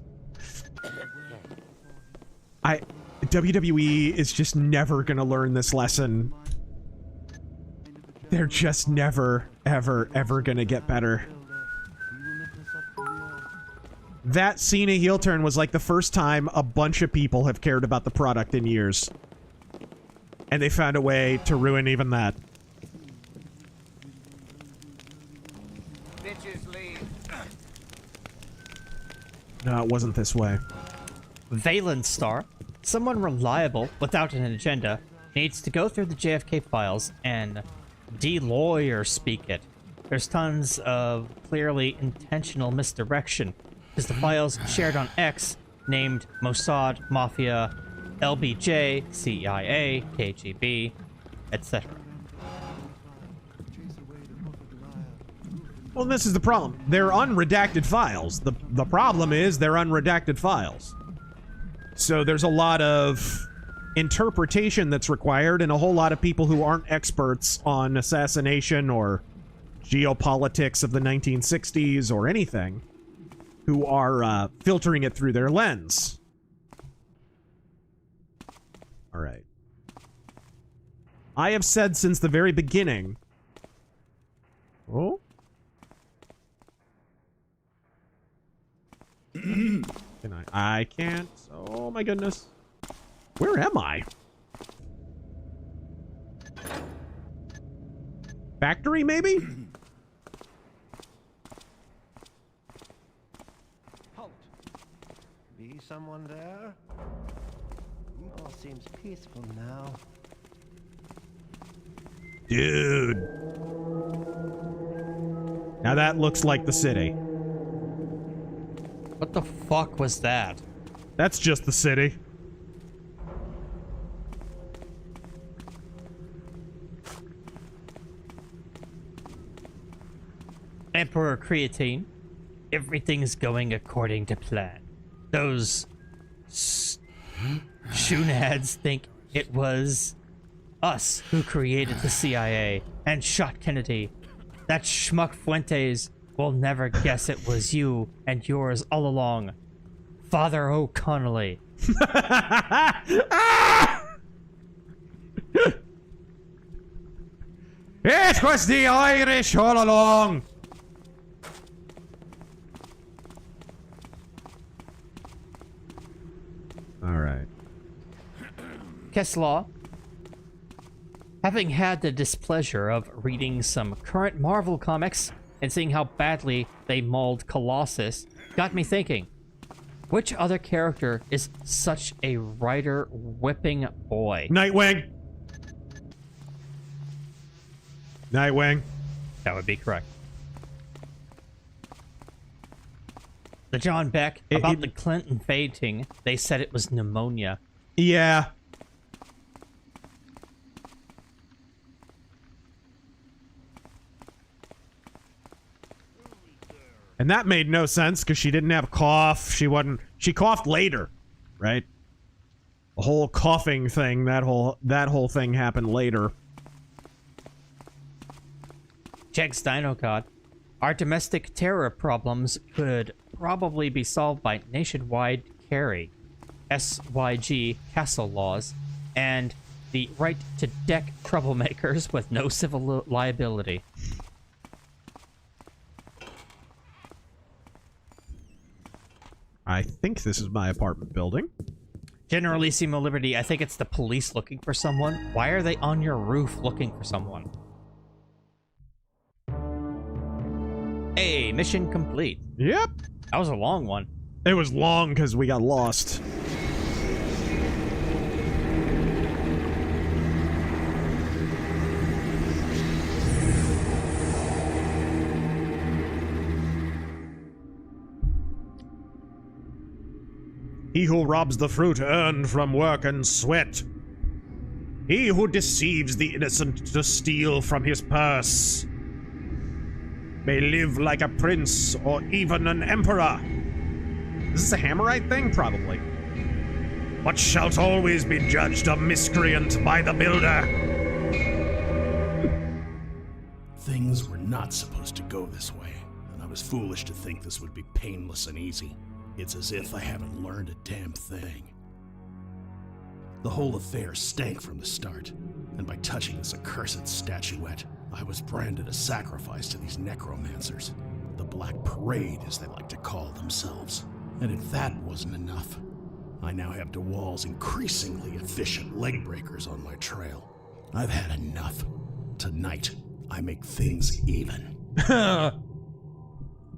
WWE is just never gonna learn this lesson. They're just never, ever gonna get better. That Cena heel turn was like the first time a bunch of people have cared about the product in years. And they found a way to ruin even that. Bitches leave. No, it wasn't this way. Valen Star. Someone reliable without an agenda needs to go through the JFK files and de-lawyer speak it. there's tons of clearly intentional misdirection, because the files shared on X named Mossad, Mafia, LBJ, CIA, KGB, etc. Well, this is the problem. They're unredacted files. The problem is they're unredacted files. So there's a lot of interpretation that's required, and a whole lot of people who aren't experts on assassination or geopolitics of the 1960s or anything who are filtering it through their lens. All right. I have said since the very beginning... Oh? Can I can't. Oh my goodness. Where am I? Factory, maybe? Halt. Be someone there? All seems peaceful now. Dude. Now that looks like the city. What the fuck was that? That's just the city. Emperor Creatine, everything's going according to plan. Those shoonads think it was us who created the CIA and shot Kennedy. That schmuck Fuentes will never guess it was you and yours all along. Father O'Connelly. It was the Irish all along. All right. Kesslaw, having had the displeasure of reading some current Marvel comics and seeing how badly they mauled Colossus, got me thinking, which other character is such a writer-whipping boy? Nightwing. Nightwing. That would be correct. The John Beck, about the Clinton fainting, they said it was pneumonia. Yeah. And that made no sense because she didn't have a cough. She coughed later, right? The whole coughing thing, that whole thing happened later. Jegs Dinocod, our domestic terror problems could probably be solved by nationwide carry, SYG castle laws, and the right to deck troublemakers with no civil liability. I think this is my apartment building. Generalissimo Liberty, I think it's the police looking for someone. Why are they on your roof looking for someone? Hey, mission complete. Yep. That was a long one. It was long because we got lost. He who robs the fruit earned from work and sweat. He who deceives the innocent to steal from his purse may live like a prince or even an emperor. Is this a hammerite thing? Probably. But shalt always be judged a miscreant by the builder. Things were not supposed to go this way, and I was foolish to think this would be painless and easy. It's as if I haven't learned a damn thing. The whole affair stank from the start, and by touching this accursed statuette, I was branded a sacrifice to these necromancers, the Black Parade as they like to call themselves. And if that wasn't enough, I now have DeWall's increasingly efficient leg breakers on my trail. I've had enough. Tonight, I make things even.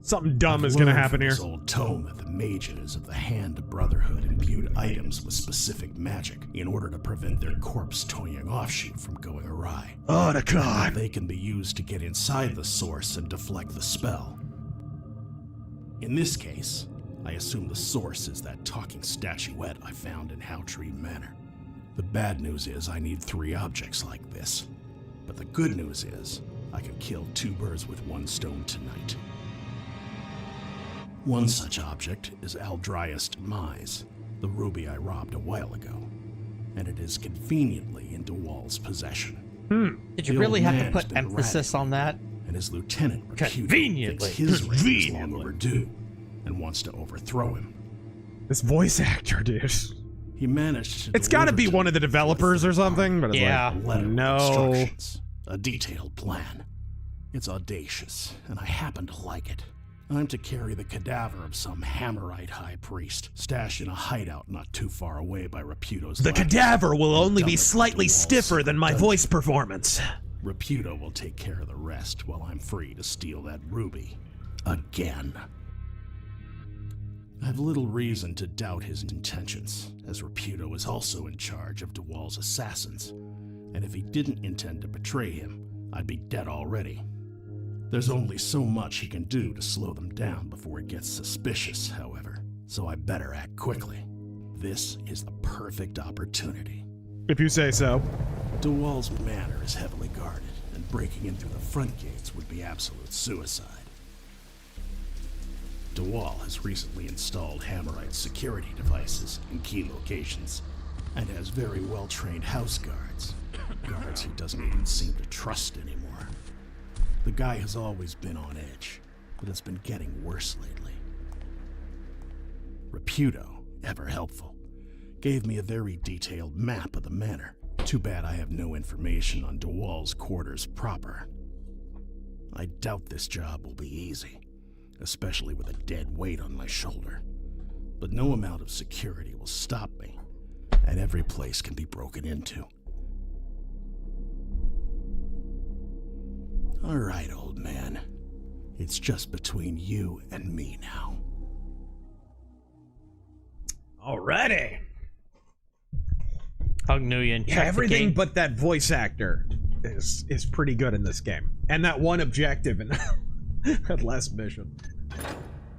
Something dumb is I've gonna learned happen from here. this old tome that the mages of the Hand Brotherhood imbued items with specific magic in order to prevent their corpse toying offshoot from going awry. Oh, the god! They can be used to get inside the source and deflect the spell. In this case, I assume the source is that talking statuette I found in Howtree Manor. The bad news is I need 3 objects like this. But the good news is I can kill 2 birds with 1 stone tonight. One such object is Aldrias Demise, the ruby I robbed a while ago, and it is conveniently in DeWall's possession. Did you really have to put emphasis on that? And his lieutenant Conveniently. thinks his reign is long overdue and wants to overthrow him. This voice actor, dude. He managed to It's got to be one of the developers or something, but it's Yeah. like, a letter no. with instructions, a detailed plan. It's audacious, and I happen to like it. I'm to carry the cadaver of some hammerite high priest, stashed in a hideout not too far away by Raputo's The lab. cadaver will only Dump be it to slightly DeWall's stiffer than my dungeon. voice performance. Raputo will take care of the rest while I'm free to steal that ruby. Again. I have little reason to doubt his intentions, as Raputo is also in charge of DeWall's assassins, and if he didn't intend to betray him, I'd be dead already. There's only so much he can do to slow them down before it gets suspicious, however, so I better act quickly. This is the perfect opportunity. If you say so. DeWall's manor is heavily guarded, and breaking in through the front gates would be absolute suicide. DeWall has recently installed hammerite security devices in key locations, and has very well-trained house guards. Guards he doesn't even seem to trust anymore. The guy has always been on edge, but it's been getting worse lately. Raputo, ever helpful, gave me a very detailed map of the manor. Too bad I have no information on DeWall's quarters proper. I doubt this job will be easy, especially with a dead weight on my shoulder. But no amount of security will stop me, and every place can be broken into. All right, old man. It's just between you and me now. Alrighty. Hug Nguyen. Yeah, everything but that voice actor is pretty good in this game. And that one objective in that last mission.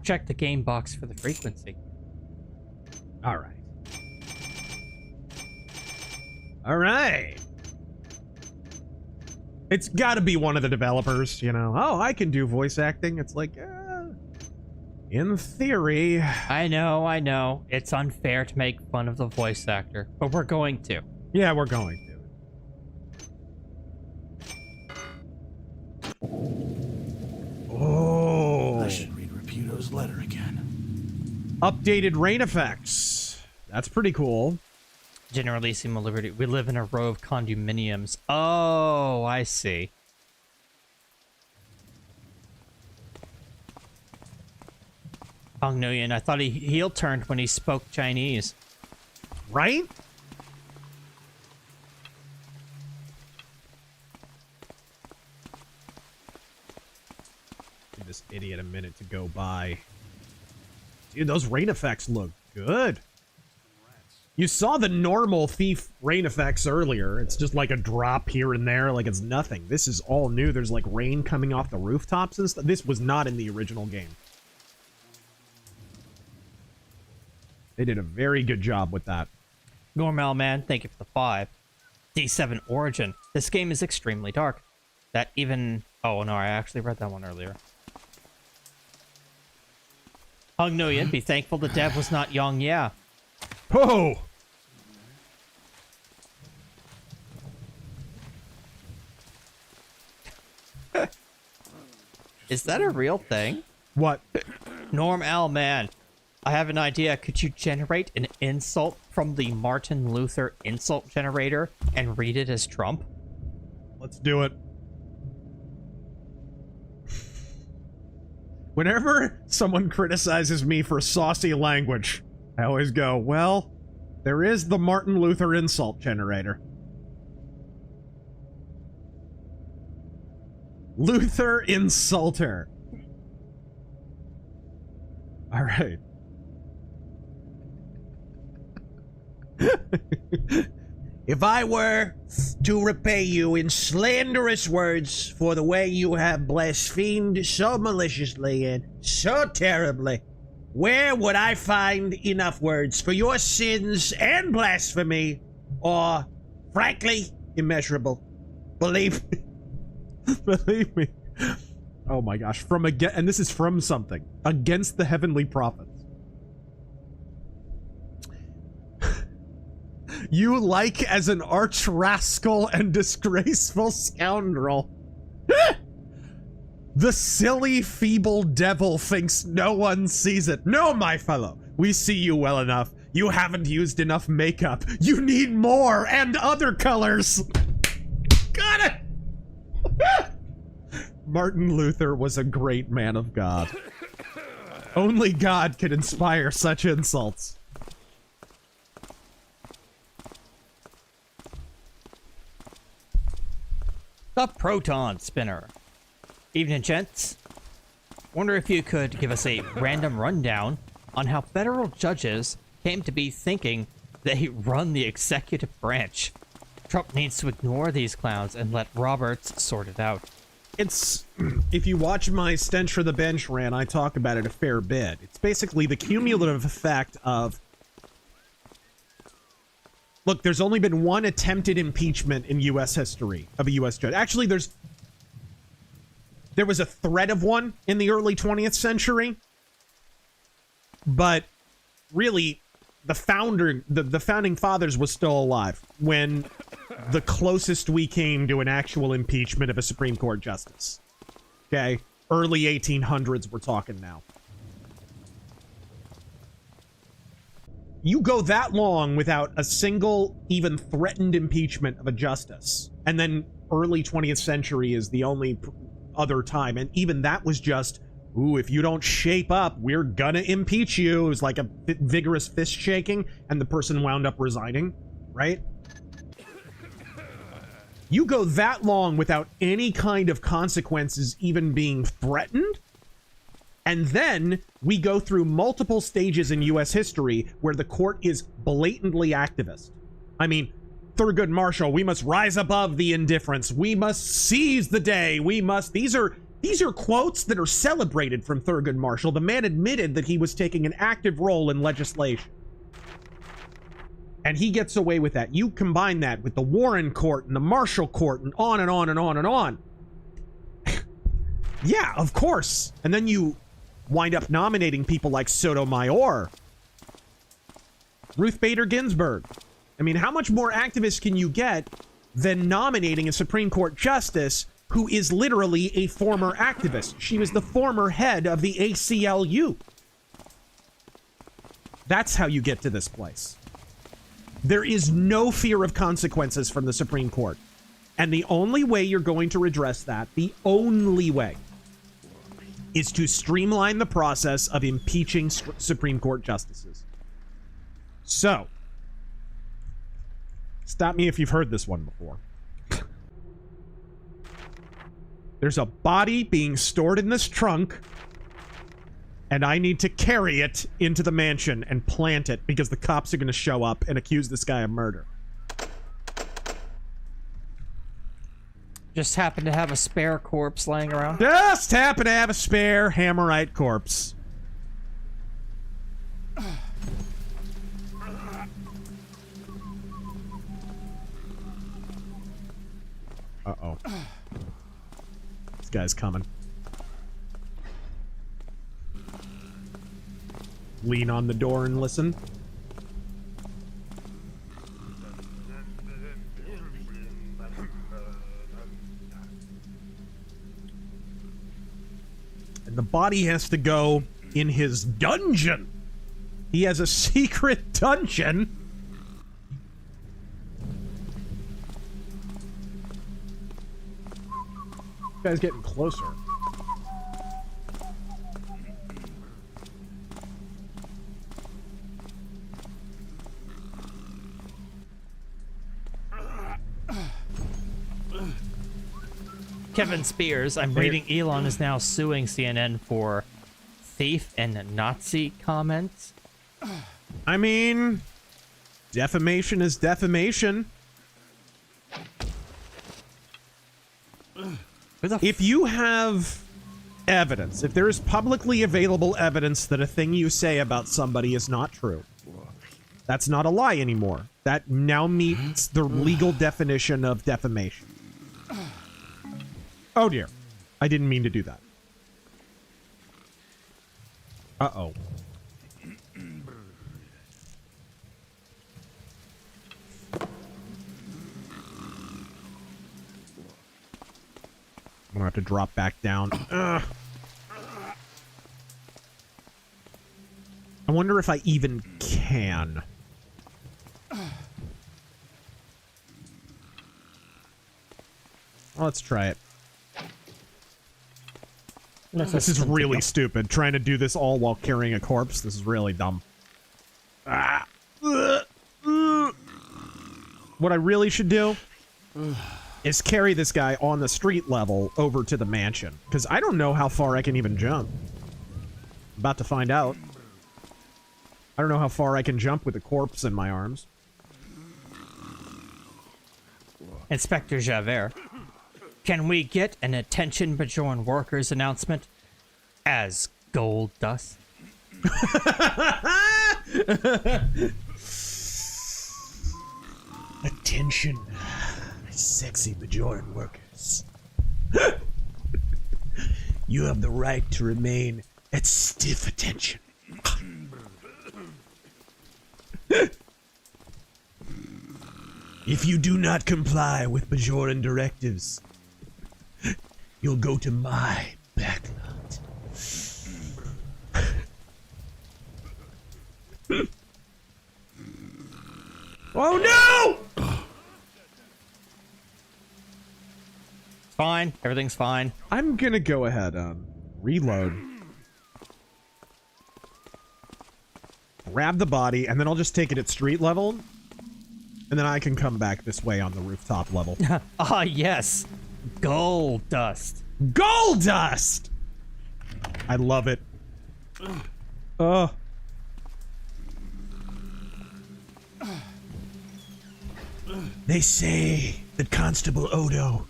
Check the game box for the frequency. Alright. Alright. It's got to be one of the developers, you know. Oh, I can do voice acting. It's like, in theory. I know. It's unfair to make fun of the voice actor, but we're going to. Yeah, we're going to. Oh. I should read Raputo's letter again. Updated rain effects. That's pretty cool. Generalissimo Liberty. We live in a row of condominiums. Oh, I see. Hong Nguyen, I thought he heel turned when he spoke Chinese. Right? Give this idiot a minute to go by. Dude, those rain effects look good. You saw the normal Thief rain effects earlier. It's just like a drop here and there, like it's nothing. This is all new. There's like rain coming off the rooftops and stuff. This was not in the original game. They did a very good job with that. Normal man, thank you for the 5. D7 Origin. This game is extremely dark. That even... Oh, no, I actually read that one earlier. Hung Nguyen, be thankful the dev was not Yong Ya. Oh! Is that a real thing? What? Norm L, man. I have an idea. Could you generate an insult from the Martin Luther insult generator and read it as Trump? Let's do it. Whenever someone criticizes me for saucy language, I always go, well, there is the Martin Luther insult generator. Luther Insulter. All right. If I were to repay you in slanderous words for the way you have blasphemed so maliciously and so terribly, where would I find enough words for your sins and blasphemy, or, frankly, immeasurable? Believe me. Believe me. Oh my gosh. And this is from something. Against the heavenly prophets. You like as an arch rascal and disgraceful scoundrel. The silly, feeble devil thinks no one sees it. No, my fellow, we see you well enough. You haven't used enough makeup. You need more and other colors. Got it! Martin Luther was a great man of God. Only God can inspire such insults. The Proton Spinner. Evening, gents. Wonder if you could give us a random rundown on how federal judges came to be thinking they run the executive branch. Trump needs to ignore these clowns and let Roberts sort it out. It's, if you watch my Stench for the Bench rant, I talk about it a fair bit. It's basically the cumulative effect of... Look, there's only been one attempted impeachment in U.S. history of a U.S. judge. Actually, there was a threat of one in the early 20th century. But really, the founding fathers was still alive when the closest we came to an actual impeachment of a Supreme Court justice. Okay? Early 1800s we're talking now. You go that long without a single, even threatened impeachment of a justice. And then early 20th century is the only other time. And even that was just, ooh, if you don't shape up, we're gonna impeach you. It was like a vigorous fist shaking, and the person wound up resigning, right? You go that long without any kind of consequences even being threatened, and then we go through multiple stages in U.S. history where the court is blatantly activist. I mean, Thurgood Marshall, we must rise above the indifference. We must seize the day. We must... These are quotes that are celebrated from Thurgood Marshall. The man admitted that he was taking an active role in legislation. And he gets away with that. You combine that with the Warren Court and the Marshall Court and on and on and on and on. Yeah, of course. And then you wind up nominating people like Sotomayor, Ruth Bader Ginsburg. I mean, how much more activist can you get than nominating a Supreme Court justice who is literally a former activist? She was the former head of the ACLU. That's how you get to this place. There is no fear of consequences from the Supreme Court. And the only way you're going to redress that, the only way, is to streamline the process of impeaching Supreme Court justices. So, stop me if you've heard this one before. There's a body being stored in this trunk, and I need to carry it into the mansion and plant it because the cops are going to show up and accuse this guy of murder. Just happen to have a spare corpse laying around? Just happen to have a spare hammerite corpse. Uh-oh. This guy's coming. Lean on the door and listen. And the body has to go in his dungeon. He has a secret dungeon. This guy's getting closer. Kevin Spears, I'm reading Elon is now suing CNN for thief and Nazi comments? I mean, defamation is defamation. If you have evidence, if there is publicly available evidence that a thing you say about somebody is not true, that's not a lie anymore. That now meets the legal definition of defamation. Oh dear. I didn't mean to do that. Uh-oh. I'm gonna have to drop back down. Ugh. I wonder if I even can. Let's try it. This is really stupid. Trying to do this all while carrying a corpse. This is really dumb. Ah. What I really should do is carry this guy on the street level over to the mansion. Because I don't know how far I can even jump. About to find out. I don't know how far I can jump with a corpse in my arms. Inspector Javert, can we get an attention Bajoran workers announcement as gold dust? Attention, sexy Bajoran workers. You have the right to remain at stiff attention. If you do not comply with Bajoran directives, you'll go to my backlot. Oh no! Fine. Everything's fine. I'm gonna go ahead and reload. Grab the body, and then I'll just take it at street level. And then I can come back this way on the rooftop level. Ah, yes. Gold dust. Gold dust! I love it. They say that Constable Odo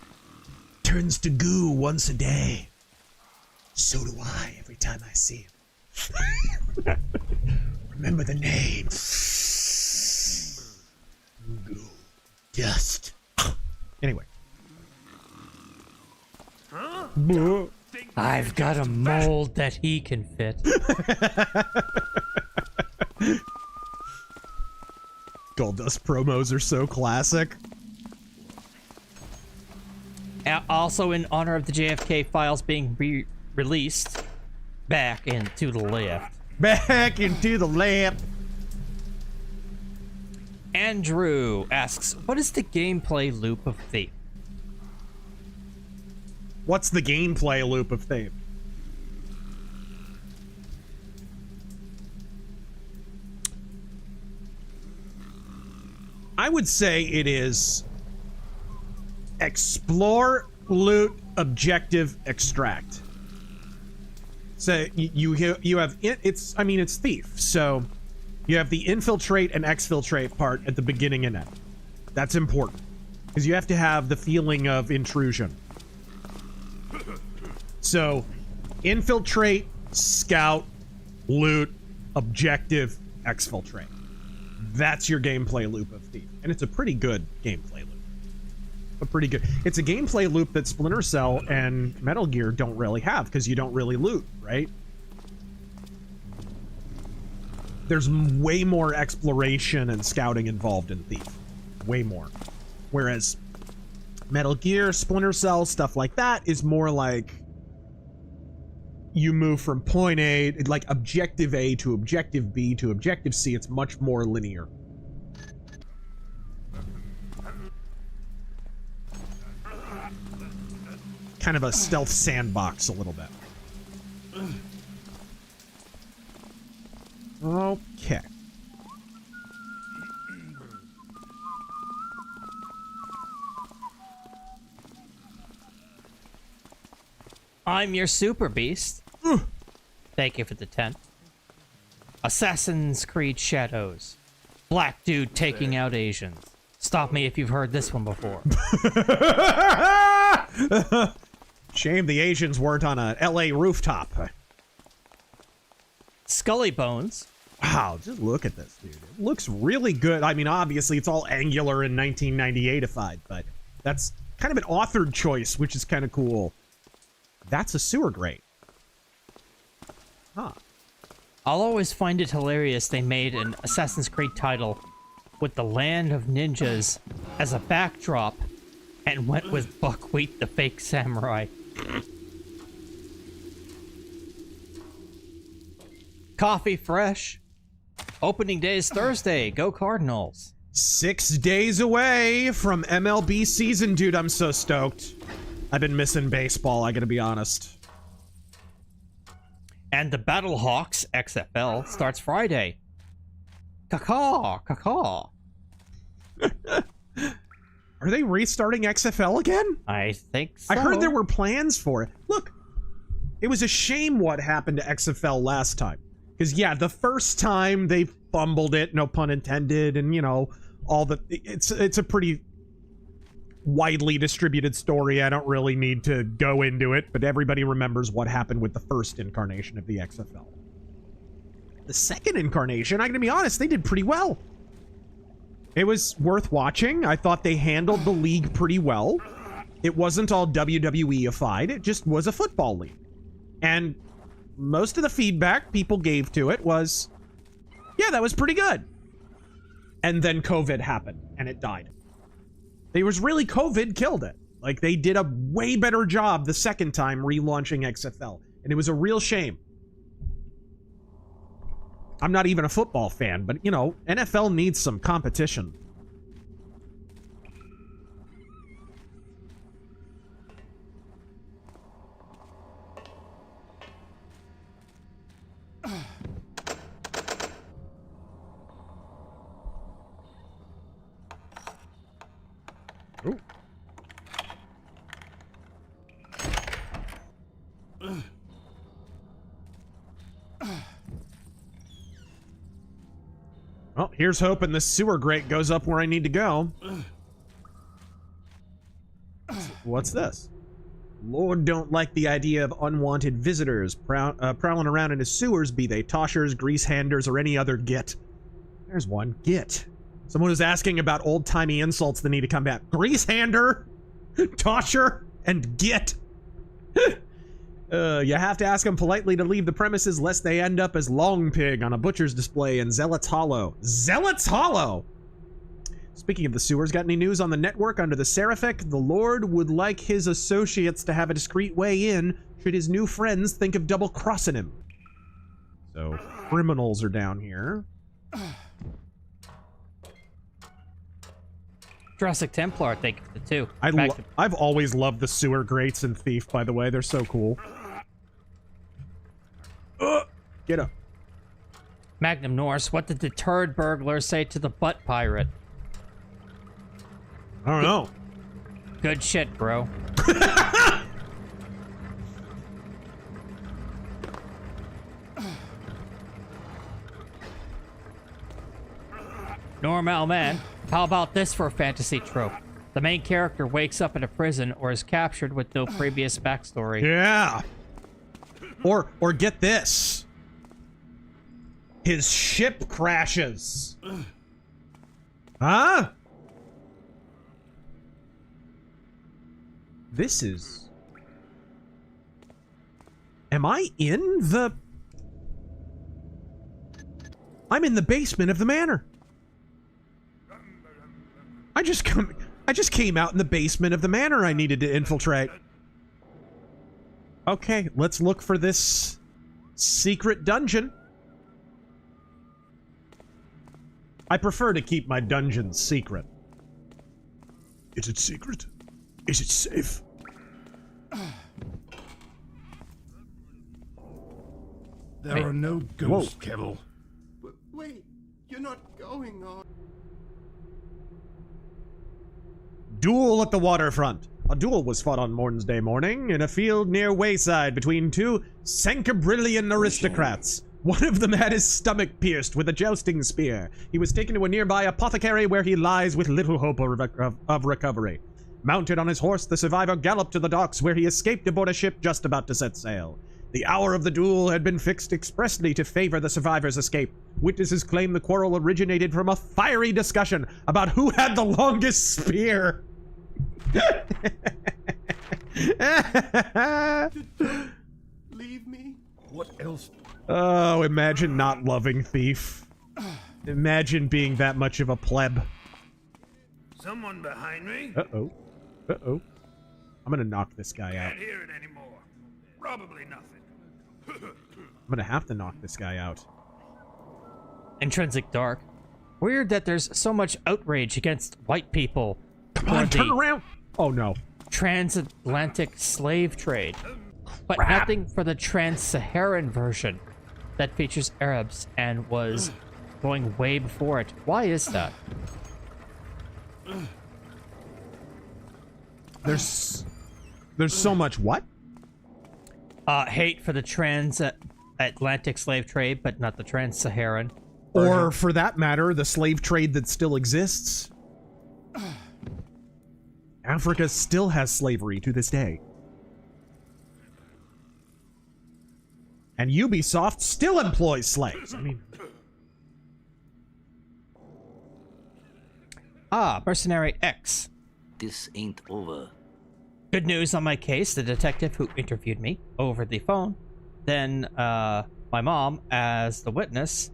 turns to goo once a day. So do I every time I see him. Remember the name. Goo. Dust. Anyway. I've got a mold that he can fit. Gold dust promos are so classic. Also, in honor of the JFK files being released, back into the left. Back into the left. Andrew asks, what is the gameplay loop of Thief? What's the gameplay loop of Thief? I would say it is explore, loot, objective, extract. So you have it's Thief. So you have the infiltrate and exfiltrate part at the beginning and end. That's important because you have to have the feeling of intrusion. So infiltrate, scout, loot, objective, exfiltrate. That's your gameplay loop of Thief. And it's a pretty good gameplay loop. It's a gameplay loop that Splinter Cell and Metal Gear don't really have because you don't really loot, right? There's way more exploration and scouting involved in Thief. Way more. Whereas Metal Gear, Splinter Cell, stuff like that is more like you move from point A, like objective A to objective B to objective C. It's much more linear. Kind of a stealth sandbox a little bit. Okay. I'm your super beast. Thank you for the 10. Assassin's Creed Shadows. Black dude taking out Asians. Stop me if you've heard this one before. Shame the Asians weren't on a LA rooftop. Scully Bones. Wow, just look at this, dude. It looks really good. I mean, obviously, it's all angular and 1998ified, but that's kind of an authored choice, which is kind of cool. That's a sewer grate. Huh. I'll always find it hilarious they made an Assassin's Creed title with the land of ninjas as a backdrop and went with Buckwheat the fake samurai. Coffee fresh. Opening day is Thursday. Go Cardinals. 6 days away from MLB season, dude. I'm so stoked. I've been missing baseball, I gotta be honest. And the Battlehawks XFL starts Friday. Caw, caw. Are they restarting XFL again? I think so. I heard there were plans for it. Look, it was a shame what happened to XFL last time. Because, yeah, the first time they fumbled it, no pun intended, and, you know, all the... It's a pretty widely distributed story. I don't really need to go into it, but everybody remembers what happened with the first incarnation of the XFL. The second incarnation, I'm going to be honest, they did pretty well. It was worth watching. I thought they handled the league pretty well. It wasn't all WWE-ified. It just was a football league. And most of the feedback people gave to it was, yeah, that was pretty good. And then COVID happened, and it died. It was really COVID killed it. Like, they did a way better job the second time relaunching XFL. And it was a real shame. I'm not even a football fan, but, you know, NFL needs some competition. Ooh. Well, here's hoping this sewer grate goes up where I need to go. What's this? Lord don't like the idea of unwanted visitors prowling around in his sewers, be they toshers, greasehanders, or any other git. There's one. Git. Someone who's asking about old-timey insults that need to come back. Greasehander, tosher, and git. You have to ask them politely to leave the premises lest they end up as Long Pig on a butcher's display in Zealot's Hollow. Zealot's Hollow! Speaking of the sewers, got any news on the network under the Seraphic? The Lord would like his associates to have a discreet way in should his new friends think of double-crossing him. So, criminals are down here. Jurassic Templar, thank you for the 2. I've always loved the sewer grates in Thief, by the way. They're so cool. Get up. Magnum Norse, what did the turd burglar say to the butt pirate? I don't know. Good shit, bro. Normal man, how about this for a fantasy trope? The main character wakes up in a prison or is captured with no previous backstory. Yeah. Or get this. His ship crashes. Huh? This is... Am I in the... I'm in the basement of the manor. I just came out in the basement of the manor I needed to infiltrate. Okay, let's look for this secret dungeon. I prefer to keep my dungeons secret. Is it secret? Is it safe? There are no ghosts, Kettle. Wait, you're not going on. Duel at the waterfront. A duel was fought on Wednesday morning in a field near Wayside between two Sancabrillian aristocrats. One of them had his stomach pierced with a jousting spear. He was taken to a nearby apothecary where he lies with little hope of recovery. Mounted on his horse, the survivor galloped to the docks where he escaped aboard a ship just about to set sail. The hour of the duel had been fixed expressly to favor the survivor's escape. Witnesses claim the quarrel originated from a fiery discussion about who had the longest spear. Leave me? What else? Oh, imagine not loving Thief. Imagine being that much of a pleb. Someone behind me? Uh-oh. Uh-oh. I'm gonna knock this guy out. Can't hear it anymore. Probably nothing. I'm gonna have to knock this guy out. Intrinsic Dark. Weird that there's so much outrage against white people. Come on, turn around! Oh no. Transatlantic slave trade. But nothing for the trans-Saharan version that features Arabs and was going way before it. Why is that? There's so much what? Hate for the transatlantic slave trade, but not the trans-Saharan. Or, for that matter, the slave trade that still exists. Africa still has slavery to this day. And Ubisoft still employs slaves. I mean... Mercenary X. This ain't over. Good news on my case. The detective who interviewed me over the phone, then my mom as the witness,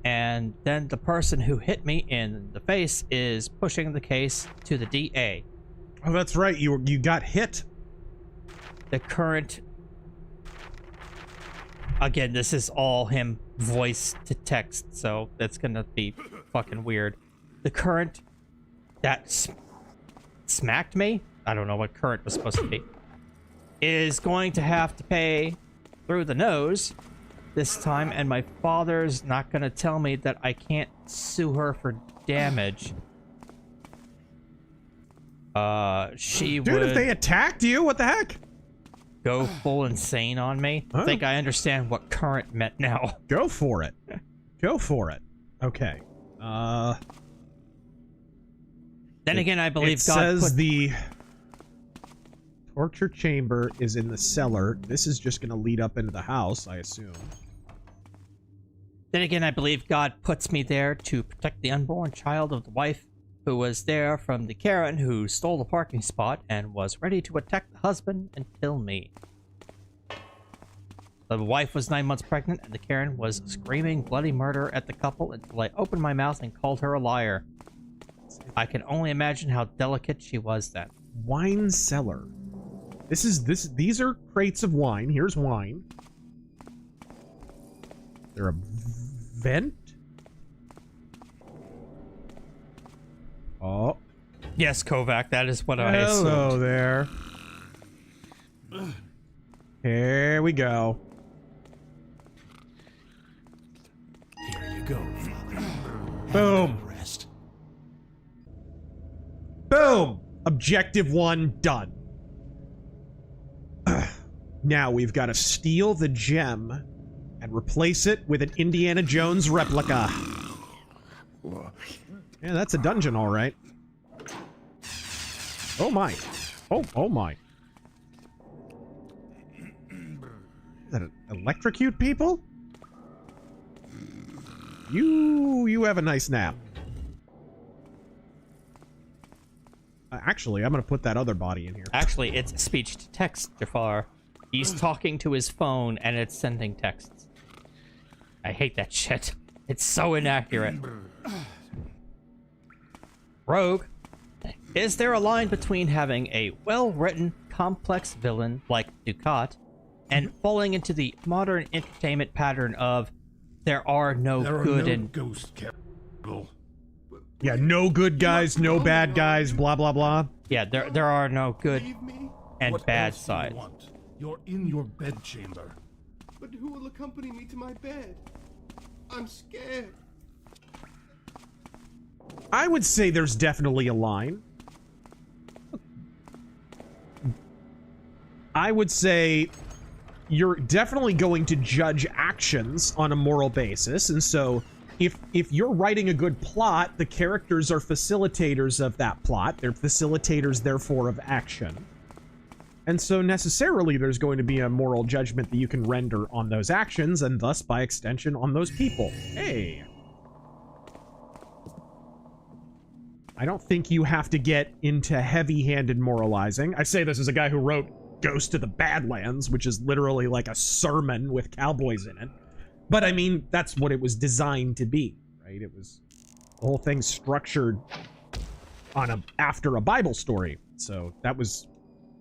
and then the person who hit me in the face is pushing the case to the DA. Oh, that's right. You got hit. The current... Again, this is all him voice to text, so that's gonna be fucking weird. The current that smacked me, I don't know what current was supposed to be, is going to have to pay through the nose this time, and my father's not gonna tell me that I can't sue her for damage. She Dude, would... if they attacked you, what the heck? Go full insane on me? Oh. I think I understand what current meant now. Go for it. Go for it. Okay. Then again, I believe it God says put... the torture chamber is in the cellar. This is just going to lead up into the house, I assume. Then again, I believe God puts me there to protect the unborn child of the wife who was there from the Karen who stole the parking spot and was ready to attack the husband and kill me. The wife was 9 months pregnant and the Karen was screaming bloody murder at the couple until I opened my mouth and called her a liar. I can only imagine how delicate she was then. Wine cellar. These are crates of wine. Here's wine. There a vent? Oh. Yes, Kovac, that is what I assumed. Hello there. Here we go. Here you go, Father. Boom. Rest. Boom! Objective 1 done. Now we've got to steal the gem and replace it with an Indiana Jones replica. Yeah, that's a dungeon, all right. Oh my. Oh my. Is that electrocute people? You have a nice nap. Actually, I'm gonna put that other body in here. Actually, it's speech to text, Jafar. He's talking to his phone and it's sending texts. I hate that shit. It's so inaccurate. Rogue, is there a line between having a well-written, complex villain like Ducat and falling into the modern entertainment pattern of there are no good and ghost Yeah, no good guys, no bad guys, blah blah blah. Yeah, there are no good and What bad else do you sides. want? You're in your bedchamber. But who will accompany me to my bed? I'm scared. I would say there's definitely a line. I would say you're definitely going to judge actions on a moral basis, and so if you're writing a good plot, the characters are facilitators of that plot. They're facilitators, therefore, of action. And so necessarily there's going to be a moral judgment that you can render on those actions, and thus, by extension, on those people. Hey! I don't think you have to get into heavy-handed moralizing. I say this as a guy who wrote Ghost to the Badlands, which is literally like a sermon with cowboys in it. But I mean, that's what it was designed to be, right? It was the whole thing structured on after a Bible story. So that was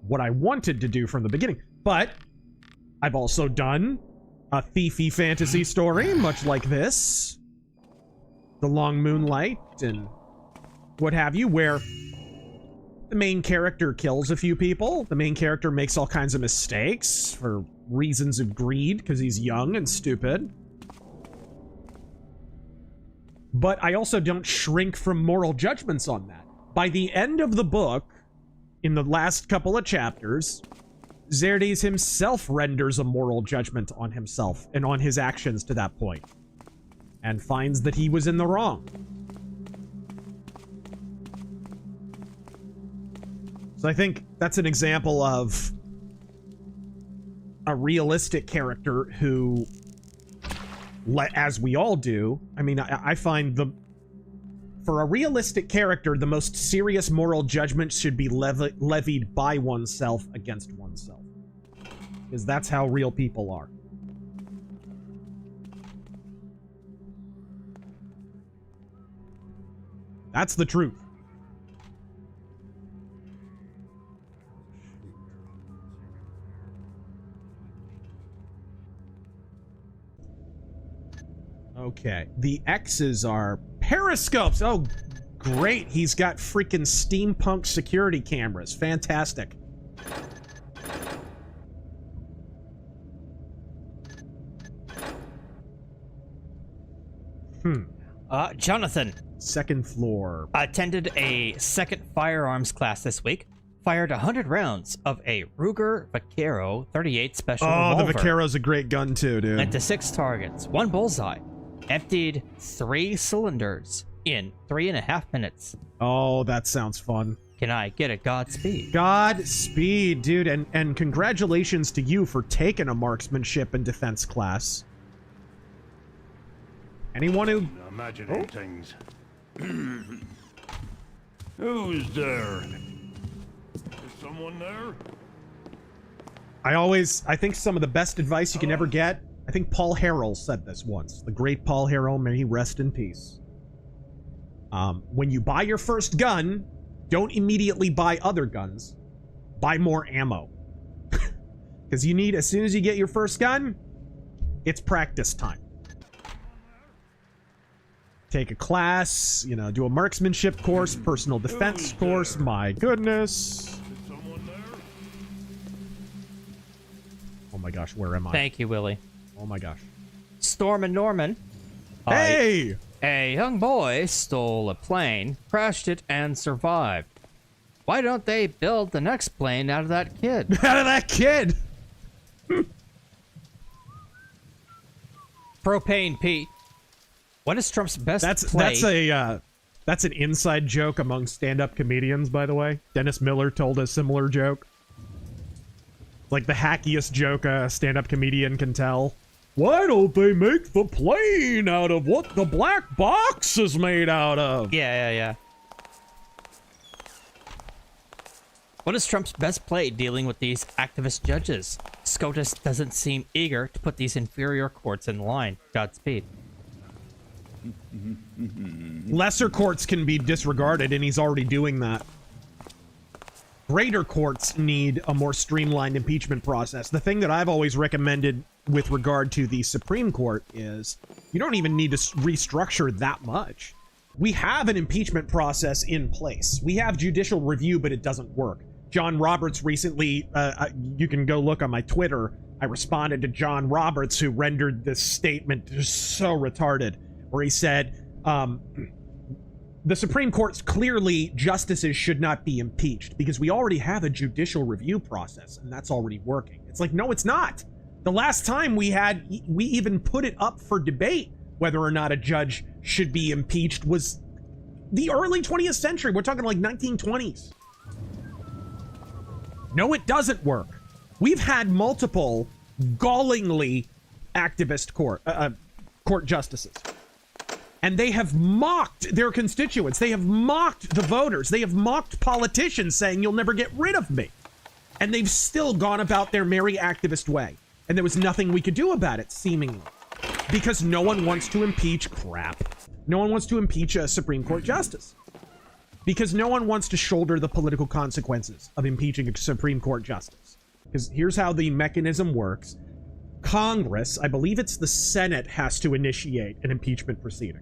what I wanted to do from the beginning. But I've also done a thiefy fantasy story, much like this. The Long Moonlight and what have you, where the main character kills a few people. The main character makes all kinds of mistakes for reasons of greed, because he's young and stupid. But I also don't shrink from moral judgments on that. By the end of the book, in the last couple of chapters, Xerxes himself renders a moral judgment on himself and on his actions to that point, and finds that he was in the wrong. So I think that's an example of a realistic character who, as we all do, I mean, I find for a realistic character, the most serious moral judgment should be levied by oneself against oneself. Because that's how real people are. That's the truth. Okay, the X's are periscopes. Oh, great. He's got freaking steampunk security cameras. Fantastic. Jonathan. Second floor. Attended a second firearms class this week. Fired 100 rounds of a Ruger Vaquero 38 special revolver. Oh, the Vaquero's a great gun too, dude. Went to 6 targets, 1 bullseye. Emptied 3 cylinders in 3.5 minutes. Oh, that sounds fun. Can I get a Godspeed? Godspeed, dude, and congratulations to you for taking a marksmanship and defense class. Anyone who... Imagining things. Who's there? Is someone there? I think some of the best advice you can ever get, I think Paul Harrell said this once. The great Paul Harrell, may he rest in peace. When you buy your first gun, don't immediately buy other guns. Buy more ammo. Because you need, as soon as you get your first gun, it's practice time. Take a class, you know, do a marksmanship course, personal defense course. My goodness. Oh my gosh, where am I? Thank you, Willie. Oh my gosh. Storm and Norman. Hey! A young boy stole a plane, crashed it, and survived. Why don't they build the next plane out of that kid? Out of that kid! Propane Pete. What is Trump's best play? That's an inside joke among stand-up comedians, by the way. Dennis Miller told a similar joke. Like the hackiest joke a stand-up comedian can tell. Why don't they make the plane out of what the black box is made out of? Yeah. What is Trump's best play dealing with these activist judges? SCOTUS doesn't seem eager to put these inferior courts in line. Godspeed. Lesser courts can be disregarded, and he's already doing that. Greater courts need a more streamlined impeachment process. The thing that I've always recommended with regard to the Supreme Court is you don't even need to restructure that much. We have an impeachment process in place. We have judicial review, but it doesn't work. John Roberts recently, you can go look on my Twitter, I responded to John Roberts, who rendered this statement just so retarded, where he said, the Supreme Court's clearly justices should not be impeached because we already have a judicial review process and that's already working. It's like, no, it's not. The last time we even put it up for debate whether or not a judge should be impeached was the early 20th century. We're talking like 1920s. No, it doesn't work. We've had multiple gallingly activist court justices. And they have mocked their constituents. They have mocked the voters. They have mocked politicians saying, you'll never get rid of me. And they've still gone about their merry activist way. And there was nothing we could do about it, seemingly. Because no one wants to impeach No one wants to impeach a Supreme Court justice. Because no one wants to shoulder the political consequences of impeaching a Supreme Court justice. Because here's how the mechanism works. Congress, I believe it's the Senate, has to initiate an impeachment proceeding.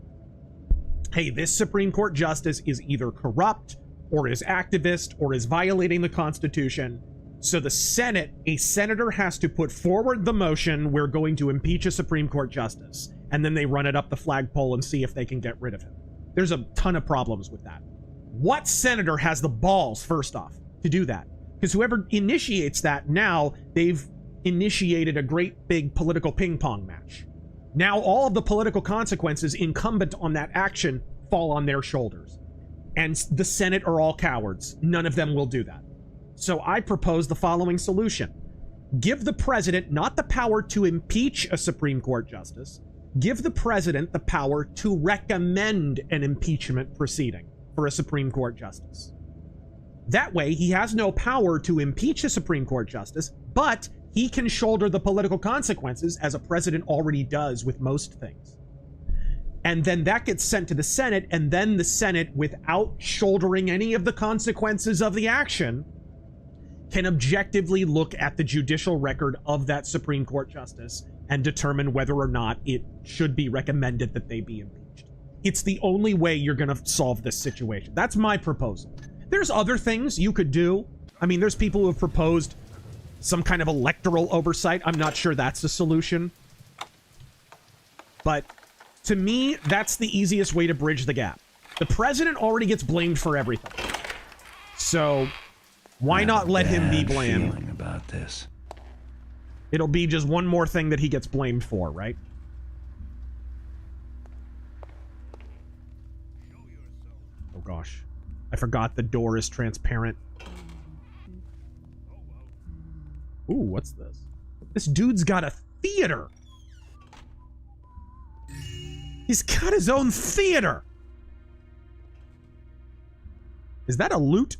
Hey, this Supreme Court justice is either corrupt or is activist or is violating the Constitution. So the Senate, a senator has to put forward the motion, we're going to impeach a Supreme Court justice. And then they run it up the flagpole and see if they can get rid of him. There's a ton of problems with that. What senator has the balls, first off, to do that? Because whoever initiates that, now they've initiated a great big political ping pong match. Now all of the political consequences incumbent on that action fall on their shoulders. And the Senate are all cowards. None of them will do that. So I propose the following solution. Give the president not the power to impeach a Supreme Court justice. Give the president the power to recommend an impeachment proceeding for a Supreme Court justice. That way, he has no power to impeach a Supreme Court justice, but he can shoulder the political consequences as a president already does with most things. And then that gets sent to the Senate, and then the Senate, without shouldering any of the consequences of the action, can objectively look at the judicial record of that Supreme Court justice and determine whether or not it should be recommended that they be impeached. It's the only way you're going to solve this situation. That's my proposal. There's other things you could do. I mean, there's people who have proposed some kind of electoral oversight. I'm not sure that's the solution. But to me, that's the easiest way to bridge the gap. The president already gets blamed for everything. So why not let him be blamed? About this. It'll be just one more thing that he gets blamed for, right? Oh gosh. I forgot the door is transparent. Ooh, what's this? This dude's got a theater. He's got his own theater. Is that a lute?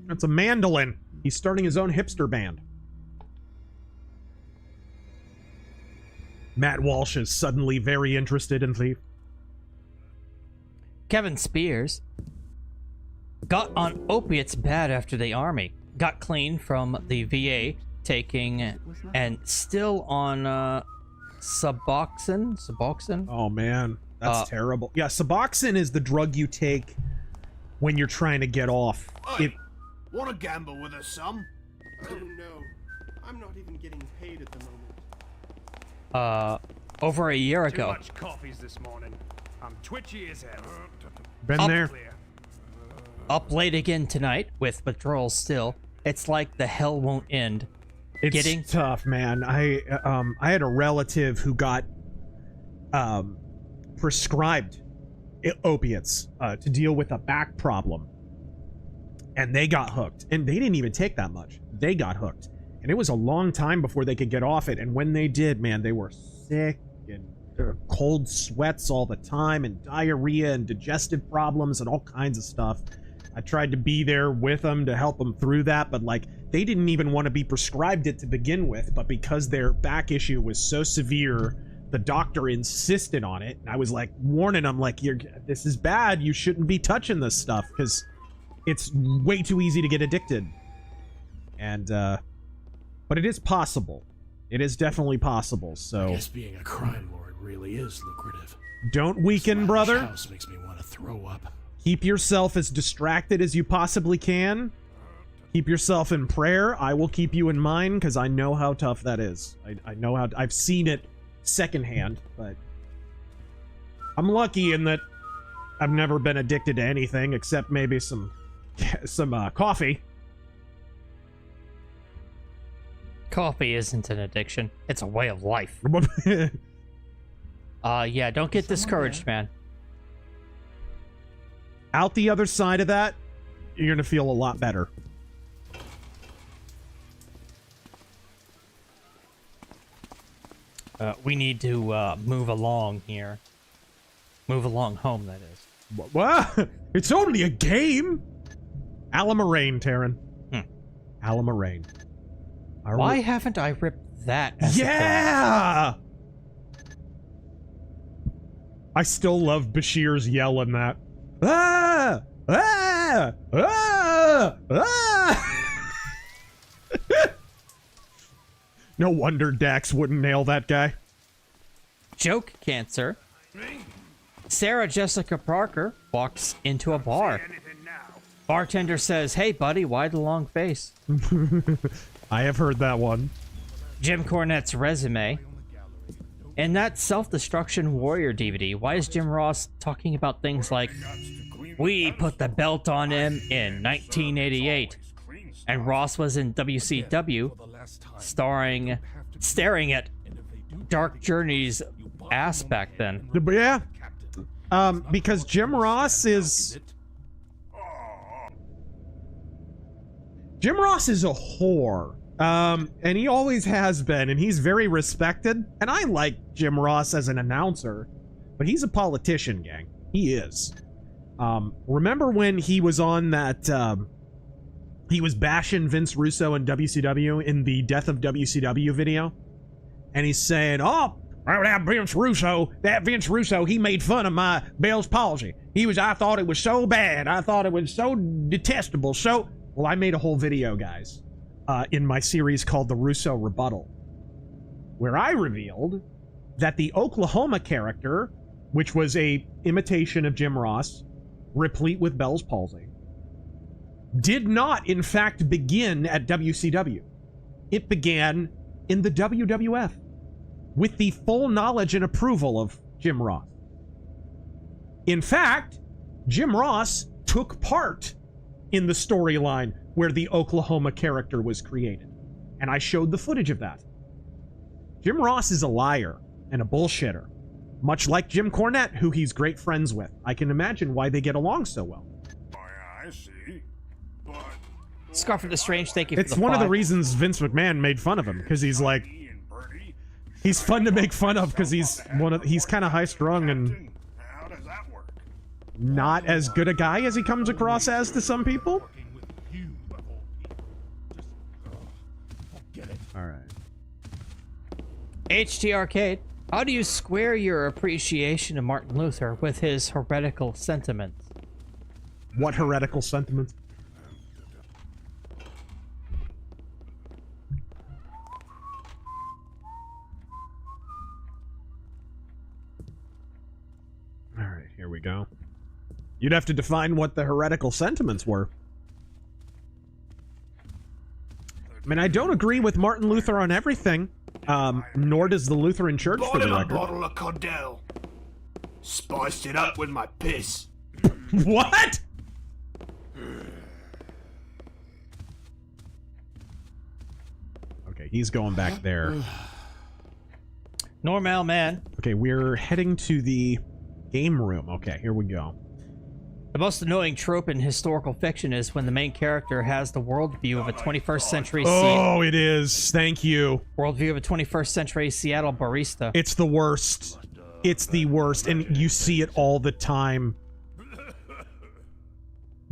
That's a mandolin. He's starting his own hipster band. Matt Walsh is suddenly very interested in Thief. Kevin Spears got on opiates bad after the army. Got clean from the VA, taking and still on Suboxone. Oh man, that's terrible. Yeah, Suboxone is the drug you take when you're trying to get off. Wanna gamble with us some? Oh no, I'm not even getting paid at the moment. Over a year ago. Too much coffees this morning. I'm twitchy as hell. Been there. Up late again tonight with withdrawals still. It's like the hell won't end. It's tough, man. I had a relative who got prescribed opiates to deal with a back problem. And they got hooked. And they didn't even take that much. They got hooked. And it was a long time before they could get off it. And when they did, man, they were sick and cold sweats all the time and diarrhea and digestive problems and all kinds of stuff. I tried to be there with them to help them through that, but like they didn't even want to be prescribed it to begin with, but because their back issue was so severe, the doctor insisted on it. And I was like warning them, like, this is bad. You shouldn't be touching this stuff because it's way too easy to get addicted. And but it is possible. It is definitely possible. So I guess being a crime lord really is lucrative. Don't weaken, brother. This house makes me want to throw up. Keep yourself as distracted as you possibly can. Keep yourself in prayer. I will keep you in mind because I know how tough that is. I know how I've seen it secondhand, but I'm lucky in that I've never been addicted to anything except maybe some coffee. Coffee isn't an addiction. It's a way of life. Yeah, don't get discouraged, man. Out the other side of that, you're gonna feel a lot better. We need to move along here. Move along home, that is. What? It's only a game. Alamarain, Taryn. Alamarain. Why haven't I ripped that? As yeah. I still love Bashir's yell in that. Ah! Ah! Ah! Ah! No wonder Dax wouldn't nail that guy. Joke cancer. Sarah Jessica Parker walks into a bar. Bartender says, "Hey, buddy, why the long face?" I have heard that one. Jim Cornette's resume. In that Self-Destruction Warrior DVD, why is Jim Ross talking about things like, "We put the belt on him in 1988, and Ross was in WCW, staring at Dark Journey's ass back then"? Yeah. Because Jim Ross is a whore. And he always has been, and he's very respected. And I like Jim Ross as an announcer, but he's a politician, gang. He is. Remember when he was on that, he was bashing Vince Russo and WCW in the Death of WCW video? And he's saying, "Oh, that Vince Russo, he made fun of my Bell's palsy. I thought it was so bad. I thought it was so detestable. Well, I made a whole video, guys, in my series called The Russo Rebuttal, where I revealed that the Oklahoma character, which was a imitation of Jim Ross, replete with Bell's palsy, did not, in fact, begin at WCW. It began in the WWF, with the full knowledge and approval of Jim Ross. In fact, Jim Ross took part in the storyline where the Oklahoma character was created. And I showed the footage of that. Jim Ross is a liar and a bullshitter, much like Jim Cornette, who he's great friends with. I can imagine why they get along so well. I see. Scarf of the Strange, thank you for It's one of the reasons Vince McMahon made fun of him, because he's like, he's fun to make fun of because he's kind of high-strung and not as good a guy as he comes across as to some people. All right. HT Arcade, how do you square your appreciation of Martin Luther with his heretical sentiments? What heretical sentiments? All right, here we go. You'd have to define what the heretical sentiments were. I mean, I don't agree with Martin Luther on everything, nor does the Lutheran Church, for the Bought him a record. bottle of Cordell. Spiced it up with my piss. What? Okay, he's going back there. Normal man. Okay, we're heading to the game room. Okay, here we go. The most annoying trope in historical fiction is when the main character has the worldview of a 21st century Oh, it is. Thank you. Worldview of a 21st century Seattle barista. It's the worst. It's the worst, and you see it all the time.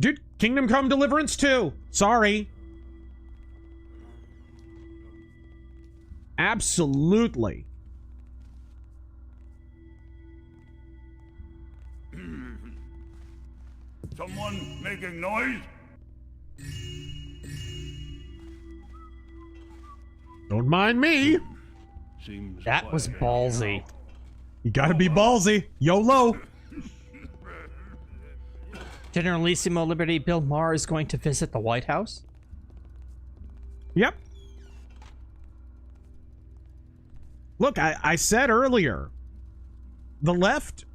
Dude, Kingdom Come Deliverance 2. Sorry. Absolutely. Someone making noise? Don't mind me. That was ballsy. You gotta be ballsy. YOLO. Generalissimo Liberty Bill Maher is going to visit the White House? Yep. Look, I said earlier, the left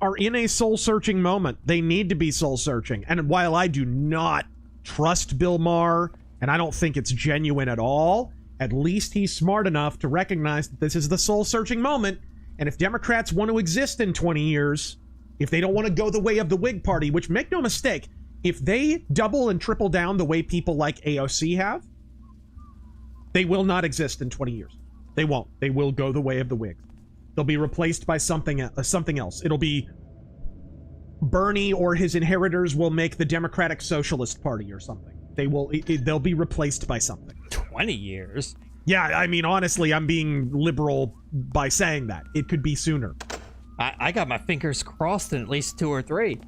are in a soul-searching moment. They need to be soul-searching. And while I do not trust Bill Maher, and I don't think it's genuine at all, at least he's smart enough to recognize that this is the soul-searching moment. And if Democrats want to exist in 20 years, if they don't want to go the way of the Whig Party, which, make no mistake, if they double and triple down the way people like AOC have, they will not exist in 20 years. They won't. They will go the way of the Whigs. They'll be replaced by something else. It'll be Bernie or his inheritors will make the Democratic Socialist Party or something. They'll be replaced by something. 20 years? Yeah, I mean, honestly, I'm being liberal by saying that. It could be sooner. I got my fingers crossed in at least 2 or 3.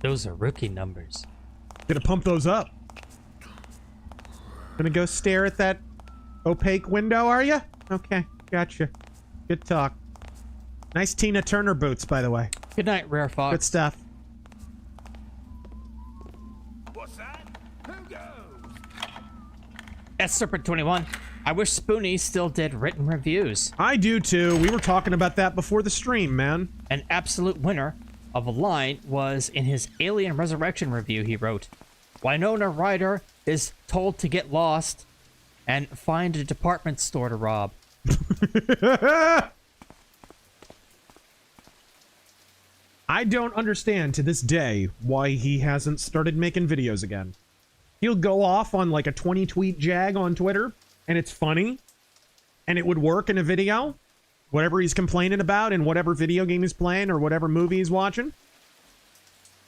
Those are rookie numbers. Gonna pump those up. Gonna go stare at that opaque window, are you? Okay, gotcha. Good talk. Nice Tina Turner boots, by the way. Good night, Rare Fox. Good stuff. What's that? Who goes? Serpent21. I wish Spoonie still did written reviews. I do too. We were talking about that before the stream, man. An absolute winner of a line was in his Alien Resurrection review he wrote. Winona Ryder is told to get lost and find a department store to rob. I don't understand to this day why he hasn't started making videos again. He'll go off on like a 20-tweet jag on Twitter, and it's funny, and it would work in a video. Whatever he's complaining about in whatever video game he's playing or whatever movie he's watching.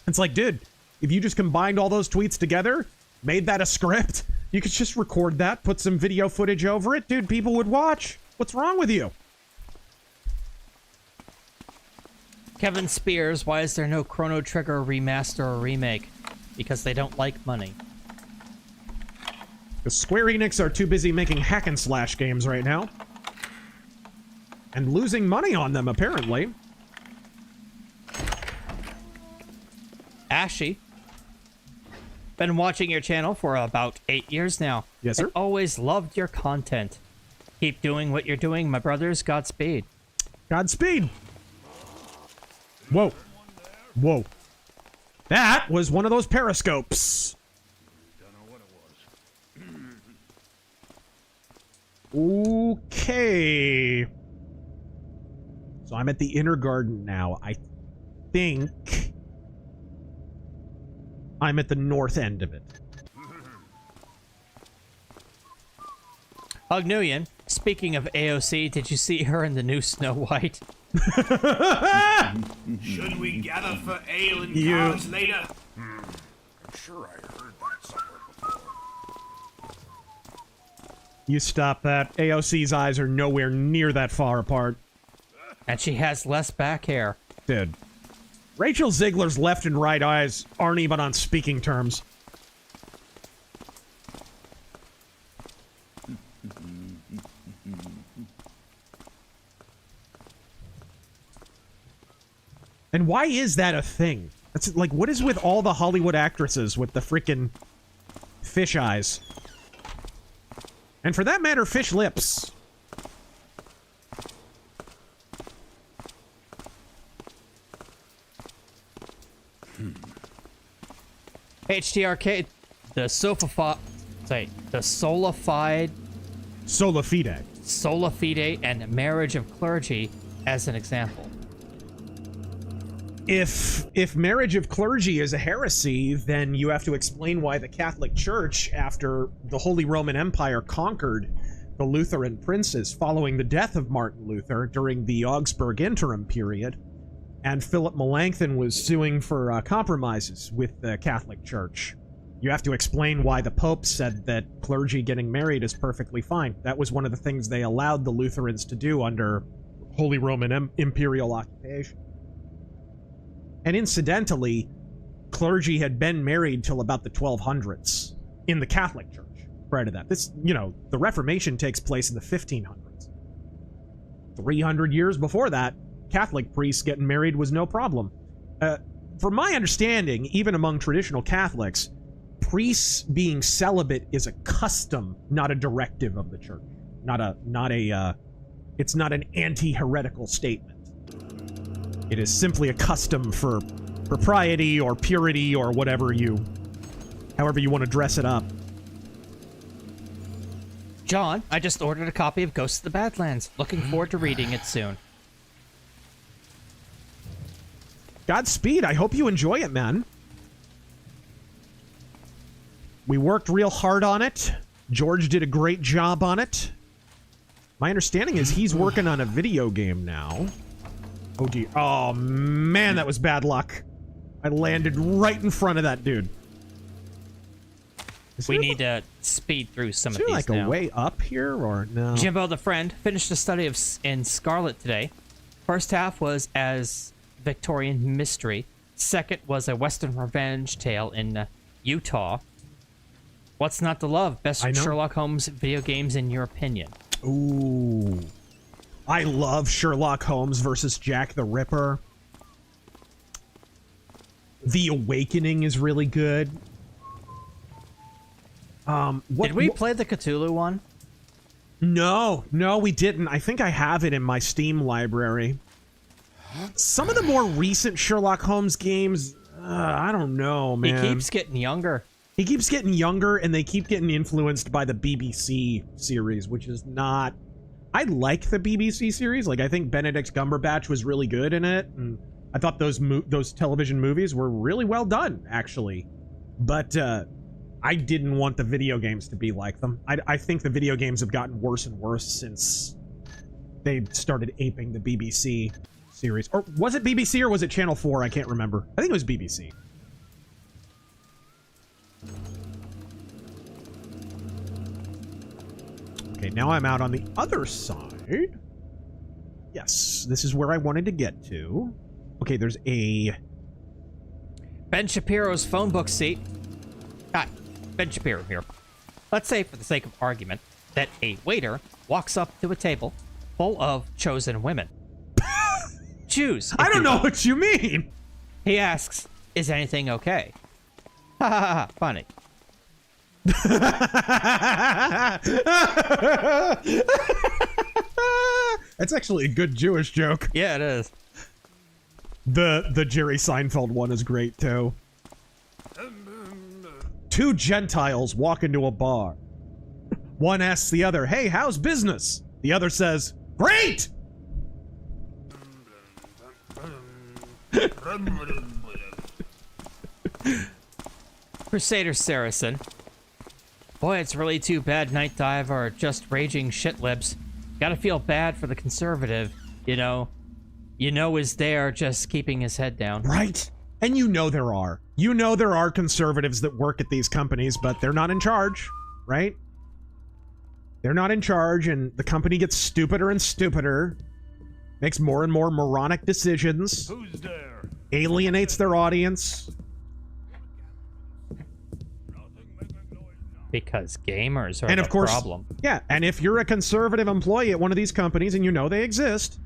It's like, dude, if you just combined all those tweets together, made that a script, you could just record that, put some video footage over it, dude, people would watch. What's wrong with you? Kevin Spears, why is there no Chrono Trigger remaster or remake? Because they don't like money. The Square Enix are too busy making hack and slash games right now. And losing money on them, apparently. Ashy. Been watching your channel for about 8 years now. Yes, sir. And always loved your content. Keep doing what you're doing, my brothers. Godspeed. Godspeed. Whoa. Whoa. That was one of those periscopes. Okay. So I'm at the inner garden now. I think I'm at the north end of it. Hugnuyan, speaking of AOC, did you see her in the new Snow White? Should we gather for ale and cards later? I'm sure I heard that somewhere before. You stop that. AOC's eyes are nowhere near that far apart. And she has less back hair. Dude. Rachel Ziegler's left and right eyes aren't even on speaking terms. And why is that a thing? It's like, what is with all the Hollywood actresses with the freaking fish eyes? And for that matter, fish lips. HTRK, the solidified Sola Fide. Sola Fide and marriage of clergy as an example. If marriage of clergy is a heresy, then you have to explain why the Catholic Church, after the Holy Roman Empire conquered the Lutheran princes following the death of Martin Luther during the Augsburg interim period, and Philip Melanchthon was suing for compromises with the Catholic Church. You have to explain why the Pope said that clergy getting married is perfectly fine. That was one of the things they allowed the Lutherans to do under Holy Roman imperial occupation. And incidentally, clergy had been married till about the 1200s in the Catholic Church. Prior to that, this, you know, the Reformation takes place in the 1500s. 300 years before that, Catholic priests getting married was no problem. From my understanding, even among traditional Catholics, priests being celibate is a custom, not a directive of the church. It's not an anti-heretical statement. It is simply a custom for propriety or purity or whatever however you want to dress it up. John, I just ordered a copy of Ghosts of the Badlands. Looking forward to reading it soon. Godspeed. I hope you enjoy it, man. We worked real hard on it. George did a great job on it. My understanding is he's working on a video game now. Oh, dear. Oh, man, that was bad luck. I landed right in front of that dude. We need to speed through some of these like now. A way up here, or no? Jimbo the Friend finished a study in Scarlet today. First half was as Victorian mystery. Second was a Western revenge tale in Utah. What's not to love? Best Sherlock Holmes video games in your opinion? Ooh. I love Sherlock Holmes versus Jack the Ripper. The Awakening is really good. Did we play the Cthulhu one? No, we didn't. I think I have it in my Steam library. Some of the more recent Sherlock Holmes games, I don't know, man. He keeps getting younger. He keeps getting younger, and they keep getting influenced by the BBC series, which is not... I like the BBC series. Like, I think Benedict Cumberbatch was really good in it, and I thought those television movies were really well done, actually. But, I didn't want the video games to be like them. I think the video games have gotten worse and worse since they started aping the BBC series. Or was it BBC or was it Channel 4? I can't remember. I think it was BBC. Okay, now I'm out on the other side. Yes, this is where I wanted to get to. Okay, there's a... Ben Shapiro's phone book seat. Hi, Ben Shapiro here. Let's say, for the sake of argument, that a waiter walks up to a table full of chosen women. Choose. I don't know what you mean. He asks, is anything okay? Ha ha ha, funny. That's actually a good Jewish joke. Yeah, it is. The Jerry Seinfeld one is great too. Two Gentiles walk into a bar. One asks the other, "Hey, how's business?" The other says, "Great!" Crusader Saracen. Boy, it's really too bad Night Dive are just raging shitlibs. Gotta feel bad for the conservative, you know is there just keeping his head down. Right? And you know there are. You know there are conservatives that work at these companies, but they're not in charge, right? They're not in charge, and the company gets stupider and stupider, makes more and more moronic decisions, Who's there? alienates their audience. Because gamers are And the of course, problem. Yeah, and if you're a conservative employee at one of these companies and you know they exist,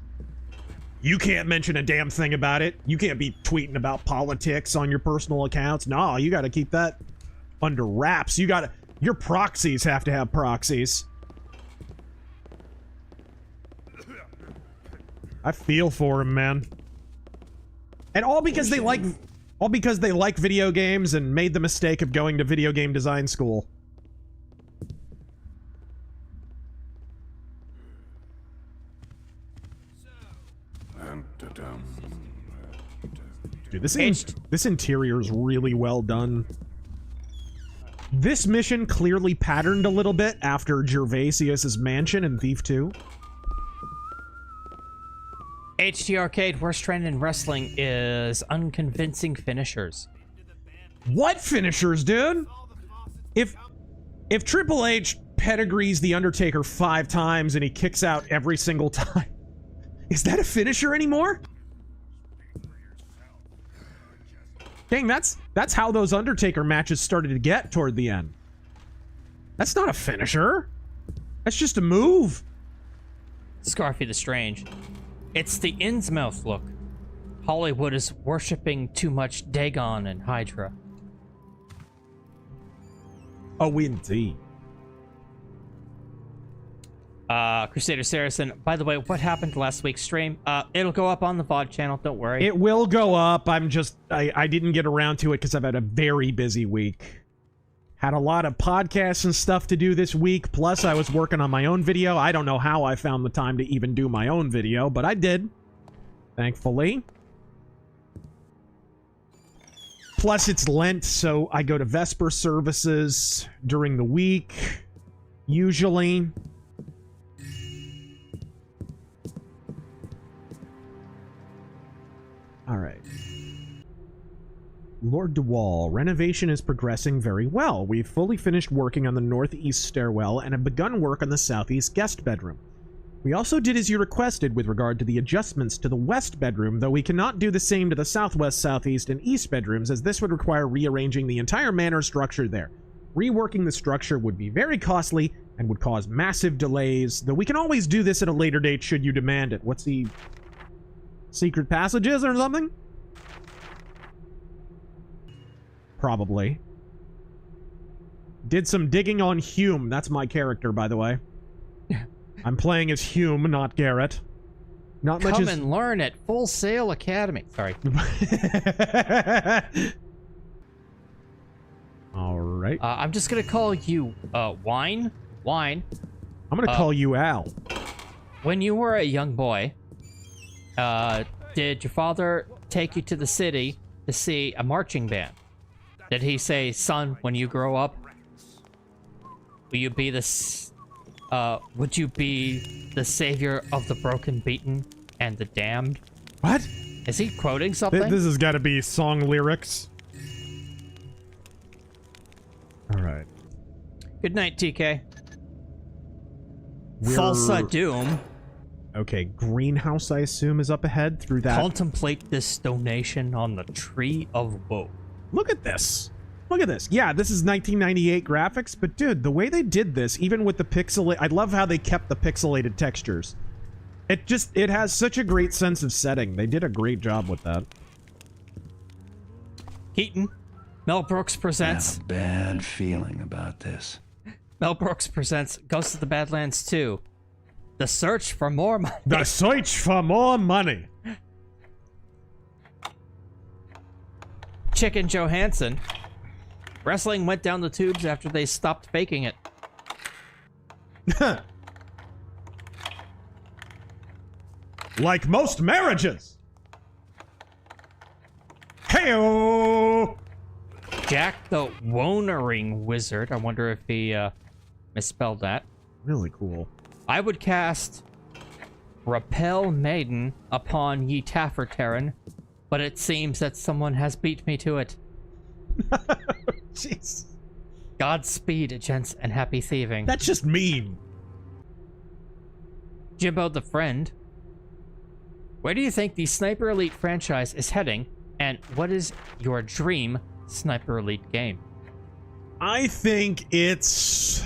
you can't mention a damn thing about it. You can't be tweeting about politics on your personal accounts. No, you got to keep that under wraps. Your proxies have to have proxies. I feel for him, man. And all because they like video games and made the mistake of going to video game design school. Dude, this interior is really well done. This mission clearly patterned a little bit after Gervasius's mansion in Thief 2. HT Arcade, worst trend in wrestling is unconvincing finishers. What finishers, dude? If Triple H pedigrees The Undertaker 5 times and he kicks out every single time, is that a finisher anymore? Dang, that's how those Undertaker matches started to get toward the end. That's not a finisher. That's just a move. Scarfy the Strange. It's the Innsmouth look. Hollywood is worshipping too much Dagon and Hydra. Oh, indeed. Crusader Saracen, by the way, what happened to last week's stream? It'll go up on the VOD channel, don't worry. It will go up. I didn't get around to it because I've had a very busy week. Had a lot of podcasts and stuff to do this week, plus I was working on my own video. I don't know how I found the time to even do my own video, but I did. Thankfully. Plus it's Lent, so I go to Vesper services during the week, usually. All right. Lord DeWall, renovation is progressing very well. We've fully finished working on the northeast stairwell and have begun work on the southeast guest bedroom. We also did as you requested with regard to the adjustments to the west bedroom, though we cannot do the same to the southwest, southeast, and east bedrooms, as this would require rearranging the entire manor structure there. Reworking the structure would be very costly and would cause massive delays, though we can always do this at a later date should you demand it. What's the... secret passages or something? Probably. Did some digging on Hume. That's my character, by the way. I'm playing as Hume, not Garrett. Not much. Come and learn at Full Sail Academy. Sorry. All right. I'm just gonna call you Wine. Wine. I'm gonna call you Al. When you were a young boy, did your father take you to the city to see a marching band? Did he say, son, when you grow up, will you be would you be the savior of the broken, beaten, and the damned? What? Is he quoting something? This has got to be song lyrics. All right. Good night, TK. Falsa Doom. Okay, greenhouse, I assume, is up ahead through that. Contemplate this donation on the Tree of Woe. Look at this. Look at this. Yeah, this is 1998 graphics, but dude, the way they did this, even with the pixel... I love how they kept the pixelated textures. It has such a great sense of setting. They did a great job with that. Keaton, Mel Brooks presents... I have a bad feeling about this. Mel Brooks presents Ghost of the Badlands 2. The Search for More Money. The Search for More Money. Chicken Johansson. Wrestling went down the tubes after they stopped faking it. Like most marriages. Hey-o! Jack the Wonering Wizard. I wonder if he misspelled that. Really cool. I would cast Repel Maiden upon ye Tafferterran, but it seems that someone has beat me to it. Jeez. Godspeed, gents, and happy thieving. That's just mean. Jimbo the Friend. Where do you think the Sniper Elite franchise is heading, and what is your dream Sniper Elite game? I think it's...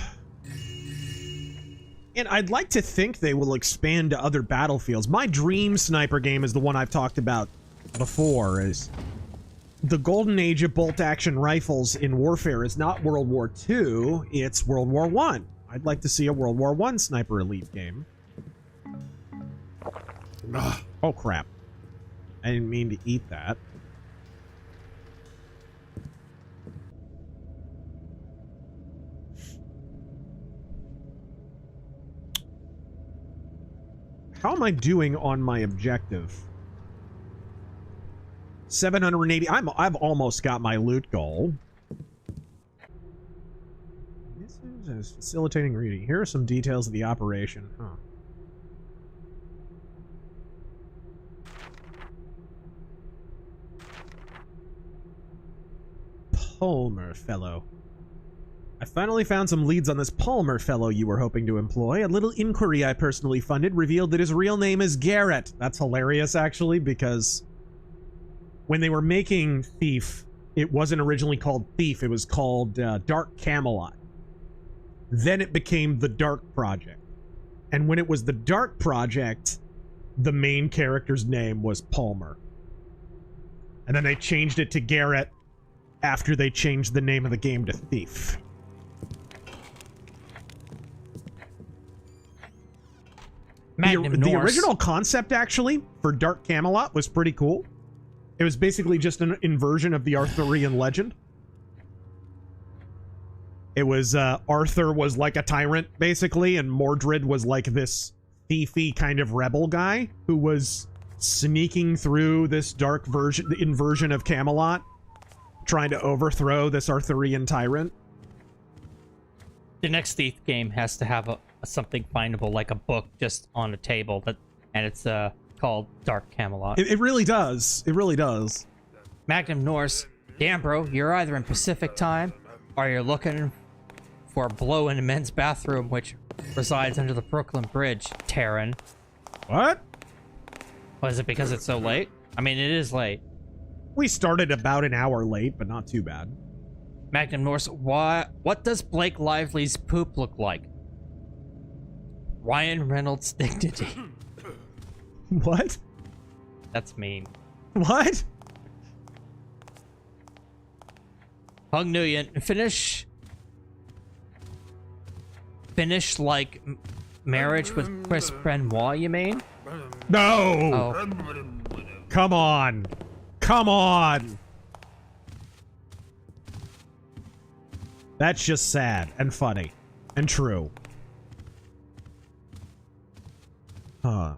And I'd like to think they will expand to other battlefields. My dream sniper game is the one I've talked about before, is the golden age of bolt-action rifles in warfare is not World War II, it's World War I. I'd like to see a World War I Sniper Elite game. Ugh. Oh, crap. I didn't mean to eat that. How am I doing on my objective? 780. I've almost got my loot goal. This is facilitating reading. Here are some details of the operation. Huh. Palmer fellow. I finally found some leads on this Palmer fellow you were hoping to employ. A little inquiry I personally funded revealed that his real name is Garrett. That's hilarious, actually, because when they were making Thief, it wasn't originally called Thief. It was called Dark Camelot. Then it became the Dark Project. And when it was the Dark Project, the main character's name was Palmer. And then they changed it to Garrett after they changed the name of the game to Thief. The original concept, actually, for Dark Camelot was pretty cool. It was basically just an inversion of the Arthurian legend. It was, Arthur was like a tyrant, basically, and Mordred was like this thiefy kind of rebel guy who was sneaking through this dark inversion of Camelot, trying to overthrow this Arthurian tyrant. The next Thief game has to have something findable, like a book just on a table, and it's called Dark Camelot. It really does. It really does. Magnum Norse, damn bro, you're either in Pacific time, or you're looking for a blow in a men's bathroom, which resides under the Brooklyn Bridge, Terran. What? Was it because it's so late? I mean, it is late. We started about an hour late, but not too bad. Magnum Norse, what does Blake Lively's poop look like? Ryan Reynolds' dignity. What? That's mean. What? Hung Nguyen, finish like marriage with Chris Benoit, you mean? No! Oh. Come on. Come on! That's just sad and funny and true. Huh.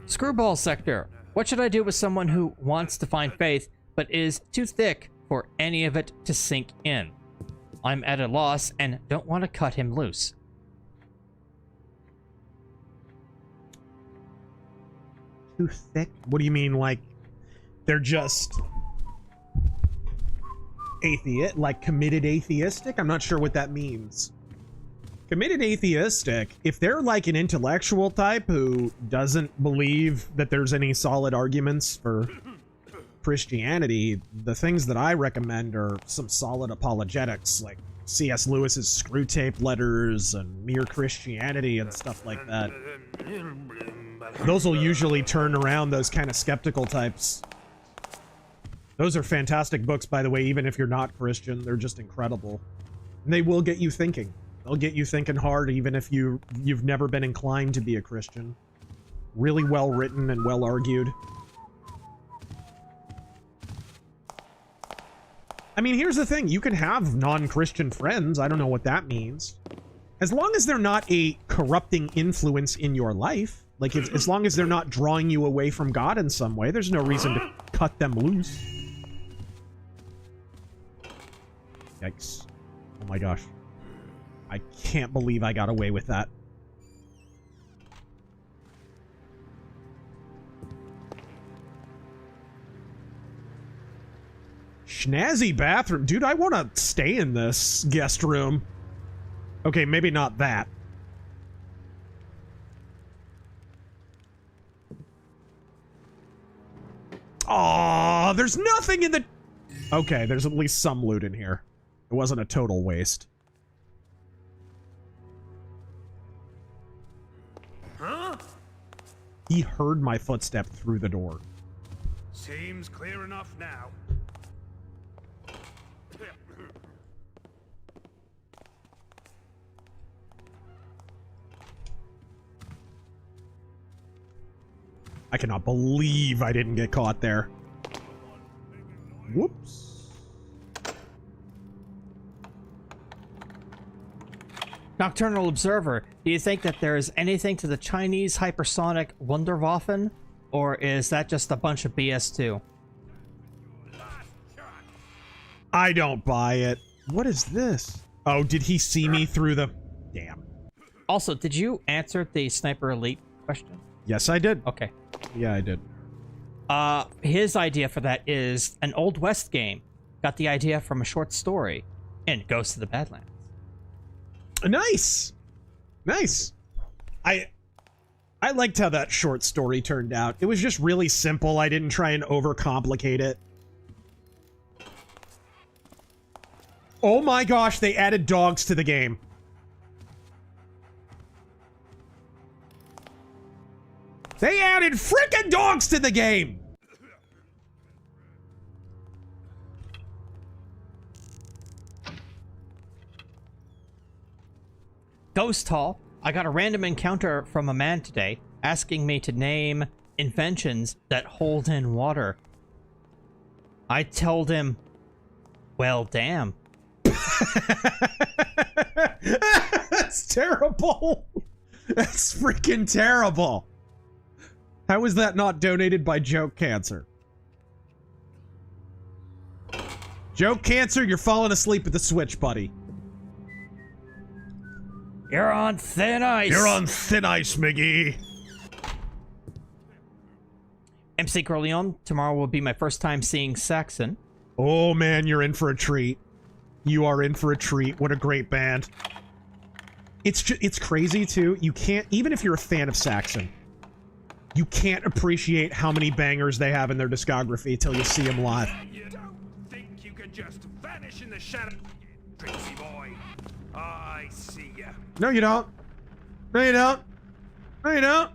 Screwball Sector. What should I do with someone who wants to find faith but is too thick for any of it to sink in? I'm at a loss and don't want to cut him loose. Too thick? What do you mean, like, they're just like committed atheistic? I'm not sure what that means. Committed atheistic, if they're like an intellectual type who doesn't believe that there's any solid arguments for Christianity, the things that I recommend are some solid apologetics, like C.S. Lewis's Screw Tape Letters and Mere Christianity and stuff like that. Those will usually turn around those kind of skeptical types. Those are fantastic books, by the way, even if you're not Christian. They're just incredible. And they will get you thinking. They'll get you thinking hard, even if you've never been inclined to be a Christian. Really well written and well argued. I mean, here's the thing. You can have non-Christian friends. I don't know what that means. As long as they're not a corrupting influence in your life, like as long as they're not drawing you away from God in some way, there's no reason to cut them loose. Yikes. Oh my gosh. I can't believe I got away with that. Schnazzy bathroom. Dude, I want to stay in this guest room. Okay, maybe not that. Aw, there's nothing in the... Okay, there's at least some loot in here. It wasn't a total waste. Huh? He heard my footstep through the door. Seems clear enough now. I cannot believe I didn't get caught there. Whoops. Nocturnal Observer, do you think that there is anything to the Chinese hypersonic Wunderwaffen, or is that just a bunch of BS too? I don't buy it. What is this? Oh, did he see me through the... Damn. Also, did you answer the Sniper Elite question? Yes, I did. Okay. Yeah, I did. His idea for that is an Old West game. Got the idea from a short story in Ghost of the Badlands. Nice. Nice. I liked how that short story turned out. It was just really simple. I didn't try and overcomplicate it. Oh my gosh, they added dogs to the game. They added frickin' dogs to the game! Ghost Hall. I got a random encounter from a man today asking me to name inventions that hold in water. I told him, well, damn. That's terrible. That's freaking terrible. How is that not donated by Joke Cancer? Joke Cancer, you're falling asleep at the switch, buddy. You're on thin ice. You're on thin ice, Miggy. MC Corleone, tomorrow will be my first time seeing Saxon. Oh man, you're in for a treat. You are in for a treat. What a great band. It's crazy too. You can't, even if you're a fan of Saxon, you can't appreciate how many bangers they have in their discography till you see them live. You don't think you can just vanish in the shadow, Tracy boy? I see ya. No, you don't. No, you don't. No, you don't.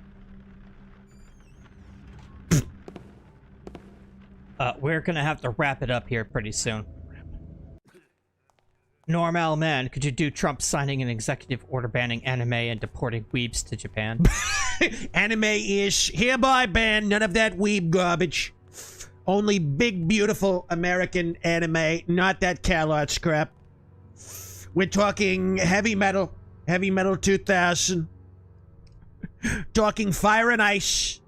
We're gonna have to wrap it up here pretty soon. Normal man, could you do Trump signing an executive order banning anime and deporting weebs to Japan? Anime is hereby banned. None of that weeb garbage. Only big, beautiful American anime, not that CalArts crap. We're talking heavy metal 2000. Talking Fire and Ice.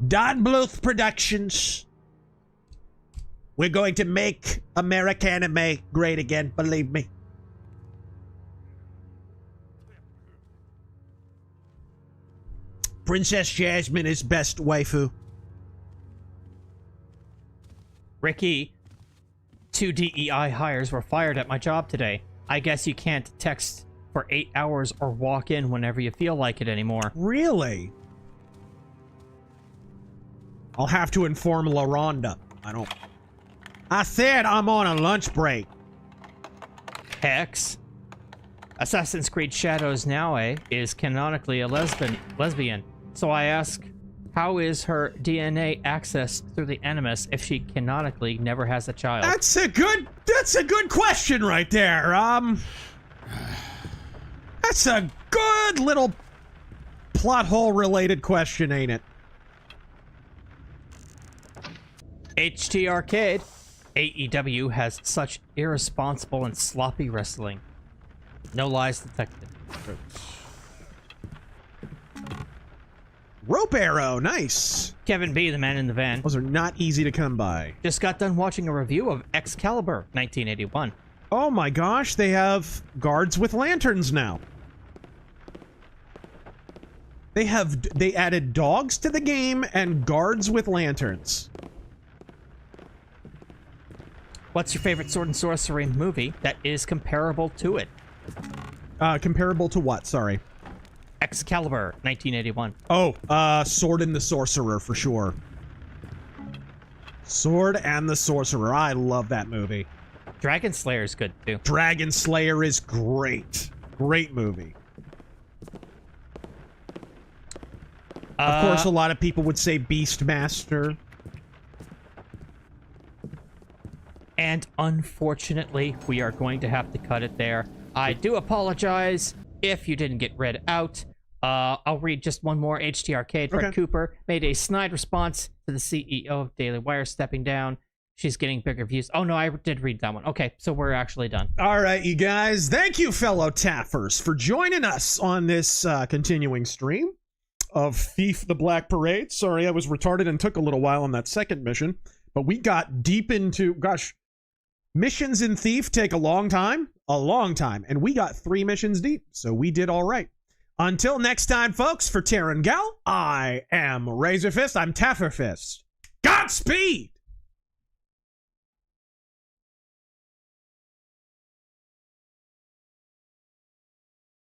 Don Bluth Productions. We're going to make American anime great again, believe me. Princess Jasmine is best waifu. Ricky, 2 DEI hires were fired at my job today. I guess you can't text for 8 hours or walk in whenever you feel like it anymore. Really? I'll have to inform LaRonda. I said I'm on a lunch break. Hex. Assassin's Creed Shadows now, is canonically a lesbian. So I ask, how is her DNA accessed through the Animus if she canonically never has a child? That's a good question right there. That's a good little plot hole related question, ain't it? HT Arcade. AEW has such irresponsible and sloppy wrestling. No lies detected. Rope arrow, nice. Kevin B, the man in the van. Those are not easy to come by. Just got done watching a review of Excalibur 1981. Oh my gosh, they have guards with lanterns now. They added dogs to the game and guards with lanterns. What's your favorite sword and sorcery movie that is comparable to it? Comparable to what? Sorry. Excalibur, 1981. Oh, Sword and the Sorcerer, for sure. Sword and the Sorcerer. I love that movie. Dragon Slayer is good, too. Dragon Slayer is great. Great movie. Of course, a lot of people would say Beastmaster. And unfortunately, we are going to have to cut it there. I do apologize if you didn't get read out. I'll read just one more. HT Arcade. Fred Cooper made a snide response to the CEO of Daily Wire stepping down. She's getting bigger views. Oh no, I did read that one. Okay, so we're actually done. All right, you guys. Thank you, fellow Taffers, for joining us on this continuing stream of Thief the Black Parade. Sorry, I was retarded and took a little while on that second mission, but we got deep into, gosh, missions in Thief take a long time, and we got 3 missions deep, so we did all right. Until next time, folks, for Terran Gal, I am RazörFist. I'm TafferFist. Godspeed!